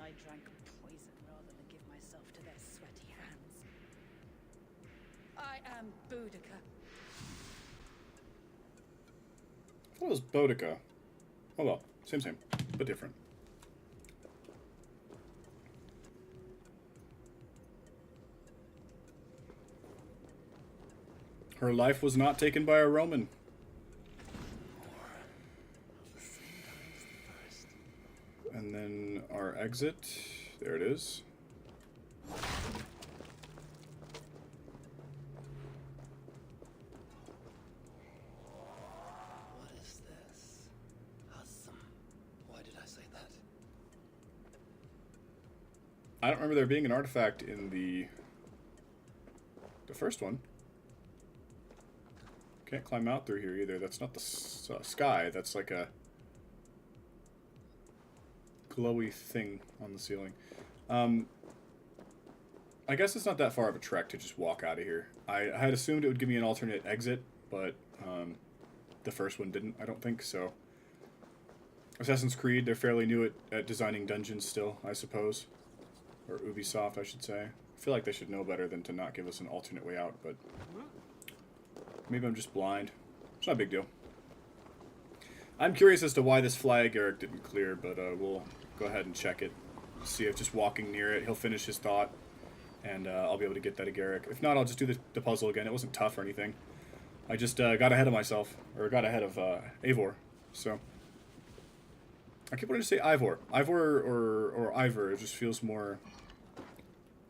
I drank poison rather than give myself to their sweaty hands. I am Boudica. I thought it was Boudica. Oh well, same, but different. Her life was not taken by a Roman. And then our exit. There it is. What is this? Awesome. Why did I say that? I don't remember there being an artifact in the first one. Can't climb out through here either. That's not the sky. That's like a glowy thing on the ceiling. I guess it's not that far of a trek to just walk out of here. I had assumed it would give me an alternate exit, but the first one didn't, I don't think, so. Assassin's Creed, they're fairly new at designing dungeons still, I suppose. Or Ubisoft, I should say. I feel like they should know better than to not give us an alternate way out, but maybe I'm just blind. It's not a big deal. I'm curious as to why this flag Eric didn't clear, but we'll go ahead and check it. See if just walking near it, he'll finish his thought, and I'll be able to get that to Garrick. If not, I'll just do the puzzle again. It wasn't tough or anything. I just got ahead of myself, or got ahead of Eivor. So I keep wanting to say Ivor. Ivor or Ivor. It just feels more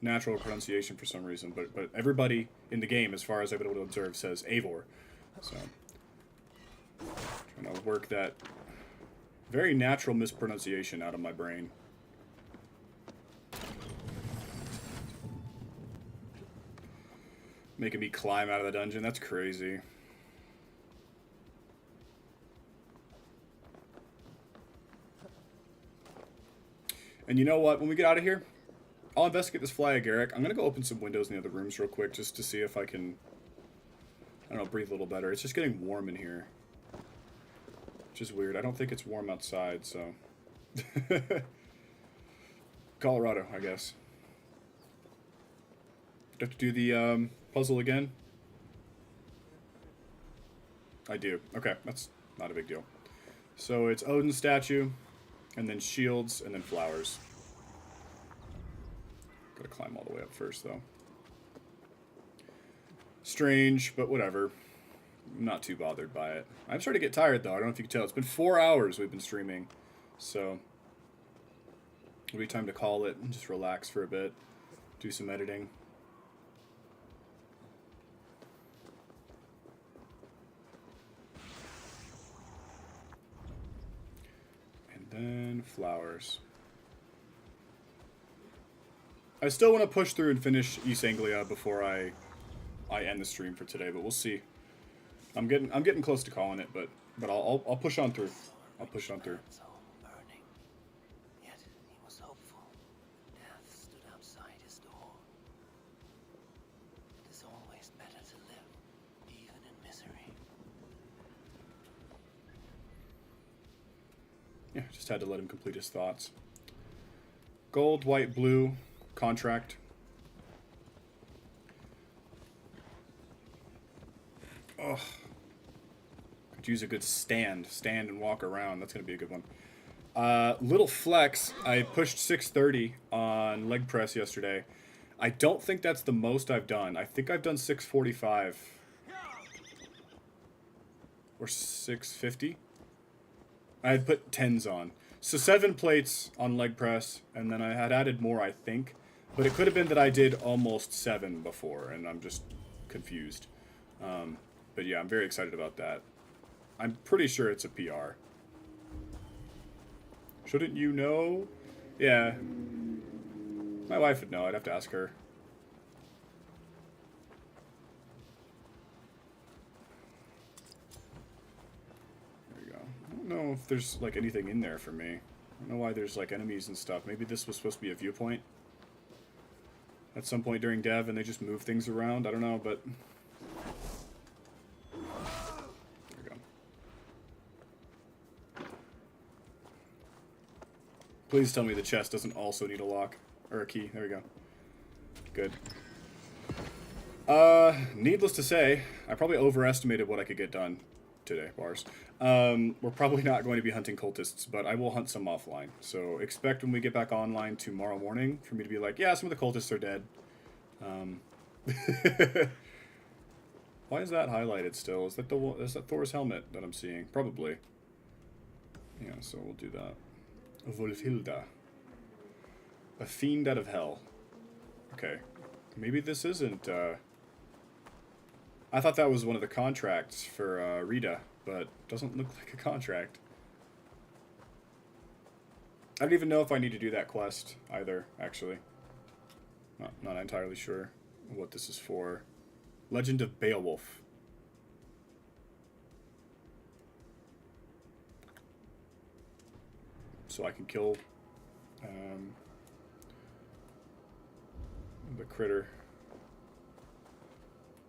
natural pronunciation for some reason. But everybody in the game, as far as I've been able to observe, says Eivor. So trying to work that very natural mispronunciation out of my brain. Making me climb out of the dungeon. That's crazy. And you know what? When we get out of here, I'll investigate this flag, Eric. I'm going to go open some windows in the other rooms real quick just to see if I can, I don't know, breathe a little better. It's just getting warm in here. Which is weird. I don't think it's warm outside, so. Colorado, I guess. Do I have to do the puzzle again? I do. Okay, that's not a big deal. So it's Odin's statue, and then shields, and then flowers. Gotta climb all the way up first, though. Strange, but whatever. I'm not too bothered by it. I'm starting to get tired, though. I don't know if you can tell. It's been 4 hours we've been streaming. So it'll be time to call it and just relax for a bit. Do some editing. And then flowers. I still want to push through and finish East Anglia before I end the stream for today, but we'll see. I'm getting close to calling it, but I'll push on through. I'll push on through. Burning. Yet he was hopeful. Death stood outside his door. It is always better to live, even in misery. Yeah, just had to let him complete his thoughts. Gold, white, blue, contract. Ugh. Could use a good stand. Stand and walk around. That's going to be a good one. Little flex. I pushed 630 on leg press yesterday. I don't think that's the most I've done. I think I've done 645. Or 650. I had put 10s on. So 7 plates on leg press, and then I had added more, I think. But it could have been that I did almost 7 before, and I'm just confused. But yeah, I'm very excited about that. I'm pretty sure it's a PR. Shouldn't you know? Yeah. My wife would know. I'd have to ask her. There we go. I don't know know if there's like anything in there for me. I don't know why there's like enemies and stuff. Maybe this was supposed to be a viewpoint at some point during dev and they just move things around. I don't know, but there we go. Please tell me the chest doesn't also need a lock or a key. There we go. Good. Needless to say, I probably overestimated what I could get done today, bars. We're probably not going to be hunting cultists, but I will hunt some offline. So expect when we get back online tomorrow morning for me to be like, yeah, some of the cultists are dead. Why is that highlighted still? Is that Thor's helmet that I'm seeing? Probably. Yeah, so we'll do that. Volhilda. A fiend out of hell. Okay. Maybe this isn't, I thought that was one of the contracts for, Rita, but doesn't look like a contract. I don't even know if I need to do that quest, either, actually. Not entirely sure what this is for. Legend of Beowulf. So I can kill, the critter.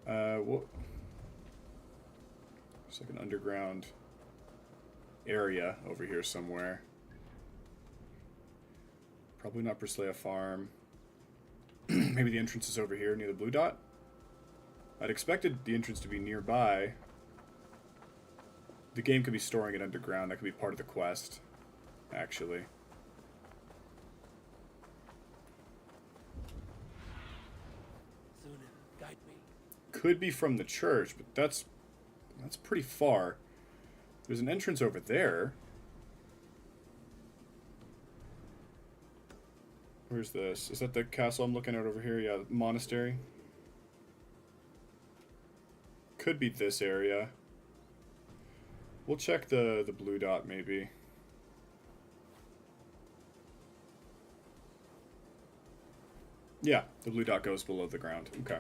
What? It's like an underground area over here somewhere. Probably not Brislea Farm. Maybe the entrance is over here near the blue dot. I'd expected the entrance to be nearby. The game could be storing it underground. That could be part of the quest, actually. Guide me. Could be from the church, but that's pretty far. There's an entrance over there. Where's this? Is that the castle I'm looking at over here? Yeah, monastery. Could be this area. We'll check the blue dot maybe. Yeah, the blue dot goes below the ground. Okay.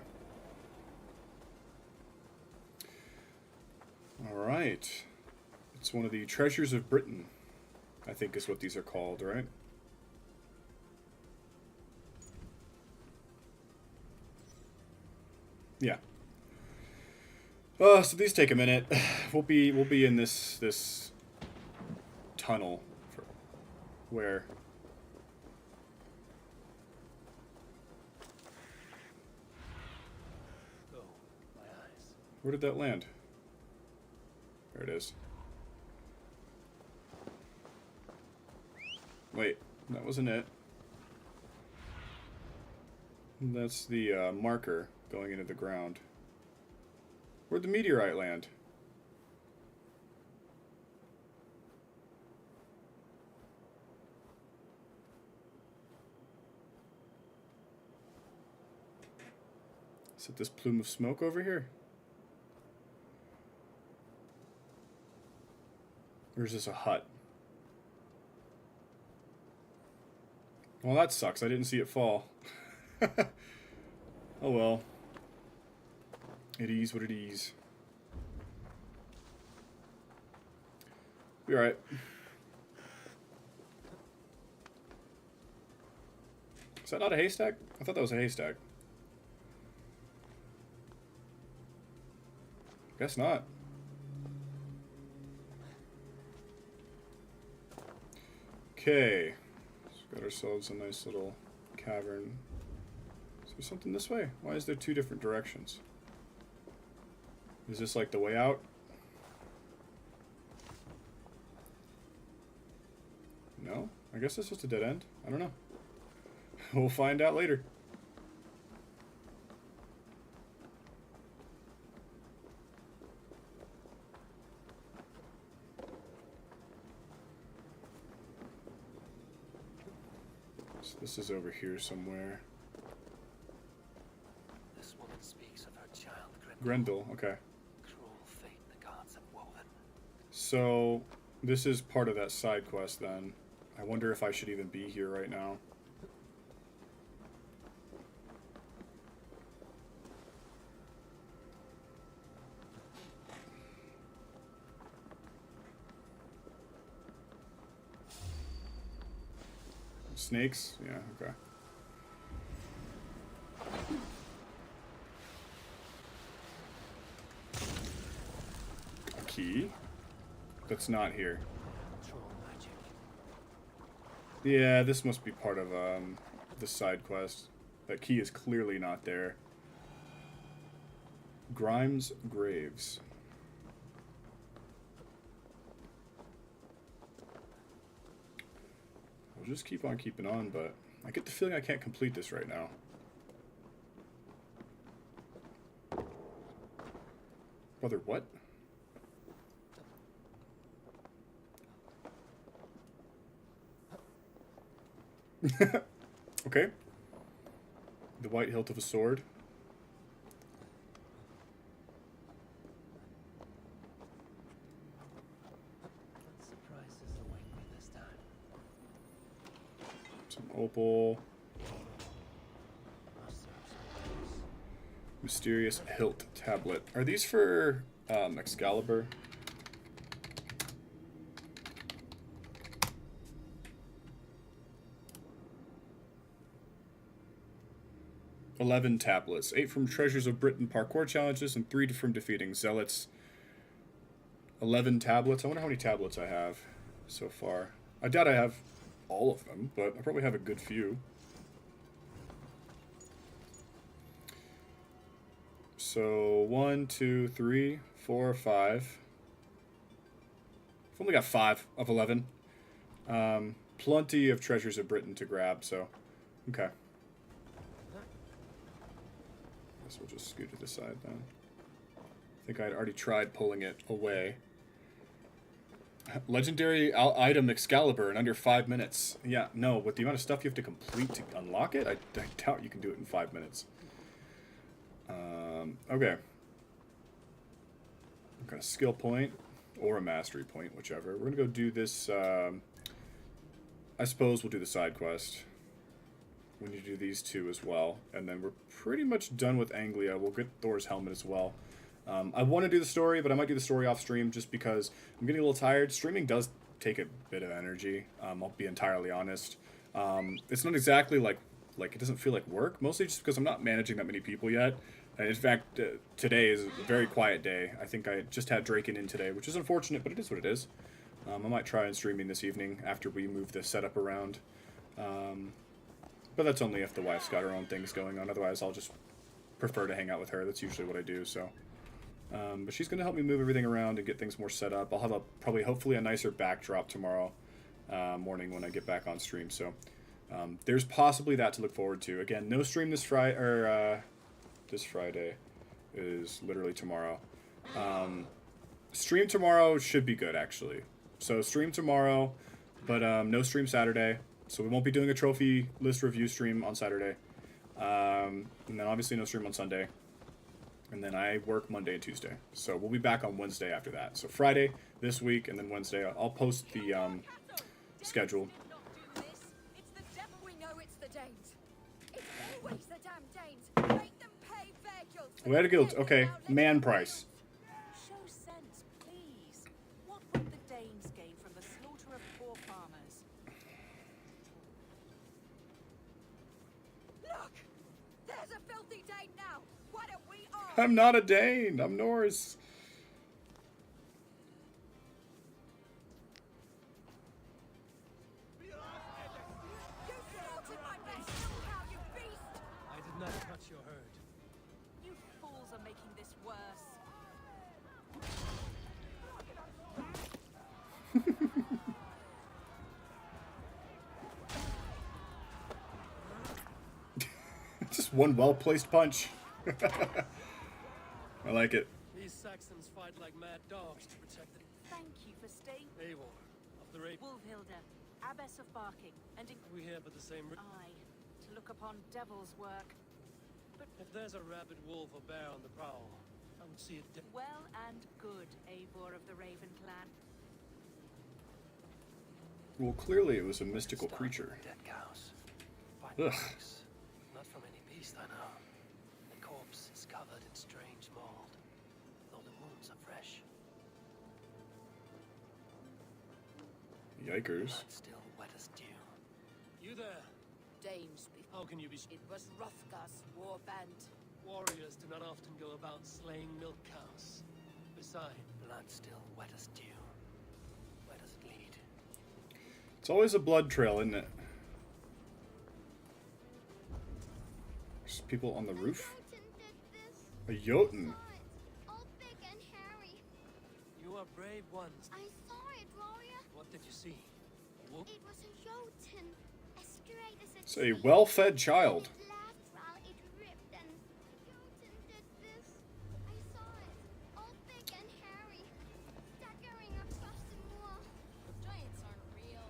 Alright. It's one of the treasures of Britain, I think is what these are called, right? Yeah. So these take a minute. We'll be in this tunnel for where. Oh, my eyes. Where did that land? There it is. Wait, that wasn't it. That's the marker going into the ground. Where'd the meteorite land? Is it this plume of smoke over here? Or is this a hut? Well, that sucks. I didn't see it fall. Oh well. It is what it is. Be alright. Is that not a haystack? I thought that was a haystack. Guess not. Okay. So got ourselves a nice little cavern. Is there something this way? Why is there two different directions? Is this like the way out? No? I guess it's just a dead end. I don't know. We'll find out later. So this is over here somewhere. This woman speaks of her child, Grendel, okay. Cruel fate the gods have woven. So, this is part of that side quest then. I wonder if I should even be here right now. Snakes? Yeah, okay. A key? That's not here. Control magic. Yeah, this must be part of the side quest. That key is clearly not there. Grimes Graves. We'll just keep on keeping on, but I get the feeling I can't complete this right now. Brother, what? Okay. The white hilt of a sword. What surprises await me this time? Some opal. Must search somewhere else. Mysterious hilt tablet. Are these for Excalibur? $11 tablets. 8 from Treasures of Britain parkour challenges and 3 from defeating zealots. 11 tablets. I wonder how many tablets I have so far. I doubt I have all of them, but I probably have a good few. So 1, 2, 3, 4, 5. I've only got 5 of 11. Plenty of Treasures of Britain to grab, so okay. Guess we'll just scoot to the side then. I think I'd already tried pulling it away. Legendary item Excalibur in under 5 minutes. Yeah, no, with the amount of stuff you have to complete to unlock it, I doubt you can do it in 5 minutes. Okay. I've got a skill point or a mastery point, whichever. We're going to go do this. I suppose we'll do the side quest. We need to do these 2 as well. And then we're pretty much done with Anglia. We'll get Thor's helmet as well. I want to do the story, but I might do the story off stream just because I'm getting a little tired. Streaming does take a bit of energy. I'll be entirely honest. It's not exactly like it doesn't feel like work, mostly just because I'm not managing that many people yet. In fact, today is a very quiet day. I think I just had Draken in today, which is unfortunate, but it is what it is. I might try and streaming this evening after we move the setup around. But that's only if the wife's got her own things going on. Otherwise, I'll just prefer to hang out with her. That's usually what I do, so... but she's going to help me move everything around and get things more set up. I'll have hopefully a nicer backdrop tomorrow morning when I get back on stream. So there's possibly that to look forward to. Again, no stream this Friday, or this Friday is literally tomorrow. Stream tomorrow should be good, actually. So stream tomorrow, but no stream Saturday. So we won't be doing a trophy list review stream on Saturday. And then obviously no stream on Sunday. And then I work Monday and Tuesday. So we'll be back on Wednesday after that. So Friday this week, and then Wednesday I'll post the schedule. It's the devil. We know it's the Danes. It's always the damn Danes. Make them pay fair guilt. Way to go. Okay, man price. Show sense, please. What would the Danes gain from the slaughter of poor farmers? Look! There's a filthy Dane now! Why don't we all... I'm not a Dane. I'm Norse. You slaughtered my best cow, you beast! I did not cut your herd. You fools are making this worse. Just one well-placed punch. I like it. These Saxons fight like mad dogs to protect the Thank you for staying. Eivor of the Raven. Wolfhilda, Abbess of Barking, and We here for the same. I, to look upon devil's work. If there's a rabid wolf or bear on the prowl, I would see it. Well and good, Eivor of the Raven clan. Well, clearly it was a mystical creature. Dead cows. Ugh. Not from any beast I know. The corpse is covered in strange mold, though the wounds are fresh. Yikers. Blood still wet as dew. You there? Damesby. How can you be? It was Hrothgar's war band. Warriors do not often go about slaying milk cows. Besides, blood still wet as dew. Where does it lead? It's always a blood trail, isn't it? There's people on the roof. A Jotun. All big and hairy. You are brave ones. I saw it, warrior. What did you see? A wolf? It was a Jotun, as straight as It's a well-fed child. It laughed while it ripped, and Jotun did this. I saw it, all big and hairy, staggering across the moor. Giants aren't real.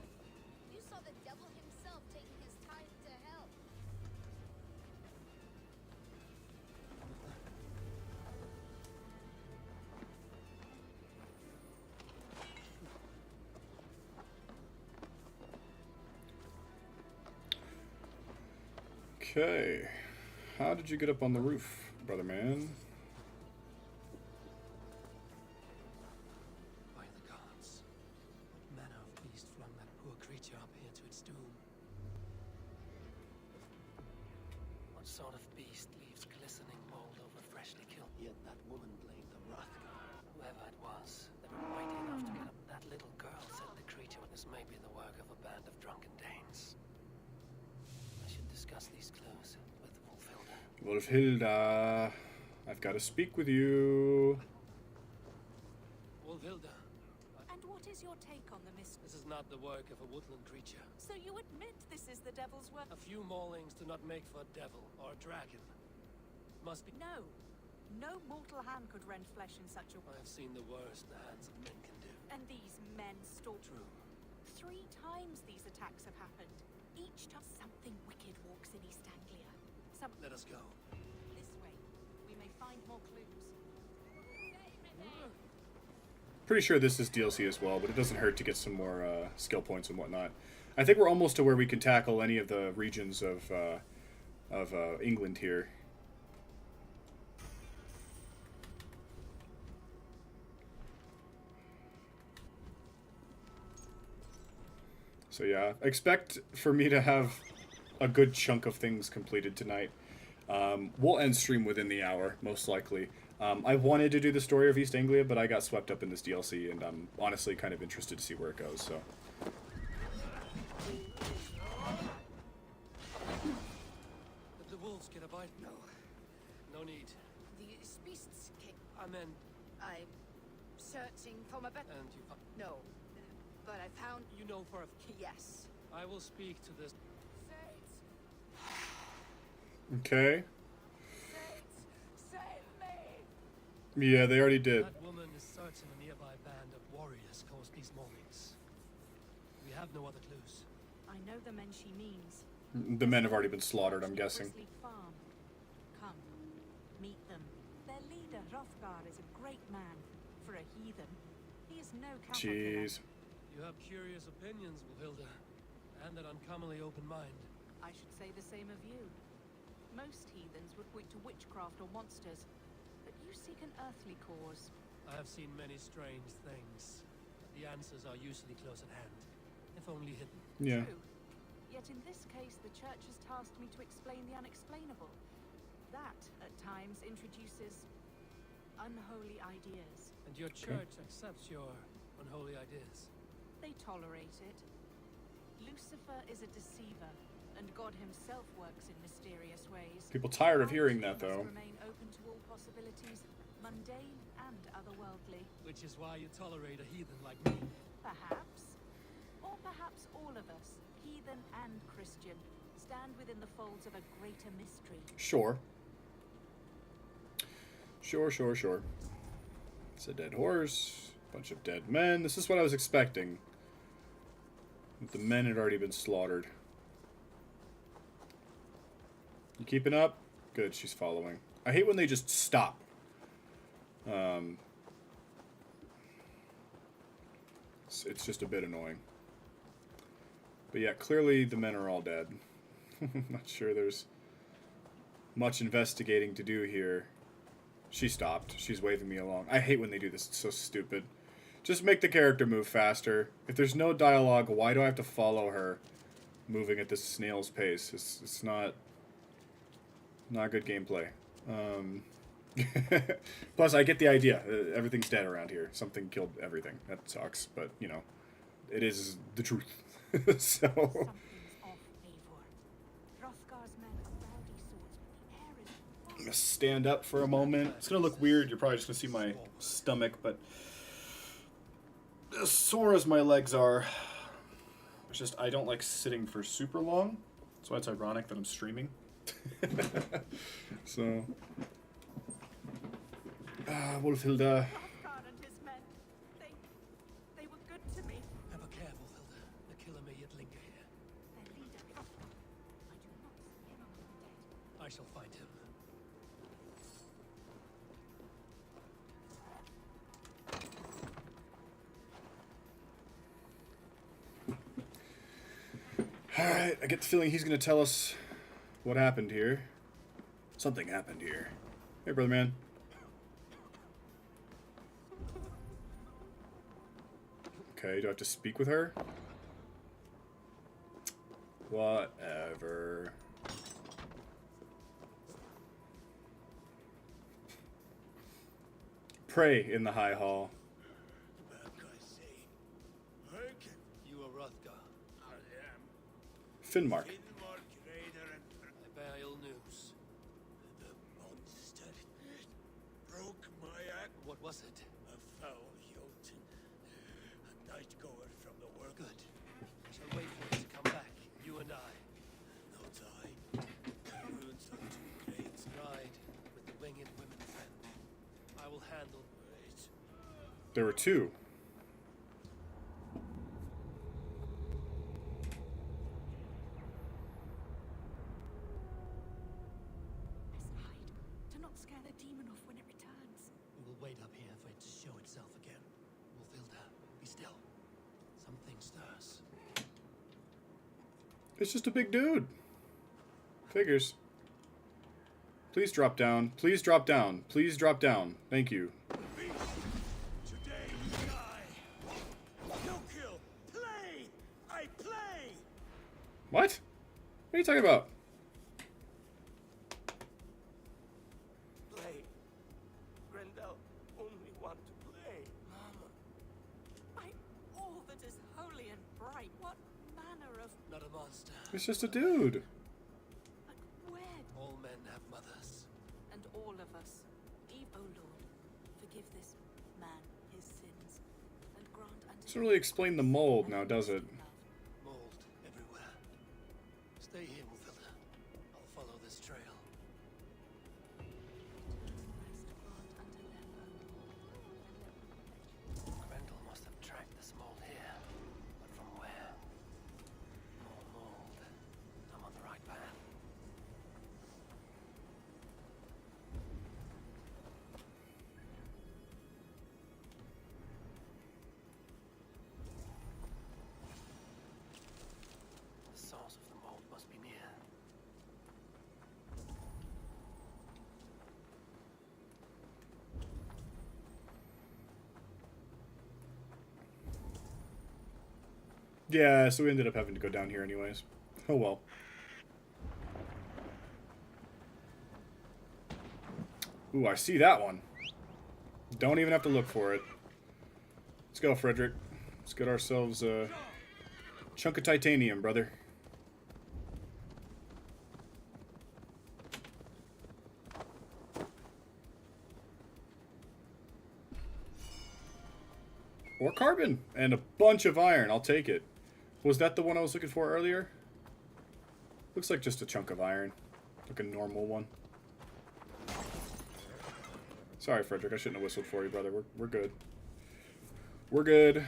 You saw the devil himself taking his time to help. Okay. How did you get up on the roof, brother man? By the gods. What manner of beast flung that poor creature up here to its doom? What sort of beast leaves glistening mold over freshly killed? Yet that woman blamed the Hrothgar. Whoever it was, they were mighty enough to get up. That little girl said the creature. This may be the work of a band of drunken Danes. I should discuss these clues with Wolfhilda. Wolfhilda, I've got to speak with you. Wolfhilda, And what is your take on the mystery? this is not the work of a woodland creature. So you admit this is the devil's work? A few maulings do not make for a devil or a dragon. Must be. No. No mortal hand could rend flesh in such a I have seen the worst the hands of men can do. And these men stalk. True. 3 times these attacks have happened. Each time something wicked walks in East Anglia. Let us go. This way. We may find more clues. Pretty sure this is DLC as well, but it doesn't hurt to get some more skill points and whatnot. I think we're almost to where we can tackle any of the regions of England here. So yeah, expect for me to have a good chunk of things completed tonight. We'll end stream within the hour, most likely. I wanted to do the story of East Anglia, but I got swept up in this DLC, and I'm honestly kind of interested to see where it goes, so... Did the wolves get a bite? No. No need. These beasts came. I meant... I'm searching for my And you... No. But I found... You know for a... Yes. I will speak to this... Okay. Save me! Yeah, they already did. That woman is certain a nearby band of warriors caused these maulings. We have no other clues. I know the men she means. The men have already been slaughtered, I'm guessing. Grizzly Farm. Come, meet them. Their leader, Hrothgar, is a great man. For a heathen, he is no cattle killer. Jeez. You have curious opinions, Wolfhilda, and an uncommonly open mind. I should say the same of you. Most heathens would point to witchcraft or monsters, but you seek an earthly cause. I have seen many strange things. The answers are usually close at hand, if only hidden. Yeah. True. Yet in this case, the church has tasked me to explain the unexplainable. That, at times, introduces unholy ideas. And your church accepts your unholy ideas. They tolerate it. Lucifer is a deceiver, and God himself works in mysterious ways. People tired of hearing that, Our though. must remain open to all possibilities, mundane and otherworldly. Which is why you tolerate a heathen like me. Perhaps. Or perhaps all of us, heathen and Christian, stand within the folds of a greater mystery. Sure. Sure. It's a dead horse, bunch of dead men. This is what I was expecting. The men had already been slaughtered. You keeping up? Good, she's following. I hate when they just stop. It's just a bit annoying. But yeah, clearly the men are all dead. Not sure there's much investigating to do here. She stopped. She's waving me along. I hate when they do this. It's so stupid. Just make the character move faster. If there's no dialogue, why do I have to follow her? moving at this snail's pace. It's not good gameplay. Plus, I get the idea. Everything's dead around here. Something killed everything. That sucks, but you know, it is the truth. So. Something's off, Eivor. Hrothgar's men are rowdy swords, but the air is I'm gonna stand up for a moment. It's gonna look weird. You're probably just gonna see my stomach, but as sore as my legs are, it's just I don't like sitting for super long. So it's ironic that I'm streaming. So, Wolfhilda. Hrothgar and his men. They were good to me. Ever careful, Hilda. The killer may yet linger here. Their leader, Hrothgar. I do not see him among the dead. I shall find him. Alright, I get the feeling he's gonna tell us what happened here. Something happened here. Hey, brother man. Okay, do I have to speak with her? Whatever. Pray in the high hall. You are Hrothgar. Finmark. I bear ill news. The monster broke my act. What was it? A foul Jotun. A night goer from the world. Good. I shall wait for him to come back. You and I. Not I. The wounds are too great. Ride with the winged women friend. I will handle. Wait. There were two. Let's hide. Do not scare the demon off when it returns. We will wait up here for it to show itself again. Wolfhilda, be still. Something stirs. It's just a big dude. Figures. Please drop down. Please drop down. Please drop down. Thank you. Today you die. No kill. Play. I play. What? What are you talking about? Play. Grendel only want to play. Mama. By all that is holy and bright, what manner of... Not a monster. It's just a dude. But where? All men have mothers. And all of us. O Lord, forgive this man his sins, and grant unto Doesn't really explain the mold now, does it? Mold everywhere. Stay here, Wolfhilda. I'll follow this trail. Grendel must have tracked this mold here. But from where? More mold. I'm on the right path. The source of the mold must be near. Yeah, so we ended up having to go down here anyways. Oh well. Ooh, I see that one. Don't even have to look for it. Let's go, Frederick. Let's get ourselves a chunk of titanium, brother. Or carbon. And a bunch of iron. I'll take it. Was that the one I was looking for earlier? Looks like just a chunk of iron. Like a normal one. Sorry, Frederick. I shouldn't have whistled for you, brother. We're good. We're good.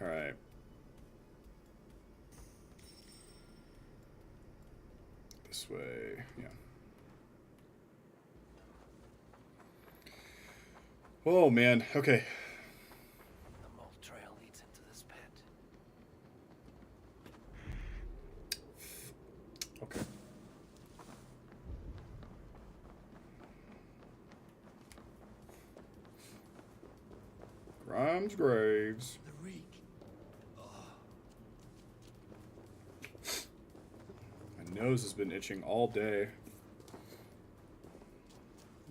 Alright. This way. Yeah. Oh, man. Okay. The mold trail leads into this pit. Okay. Grimes Graves. The reek. Oh, nose has been itching all day.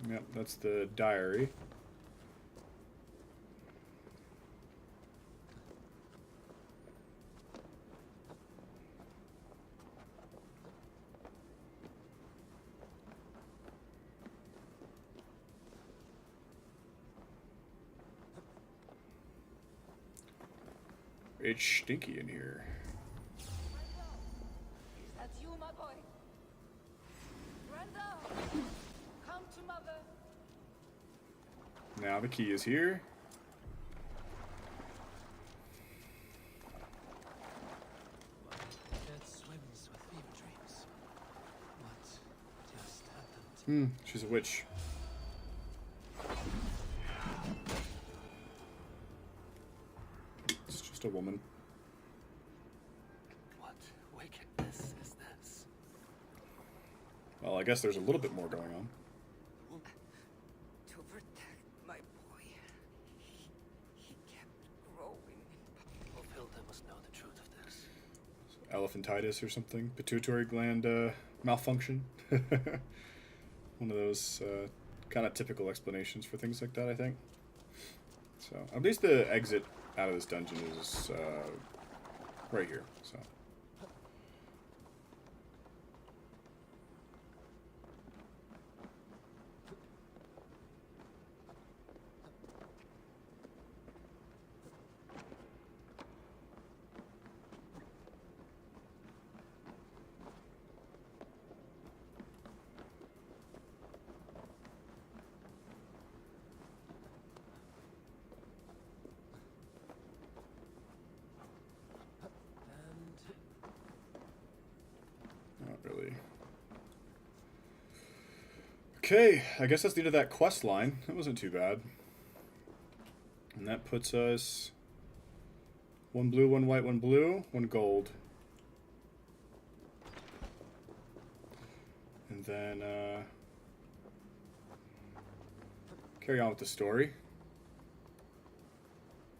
Yep, that's the diary. It's stinky in here. Is that you, my boy? Brenda! Come to mother. Now the key is here. Dead swims with fever dreams. What just happened? She's a witch. It's just a woman. What wickedness is this? Well, I guess there's a little bit more going on. To protect my boy. He kept growing. Hilda must know the truth of this. Elephantitis or something. Pituitary gland malfunction. One of those kind of typical explanations for things like that, I think. So, at least the exit out of this dungeon is right here. So. Really. Okay, I guess that's the end of that quest line. That wasn't too bad. And that puts us 1 blue, 1 white, 1 blue, 1 gold. And then carry on with the story.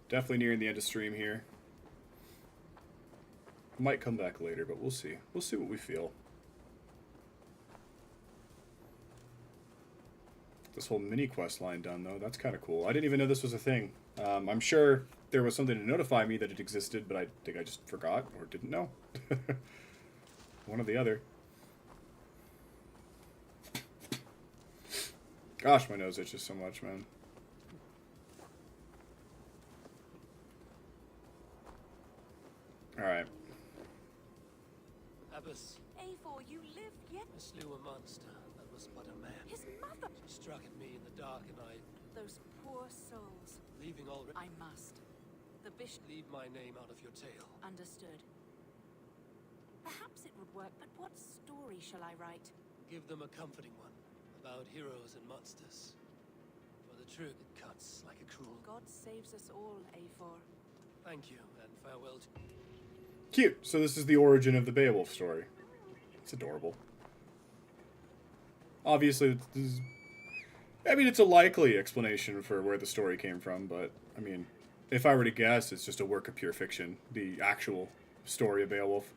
Definitely nearing the end of stream here. Might come back later, but we'll see. We'll see what we feel. This whole mini quest line done, though. That's kind of cool. I didn't even know this was a thing. I'm sure there was something to notify me that it existed, but I think I just forgot or didn't know. One or the other. Gosh, my nose itches so much, man. Alright. Abbess, Eivor, you live yet? I slew a monster that was but a man. His mother! She struck at me in the dark and I, Those poor souls. leaving already. I must. The bishop... Leave my name out of your tale. Understood. Perhaps it would work, but what story shall I write? Give them a comforting one, about heroes and monsters. For the truth, it cuts like a cruel... God saves us all, Eivor. Thank you, and farewell to... Cute. So this is the origin of the Beowulf story. It's adorable. Obviously, I mean, it's a likely explanation for where the story came from, but, I mean, if I were to guess, it's just a work of pure fiction. The actual story of Beowulf.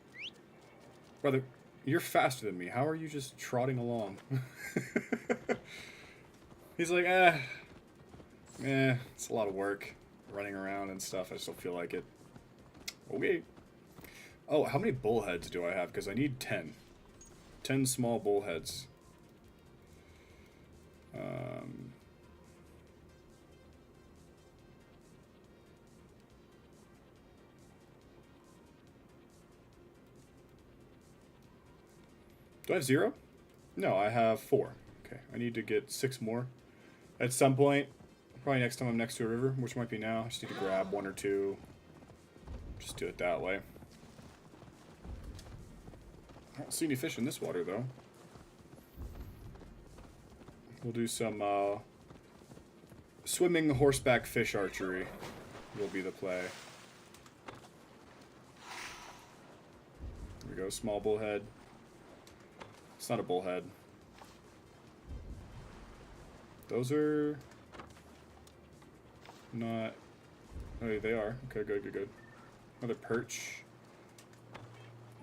Brother, you're faster than me. How are you just trotting along? He's like, it's a lot of work. Running around and stuff. I still feel like it. Okay. Oh, how many bullheads do I have? Because I need 10. 10 small bullheads. Do I have 0? No, I have 4. Okay, I need to get 6 more. At some point, probably next time I'm next to a river, which might be now. I just need to grab 1 or 2. Just do it that way. I don't see any fish in this water, though. We'll do some swimming horseback fish archery will be the play. There we go, small bullhead. It's not a bullhead. Those are not... Oh, they are. Okay, good, good, good. Another perch.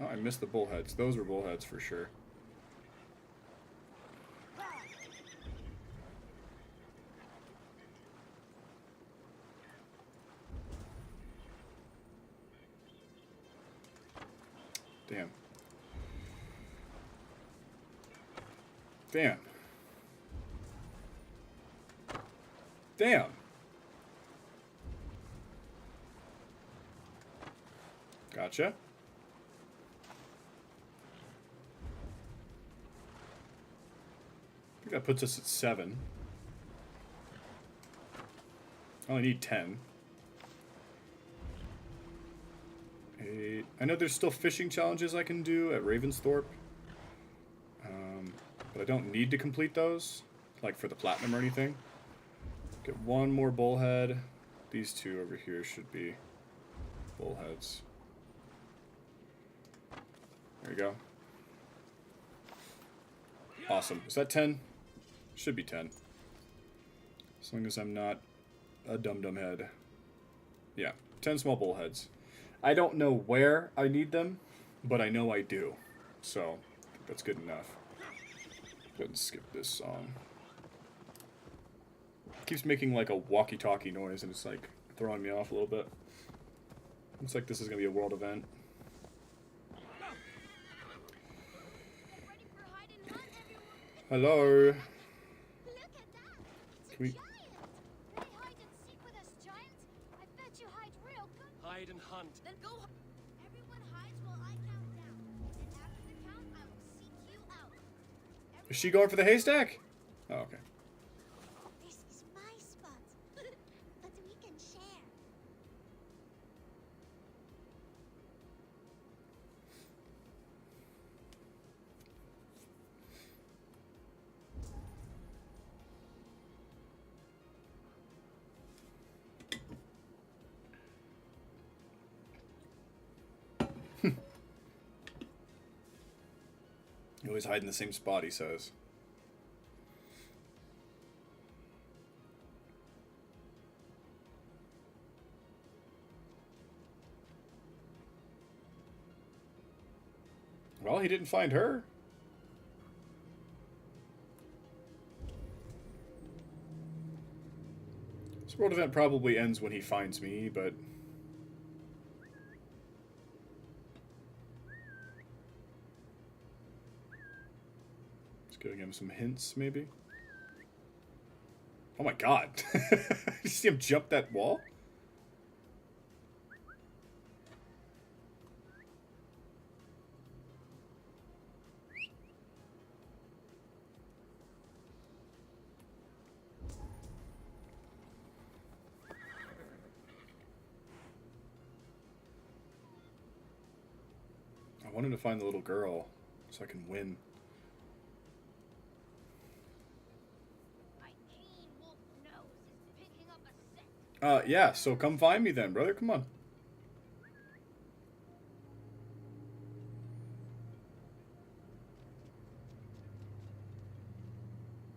Oh, I missed the bullheads. Those were bullheads for sure. Damn. Damn. Damn. Gotcha. I think that puts us at 7. I only need 10. 8. I know there's still fishing challenges I can do at Ravensthorpe. But I don't need to complete those, like for the platinum or anything. Get one more bullhead. These two over here should be bullheads. There you go. Awesome. Is that 10? Should be 10. As long as I'm not a dum-dum head. Yeah, 10 small bullheads. I don't know where I need them, but I know I do. So, that's good enough. Go ahead and skip this song. It keeps making like a walkie-talkie noise and it's like throwing me off a little bit. Looks like this is going to be a world event. Hello. Look at that! It's Can we... a giant! Play hide and seek with us, giant. I bet you hide real good. Hide and hunt. Then go. Everyone hides while I count down. And after the count, I will seek you out. Is she going for the haystack? Oh, okay. This is my spot. But we can share. You always hide in the same spot, he says. Well, he didn't find her. This world event probably ends when he finds me, but... Just giving him some hints, maybe? Oh my god! You see him jump that wall? I wanted to find the little girl so I can win. My keen wolf nose is picking up a scent. Yeah, so come find me then, brother. Come on.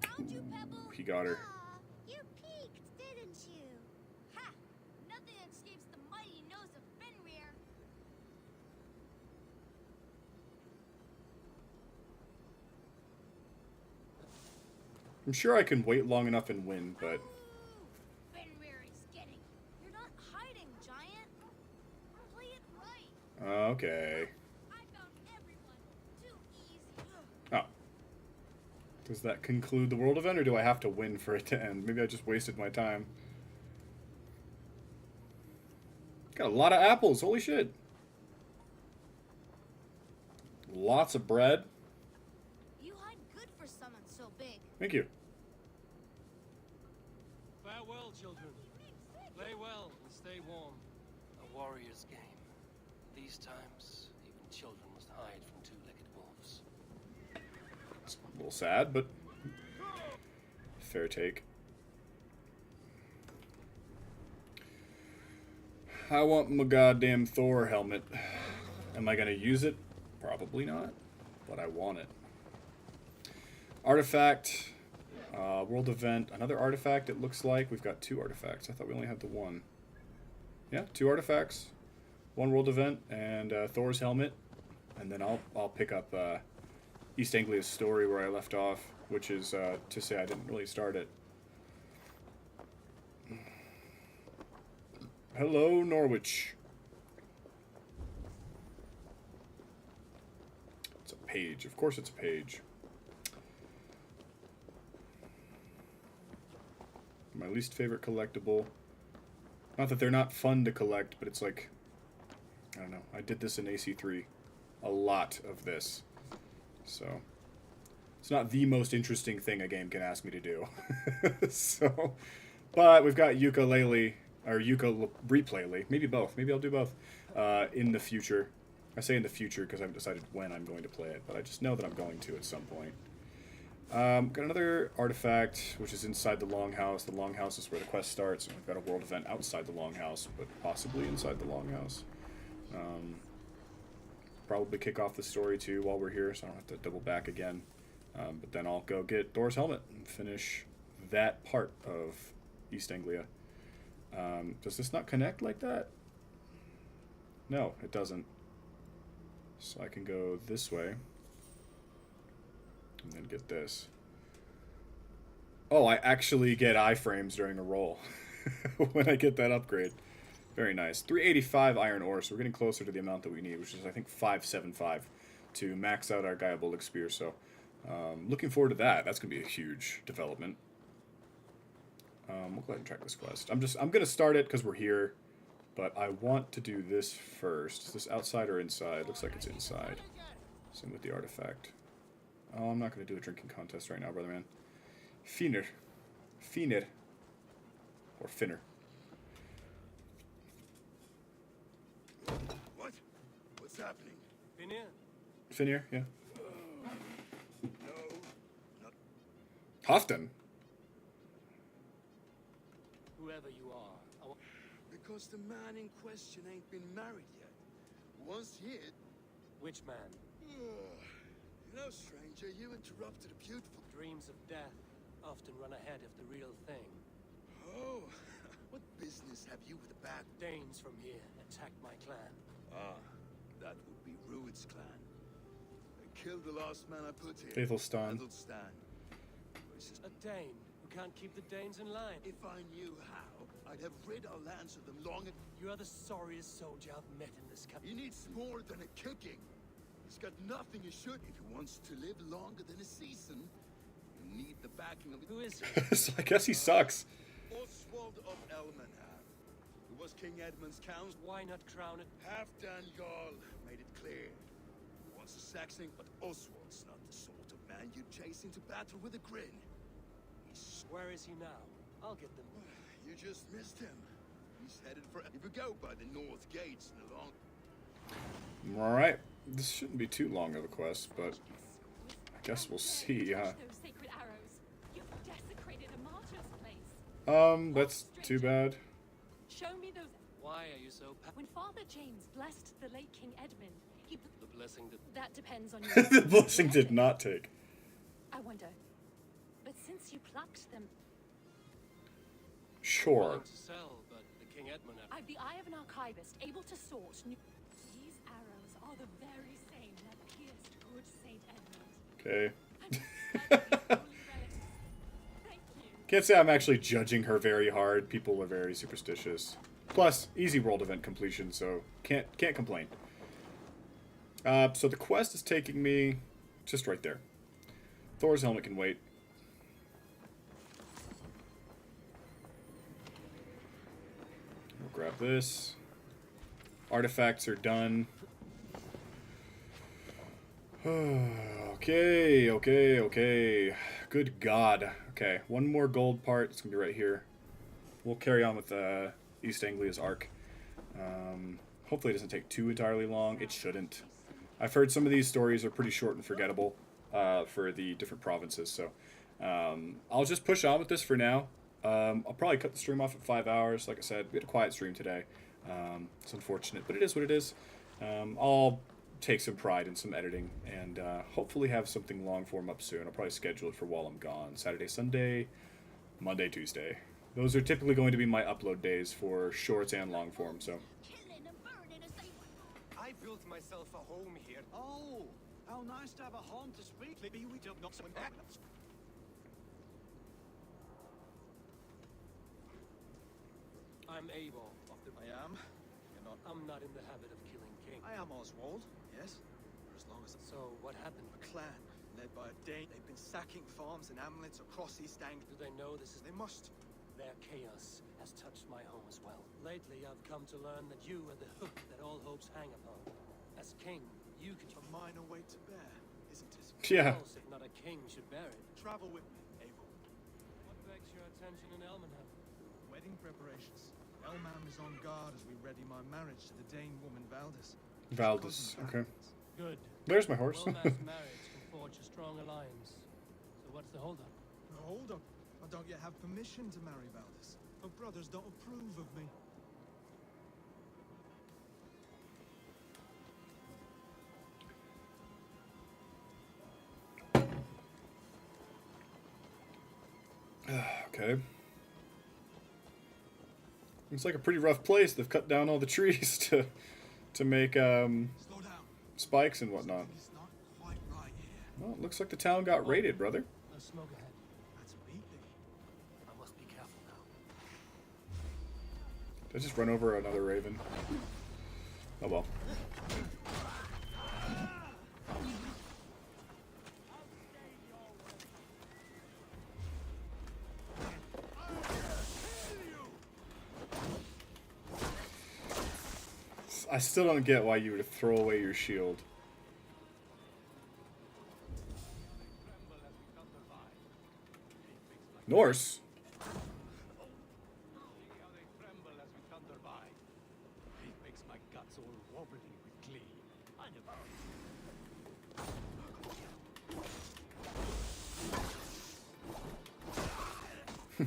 Found you, Pebble. He got her. Aw, you peeked, didn't you? Ha! Nothing escapes the mighty nose of Fenrir. I'm sure I can wait long enough and win, but... Fenrir is getting. You're not hiding, giant. Play it right. Okay. I found everyone. Too easy. Oh. Does that conclude the world event, or do I have to win for it to end? Maybe I just wasted my time. Got a lot of apples. Holy shit. Lots of bread. You hide good for someone so big. Thank you. Farewell, children. Play well and stay warm. A warrior's game. These times, even children must hide from two-legged wolves. It's a little sad, but fair take. I want my goddamn Thor helmet. Am I gonna use it? Probably not, but I want it. Artifact, world event, another artifact it looks like. We've got 2 artifacts. I thought we only had the 1. Yeah, 2 artifacts, 1 world event, and Thor's helmet. and then I'll pick up East Anglia's story where I left off, which is to say I didn't really start it. Hello, Norwich. It's a page. Of course it's a page. My least favorite collectible. Not that they're not fun to collect, but it's like, I don't know. I did this in AC3. A lot of this. So, it's not the most interesting thing a game can ask me to do. So, but we've got ukulele, or replaylele, maybe both. Maybe I'll do both in the future. I say in the future because I haven't decided when I'm going to play it, but I just know that I'm going to at some point. Got another artifact, which is inside the Longhouse. The Longhouse is where the quest starts, and we've got a world event outside the Longhouse, but possibly inside the Longhouse. Probably kick off the story, too, while we're here, so I don't have to double back again. But then I'll go get Thor's helmet and finish that part of East Anglia. Does this not connect like that? No, it doesn't. So I can go this way. And then get this. Oh, I actually get iframes during a roll when I get that upgrade. Very nice. 385 iron ore, so we're getting closer to the amount that we need, which is, I think, 575 to max out our Gaiabolic Spear. So, looking forward to that. That's going to be a huge development. We'll go ahead and track this quest. I'm going to start it because we're here, but I want to do this first. Is this outside or inside? Looks like it's inside. Same with the artifact. Oh, I'm not going to do a drinking contest right now, brother man. Finner. Finner. Or Finner. What? What's happening? Finir? Finner, yeah. No, not... Hofton. Whoever you are, Because the man in question ain't been married yet. Once he hit... Which man? You know, stranger, you interrupted a beautiful... Dreams of death often run ahead of the real thing. Oh, what business have you with the back? Danes from here attacked my clan. Ah, that would be Rued's clan. They killed the last man I put here. Aethelstan. Aethelstan. A Dane who can't keep the Danes in line. If I knew how, I'd have rid our lands of them long ago. You are the sorriest soldier I've met in this country. He needs more than a kicking. He's got nothing he should. If he wants to live longer than a season, you need the backing of... Who is he? So I guess he sucks. Oswald of Elmenham, who was King Edmund's counsel. Why not crown it? Halfdan Jarl made it clear. He wants a Saxon, but Oswald's not the sort of man you'd chase into battle with a grin. Where is he now? I'll get them. You just missed him. He's headed for... If we go by the north gates and along... Alright. This shouldn't be too long of a quest, but I guess we'll see. Those sacred arrows. You've desecrated a martyr's place. That's too bad. Show me those. Why are you so... When Father James blessed the late King Edmund, he... The blessing that... That depends on your... The blessing did not take. I wonder. But since you plucked them... Sure. To sell, but the King Edmund... I've the eye of an archivist, able to sort new... These arrows are the very same that pierced good Saint Edmund. Okay. Can't say I'm actually judging her very hard. People are very superstitious. Plus, easy world event completion, so can't complain. So the quest is taking me just right there. Thor's helmet can wait. We'll grab this. Artifacts are done. Okay. Good God. Okay, one more gold part. It's going to be right here. We'll carry on with East Anglia's arc. Hopefully it doesn't take too entirely long. It shouldn't. I've heard some of these stories are pretty short and forgettable for the different provinces, so I'll just push on with this for now. I'll probably cut the stream off at 5 hours. Like I said, we had a quiet stream today. It's unfortunate, but it is what it is. I'll take some pride in some editing and hopefully have something long form up soon. I'll probably schedule it for while I'm gone. Saturday, Sunday, Monday, Tuesday. Those are typically going to be my upload days for shorts and long form, so. I built myself a home here. Oh, how nice to have a home to speak. Maybe we don't not someone. I'm Abel of the... I am. You're not. I'm not in the habit of killing kings. I am Oswald. Yes. For as long as So, what happened? a clan led by a Dane. They've been sacking farms and hamlets across East Anglia. Do they know this is... They must. Their chaos has touched my home as well. Lately, I've come to learn that you are the hook that all hopes hang upon. As king, you could... A minor weight to bear, isn't it? Yeah. Who else, if not a king, should bear it? Travel with me, Abel. What begs your attention in Elmenham? Wedding preparations. Elmam is on guard as we ready my marriage to the Dane woman Valdis. Valdis. Okay. Good. There's my horse. Well-matched marriage can forge a strong alliance. So what's the holdup? Hold up. I don't yet have permission to marry Valdis. Her brothers don't approve of me. Okay. It's like a pretty rough place. They've cut down all the trees to make spikes and whatnot. It's not quite right here. Well, it looks like the town got raided, brother. A smoke ahead. That's a beat thee. I must be careful now. Did I just run over another raven? Oh well. I still don't get why you would throw away your shield. Norse?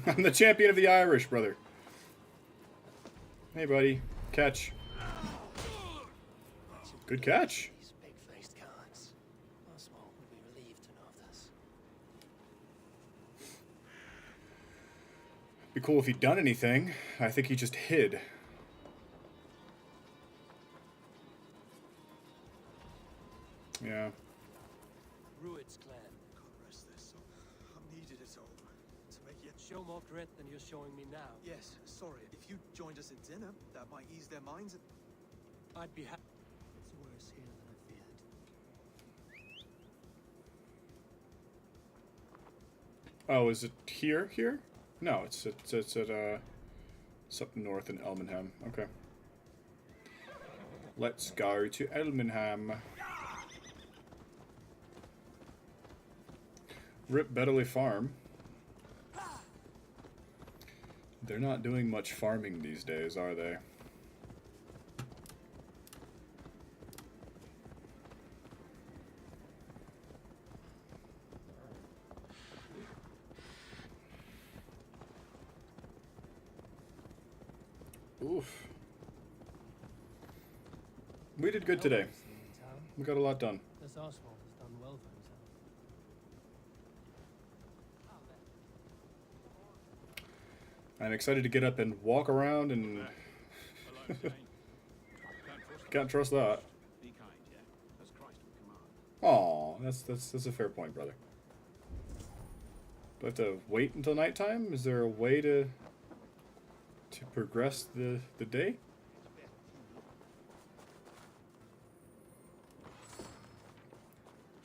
I'm the champion of the Irish, brother. Hey, buddy. Catch. Good catch. These big-faced cards. Oswald would be relieved to know of this. Be cool if he'd done anything. I think he just hid. Yeah. Rued's clan. God rest their soul. I've needed it all. To make it. Show more grit than you're showing me now. Yes, sorry. If you joined us at dinner, that might ease their minds. I'd be happy. It's worse here than I feared. Oh, is it here? Here? No, it's at it's up north in Elmenham. Okay. Let's go to Elmenham. Rip Bedley Farm. They're not doing much farming these days, are they? Oof. We did good today. We got a lot done. This Oswald has done well for himself. I'm excited to get up and walk around and can't trust that. Be kind, yeah? As Christ would command. Aw, that's a fair point, brother. Do I have to wait until nighttime? Is there a way to progress the day?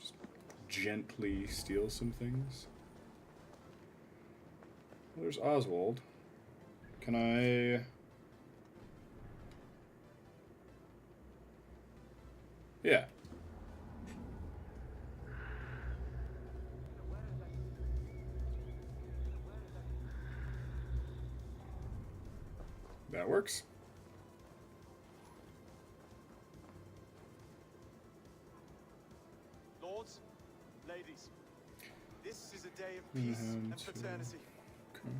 Just gently steal some things. Well, there's Oswald. Can I... Yeah. That works. Lords, ladies, this is a day of peace and fraternity.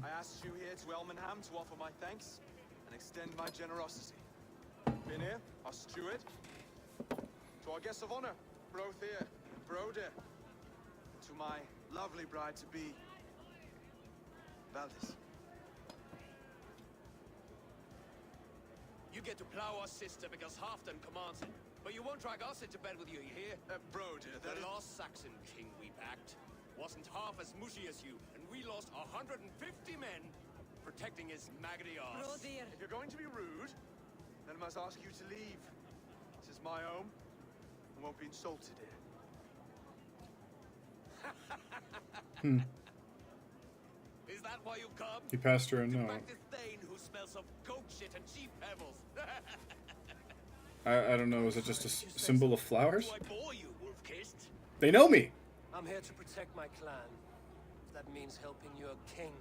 I asked you here to Elmenham to offer my thanks and extend my generosity. Been here, our steward, to our guests of honor, Brothier and Broder, and to my lovely bride-to-be, Valdis. You get to plow our sister because Halfdan commands it. But you won't drag us into bed with you, you hear? Broder, the last Saxon king we backed wasn't half as mushy as you, and we lost 150 men protecting his maggoty arse. Brodir. If you're going to be rude, then I must ask you to leave. This is my home. I won't be insulted here. Is that why you've come? He passed her a note. Back this Thane who smells of goat shit and cheap pebbles. I don't know. Is it just a symbol of flowers? Do I bore you, wolf-kissed? They know me. I'm here to protect my clan. If that means helping your king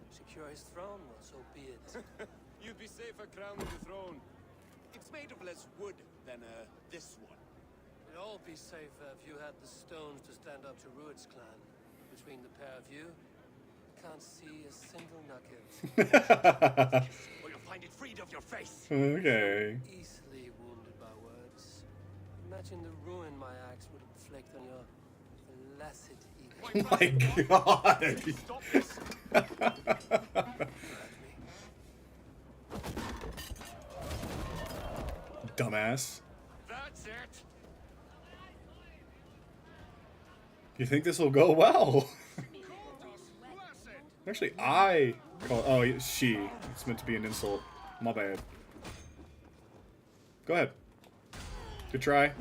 secure his throne, well, so be it. You'd be safer crowning the throne. It's made of less wood than this one. We'd all be safer if you had the stones to stand up to Rued's clan. Between the pair of you, can't see a single nugget. Or you'll find it freed of your face. Okay. Easily wounded by words. Imagine the ruin my axe would inflict on your blessed ego. Oh my god! Stop this. Dumbass. That's it. You think this will go well? Actually, I call. Oh, she. It's meant to be an insult. My bad. Go ahead. Good try.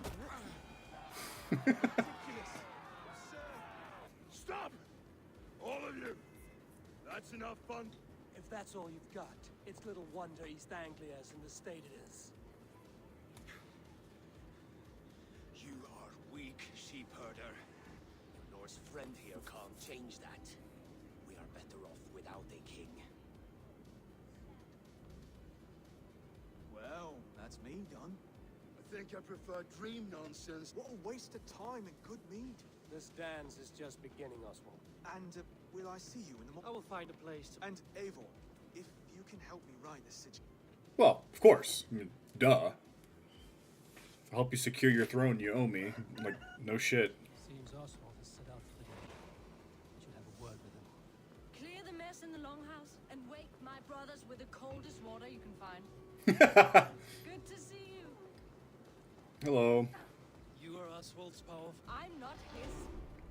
Stop! All of you! That's enough fun. If that's all you've got, it's little wonder East Anglia's in the state it is. You are weak, sheep herder. Nor's friend here can't change that. We are better off without a king. Well, that's me done. I think I prefer dream nonsense. What a waste of time and good mead. This dance is just beginning, Oswald. And will I see you in the I will find a place to... And Eivor, if you can help me right this situation. Well, of course. I mean, duh. I'll help you secure your throne. You owe me. Like, no shit. Seems Oswald has set out for the day. I should have a word with him. Clear the mess in the longhouse and wake my brothers with the coldest water you can find. Good to see you. Hello. You are Oswald's power. I'm not his.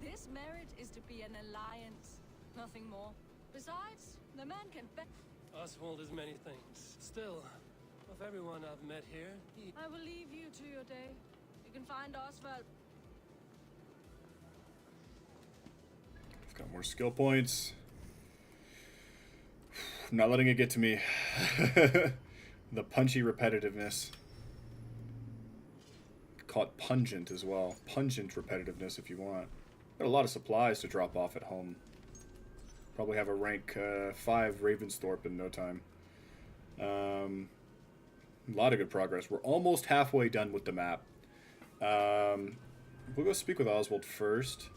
This marriage is to be an alliance, nothing more. Besides, the man can bet. Oswald is many things. Still, of everyone I've met here, he... I will leave you to your day. You can find Oswald. I've got more skill points. I'm not letting it get to me. The punchy repetitiveness. Call it pungent as well. Pungent repetitiveness if you want. Got a lot of supplies to drop off at home. Probably have a rank 5 Ravensthorpe in no time. A lot of good progress. We're almost halfway done with the map. We'll go speak with Oswald first.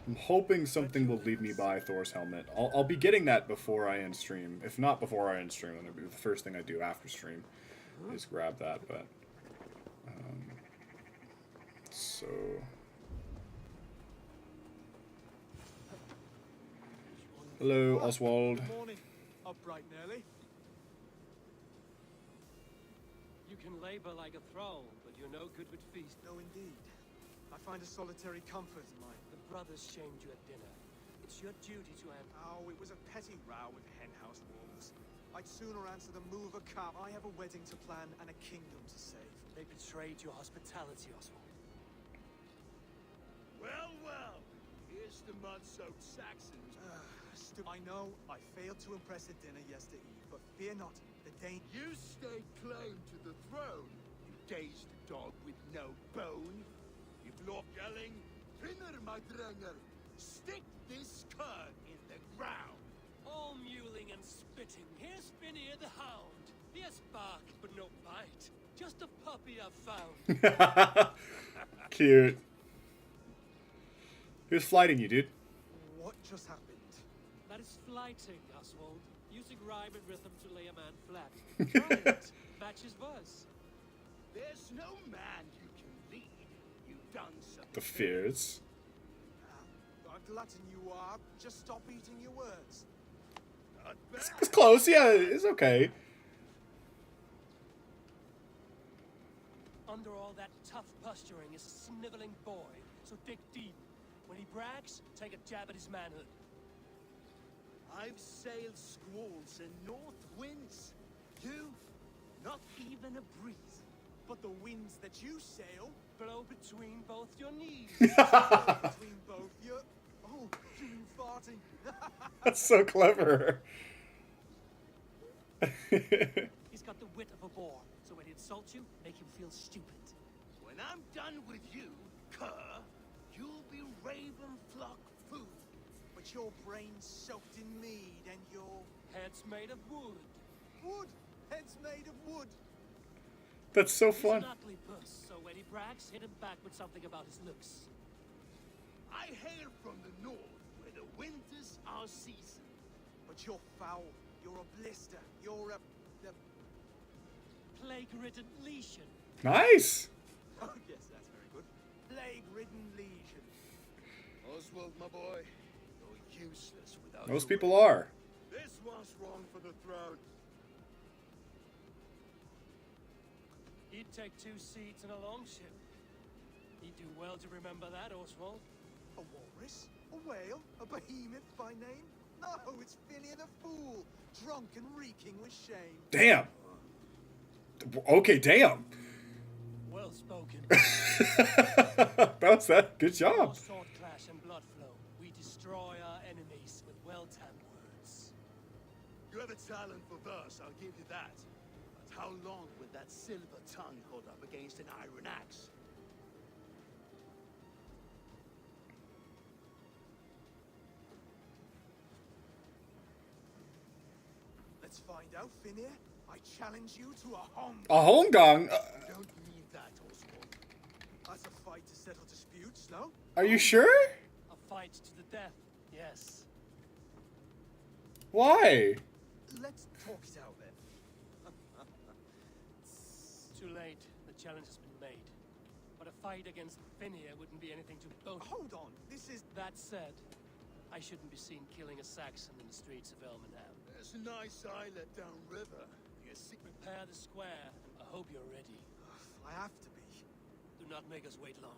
I'm hoping something will lead me by Thor's helmet. I'll be getting that before I end stream. If not before I end stream, then it'll be the first thing I do after stream is grab that. But so hello, Oswald. Good morning. Up bright and early. You can labor like a thrall, but you're no good with feast. No, indeed. I find a solitary comfort in my... The brothers shamed you at dinner. It's your duty to answer. Oh, it was a petty row with henhouse wolves. I'd sooner answer the move a cap. I have a wedding to plan and a kingdom to save. They betrayed your hospitality, Oswald. Well, well. Here's the mud-soaked Saxons. I know I failed to impress at dinner yesterday, but fear not, the Dane... You stake claim to the throne, you dazed dog with no bone. You block yelling, Pinner, my drenger, stick this cur in the ground. All mewling and spitting. Here's Finnear the hound. He has bark, but no bite. Just a puppy I've found. Cute. Who's flighting you, dude? What just happened? That is flighting, Oswald. Using rhyme and rhythm to lay a man flat. Try it. Matches verse. There's no man you can lead. You've done something. The fears. Glutton you are. Just stop eating your words. Not bad. It's close, yeah, it's okay. under all that tough posturing is a sniveling boy, so dig deep. When he brags, take a jab at his manhood. I've sailed squalls and north winds. You, not even a breeze. But the winds that you sail Blow between both your knees. between both your... Oh, you mean farting. That's so clever. He's got the wit of a boar, so when he insults you, make him feel stupid. When I'm done with you, cur, you'll be raven flock food. But your brain's soaked in mead and your... Head's made of wood. Wood! Head's made of wood. That's so He's fun. an ugly puss, so when he brags, hit him back with something about his looks. I hail from the north, where the winters are season. But you're foul. You're a blister. You're a... Plague-ridden lesion. Nice. Oh, yes, that's very good. Plague-ridden legion. Oswald, my boy, you're useless without Most your people wit. are. This one's wrong for the throne. He'd take 2 seats in a longship. He'd do well to remember that, Oswald. A walrus? A whale? A behemoth by name? No, it's Phineas the Fool, drunk and reeking with shame. Damn. Okay, damn. Well spoken. That's that. Good No job. sword clash and blood flow. We destroy our enemies with well-timed words. You have a talent for verse, I'll give you that. But how long will that silver tongue hold up against an iron axe? Let's find out, Phineas. I challenge you to a home. A home gong? You don't mean that, Oswald. As a fight to settle disputes, no? Are you sure? A fight to the death, yes. Why? Let's talk it out then. Too late. The challenge has been made. But a fight against Phineas wouldn't be anything to boast. Hold on. This is... That said, I shouldn't be seen killing a Saxon in the streets of Elmenham. There's a nice islet downriver. You see, Prepare the square, and I hope you're ready. I have to be. Do not make us wait long.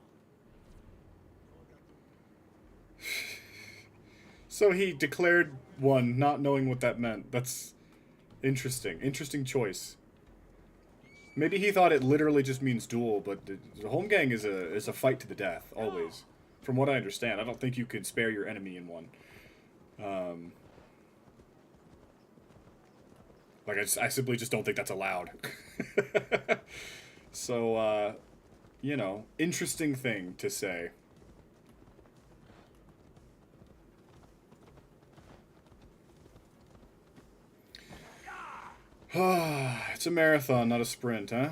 So he declared one, not knowing what that meant. That's interesting. Interesting choice. Maybe he thought it literally just means duel, but the home gang is a fight to the death, always. From what I understand, I don't think you could spare your enemy in one. Like, I simply just don't think that's allowed. So, you know, interesting thing to say. It's a marathon, not a sprint, huh?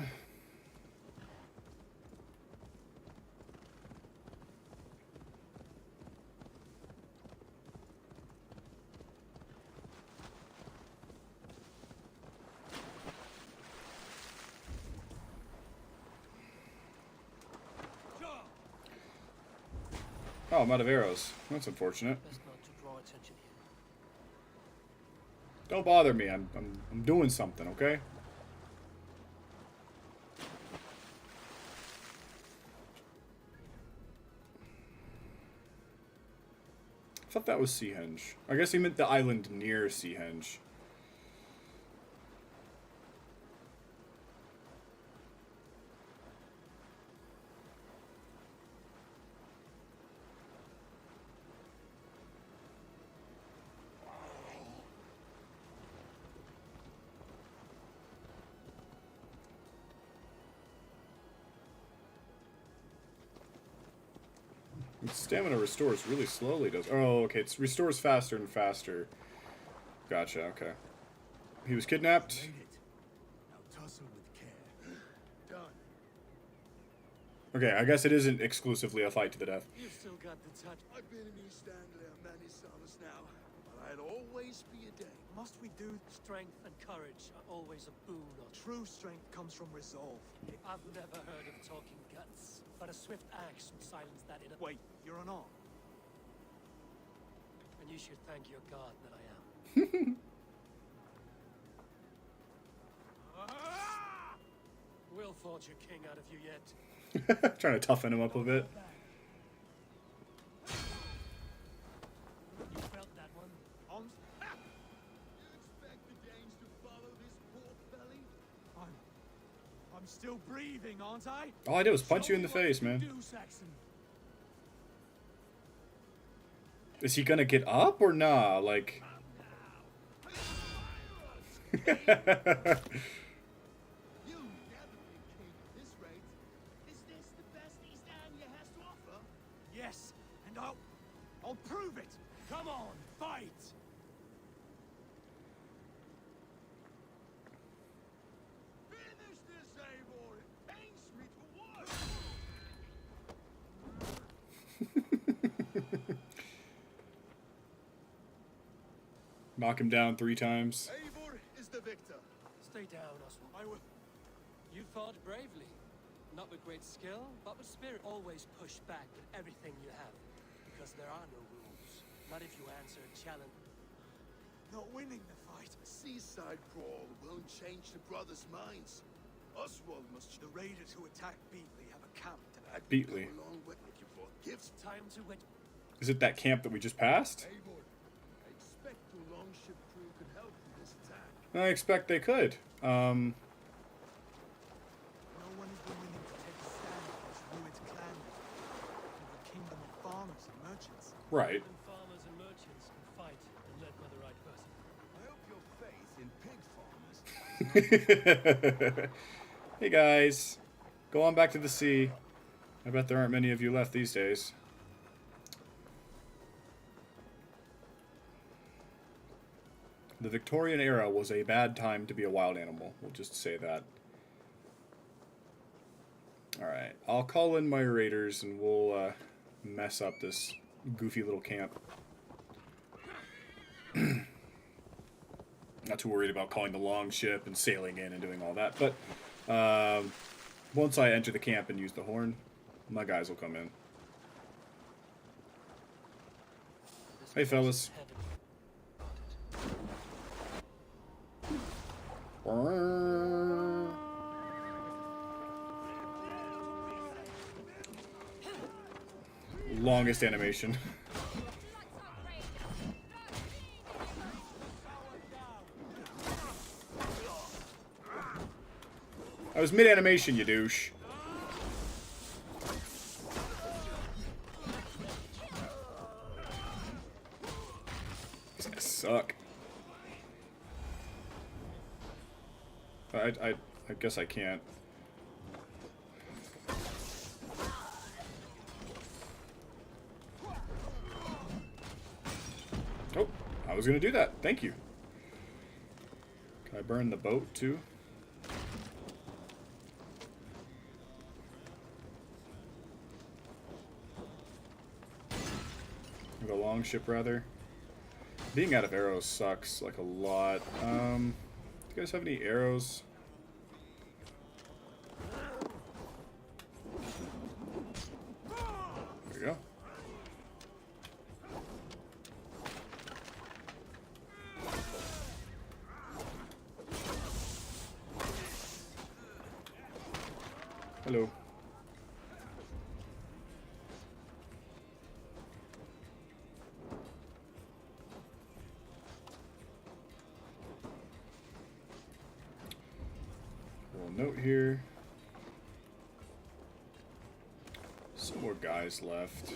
Oh, I'm out of arrows. That's unfortunate. Best not to draw attention here. Don't bother me. I'm doing something, okay? I thought that was Seahenge. I guess he meant the island near Seahenge. Stamina restores really slowly, does... Oh, okay, it restores faster and faster. Gotcha, okay. He was kidnapped. made it. Now tussle with care. Done. Okay, I guess it isn't exclusively a fight to the death. You've still got the touch. I've been in East Anglia many summers now, but I'll always be a Dane. Must we do... Strength and courage are always a boon. True strength comes from resolve. I've never heard of talking guts, but a swift axe would silence that in a... Wait, you're unarmed. And you should thank your god that I am. We'll forge a king out of you yet. Trying to toughen him up a bit. You felt that one? You expect the Danes to follow this pork belly? I'm still breathing, aren't I? All I did was punch Show you in me the what face, you man. do, Saxon. Is he gonna get up or nah? Like. You'll never be king at this rate. Is this the best East Anglia has to offer? Yes, and I'll prove it. Come on, fight. Finish this, Eivor! It pains me to watch! Knock him down 3 times. Eivor is the victor. Stay down, Oswald. I will. You fought bravely. Not with great skill, but with spirit. Always push back with everything you have. Because there are no rules. Not if you answer a challenge. Not winning the fight. A seaside brawl won't change the brothers' minds. Oswald must... The raiders who attacked Beatley have a camp. Beatley. Come along with looking for gifts. Time to wait. Is it that camp that we just passed? Eivor, I expect the longship crew could help in this attack. I expect they could. No one has been willing to take a stand against Rued's clan of the kingdom of farmers and merchants. Right. Even farmers and merchants can fight and led by the right person. I hope your faith in pig farmers... Hey guys, go on back to the sea. I bet there aren't many of you left these days. The Victorian era was a bad time to be a wild animal. We'll just say that. Alright, I'll call in my raiders and we'll mess up this goofy little camp. Not too worried about calling the long ship and sailing in and doing all that, but once I enter the camp and use the horn, my guys will come in. Hey fellas. Longest animation. I was mid-animation, you douche. These guys suck. I guess I can't. Oh, I was gonna do that. Thank you. Can I burn the boat too? The long ship, rather. Being out of arrows sucks, like, a lot. Do you guys have any arrows? There you go. Hello. Note here. Some more guys left.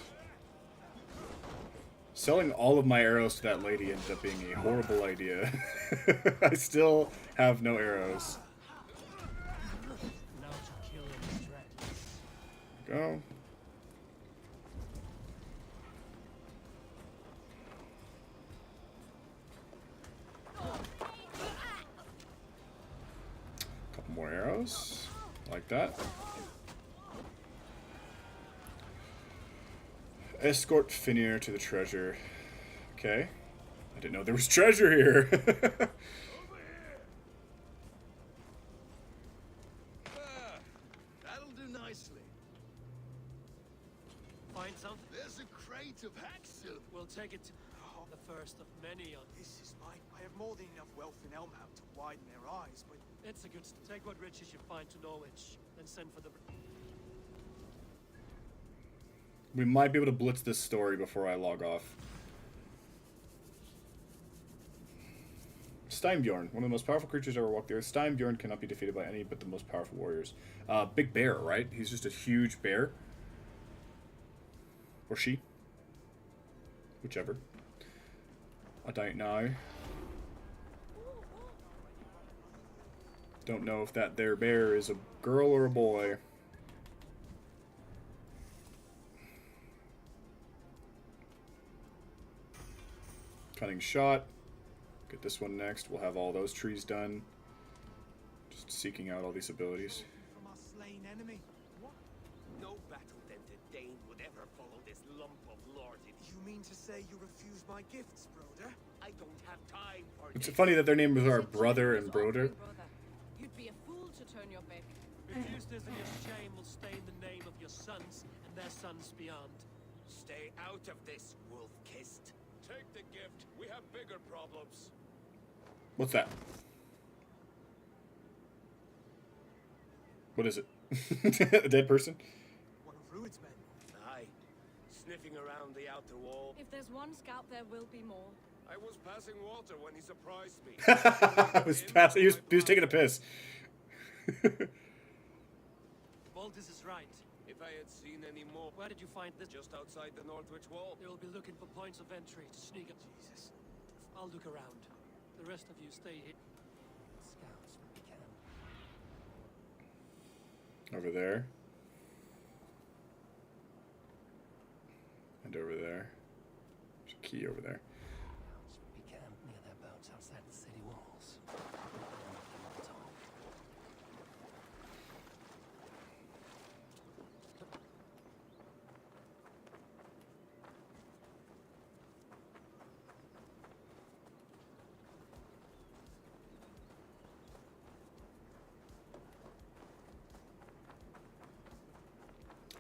Selling all of my arrows to that lady ended up being a horrible idea. I still have no arrows. Now to kill and distract. Go. Couple more arrows. Like that. Escort Finir to the treasure. Okay. I didn't know there was treasure here. That'll do nicely. Find something? There's a crate of hacksilk. We'll take it to the first of many on This is mine. I have more than enough wealth in Elmhound to widen their eyes, but It's a good Take what riches you find to Norwich. then send for the... We might be able to blitz this story before I log off. Steinbjorn, one of the most powerful creatures ever walked the earth. Steinbjorn cannot be defeated by any but the most powerful warriors. Big bear, right? He's just a huge bear. Or she. Whichever. I don't know. Don't know if that there bear is a girl or a boy. Cunning shot. Get this one next. We'll have all those trees done. Just seeking out all these abilities. From our slain enemy. What? No battle-dented Dane would ever follow this lump of lorded. You mean to say you refuse my gifts, Broder? I don't have time for It's this. funny that their names are Brother and Broder. You'd be a fool to turn your back. Refuse this and your shame will stain the name of your sons and their sons beyond. Stay out of this, wolf-kissed. Take the gift. We have bigger problems. What's that? What is it? A dead person? One of Rued's men. Aye. Sniffing around the outer wall. If there's one scout, there will be more. I was passing water when he surprised me. He was taking a piss. Valdis is right. If I had seen any more... Where did you find this? Just outside the Northwich Wall. They'll be looking for points of entry to sneak up. Jesus. I'll look around. The rest of you stay here. Scouts, we can. Over there. And over there. There's a key over there. We camp near their boats outside the city walls.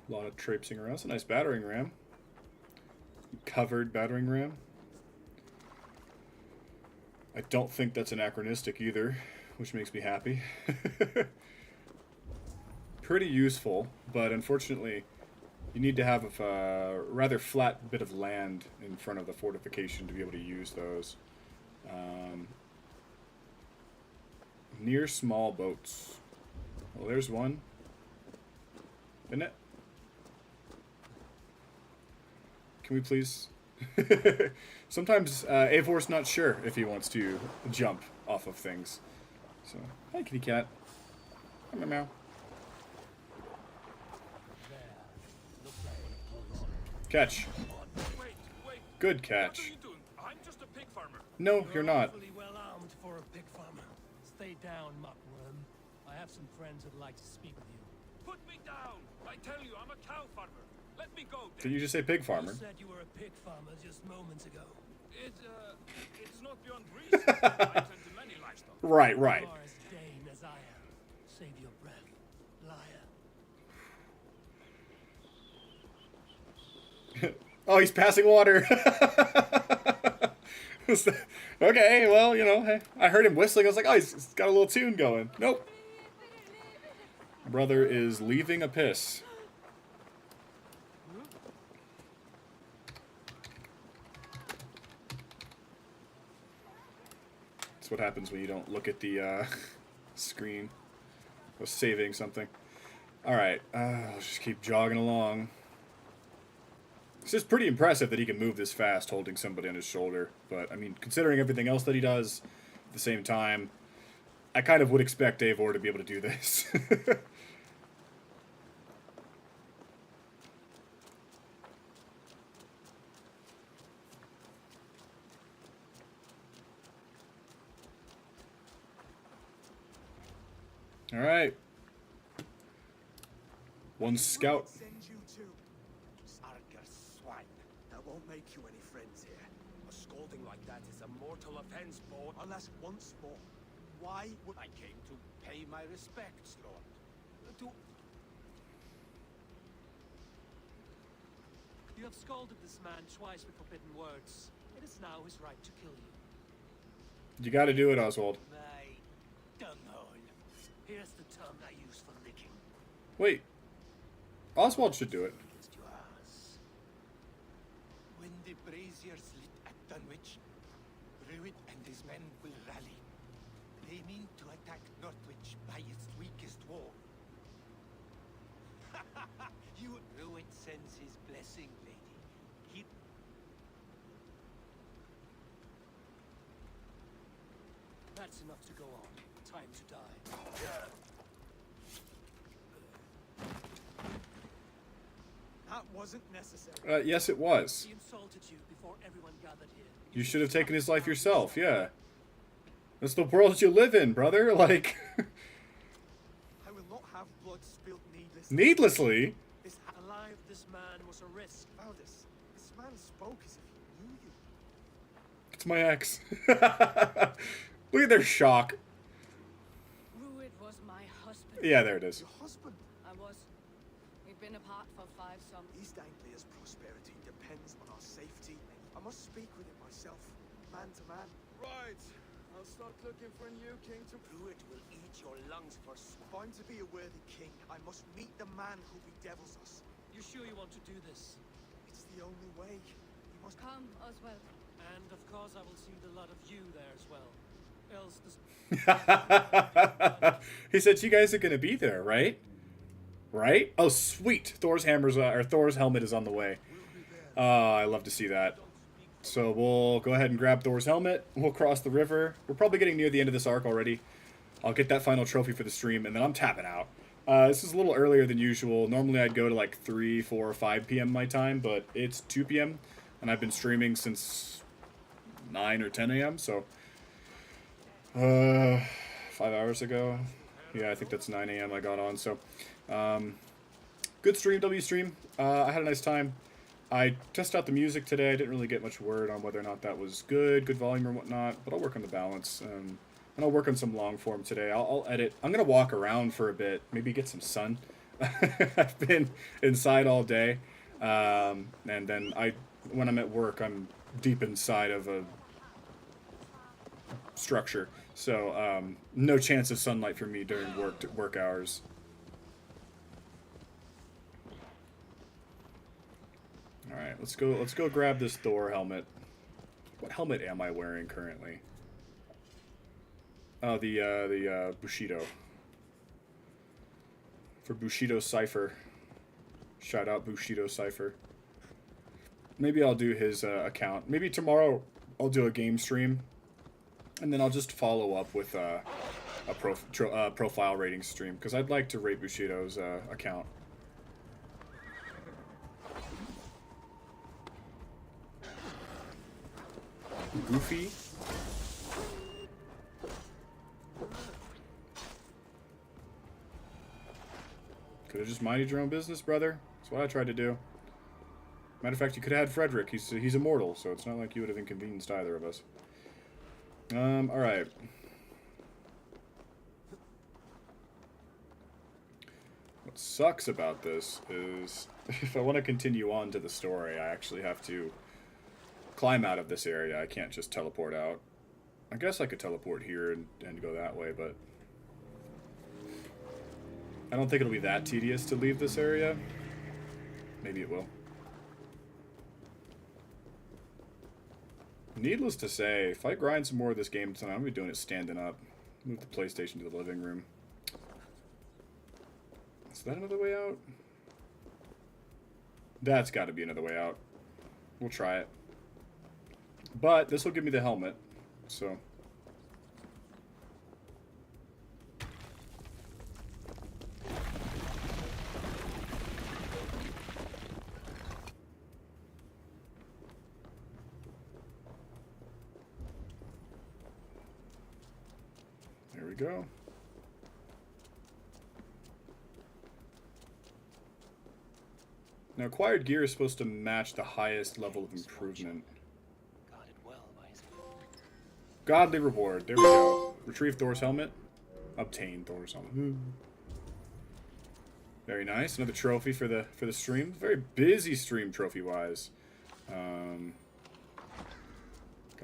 A lot of traipsing around. It's a nice battering ram. Covered battering ram. I don't think that's anachronistic either, which makes me happy. Pretty useful, but unfortunately, you need to have a rather flat bit of land in front of the fortification to be able to use those. Near small boats. Well, there's one. Isn't it? Can we please? Sometimes Eivor's not sure if he wants to jump off of things. So, hi kitty cat. Hi, meow meow. Catch. Good catch. I'm just a pig farmer. No, you're not. Fully well armed for a pig farmer. Stay down, muckworm. I have some friends who'd like to speak with you. Put me down. I tell you, I'm a cow farmer. Let me go. Did you just say pig farmer? You said you were a pig farmer just moments ago. It's not beyond reason. I tend to many livestock. Right. You are as Dane as I am. Save your breath, liar. Oh, he's passing water. Okay, well, you know, hey, I heard him whistling. I was like, oh, he's got a little tune going. Nope. Brother is leaving a piss. That's what happens when you don't look at the screen. I was saving something. Alright, let's just keep jogging along. It's just pretty impressive that he can move this fast holding somebody on his shoulder. But, I mean, considering everything else that he does at the same time, I kind of would expect Eivor to be able to do this. Alright. One scout. Send you to Arger swine. That won't make you any friends here. A scolding like that is a mortal offense, Lord. I'll ask once more. Why would I came to pay my respects, Lord? You have scolded this man twice with forbidden words. It is now his right to kill you. You gotta do it, Oswald. My dunghole. Here's the term I use for licking. Wait. Oswald should do it. When the braziers lit at Dunwich, Ruin and his men will rally. They mean to attack Northwich by its weakest wall. Ruin sends his blessing, lady. He... That's enough to go on. Time to die. That wasn't necessary. Yes, it was. He insulted you before everyone gathered here. You should have taken his life yourself, yeah. That's the world you live in, brother. Like, I will not have blood spilled needlessly. needlessly? Alive, this man was a risk. Valdis, this man spoke as if he knew you. It's my ex. Look at their shock. Ruid was my husband. Yeah, there it is. Your husband? I was. We've been apart for 5 summers. East Anglia's prosperity depends on our safety. I must speak with him myself, man to man. Right. I'll start looking for a new king to... Druid will eat your lungs for If I'm to be a worthy king, I must meet the man who bedevils us. You sure you want to do this? It's the only way. We must... Come, Oswald. And of course I will see the lot of you there as well. Else this... He said you guys are gonna be there, right? Right? Oh, sweet. Thor's helmet is on the way. I love to see that. So we'll go ahead and grab Thor's helmet. We'll cross the river. We're probably getting near the end of this arc already. I'll get that final trophy for the stream, and then I'm tapping out. This is a little earlier than usual. Normally I'd go to like 3, 4, or 5 p.m. my time, but it's 2 p.m. and I've been streaming since 9 or 10 a.m. So 5 hours ago. Yeah, I think that's 9 a.m. I got on. So good stream, W stream. I had a nice time. I tested out the music today. I didn't really get much word on whether or not that was good volume or whatnot, but I'll work on the balance. And I'll work on some long form today. I'll edit. I'm going to walk around for a bit, maybe get some sun. I've been inside all day. And then when I'm at work, I'm deep inside of a structure. So no chance of sunlight for me during work hours. All right, let's go grab this Thor helmet. What helmet am I wearing currently? Oh, the Bushido. For Bushido Cypher. Shout out Bushido Cypher. Maybe I'll do his account. Maybe tomorrow I'll do a game stream, and then I'll just follow up with a profile rating stream, because I'd like to rate Bushido's account. Goofy. Could have just minded your own business, brother. That's what I tried to do. Matter of fact, you could have had Frederick. He's immortal, so it's not like you would have inconvenienced either of us. Alright. What sucks about this is if I want to continue on to the story, I actually have to climb out of this area. I can't just teleport out. I guess I could teleport here and go that way, but I don't think it'll be that tedious to leave this area. Maybe it will. Needless to say, if I grind some more of this game tonight, I'm going to be doing it standing up. Move the PlayStation to the living room. Is that another way out? That's got to be another way out. We'll try it. But this will give me the helmet, so... There we go. Now, acquired gear is supposed to match the highest level of improvement. Godly reward. There we go. Retrieve Thor's helmet. Obtain Thor's helmet. Very nice. Another trophy for the stream. Very busy stream trophy-wise. Got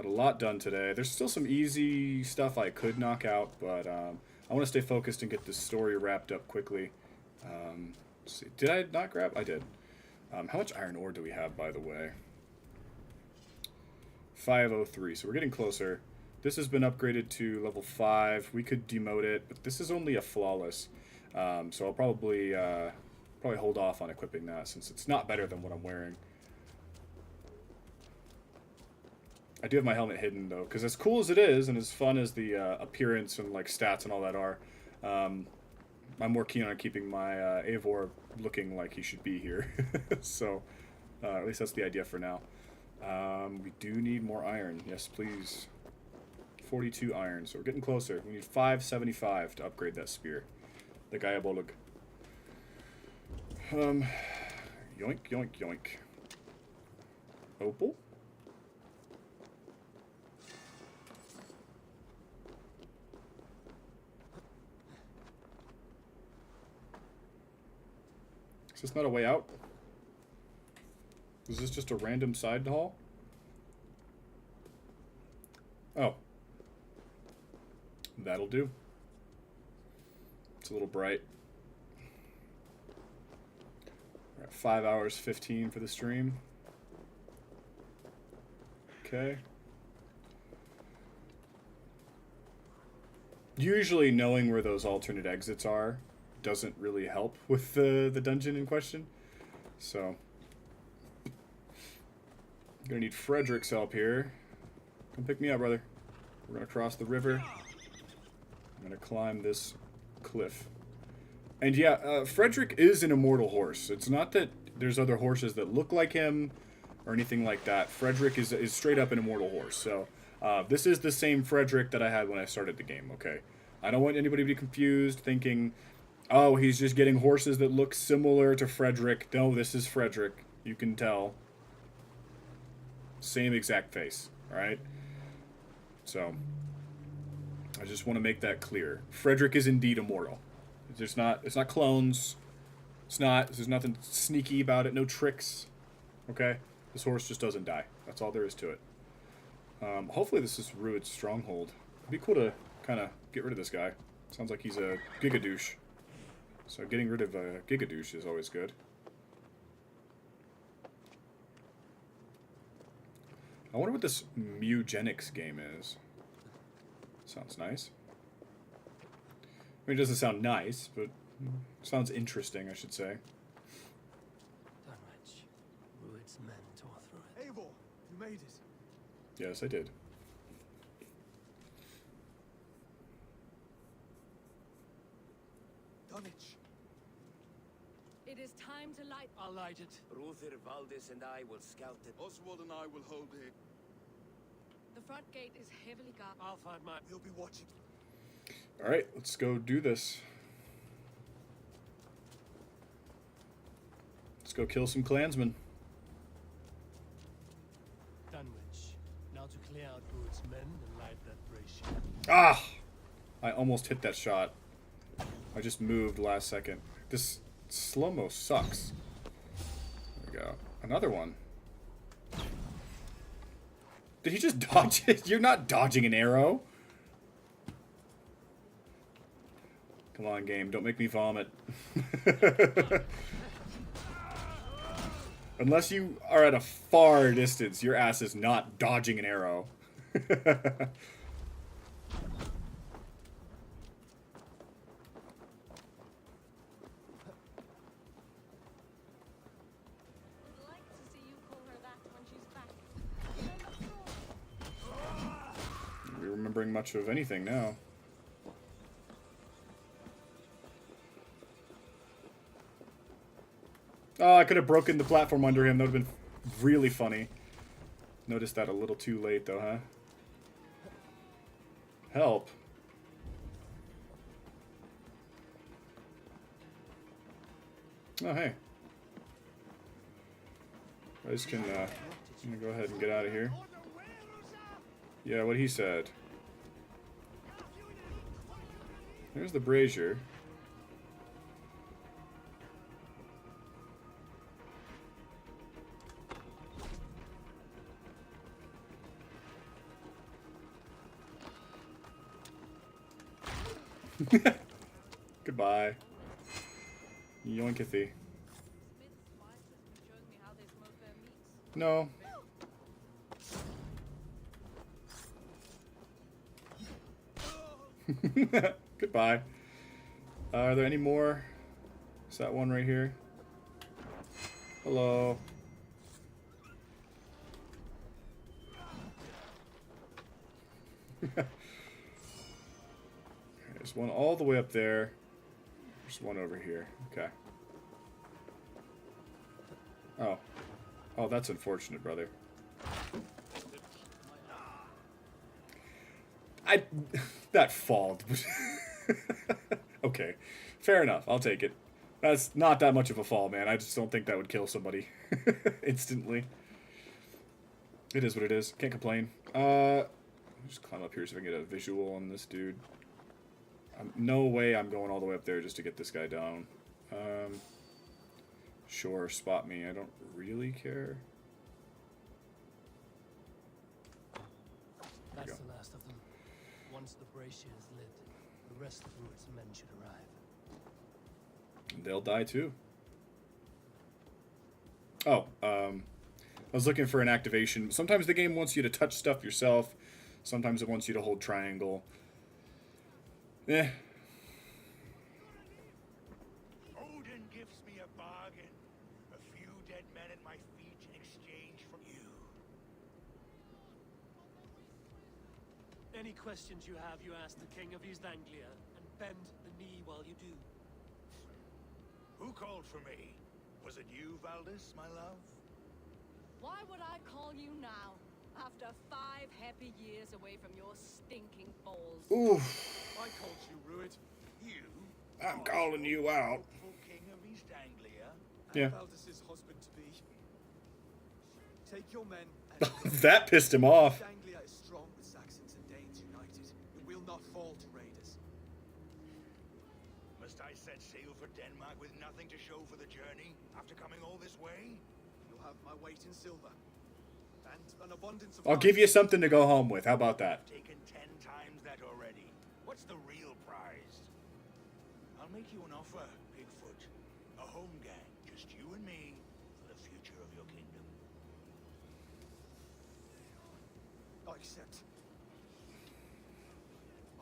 a lot done today. There's still some easy stuff I could knock out, but I want to stay focused and get this story wrapped up quickly. Let's see. Did I not grab? I did. How much iron ore do we have, by the way? 503. So we're getting closer. This has been upgraded to level 5. We could demote it, but this is only a flawless. So I'll probably hold off on equipping that since it's not better than what I'm wearing. I do have my helmet hidden though, because as cool as it is and as fun as the appearance and like stats and all that are, I'm more keen on keeping my Eivor looking like he should be here. So at least that's the idea for now. We do need more iron. Yes, please. 42 iron. So we're getting closer. We need 575 to upgrade that spear. The Diabolig. Yoink, yoink, yoink. Opal? Is this not a way out? Is this just a random side hall? Oh. That'll do. It's a little bright. We're at 5 hours 15 for the stream. Okay. Usually knowing where those alternate exits are doesn't really help with the dungeon in question. So gonna need Frederick's help here. Come pick me up, brother. We're gonna cross the river. I'm gonna climb this cliff. And yeah, Frederick is an immortal horse. It's not that there's other horses that look like him or anything like that. Frederick is straight up an immortal horse. So this is the same Frederick that I had when I started the game, okay? I don't want anybody to be confused thinking, oh, he's just getting horses that look similar to Frederick. No, this is Frederick. You can tell. Same exact face, alright? So, I just want to make that clear. Frederick is indeed immortal. It's not clones. There's nothing sneaky about it. No tricks. Okay? This horse just doesn't die. That's all there is to it. Hopefully this is Rued's stronghold. It'd be cool to kind of get rid of this guy. Sounds like he's a gigadouche. So getting rid of a gigadouche is always good. I wonder what this Mugenics game is. Sounds nice. I mean, it doesn't sound nice, but sounds interesting, I should say. Dunwich, Rued's men tore through it. Eivor, you made it. Yes, I did. Dunwich. It is time to light. I'll light it. Ruther, Valdis, and I will scout it. Oswald and I will hold it. The front gate is heavily guarded. I'll find my... He'll be watching. Alright, let's go do this. Let's go kill some clansmen. Dunwich. Now to clear out Rued's men and light that brazier. Ah! I almost hit that shot. I just moved last second. This slow-mo sucks. There we go. Another one. Did he just dodge it? You're not dodging an arrow. Come on, game. Don't make me vomit. Unless you are at a far distance, your ass is not dodging an arrow. You're remembering much of anything now. Oh, I could have broken the platform under him. That would have been really funny. Noticed that a little too late, though, huh? Help. Oh, hey. I just can, I'm gonna go ahead and get out of here. Yeah, what he said. There's the brazier. Goodbye. Yoinkathy. Smith's wife has been showing me how they smoke their meats. No. Goodbye. Are there any more? Is that one right here? Hello. There's one all the way up there. There's one over here. Okay. Oh. Oh, that's unfortunate, brother. That fall. Okay. Fair enough. I'll take it. That's not that much of a fall, man. I just don't think that would kill somebody instantly. It is what it is. Can't complain. Just climb up here so I can get a visual on this dude. No way I'm going all the way up there just to get this guy down. Sure, spot me. I don't really care. That's the last of them. Once the brazier is lit, the rest of Ruud's men should arrive. They'll die too. Oh, I was looking for an activation. Sometimes the game wants you to touch stuff yourself. Sometimes it wants you to hold triangle. Eh. Odin gives me a bargain. A few dead men at my feet in exchange for you. Any questions you have, you ask the King of East Anglia, and bend the knee while you do. Who called for me? Was it you, Valdis, my love? Why would I call you now? After 5 happy years away from your stinking balls. Oof. I called you, Ruud. You? I'm calling you out. King of East Anglia? Yeah. Valdis's husband-to-be. Take your men and... That pissed him off. East Anglia is strong with Saxons and Danes united. It will not fall to raiders. Must I set sail for Denmark with nothing to show for the journey after coming all this way? You'll have my weight in silver. And an abundance of... I'll give you something to go home with. How about that? Taken 10 times that already. What's the real prize? I'll make you an offer, Bigfoot. A home gang, just you and me, for the future of your kingdom. I accept.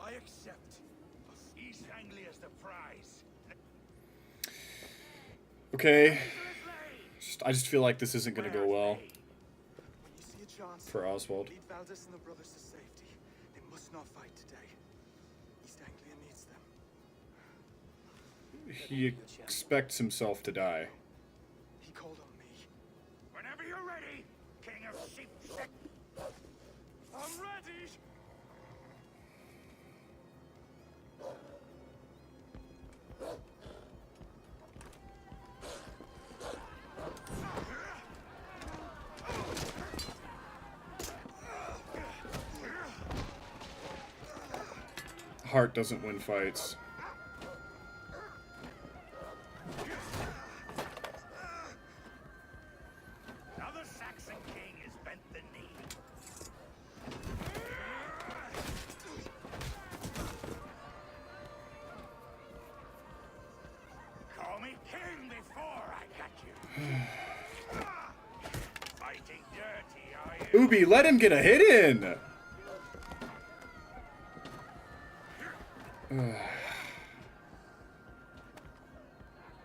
I accept. East Anglia's the prize. Okay. I just feel like this isn't going to go well for Oswald. Lead Valdis and the brothers to safety. They must not fight today. East Anglia needs them. He expects himself to die. He called on me. Whenever you're ready, King of Sheep. I'm ready! Heart doesn't win fights. Now the Saxon king has bent the knee. Call me king before I got you. Fighting dirty, are you? Ubi, let him get a hit in! King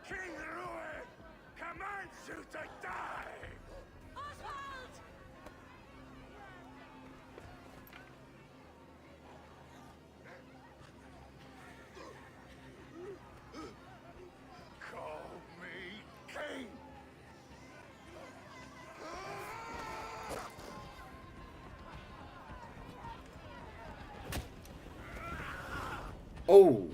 Ruud commands you to die! Oswald! Call me king! Oh!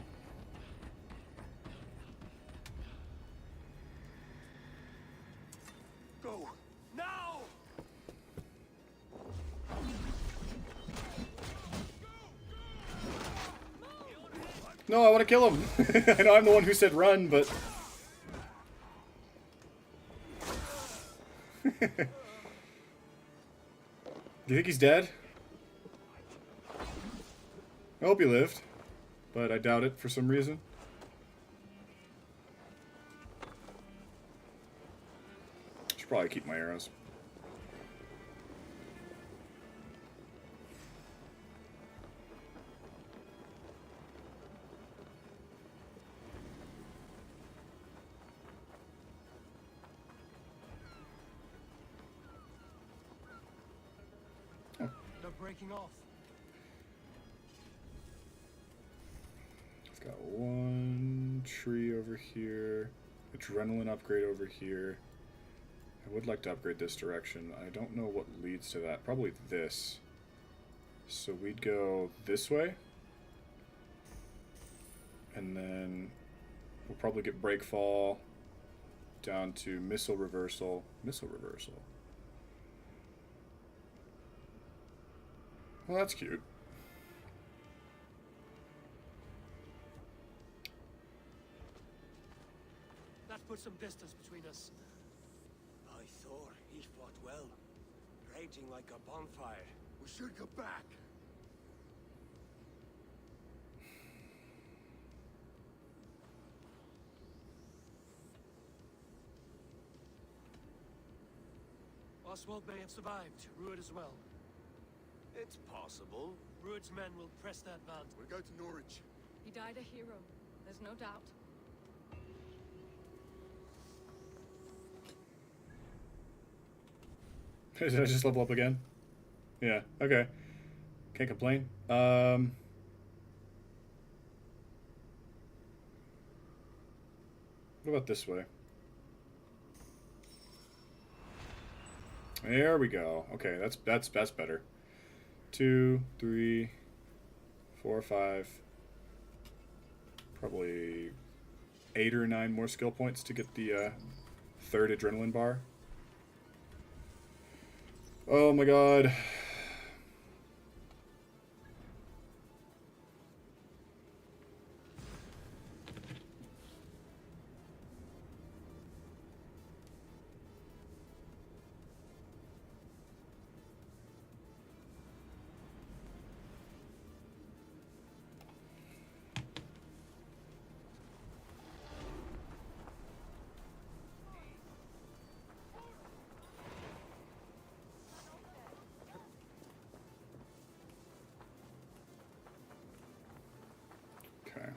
Go! Now! No, I want to kill him. I know I'm the one who said run, but... Do you think he's dead? I hope he lived, but I doubt it for some reason. probably keep my arrows. No breaking off. I've got one tree over here, adrenaline upgrade over here. I would like to upgrade this direction. I don't know what leads to that. Probably this. So we'd go this way. And then we'll probably get breakfall down to missile reversal. Missile reversal. Well, that's cute. That puts some distance between us. By Thor, he fought well. Raging like a bonfire. We should go back. Oswald may have survived. Ruud as well. It's possible. Ruud's men will press that van. We'll go to Norwich. He died a hero. There's no doubt. Did I just level up again? Yeah, okay. Can't complain. What about this way? There we go. Okay, that's better. 2, 3, 4, 5. Probably 8 or 9 more skill points to get the third adrenaline bar. Oh my god. Okay.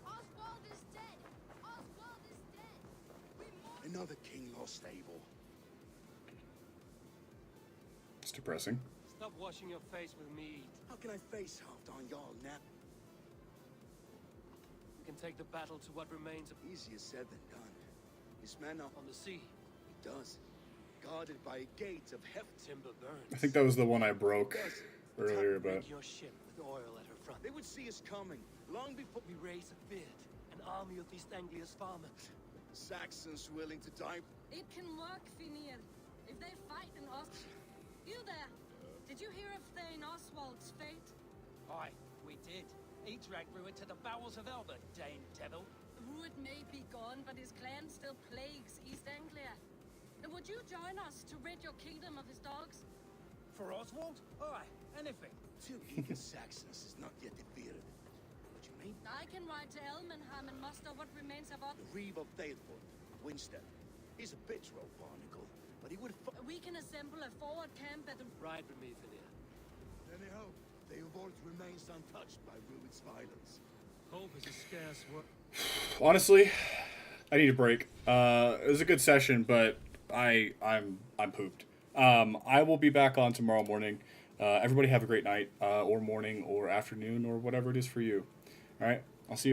Oswald is dead! Oswald is dead! We mourn. Another king lost Abel. It's depressing. Stop washing your face with mead. How can I face Halfdan Jarl now? We can take the battle to what remains of Easier said than done. His men are on the sea. He does. Guarded by a gate of heft. Timber burns. I think that was the one I broke earlier, but Your ship with oil at her front. They would see us coming, long before We raise a bid. An army of East Anglia's farmers. Saxons willing to die. It can work, Finir. If they fight in You there! Did you hear of Thane Oswald's fate? Aye, we did. He dragged Ruud to the bowels of Elbert, Dane Devil. Ruud may be gone, but his clan still plagues East Anglia. Would you join us to rid your kingdom of his dogs? For Oswald? Aye, anything. 2 eager Saxons is not yet defeated. What you mean? I can ride to Elmenham and muster what remains of our... The Reeve of Thaleford, Winstead. He's a bit rogue barnacle, but he would We can assemble a forward camp at the... Ride with me, Finir. Any hope? Thaleford remains untouched by Ruud's violence. Hope is a scarce word. honestly, I need a break. It was a good session, but I'm pooped. I will be back on tomorrow morning. Everybody have a great night, or morning, or afternoon, or whatever it is for you. All right, I'll see you.